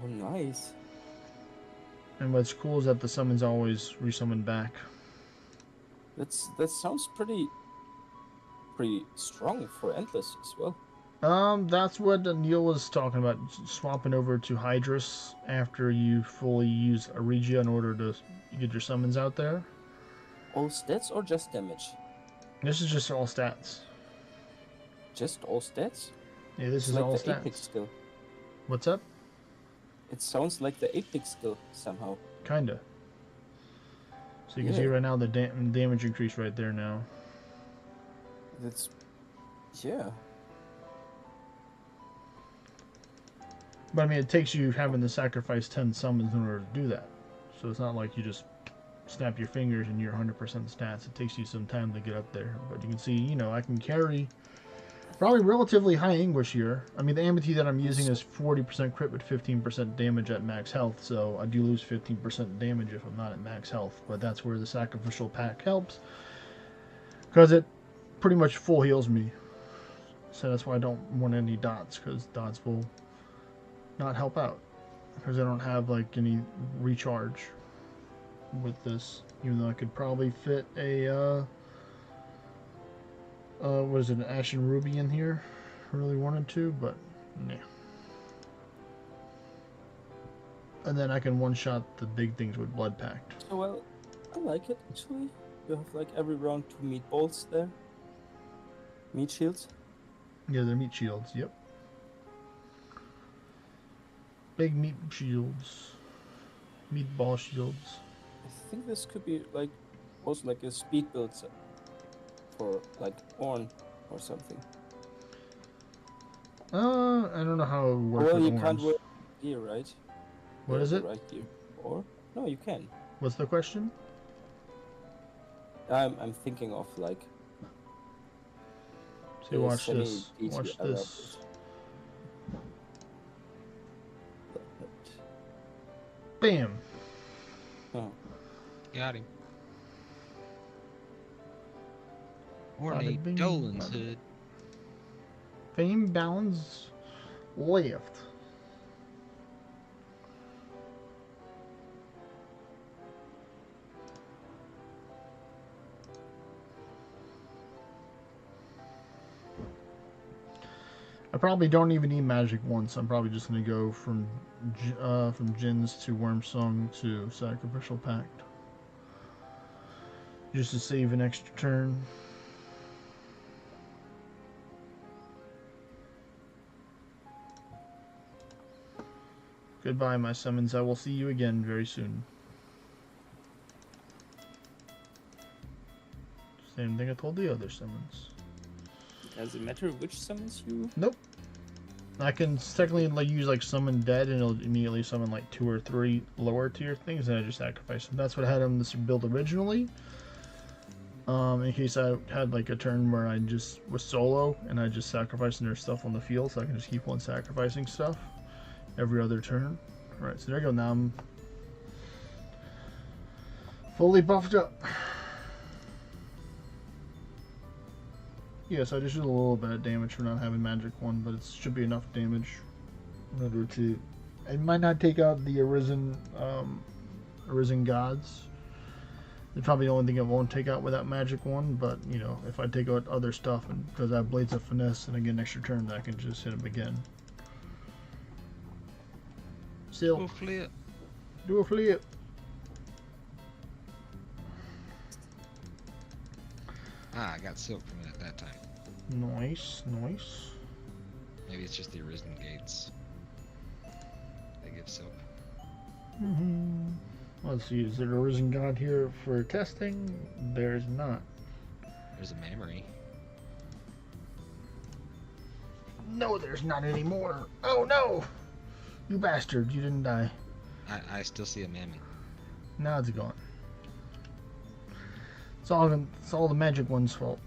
Oh, nice. And what's cool is that the summons always resummon back. That sounds pretty strong for Endless as well. That's what Neil was talking about, swapping over to Hydrus after you fully use Regia in order to get your summons out there. All stats or just damage? This is just all stats. Just all stats? Yeah, this It's is like all the stats. Apex skill. What's up? It sounds like the Apex skill somehow. Kinda. So you can see Yeah. right now the damage increase right there now. That's... yeah. But I mean, it takes you having to sacrifice 10 summons in order to do that. So it's not like you just snap your fingers and you're 100% stats. It takes you some time to get up there. But you can see, you know, I can carry probably relatively high anguish here. I mean, the amity that I'm using is 40% crit with 15% damage at max health. So I do lose 15% damage if I'm not at max health. But that's where the sacrificial pack helps. Because it pretty much full heals me. So that's why I don't want any dots. Because dots will not help out. Because I don't have like any recharge with this, even though I could probably fit a what is it, an Ashen Ruby in here? I really wanted to, but nah. And then I can one-shot the big things with Blood Pact. Oh, well, I like it actually. You have like every round 2 meatballs there. Meat shields. Yeah, they're meat shields. Yep. Big meat shields. Meatball shields. I think this could be like also like a speed build set for like Orn or something. I don't know how it would work Well, with you can't orange. wear gear, right? What is The it? right gear. Or no, you can. What's the question? I'm thinking of like. See, watch this. semi-DT Watch era this. Bam! Oh. Got him. Bada Ornate bing, Dolan's bada- hood. Fame balance left. I probably don't even need magic once. I'm probably just gonna go from Jin's to Wormsong to Sacrificial Pact, just to save an extra turn. Goodbye, my summons. I will see you again very soon. Same thing I told the other summons. Does it matter which summons you? Nope. I can technically like use like summon dead and it'll immediately summon like 2 or 3 lower tier things and I just sacrifice them. That's what I had on this build originally. In case I had like a turn where I just was solo and I just sacrificing their stuff on the field, so I can just keep on sacrificing stuff every other turn. Alright, so there you go. Now I'm fully buffed up. Yeah, so I just did a little bit of damage for not having magic one, but it should be enough damage in order to. It might not take out the arisen gods. It's probably the only thing it won't take out with that magic one, but you know, if I take out other stuff and because I have Blades of Finesse and I get an extra turn, then I can just hit him again. Still, Go flip. do a flip. Ah, I got silk from it at that time. Nice, nice. Maybe it's just the Arisen gates. They give silk. Let's see, is there a Risen God here for testing? There's not. There's a memory. No, there's not anymore. Oh no! You bastard, you didn't die. I still see a mammon. Now it's gone. It's all the magic one's fault.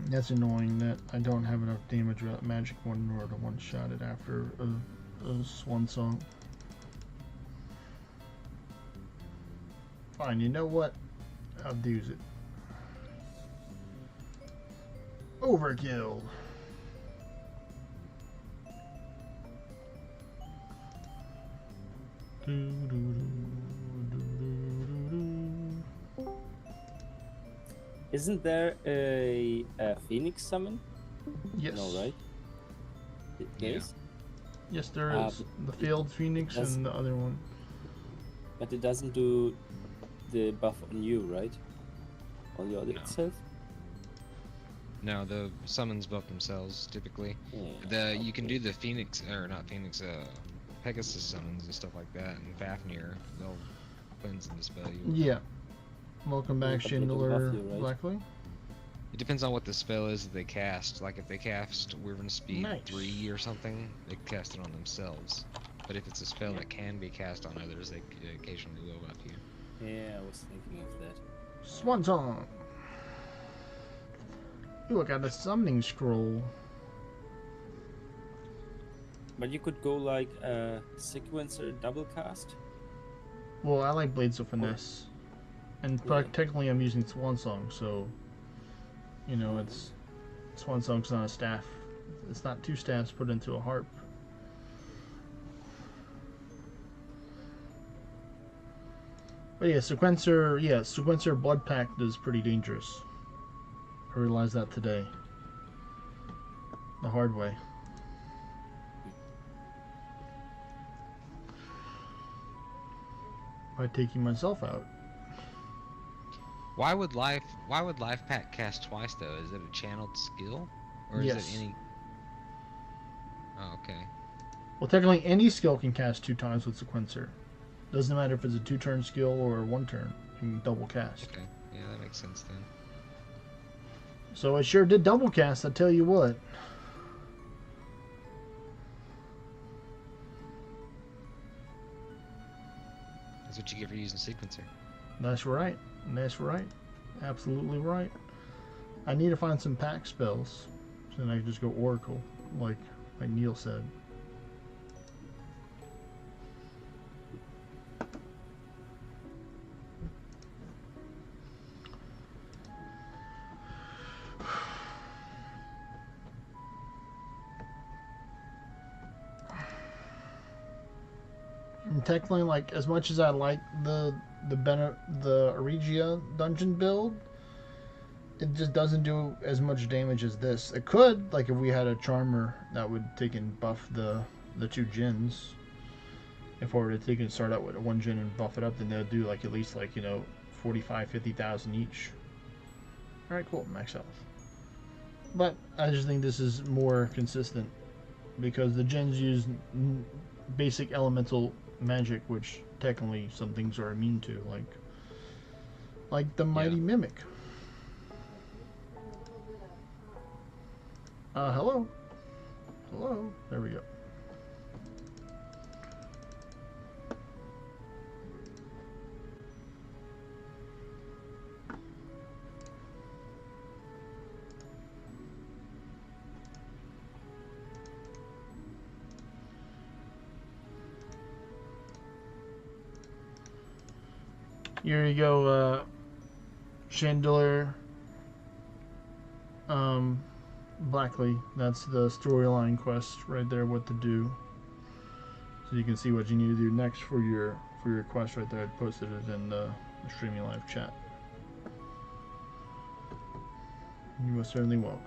That's annoying that I don't have enough damage with that magic one in order to one-shot it after a swan song. Fine, you know what? I'll do it. Overkill. Isn't there a Phoenix summon? Yes. No, right? There Yeah. is? Yes, there is. The Failed Phoenix That's- and the other one. But it doesn't do the buff on you, right? On the other No. itself? No, the summons buff themselves typically. Yeah. You can do the Phoenix or not Phoenix, Pegasus summons and stuff like that, and Fafnir, they'll cleanse and dispel you. Yeah. Welcome back, but they can buff Chandler you, right? Blackley. It depends on what the spell is that they cast. Like if they cast Wyvern Speed Nice. 3 or something, they cast it on themselves. But if it's a spell that can be cast on others, they occasionally will buff you. Yeah, I was thinking of that. Swan song. Ooh, I got a summoning scroll. But you could go like a sequencer double cast. Well, I like Blades of Finesse. And Yeah. technically I'm using Swan Song, so... You know, it's... Swan Song's not a staff. It's not two staffs put into a harp. But yeah, Sequencer Blood Pact is pretty dangerous. I realized that today. The hard way. By taking myself out. Why would life pack cast twice though? Is it a channeled skill, or is Yes. it any? Oh, okay. Well, technically any skill can cast 2 times with Sequencer. Doesn't matter if it's a 2-turn skill or a 1-turn. You can double cast. Okay. Yeah, that makes sense then. So I sure did double cast, I tell you what. That's what you get for using sequencer. That's right. That's right. Absolutely right. I need to find some pack spells. So then I can just go Oracle, like Neil said. And technically, like, as much as I like the Regia dungeon build, it just doesn't do as much damage as this. It could, like, if we had a Charmer that would take and buff the 2 Djinns. If I were to take and start out with 1 Djinn and buff it up, then they'll do, like, at least, like, you know, 45, 50,000 each. Alright, cool, max health. But I just think this is more consistent, because the Djinns use basic elemental magic, which technically some things are immune to, like the Mighty Mimic. Hello? Hello? There we go. Here you go, Chandler Blackley. That's the storyline quest right there, what to do. So you can see what you need to do next for your quest right there. I posted it in the streaming live chat. You most certainly welcome.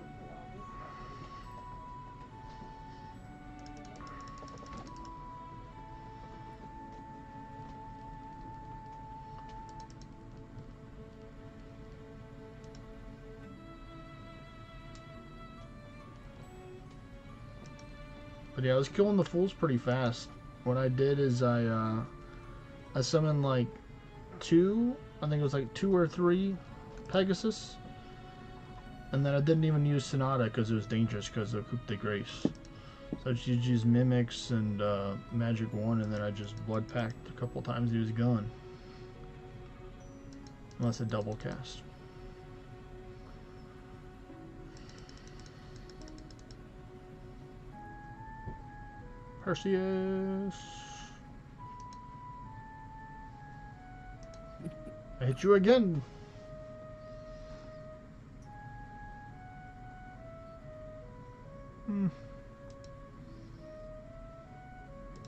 But yeah, I was killing the fools pretty fast. What I did is I summoned like two, I think it was like 2 or 3 Pegasus. And then I didn't even use Sonata because it was dangerous because of Coupe de Grace. So I just used Mimics and Magic 1, and then I just Blood Packed a couple times he was gone. Unless I double cast. Perseus! I hit you again!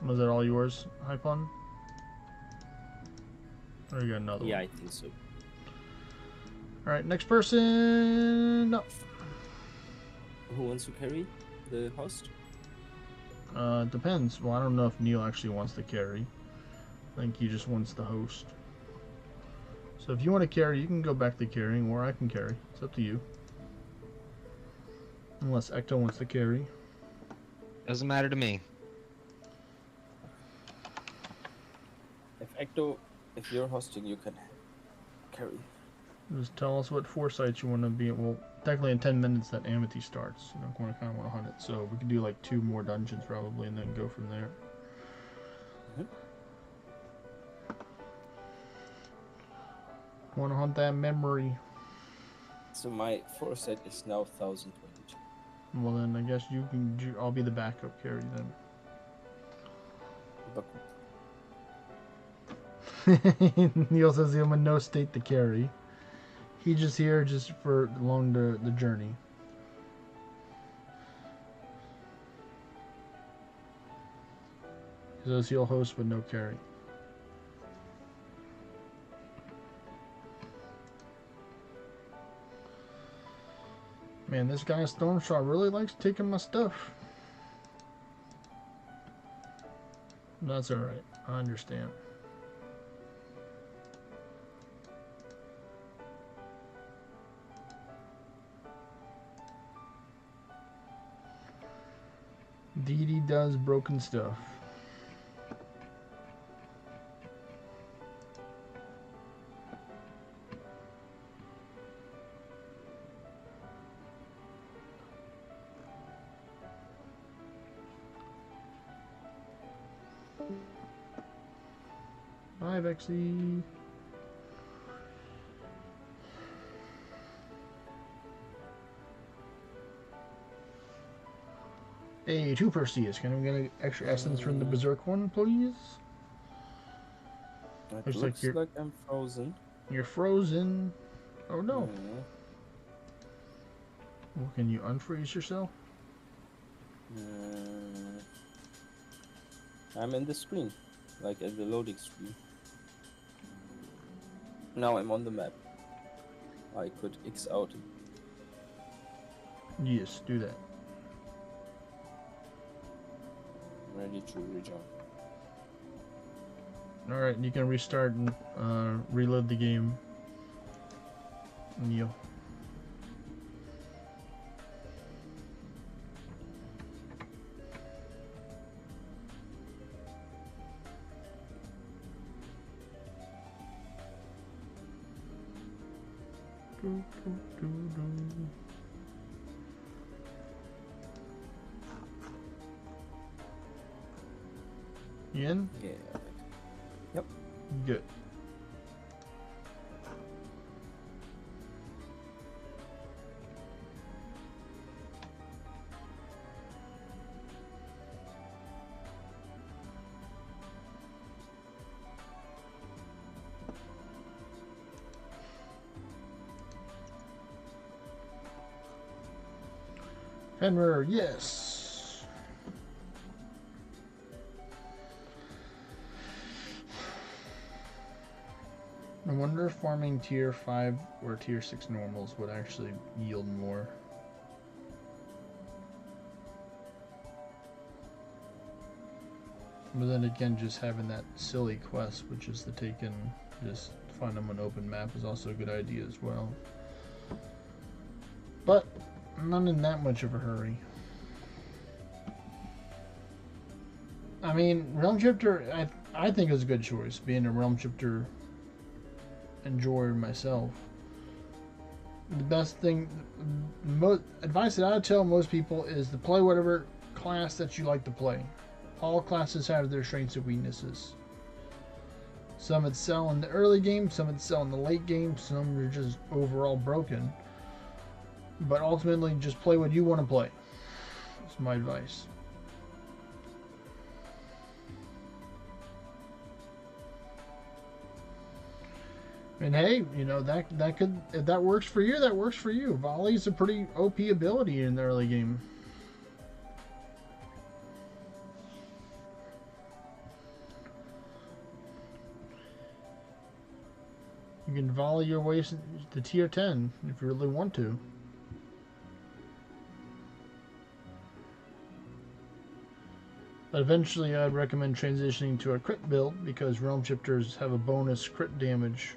Was that all yours, Hypon? Or you got another Yeah, one? I think so. Alright, next person! No. Who wants to carry the host? Depends. Well, I don't know if Neil actually wants to carry. I think he just wants the host. So if you want to carry, you can go back to carrying, or I can carry. It's up to you. Unless Ecto wants to carry. Doesn't matter to me. If you're hosting, you can carry. Just tell us what foresight you want to be. Well, technically in 10 minutes that Amity starts. You know, I kind of want to hunt it. So we could do like 2 more dungeons probably and then go from there. Want to hunt that memory. So my foresight is now 1022. Well then I guess you can. I'll be the backup carry then. But Neil says I'm in no state to carry. He's just here just for along the journey. He says he'll host with no carry. Man, this guy Stormshot really likes taking my stuff. That's alright. I understand. Dee Dee does broken stuff. Bye, Vexy. Hey, 2 Perseus. Can we get an extra essence from the Berserk one, please? it Looks looks like like I'm frozen. You're frozen. Oh no. Yeah. Well, can you unfreeze yourself? I'm in the screen, like at the loading screen. Now I'm on the map. I could X out. Yes, do that. Ready to rejoin. Alright, you can restart and reload the game. Neil. You in? Yeah. Yep. Good. Fenrir, yes. I wonder if farming tier 5 or tier 6 normals would actually yield more. But then again, just having that silly quest, which is to take and just find them an open map, is also a good idea as well. But I'm not in that much of a hurry. I mean, Realm Shifter, I think is a good choice, being a Realm Shifter enjoyer myself. The best thing, advice that I would tell most people is to play whatever class that you like to play. All classes have their strengths and weaknesses. Some excel in the early game, some excel in the late game, some are just overall broken. But ultimately, just play what you want to play. That's my advice. And hey, you know, that could, if that works for you, that works for you. Volley's a pretty OP ability in the early game. You can volley your way to tier 10 if you really want to. But eventually I'd recommend transitioning to a crit build because Realm Shifters have a bonus crit damage.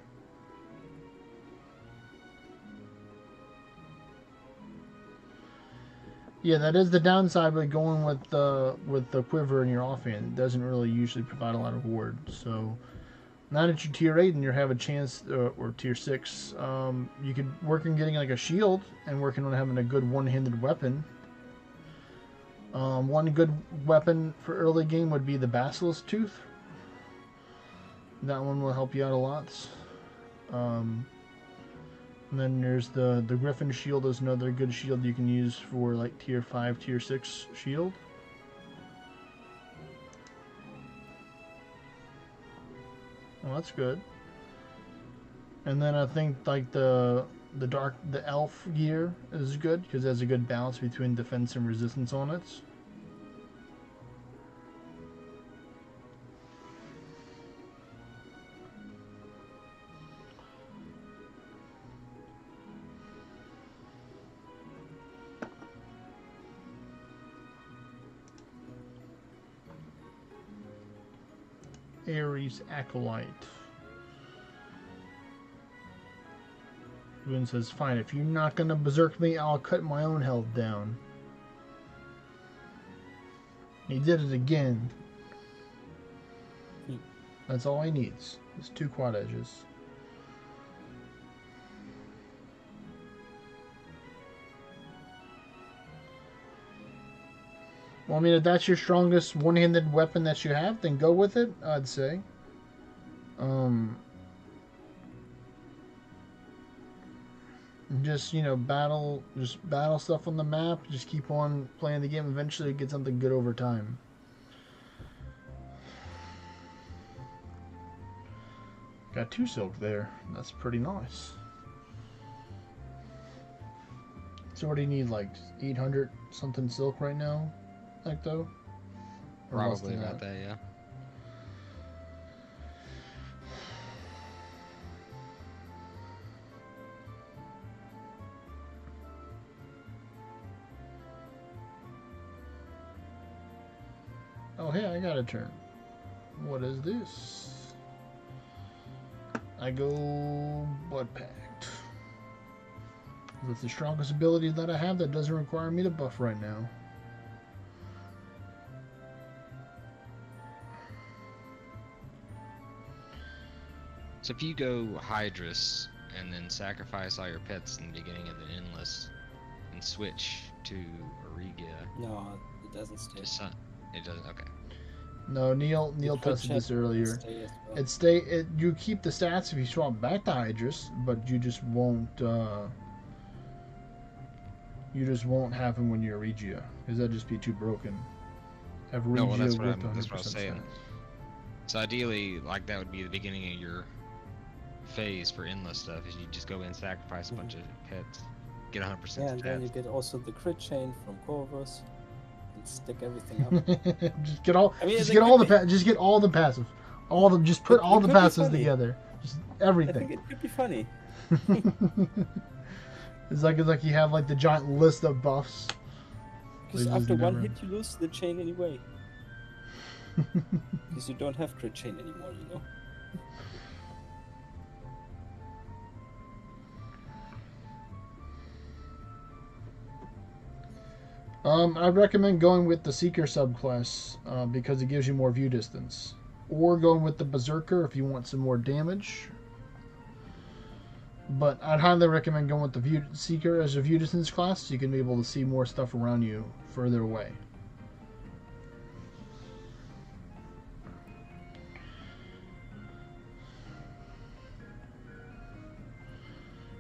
Yeah, that is the downside with going with the quiver in your offhand. It doesn't really usually provide a lot of ward. So now that you're tier 8 and you have a chance, or tier 6, you could work on getting like a shield and working on having a good one-handed weapon. One good weapon for early game would be the Basilisk Tooth. That one will help you out a lot. And then there's the Griffin Shield is another good shield you can use for like tier 5, tier 6 shield. Well, that's good. And then I think like the elf gear is good because it has a good balance between defense and resistance on it. Ares Acolyte. Boone says, fine, if you're not gonna berserk me, I'll cut my own health down. He did it again. That's all he needs. It's 2 quad edges. Well, I mean, if that's your strongest one-handed weapon that you have, then go with it, I'd say. Just, you know, battle stuff on the map. Just keep on playing the game. Eventually, you get something good over time. Got 2 silk there. That's pretty nice. So what do you need, like 800 something silk right now? Ecto? Or less Probably than about that, yeah. Oh, hey, I got a turn. What is this? I go Blood Pact. That's the strongest ability that I have that doesn't require me to buff right now. So if you go Hydrus and then sacrifice all your pets in the beginning of the Endless and switch to Auriga, No, it doesn't stay. It doesn't. Okay. No, Neil The tested this crit check earlier. will stay as well. You keep the stats if you swap back to Hydrus, but you just won't have him when you're Regia, because that'd just be too broken. Have Regia No, well, that's what with that's what I was 100% saying. stats. So ideally, like that would be the beginning of your phase for Endless stuff. Is you just go in, sacrifice a bunch of pets, get 100% Yeah, and then you stats. get also the crit chain from Corvus, and stick everything up. just get all, I mean, just it get all could the, just get all the passives, just put It all the could be passives funny. together, just I everything. think it could be funny. It's like you have like the giant list of buffs. Because They just after one never- hit, you lose the chain anyway. Because you don't have crit chain anymore, you know. I'd recommend going with the Seeker subclass because it gives you more view distance. Or going with the Berserker if you want some more damage. But I'd highly recommend going with the Seeker as a view distance class so you can be able to see more stuff around you further away.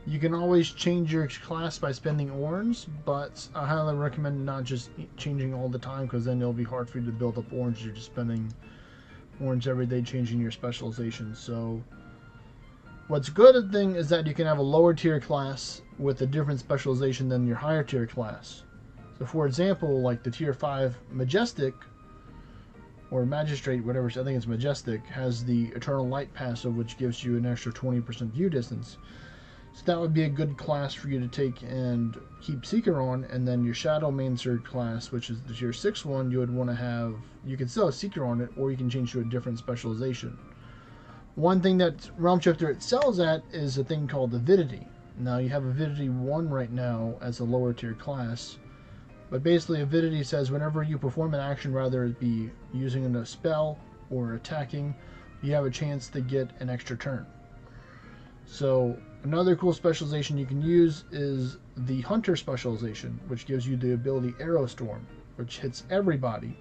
You can always change your class by spending orange, but I highly recommend not just changing all the time because then it'll be hard for you to build up orange. You're just spending orange every day changing your specialization. So what's good thing is that you can have a lower tier class with a different specialization than your higher tier class. So for example, like the tier 5 Majestic or Magistrate, whatever, I think it's Majestic, has the Eternal Light passive which gives you an extra 20% view distance. So that would be a good class for you to take and keep Seeker on, and then your Shadow Mancer class, which is the tier 6 one, you would want to have, you can still have Seeker on it, or you can change to a different specialization. One thing that Realm Shifter excels at is a thing called Avidity. Now you have Avidity 1 right now as a lower tier class, but basically Avidity says whenever you perform an action, rather it be using a spell or attacking, you have a chance to get an extra turn. So another cool specialization you can use is the Hunter specialization, which gives you the ability Arrow Storm, which hits everybody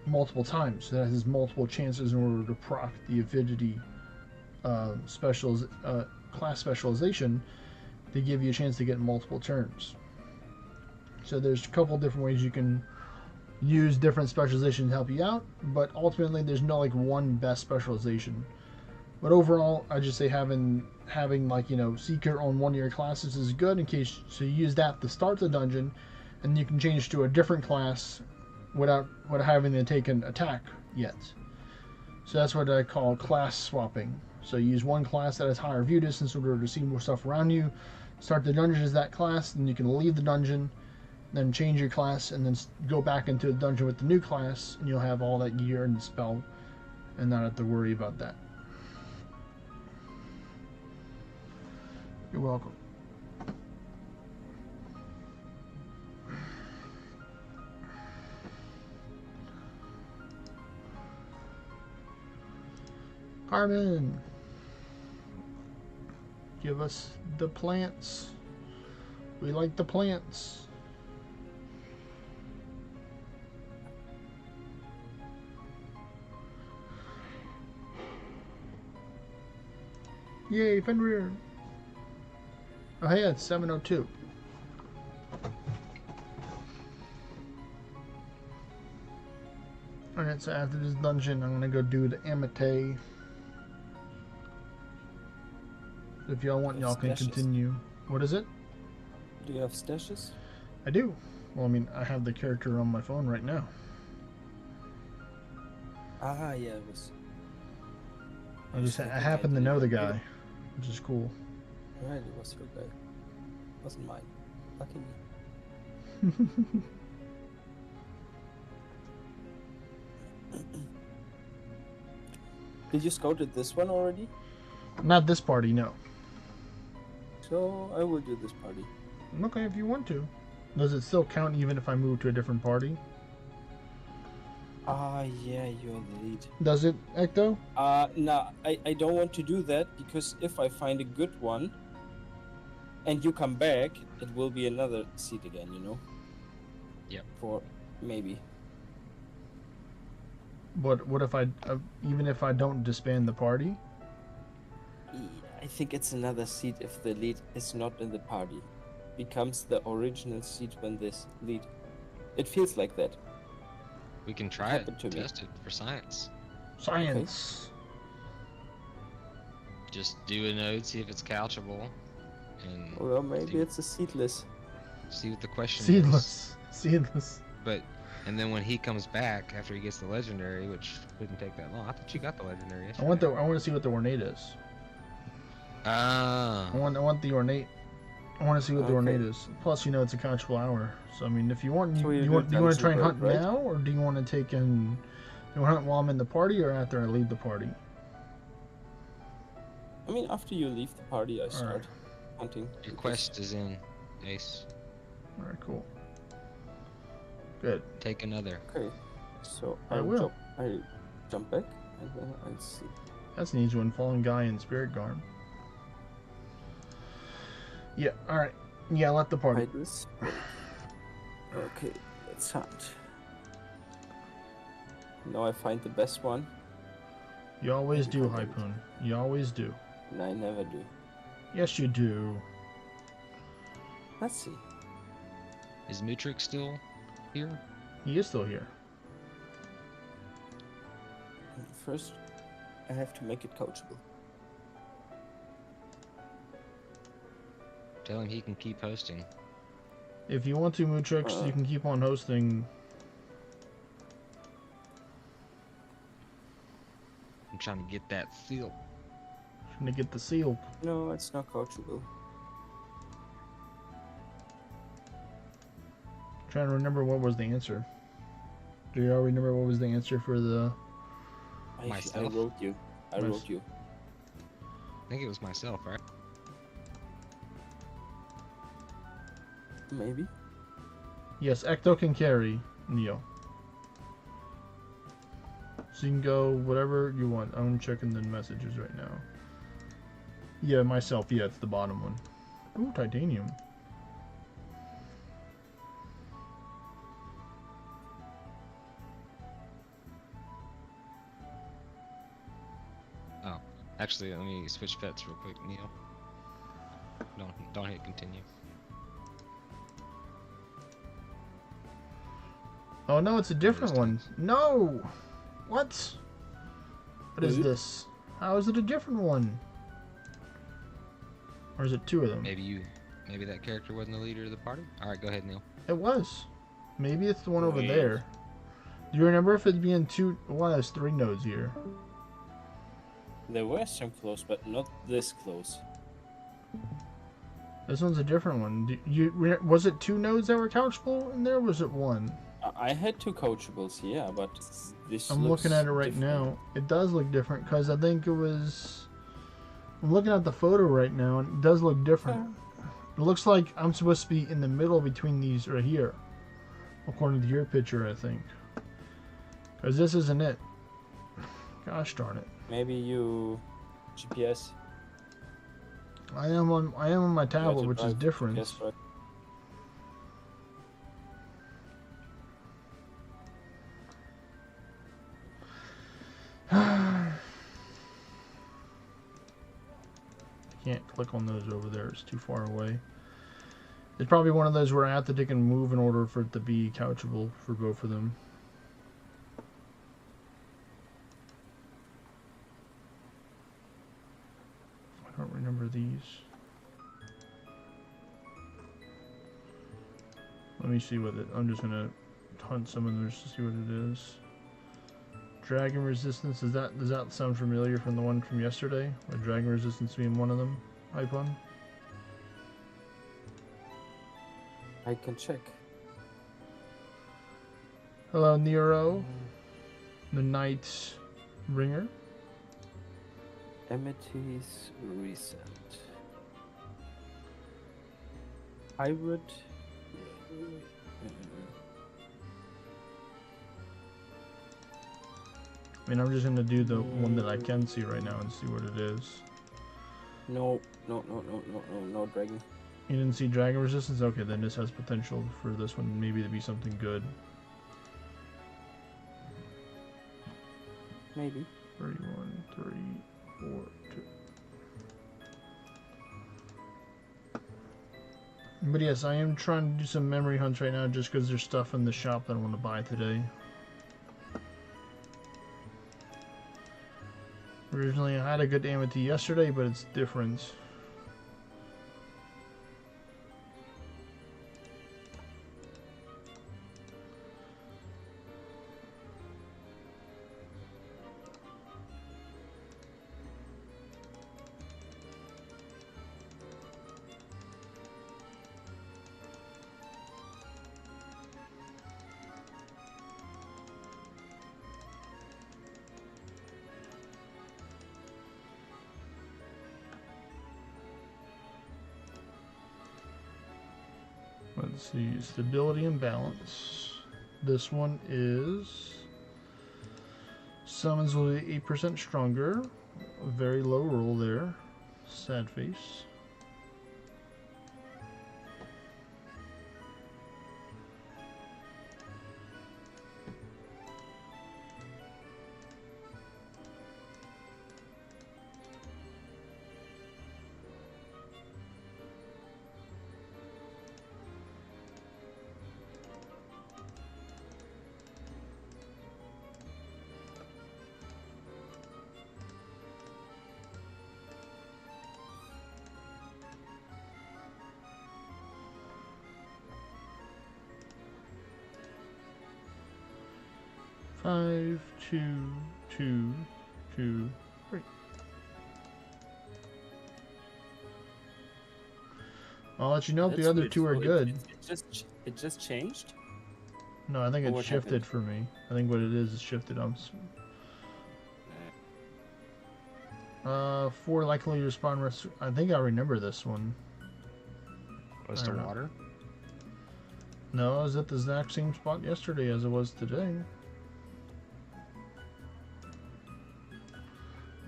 multiple times. So that has multiple chances in order to proc the Avidity class specialization to give you a chance to get multiple turns. So there's a couple different ways you can use different specializations to help you out, but ultimately there's no like one best specialization. But overall, I just say having like, you know, Seeker on one of your classes is good in case, so you use that to start the dungeon, and you can change to a different class without having to take an attack yet. So that's what I call class swapping. So you use one class that has higher view distance in order to see more stuff around you, start the dungeon as that class, then you can leave the dungeon, then change your class, and then go back into the dungeon with the new class, and you'll have all that gear and spell, and not have to worry about that. You're welcome. Carmen, give us the plants. We like the plants. Yay, Fenrir. Oh, hey, it's 7:02. Alright, so after this dungeon, I'm gonna go do the Amate. If y'all want, y'all can continue. What is it? Do you have stashes? I do. Well, I mean, I have the character on my phone right now. Ah, yeah, it was. I happen to know the guy, which is cool. Right, it was your guy. It wasn't mine. Lucky me. Did you scout at this one already? Not this party, no. So I will do this party. Okay, if you want to. Does it still count even if I move to a different party? Ah, yeah, you're the lead. Does it, Ecto? No, I don't want to do that because if I find a good one and you come back, it will be another seat again, you know? Yep. For maybe. But what if I, even if I don't disband the party? I think it's another seat if the lead is not in the party. Becomes the original seat when this lead. It feels like that. We can try it, test it for science. Science. Okay. Just do a node, see if it's couchable, and Well, maybe it's a seatless. see what the question Seedless. is. Seedless. But and then when he comes back after he gets the legendary, which wouldn't take that long. I thought you got the legendary yesterday. I want to see what the ornate is. Ah. I want the ornate. I want to see what the ornate is. Plus, you know, it's a catchable hour. So I mean, if you want, So do you want to try and hunt now, or do you want to take in? Do you want to hunt while I'm in the party, or after I leave the party? I mean, after you leave the party, I start hunting. Your quest is in, Ace. All right, cool. Good. Take another. Okay. So I will. I jump back and then I'll see. That's an easy one. Fallen guy in spirit garb. Yeah. All right. Yeah. Let the party. Hide this. Okay, let's hunt. Now I find the best one, You always do, Maybe I didn't. Hypoon. You always do. and I never do. Yes, you do. Let's see. Is Mutrix still here? He is still here. First, I have to make it coachable. Tell him he can keep hosting. If you want to, Mutrix, you can keep on hosting. I'm trying to get that seal. Trying to get the seal. No, it's not coachable. Trying to remember what was the answer. Do you all remember what was the answer for the? I Myself? wrote you. I Nice. wrote you. I think it was myself, right? Maybe. Yes, Ecto can carry Neo. So you can go whatever you want. I'm checking the messages right now. Yeah, myself. Yeah, it's the bottom one. Ooh, titanium. Oh, actually, let me switch pets real quick, Neil. Don't hit continue. Oh no, it's a different Understand. one. No! What? What is Who? this? How is it a different one? Or is it two of them? Maybe that character wasn't the leader of the party. All right, go ahead, Neil. It was. Maybe it's the one over Wait. there. Do you remember if it'd be in two? Well, there's 3 nodes here. There were some close, but not this close. This one's a different one. Was it 2 nodes that were couchable in there? Or was it 1? I had 2 coachables, yeah, but this. I'm looks looking at it right different. now. It does look different because I think it was. I'm looking at the photo right now, and it does look different. It looks like I'm supposed to be in the middle between these right here, according to your picture, I think. Because this isn't it. Gosh darn it! Maybe you GPS. I am on my tablet, to which is drive different. GPS, right? Can't click on those over there. It's too far away. It's probably one of those where I have to take and move in order for it to be couchable for both of them. I don't remember these. Let me see what it. I'm just gonna hunt some of those to see what it is. Dragon resistance, does that sound familiar from the one from yesterday? Or dragon resistance being one of them? Hypon? I can check. Hello, Nero. The Knight's Ringer. Amity's recent. Hybrid. I mean, I'm just gonna do the one that I can see right now and see what it is. No, dragon. You didn't see dragon resistance? Okay, then this has potential for this one maybe to be something good. Maybe. 31, 3, 4, 2. But yes, I am trying to do some memory hunts right now just because there's stuff in the shop that I want to buy today. Originally, I had a good Amity yesterday, but it's different. Let's see, stability and balance. This one is summons will be 8% stronger. A very low roll there. Sad face. Five, two, two, two, three. I'll let you know if the That's other weird. two are So good. It just changed. No, I think Or it what shifted happened? for me. I think what it is shifted. 4 likely to respond. I think I remember this one. Was I the don't know. water? No, I was at the exact same spot yesterday as it was today.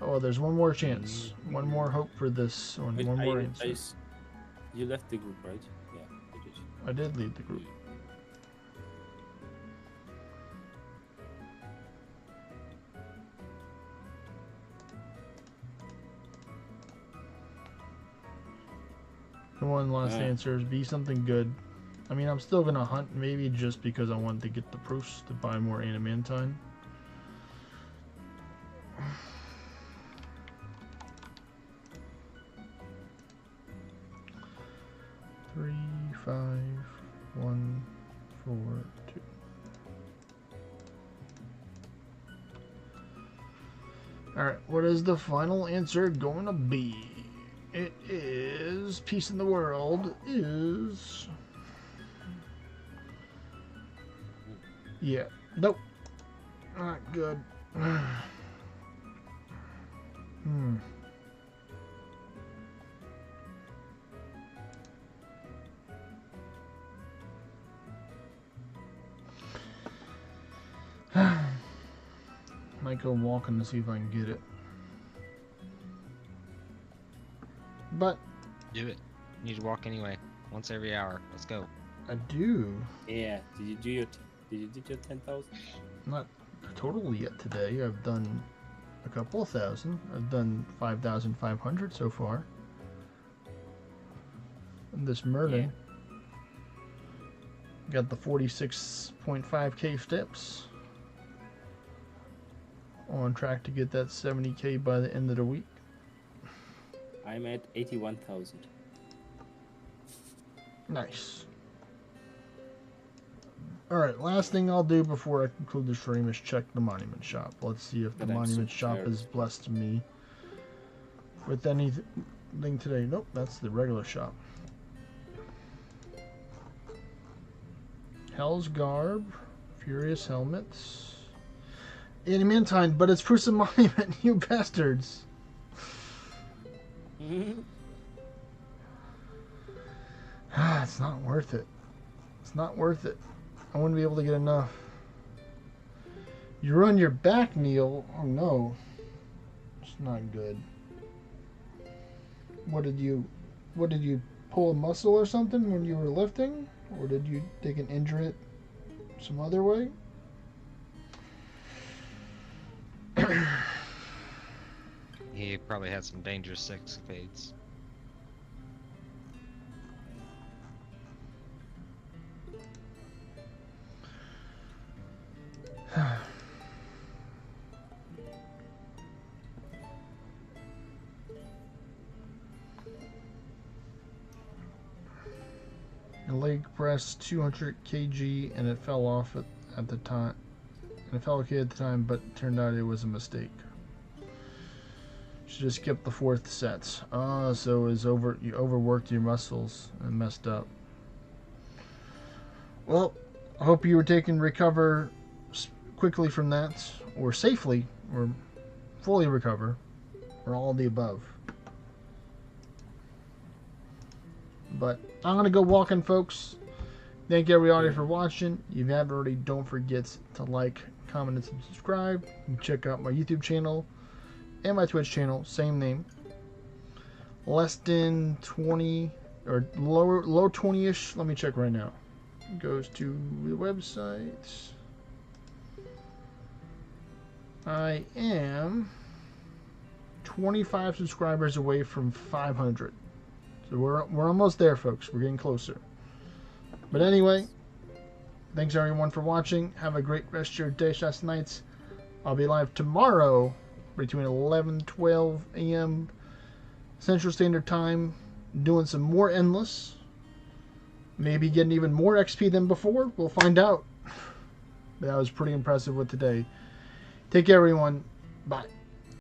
Oh, there's one more chance. One more hope for this one. One more answer. You left the group, right? Yeah, you did. I did lead the group. Come on, last answers. Be something good. I mean, I'm still gonna hunt, maybe just because I want to get the proofs to buy more adamantine. Three, 5, 1, 4, 2. Alright, what is the final answer going to be? It is peace in the world is... Yeah. Nope. Not good. Might go walking to see if I can get it. But Do it. You need to walk anyway. Once every hour. Let's go. I do. Yeah. Did you do your 10,000? Not totally yet today. I've done a couple of thousand. I've done 5,500 so far. And this Merlin got the 46.5k steps. On track to get that 70k by the end of the week. I'm at 81,000. Nice. Alright, last thing I'll do before I conclude the stream is check the monument shop. Let's see if the But I'm monument so shop tired. has blessed me with anything today. Nope, that's the regular shop. Hell's Garb, Furious Helmets, Adamantine, but it's Proofs of Monument, you bastards. It's not worth it. It's not worth it. I wouldn't be able to get enough. You're on your back, Neil. Oh no. It's not good. What did you pull a muscle or something when you were lifting? Or did you take an injury some other way? He probably had some dangerous sex fades. A leg press 200 kg and it fell off at the time. And it fell okay at the time, but it turned out it was a mistake. Should have skipped the 4th set. So you overworked your muscles and messed up. Well, I hope you were recover quickly from that, or safely, or fully recover, or all of the above. But I'm gonna go walking, folks. Thank you everybody for watching. If you haven't already, don't forget to like, comment, and subscribe. You can check out my YouTube channel and my Twitch channel, same name. Less than 20 or low 20ish. Let me check right now. Goes to the website. I am 25 subscribers away from 500. So we're almost there, folks. We're getting closer. But anyway, thanks everyone for watching. Have a great rest of your day, shots, nights. I'll be live tomorrow between 11 and 12 a.m. Central Standard Time, doing some more Endless. Maybe getting even more XP than before. We'll find out. But that was pretty impressive with today. Take care, everyone. Bye.